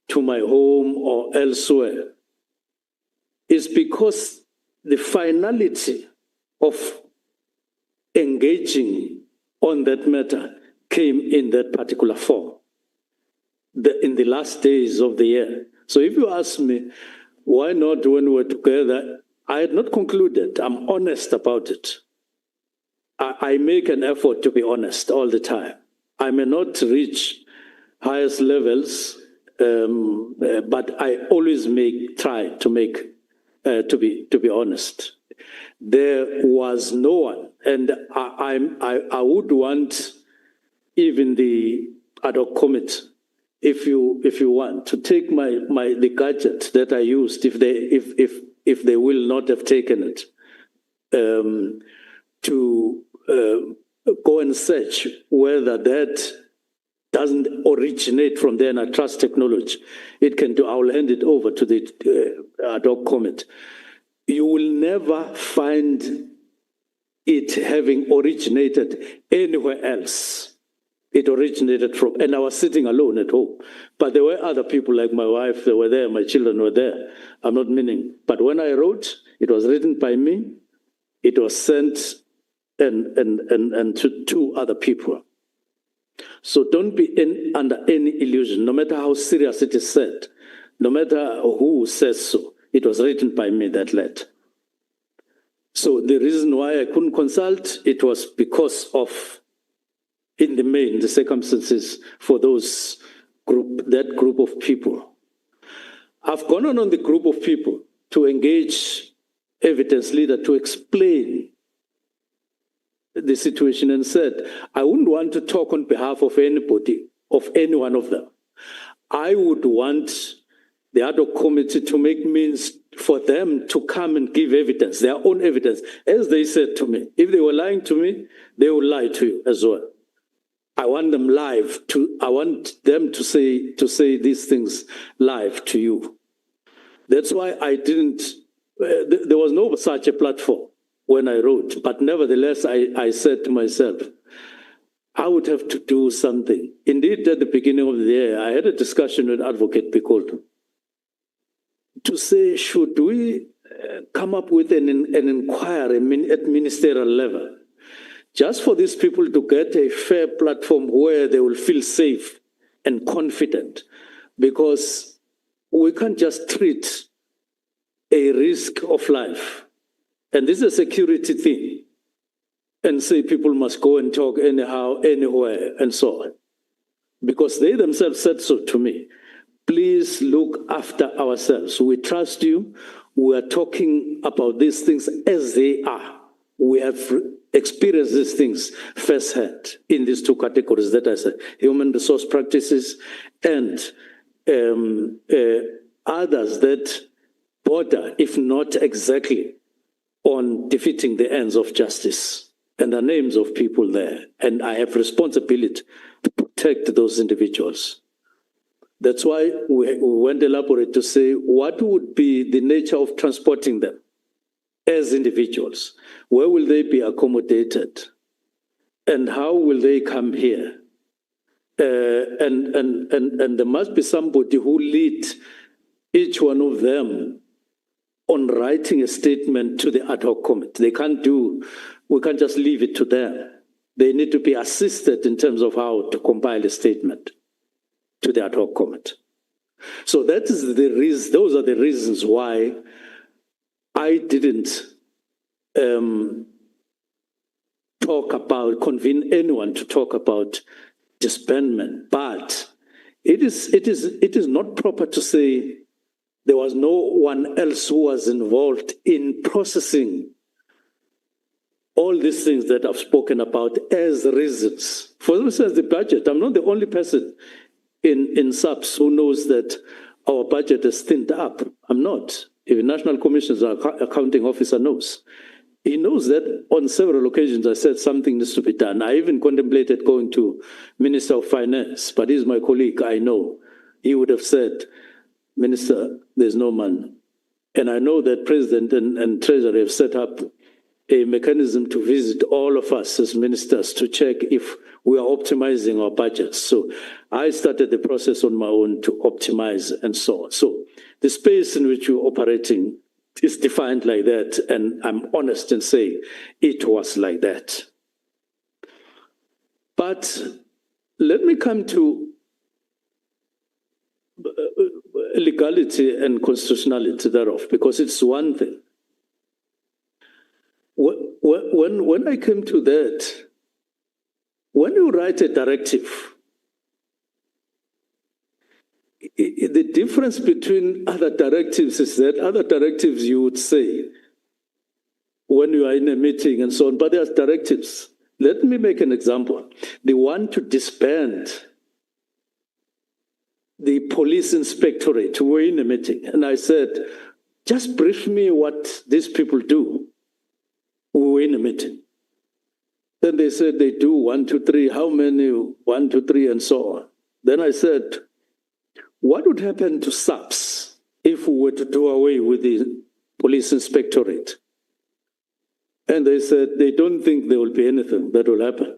to my home or elsewhere is because the finality of engaging on that matter came in that particular form in the last days of the year. So if you ask me, why not when we were together, I had not concluded. I'm honest about it. I make an effort to be honest all the time. I may not reach highest levels, but I always try to be honest. There was no one, and I would want even the ad hoc committee, if you want, to take the gadget that I used, if they will not have taken it, to go and search whether that doesn't originate from there, and I trust technology. It can do. I will hand it over to the ad hoc committee. You will never find it having originated anywhere else. It originated from, and I was sitting alone at home. But there were other people like my wife, they were there, my children were there. I'm not meaning. But when I wrote, it was written by me, it was sent and to two other people. So don't be under any illusion, no matter how serious it is said, no matter who says so. It was written by me, that letter. So the reason why I couldn't consult, it was because of, in the main, the circumstances for that group of people. I've gone on the group of people to engage evidence leader to explain the situation and said, I wouldn't want to talk on behalf of anybody, of any one of them. I would want the ad hoc committee to make means for them to come and give evidence, their own evidence. As they said to me, if they were lying to me, they will lie to you as well. I want them I want them to say these things live to you. That's why I didn't, there was no such a platform when I wrote, but nevertheless, I said to myself, I would have to do something. Indeed, at the beginning of the year, I had a discussion with Advocate Picolto to say, should we come up with an inquiry at ministerial level, just for these people to get a fair platform where they will feel safe and confident, because we can't just treat a risk of life, and this is a security thing, and say people must go and talk anyhow, anywhere, and so on. Because they themselves said so to me. Please look after ourselves. We trust you. We are talking about these things as they are. We have experienced these things firsthand in these two categories that I said, human resource practices and others that border, if not exactly, on defeating the ends of justice. And the names of people there. And I have responsibility to protect those individuals. That's why we went elaborate to say what would be the nature of transporting them. as individuals? Where will they be accommodated? And how will they come here? And there must be somebody who lead each one of them on writing a statement to the ad hoc committee. We can't just leave it to them. They need to be assisted in terms of how to compile a statement to the ad hoc committee. So that is the reason, those are the reasons why I didn't convene anyone to talk about disbandment. But it is not proper to say there was no one else who was involved in processing all these things that I've spoken about as reasons. For instance, the budget. I'm not the only person in SAPS who knows that our budget is thinned up. I'm not. Even National Commission's accounting officer knows. He knows that on several occasions I said something needs to be done. I even contemplated going to Minister of Finance, but he's my colleague, I know. He would have said, Minister, there's no money. And I know that President and Treasury have set up a mechanism to visit all of us as ministers to check if we are optimizing our budgets. So I started the process on my own to optimize and so on. So the space in which we're operating is defined like that, and I'm honest and say it was like that. But let me come to legality and constitutionality thereof, because it's one thing. When I came to that, when you write a directive, the difference between other directives is that other directives you would say when you are in a meeting and so on, but there's directives. Let me make an example. They want to disband the police inspectorate. We were in a meeting and I said, just brief me what these people do. We were in a meeting. Then they said they do 1, 2, 3, how many, 1, 2, 3, and so on. Then I said, what would happen to SAPS if we were to do away with the police inspectorate? And they said they don't think there will be anything that will happen.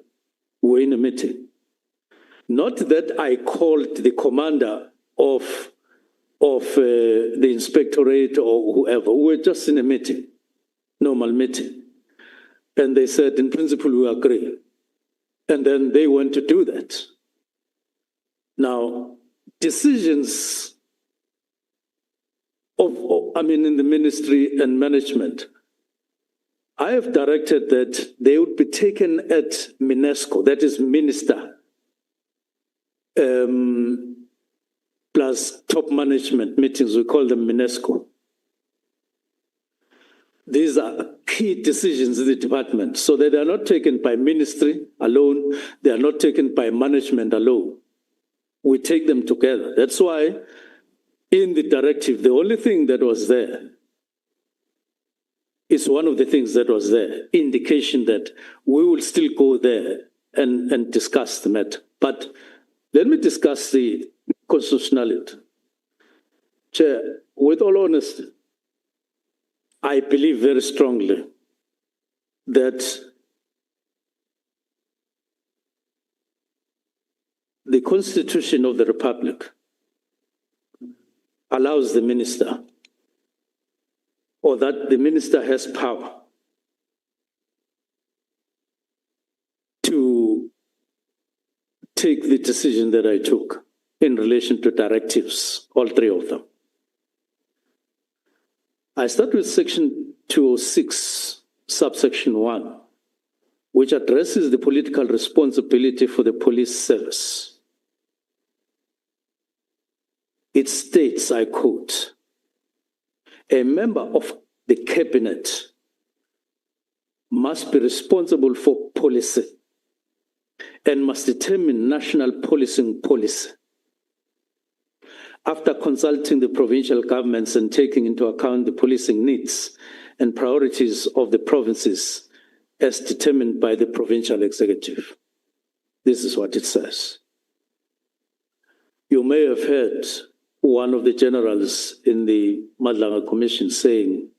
We were in a meeting. Not that I called the commander of the inspectorate or whoever. We were just in a meeting, normal meeting. And they said, in principle, we agree. And then they went to do that. Now, decisions in the ministry and management, I have directed that they would be taken at MINESCO, that is minister, plus top management meetings, we call them MINESCO. These are key decisions in the department, so that they are not taken by ministry alone, they are not taken by management alone. We take them together. That's why in the directive, the only thing that was there is one of the things that was there, indication that we will still go there and discuss the matter. But let me discuss the constitutionality. Chair, with all honesty, I believe very strongly that the Constitution of the Republic allows the minister, or that the minister has power to take the decision that I took in relation to directives, all three of them. I start with section 206, subsection 1, which addresses the political responsibility for the police service. It states, I quote, a member of the cabinet must be responsible for policy and must determine national policing policy after consulting the provincial governments and taking into account the policing needs and priorities of the provinces as determined by the provincial executive. This is what it says. You may have heard one of the generals in the Madlanga Commission saying,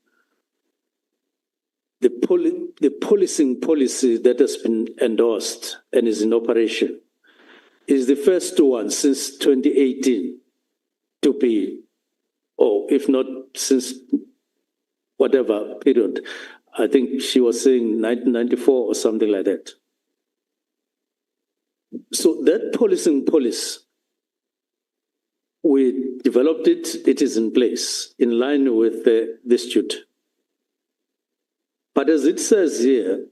the policing policy that has been endorsed and is in operation is the first one since 2018 to be, or if not since whatever period. I think she was saying 1994 or something like that. So that policing policy, we developed it, it is in place, in line with the statute. But as it says here,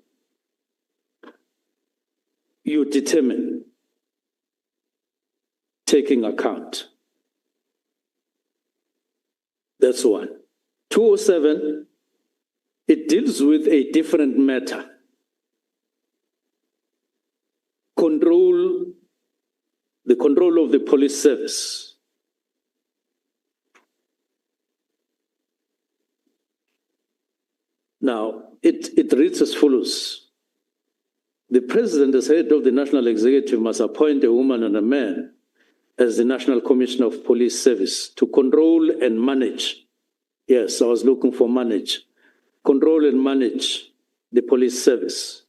you determine, taking account. That's one. 207, it deals with a different matter. The control of the police service. Now, it reads as follows. The president, as head of the national executive, must appoint a woman and a man as the National Commissioner of Police Service to control and manage. Yes, I was looking for manage. Control and manage the police service.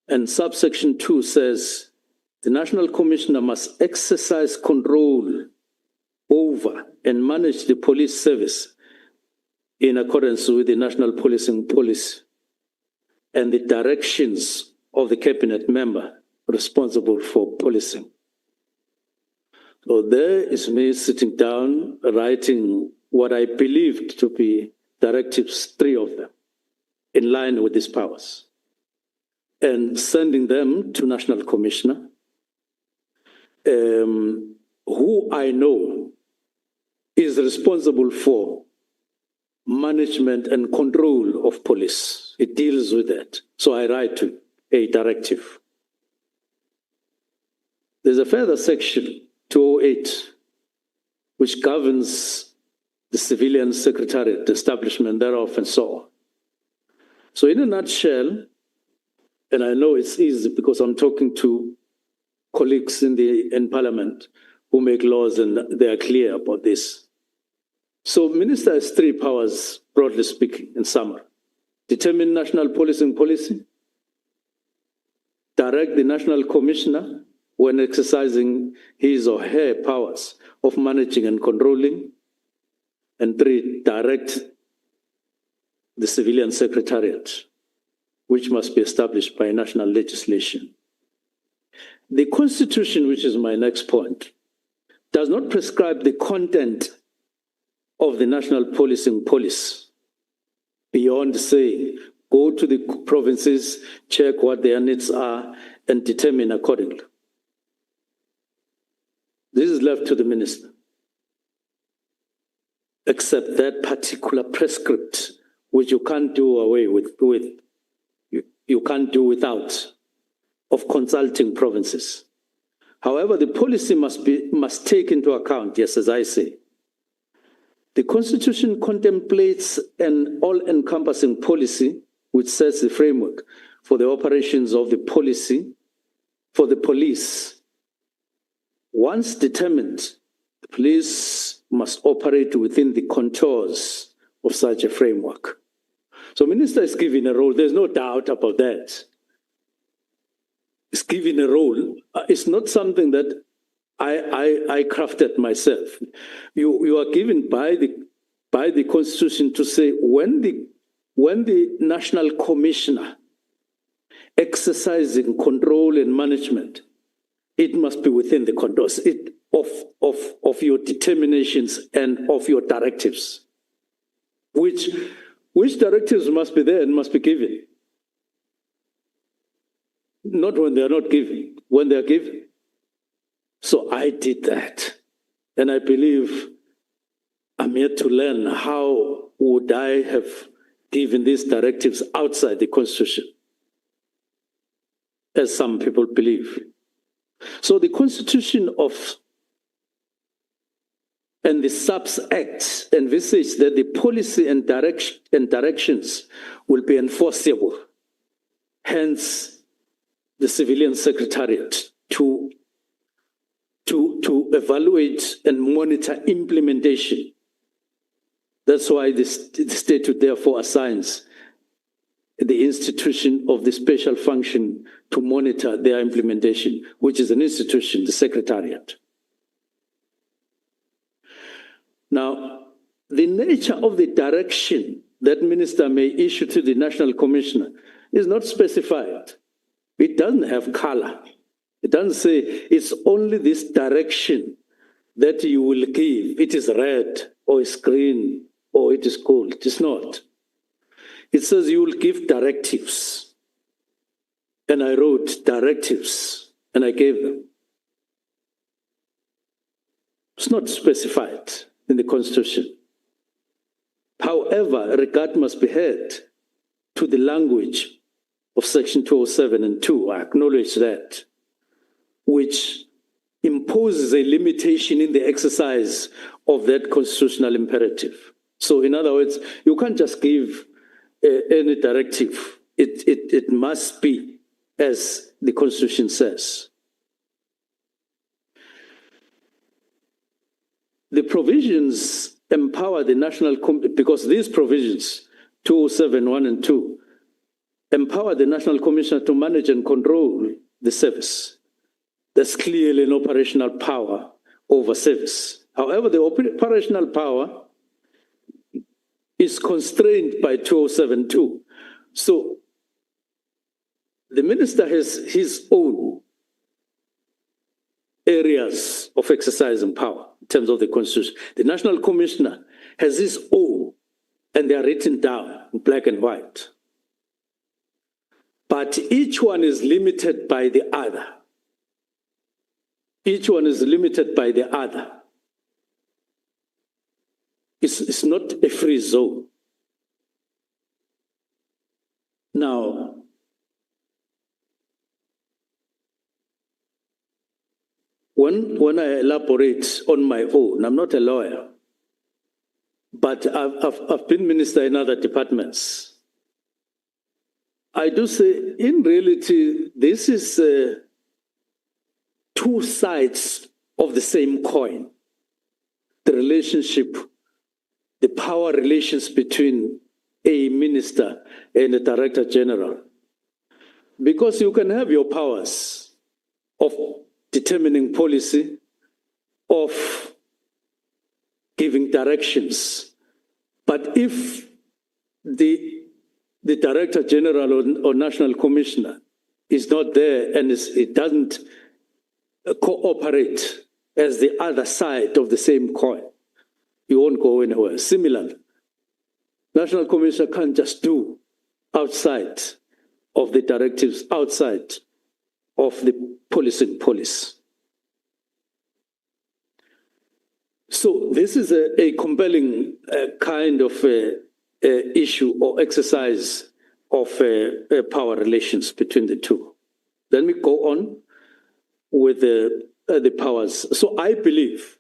And subsection 2 says, the National Commissioner must exercise control over and manage the police service in accordance with the National Policing Policy and the directions of the cabinet member responsible for policing. So there is me sitting down, writing what I believed to be directives, 3 of them, in line with these powers, and sending them to National Commissioner, who I know is responsible for management and control of police. It deals with that. So I write to a directive. There's a further section, 208, which governs the civilian secretariat, the establishment thereof, and so on. So in a nutshell, and I know it's easy because I'm talking to colleagues in Parliament who make laws and they are clear about this. So minister has 3 powers, broadly speaking, in summary. Determine national policing policy, direct the National Commissioner when exercising his or her powers of managing and controlling, and 3, direct the civilian secretariat, which must be established by national legislation. The Constitution, which is my next point, does not prescribe the content of the national policing policy beyond saying, go to the provinces, check what their needs are, and determine accordingly. This is left to the minister, except that particular prescript, which you can't do away with. You can't do without, of consulting provinces. However, the policy must take into account, yes, as I say, the Constitution contemplates an all-encompassing policy which sets the framework for the operations of the policy for the police. Once determined, the police must operate within the contours of such a framework. So minister is given a role, there's no doubt about that. It's given a role. It's not something that I crafted myself. You are given by the Constitution to say when the National Commissioner exercising control and management, it must be within the contours of your determinations and of your directives. Which directives must be there and must be given? Not when they are not given, when they are given. So I did that. And I believe I'm here to learn how would I have given these directives outside the Constitution, as some people believe. So the Constitution and the SAPS Act envisage that the policy and directions will be enforceable. Hence, the civilian secretariat to evaluate and monitor implementation. That's why the statute therefore assigns the institution of the special function to monitor their implementation, which is an institution, the Secretariat. Now, the nature of the direction that minister may issue to the National Commissioner is not specified. It doesn't have color. It doesn't say it's only this direction that you will give. It is red or it's green or it is gold. It is not. It says you will give directives. And I wrote directives and I gave them. It's not specified in the Constitution. However, regard must be had to the language of Section 207 and 2. I acknowledge that, which imposes a limitation in the exercise of that constitutional imperative. So in other words, you can't just give any directive. It must be as the Constitution says. The provisions empower the National because these provisions, 207, 1 and 2, empower the National Commissioner to manage and control the service. There's clearly an operational power over service. However, the operational power is constrained by 207.2. So the minister has his own areas of exercising power in terms of the Constitution. The National Commissioner has his own, and they are written down in black and white. But each one is limited by the other. Each one is limited by the other. It's not a free zone. Now, when I elaborate on my own, I'm not a lawyer, but I've been minister in other departments. I do say, in reality, this is two sides of the same coin. The relationship, the power relations between a minister and a director general. Because you can have your powers of determining policy, of giving directions. But if the director general or national commissioner is not there and it doesn't cooperate as the other side of the same coin, you won't go anywhere. Similarly, national commissioner can't just do outside of the directives, outside of the policing police. So this is a compelling kind of issue or exercise of power relations between the two. Then we go on with the powers. So I believe,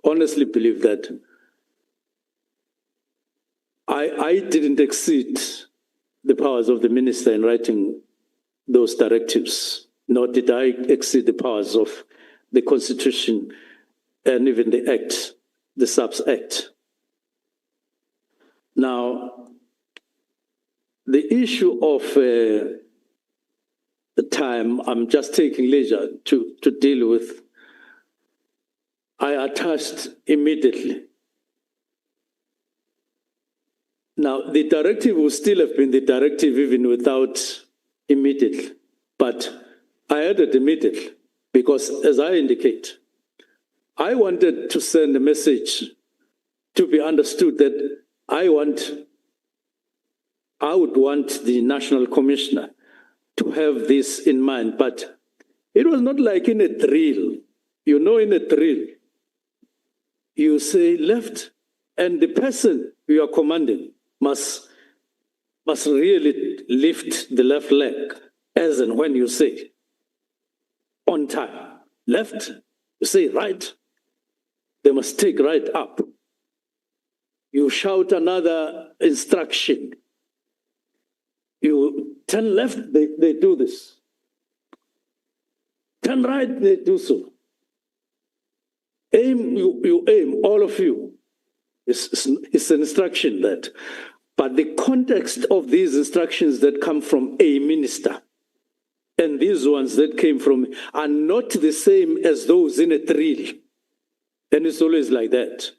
honestly believe that I didn't exceed the powers of the minister in writing those directives, nor did I exceed the powers of the Constitution and even the Act, the SAPS Act. Now, the issue of the time, I'm just taking leisure to deal with, I attached immediately. Now, the directive would still have been the directive even without immediately, but I added immediately because, as I indicate, I wanted to send a message to be understood that I would want the National Commissioner to have this in mind, but it was not like in a drill. You know, in a drill, you say left, and the person you are commanding must really lift the left leg, as and when you say, on time. Left, you say right, they must take right up. You shout another instruction. You turn left, they do this. Turn right, they do so. Aim, you aim, all of you. It's an instruction that But the context of these instructions that come from a minister and these ones that came from are not the same as those in a drill. And it's always like that.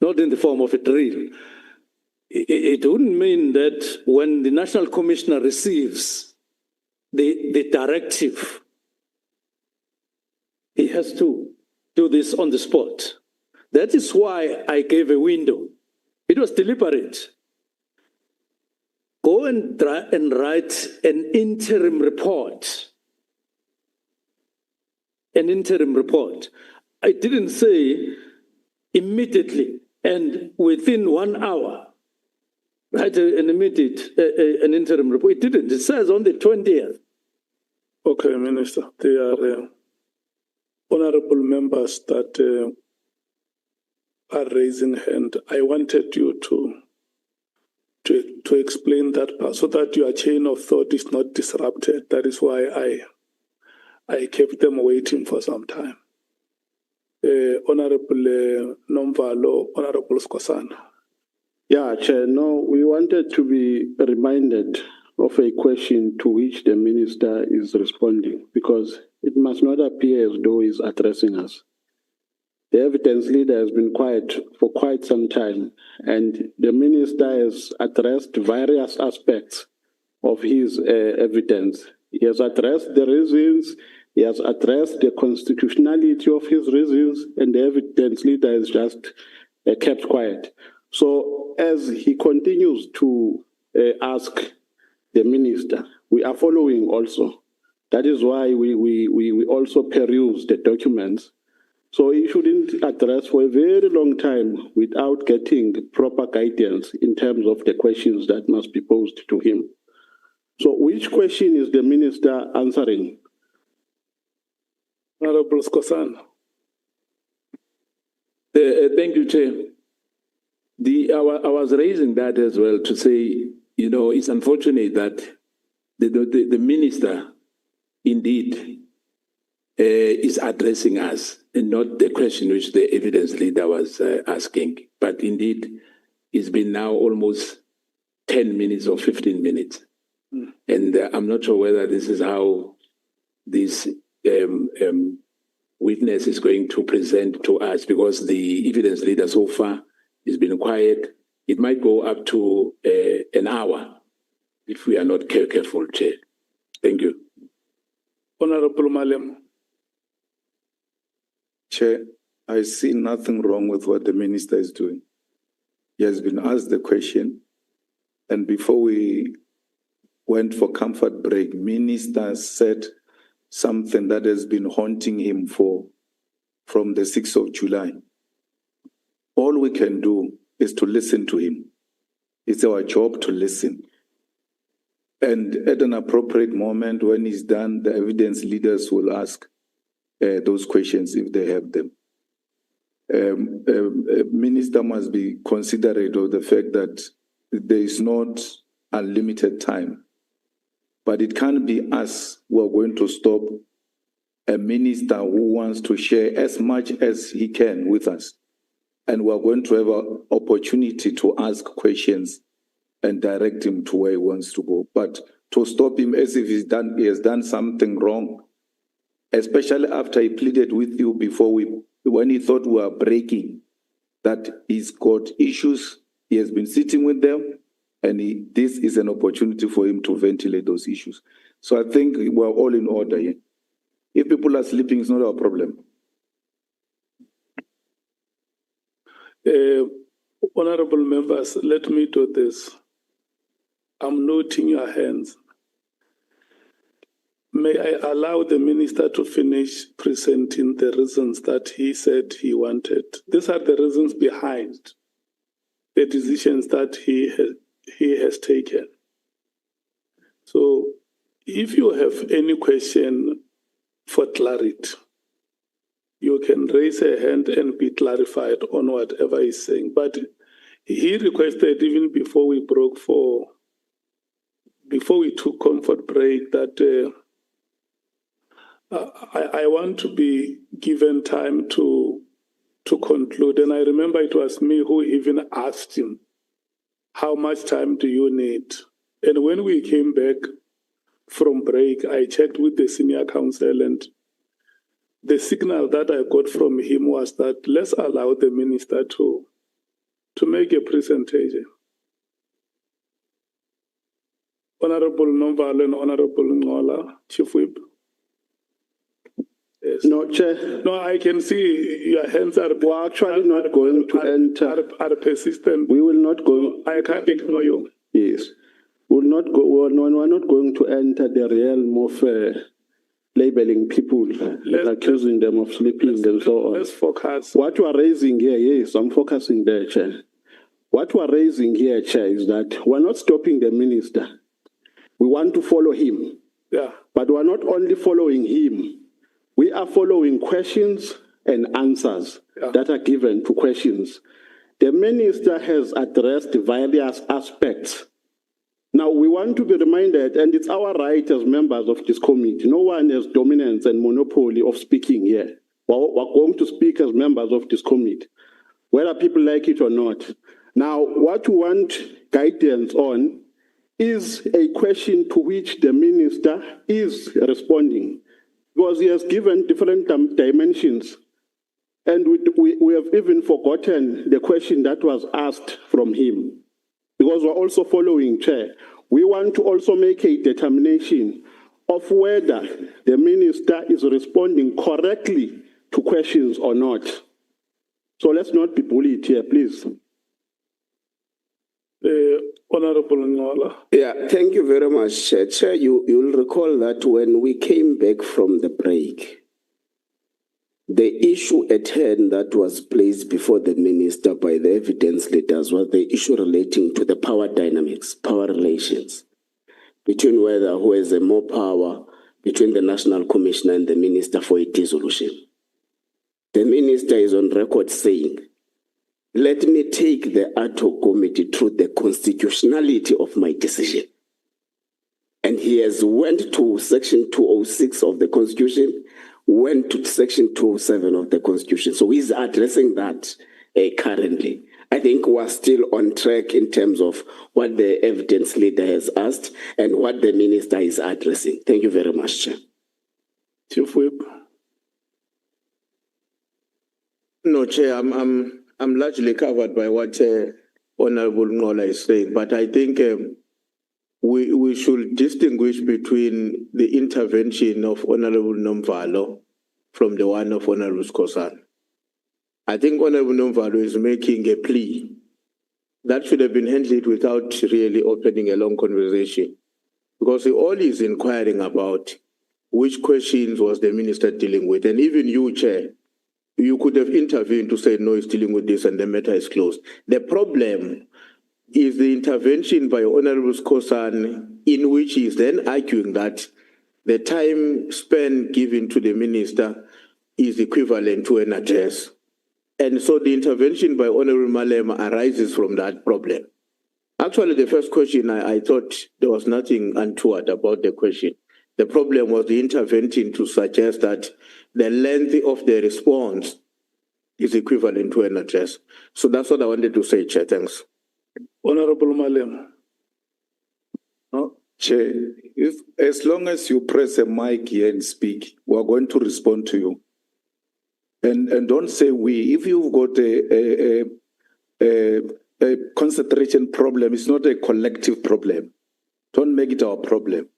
Not in the form of a drill. It wouldn't mean that when the National Commissioner receives the directive, he has to do this on the spot. That is why I gave a window. It was deliberate. Go and write an interim report. An interim report. I didn't say immediately and within 1 hour. Write an interim report. It didn't. It says on the 20th. Okay, Minister. There are honorable members that are raising hand. I wanted you to explain that part so that your chain of thought is not disrupted. That is why I kept them waiting for some time. Honorable Nomvalo, Honorable Skosana. Yeah, Chair. No, we wanted to be reminded of a question to which the minister is responding, because it must not appear as though he's addressing us. The evidence leader has been quiet for quite some time, and the minister has addressed various aspects of his evidence. He has addressed the reasons, he has addressed the constitutionality of his reasons, and the evidence leader has just kept quiet. So as he continues to ask the minister, we are following also. That is why we also peruse the documents. So he shouldn't address for a very long time without getting proper guidance in terms of the questions that must be posed to him. So which question is the minister answering? Honorable Skosana. Thank you, Chair. I was raising that as well to say, it's unfortunate that the minister indeed is addressing us and not the question which the evidence leader was asking. But indeed, it's been now almost 10 minutes or 15 minutes. And I'm not sure whether this is how this witness is going to present to us, because the evidence leader so far has been quiet. It might go up to an hour if we are not careful, Chair. Thank you. Honorable Malem. Chair, I see nothing wrong with what the minister is doing. He has been asked the question, and before we went for comfort break, minister said something that has been haunting him from the 6th of July. All we can do is to listen to him. It's our job to listen. And at an appropriate moment, when he's done, the evidence leaders will ask those questions if they have them. A minister must be considerate of the fact that there is not unlimited time. But it can't be us who are going to stop a minister who wants to share as much as he can with us. And we're going to have an opportunity to ask questions and direct him to where he wants to go. But to stop him as if he has done something wrong, especially after he pleaded with you before when he thought we were breaking, that he's got issues, he has been sitting with them, and this is an opportunity for him to ventilate those issues. So I think we're all in order here. If people are sleeping, it's not our problem. Honorable members, let me do this. I'm noting your hands. May I allow the minister to finish presenting the reasons that he said he wanted? These are the reasons behind the decisions that he has taken. So if you have any question for clarity, you can raise a hand and be clarified on whatever he's saying. But he requested, even before we took comfort break, that I want to be given time to conclude. And I remember it was me who even asked him, how much time do you need? And when we came back from break, I checked with the senior counsel, and the signal that I got from him was that let's allow the minister to make a presentation. Honorable Nomvalo and Honorable Ngola, Chief Whip. Yes. No, Chair. No, I can see your hands are. We're actually not going to enter. Are persistent. We will not go. I can't ignore you. Yes. We're not going to enter the realm of labeling people, accusing them of sleeping and so on. Let's focus. What we are raising here, yes, I'm focusing there, Chair. What we are raising here, Chair, is that we're not stopping the minister. We want to follow him. Yeah. But we're not only following him. We are following questions and answers that are given to questions. The minister has addressed various aspects. Now, we want to be reminded, and it's our right as members of this committee. No one has dominance and monopoly of speaking here. We're going to speak as members of this committee, whether people like it or not. Now, what we want guidance on is a question to which the minister is responding, because he has given different dimensions. And we have even forgotten the question that was asked from him, because we're also following, Chair. We want to also make a determination of whether the minister is responding correctly to questions or not. So let's not be bullied here, please. Honorable Ngola. Yeah, thank you very much, Chair. Chair, you'll recall that when we came back from the break, the issue at hand that was placed before the minister by the evidence leaders was the issue relating to the power dynamics, power relations, between who has more power between the National Commissioner and the Minister for a dissolution. The minister is on record saying, let me take the ad hoc committee through the constitutionality of my decision. And he has went to section 206 of the Constitution, went to section 207 of the Constitution. So he's addressing that currently. I think we're still on track in terms of what the evidence leader has asked and what the minister is addressing. Thank you very much, Chair. Chief Whip. No, Chair, I'm largely covered by what Honorable Ngola is saying, but I think we should distinguish between the intervention of Honorable Nomvalo from the one of Honorable Skhosana. I think Honorable Nomvalo is making a plea that should have been handled without really opening a long conversation, because all he's inquiring about which questions was the minister dealing with, and even you, Chair, you could have intervened to say, no, he's dealing with this and the matter is closed. The problem is the intervention by Honorable Skhosana, in which he is then arguing that the time spent given to the minister is equivalent to an address. And so the intervention by Honorable Malema arises from that problem. Actually, the first question, I thought there was nothing untoward about the question. The problem was the intervention to suggest that the length of the response is equivalent to an address. So that's what I wanted to say, Chair. Thanks. Honorable Malema. No, Chair, as long as you press a mic here and speak, we're going to respond to you. And don't say we. If you've got a concentration problem, it's not a collective problem. Don't make it our problem.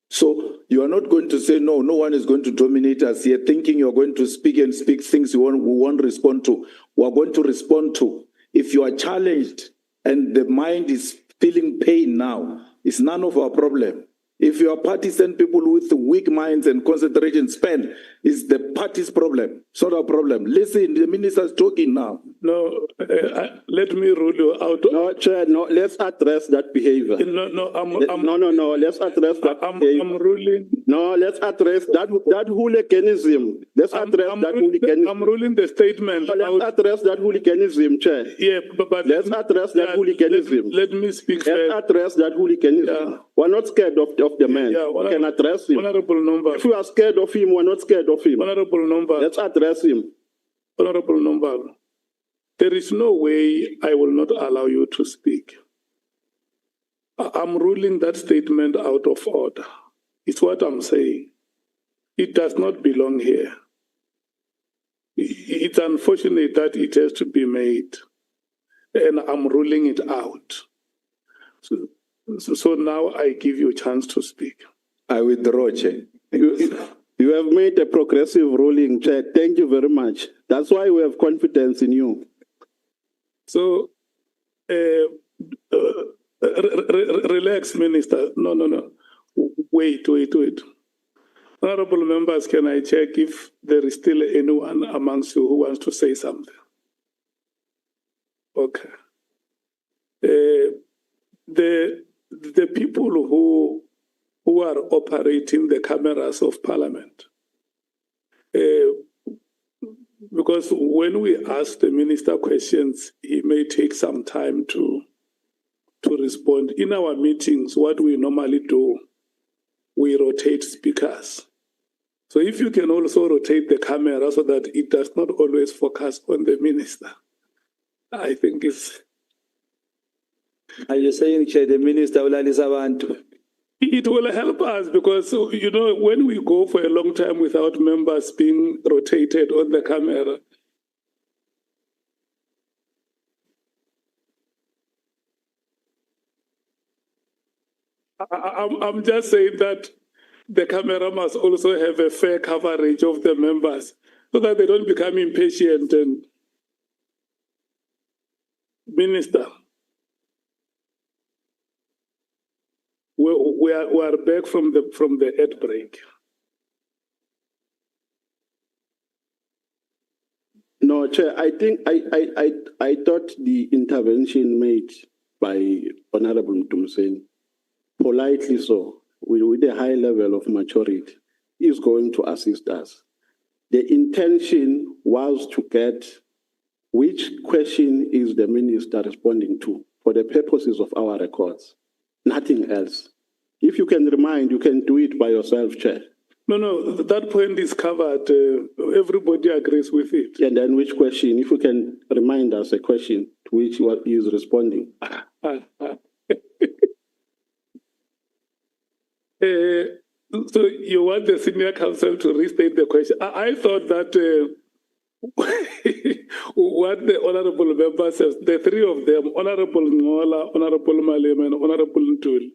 So you are not going to say, no one is going to dominate us here, thinking you're going to speak and speak things we won't respond to. We are going to respond to. If you are challenged and the mind is feeling pain now, it's none of our problem. If your party send people with weak minds and concentration span, it's the party's problem. It's not our problem. Listen, the minister's talking now. No, let me rule you out. No, Chair, no, let's address that behavior. No, let's address that behavior. I'm ruling. No, let's address that hooliganism. Let's address that hooliganism. I'm ruling the statement. No, let's address that hooliganism, Chair. Yeah, but let's address that hooliganism. Let me speak first. Let's address that hooliganism. Yeah. We're not scared of the man. Yeah, we can address him. Honorable Nomvalo. If we are scared of him, we're not scared of him. Honorable Nomvalo. Let's address him. Honorable Nomvalo. There is no way I will not allow you to speak. I'm ruling that statement out of order. It's what I'm saying. It does not belong here. It's unfortunate that it has to be made, and I'm ruling it out. So now I give you a chance to speak. I withdraw, Chair. You have made a progressive ruling, Chair. Thank you very much. That's why we have confidence in you. So, relax, Minister. No. Wait. Honorable members, can I check if there is still anyone amongst you who wants to say something? Okay. The people who are operating the cameras of Parliament, because when we ask the minister questions, he may take some time to respond. In our meetings, what we normally do, we rotate speakers. So if you can also rotate the camera so that it does not always focus on the minister, I think it's... Are you saying, Chair, the minister will abantu? It will help us because, when we go for a long time without members being rotated on the camera, I'm just saying that the camera must also have a fair coverage of the members so that they don't become impatient. And Minister, we are back from the ad break. No, Chair, I think I thought the intervention made by Honorable Mtumsen, politely so, with a high level of maturity, is going to assist us. The intention was to get which question is the minister responding to for the purposes of our records, nothing else. If you can remind, you can do it by yourself, Chair. No, that point is covered. Everybody agrees with it. And then which question, if you can remind us a question to which he is responding. So you want the senior counsel to restate the question. I thought that what the honorable members says, the three of them, Honorable Ngola, Honorable Malema, and Honorable Ntul,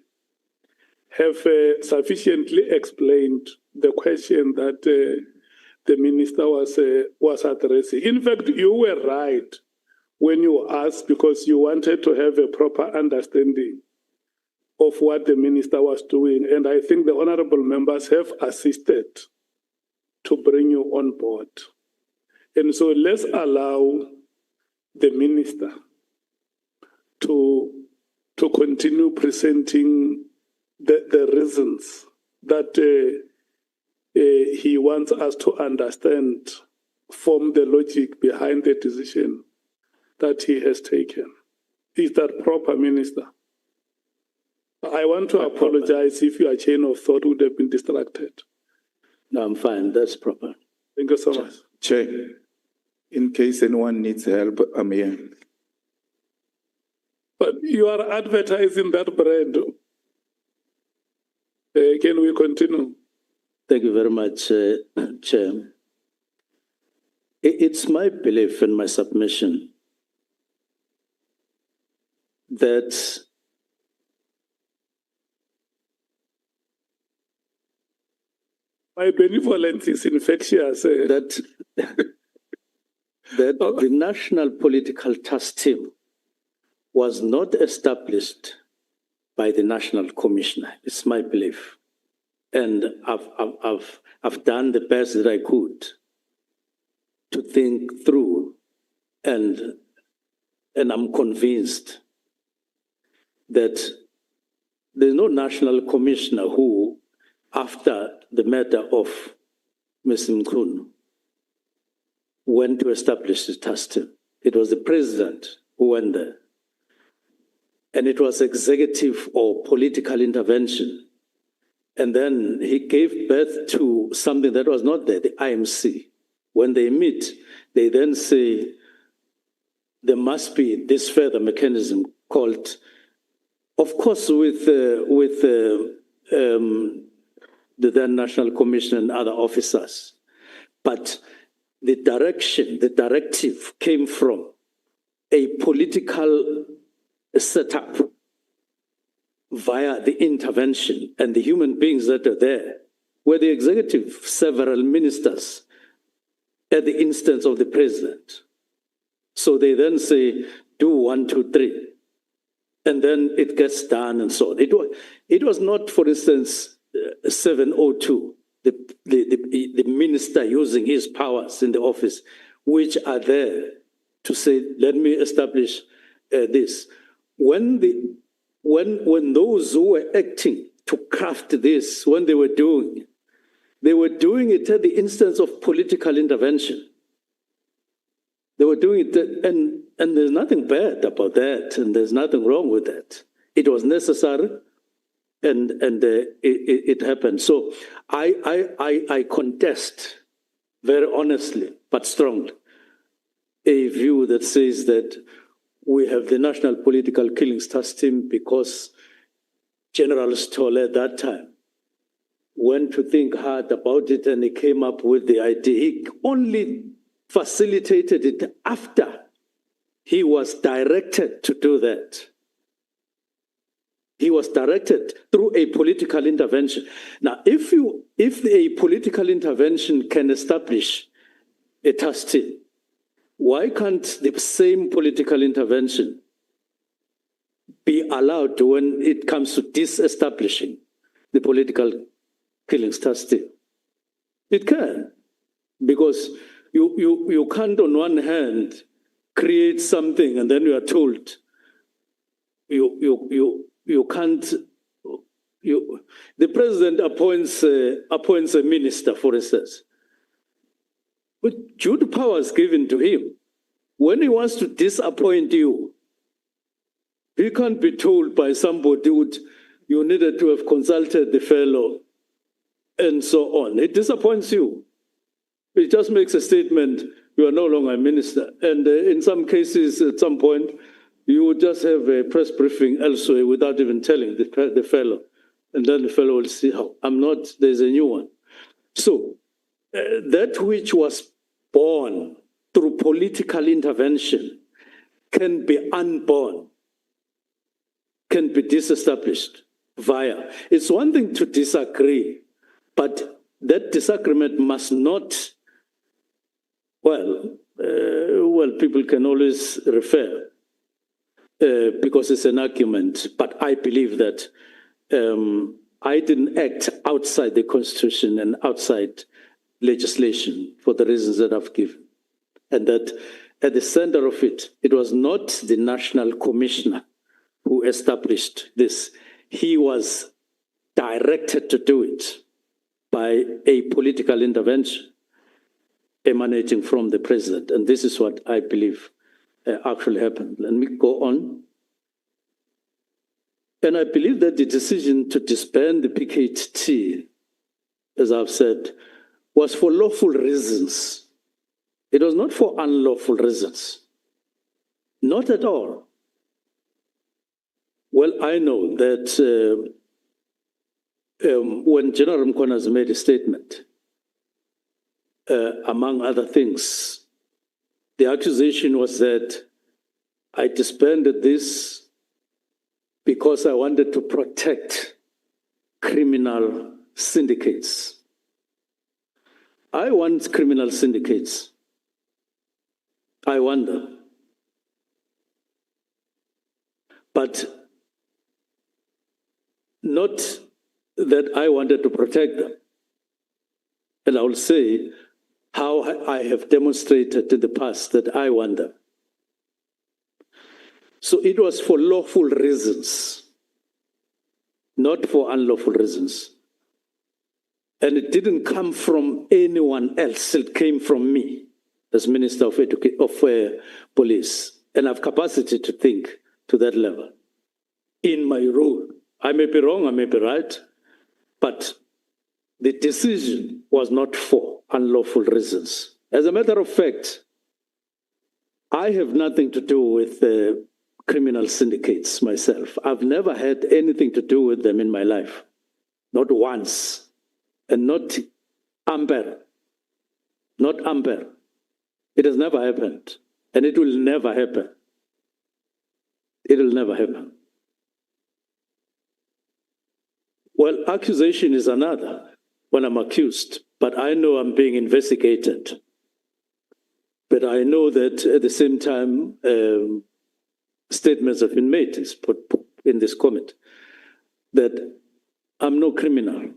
have sufficiently explained the question that the minister was addressing. In fact, you were right when you asked because you wanted to have a proper understanding of what the minister was doing. And I think the honorable members have assisted to bring you on board. And so let's allow the minister to continue presenting the reasons that he wants us to understand from the logic behind the decision that he has taken. Is that proper, Minister? I want to apologize if your chain of thought would have been distracted. No, I'm fine. That's proper. Thank you so much. Chair, in case anyone needs help, I'm here. But you are advertising that brand. Can we continue? Thank you very much, Chair. It's my belief and my submission that my benevolence is infectious. That the National Political Task Team was not established by the National Commissioner. It's my belief. And I've done the best that I could to think through, and I'm convinced that there's no National Commissioner who, after the matter of Mr. Mchunu, went to establish the task team. It was the president who went there. And it was executive or political intervention. And then he gave birth to something that was not there, the IMC. When they meet, they then say there must be this further mechanism called Of course, with the then National Commission and other officers, but the directive came from a political setup via the intervention, and the human beings that are there were the executive, several ministers at the instance of the president. So they then say, do 1, 2, 3, and then it gets done and so on. It was not, for instance, 702, the minister using his powers in the office, which are there to say, let me establish this. When those who were acting to craft this, when they were doing it at the instance of political intervention. They were doing it, and there's nothing bad about that, and there's nothing wrong with that. It was necessary, and it happened. So I contest very honestly, but strongly, a view that says that we have the National Political Killings Task Team because General Stoll at that time went to think hard about it, and he came up with the idea. He only facilitated it after he was directed to do that. He was directed through a political intervention. Now, if a political intervention can establish a task team, why can't the same political intervention be allowed when it comes to disestablishing the political killings task team? It can, because you can't on one hand create something and then you are told you can't. The president appoints a minister, for instance, but due to powers given to him, when he wants to disappoint you, he can't be told by somebody you needed to have consulted the fellow and so on. It disappoints you. It just makes a statement, you are no longer a minister. And in some cases, at some point, you would just have a press briefing elsewhere without even telling the fellow. And then the fellow will see how I'm not, there's a new one. So that which was born through political intervention can be unborn, can be disestablished via. It's one thing to disagree, but that disagreement must not, people can always refer because it's an argument, but I believe that I didn't act outside the Constitution and outside legislation for the reasons that I've given. And that at the center of it, it was not the National Commissioner who established this. He was directed to do it by a political intervention emanating from the president. And this is what I believe actually happened. Let me go on. And I believe that the decision to disband the PKT, as I've said, was for lawful reasons. It was not for unlawful reasons. Not at all. Well, I know that when General Mchunu has made a statement, among other things, the accusation was that I disbanded this because I wanted to protect criminal syndicates. I want criminal syndicates. I want them. But not that I wanted to protect them. And I will say how I have demonstrated in the past that I want them. So it was for lawful reasons, not for unlawful reasons. And it didn't come from anyone else. It came from me as Minister of Police. And I have capacity to think to that level in my role. I may be wrong, I may be right, but the decision was not for unlawful reasons. As a matter of fact, I have nothing to do with criminal syndicates myself. I've never had anything to do with them in my life. Not once. And not Amber. Not Amber. It has never happened. And it will never happen. It will never happen. Well, accusation is another when I'm accused, but I know I'm being investigated. But I know that at the same time, statements have been made in this comment that I'm no criminal.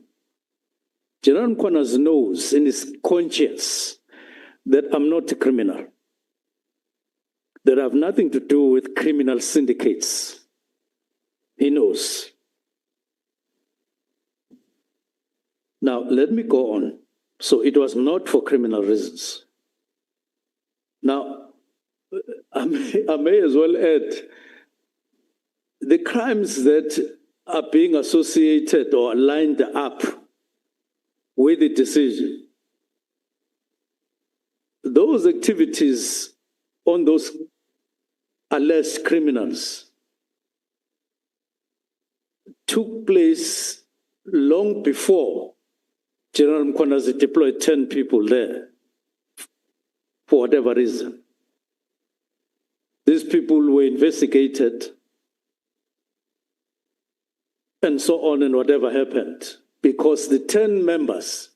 General Mchunu knows in his conscience that I'm not a criminal, that I have nothing to do with criminal syndicates. He knows. Now, let me go on. So it was not for criminal reasons. Now, I may as well add, the crimes that are being associated or lined up with the decision, those activities on those alleged criminals took place long before General Mchunu deployed 10 people there, for whatever reason. These people were investigated and so on, and whatever happened, because the 10 members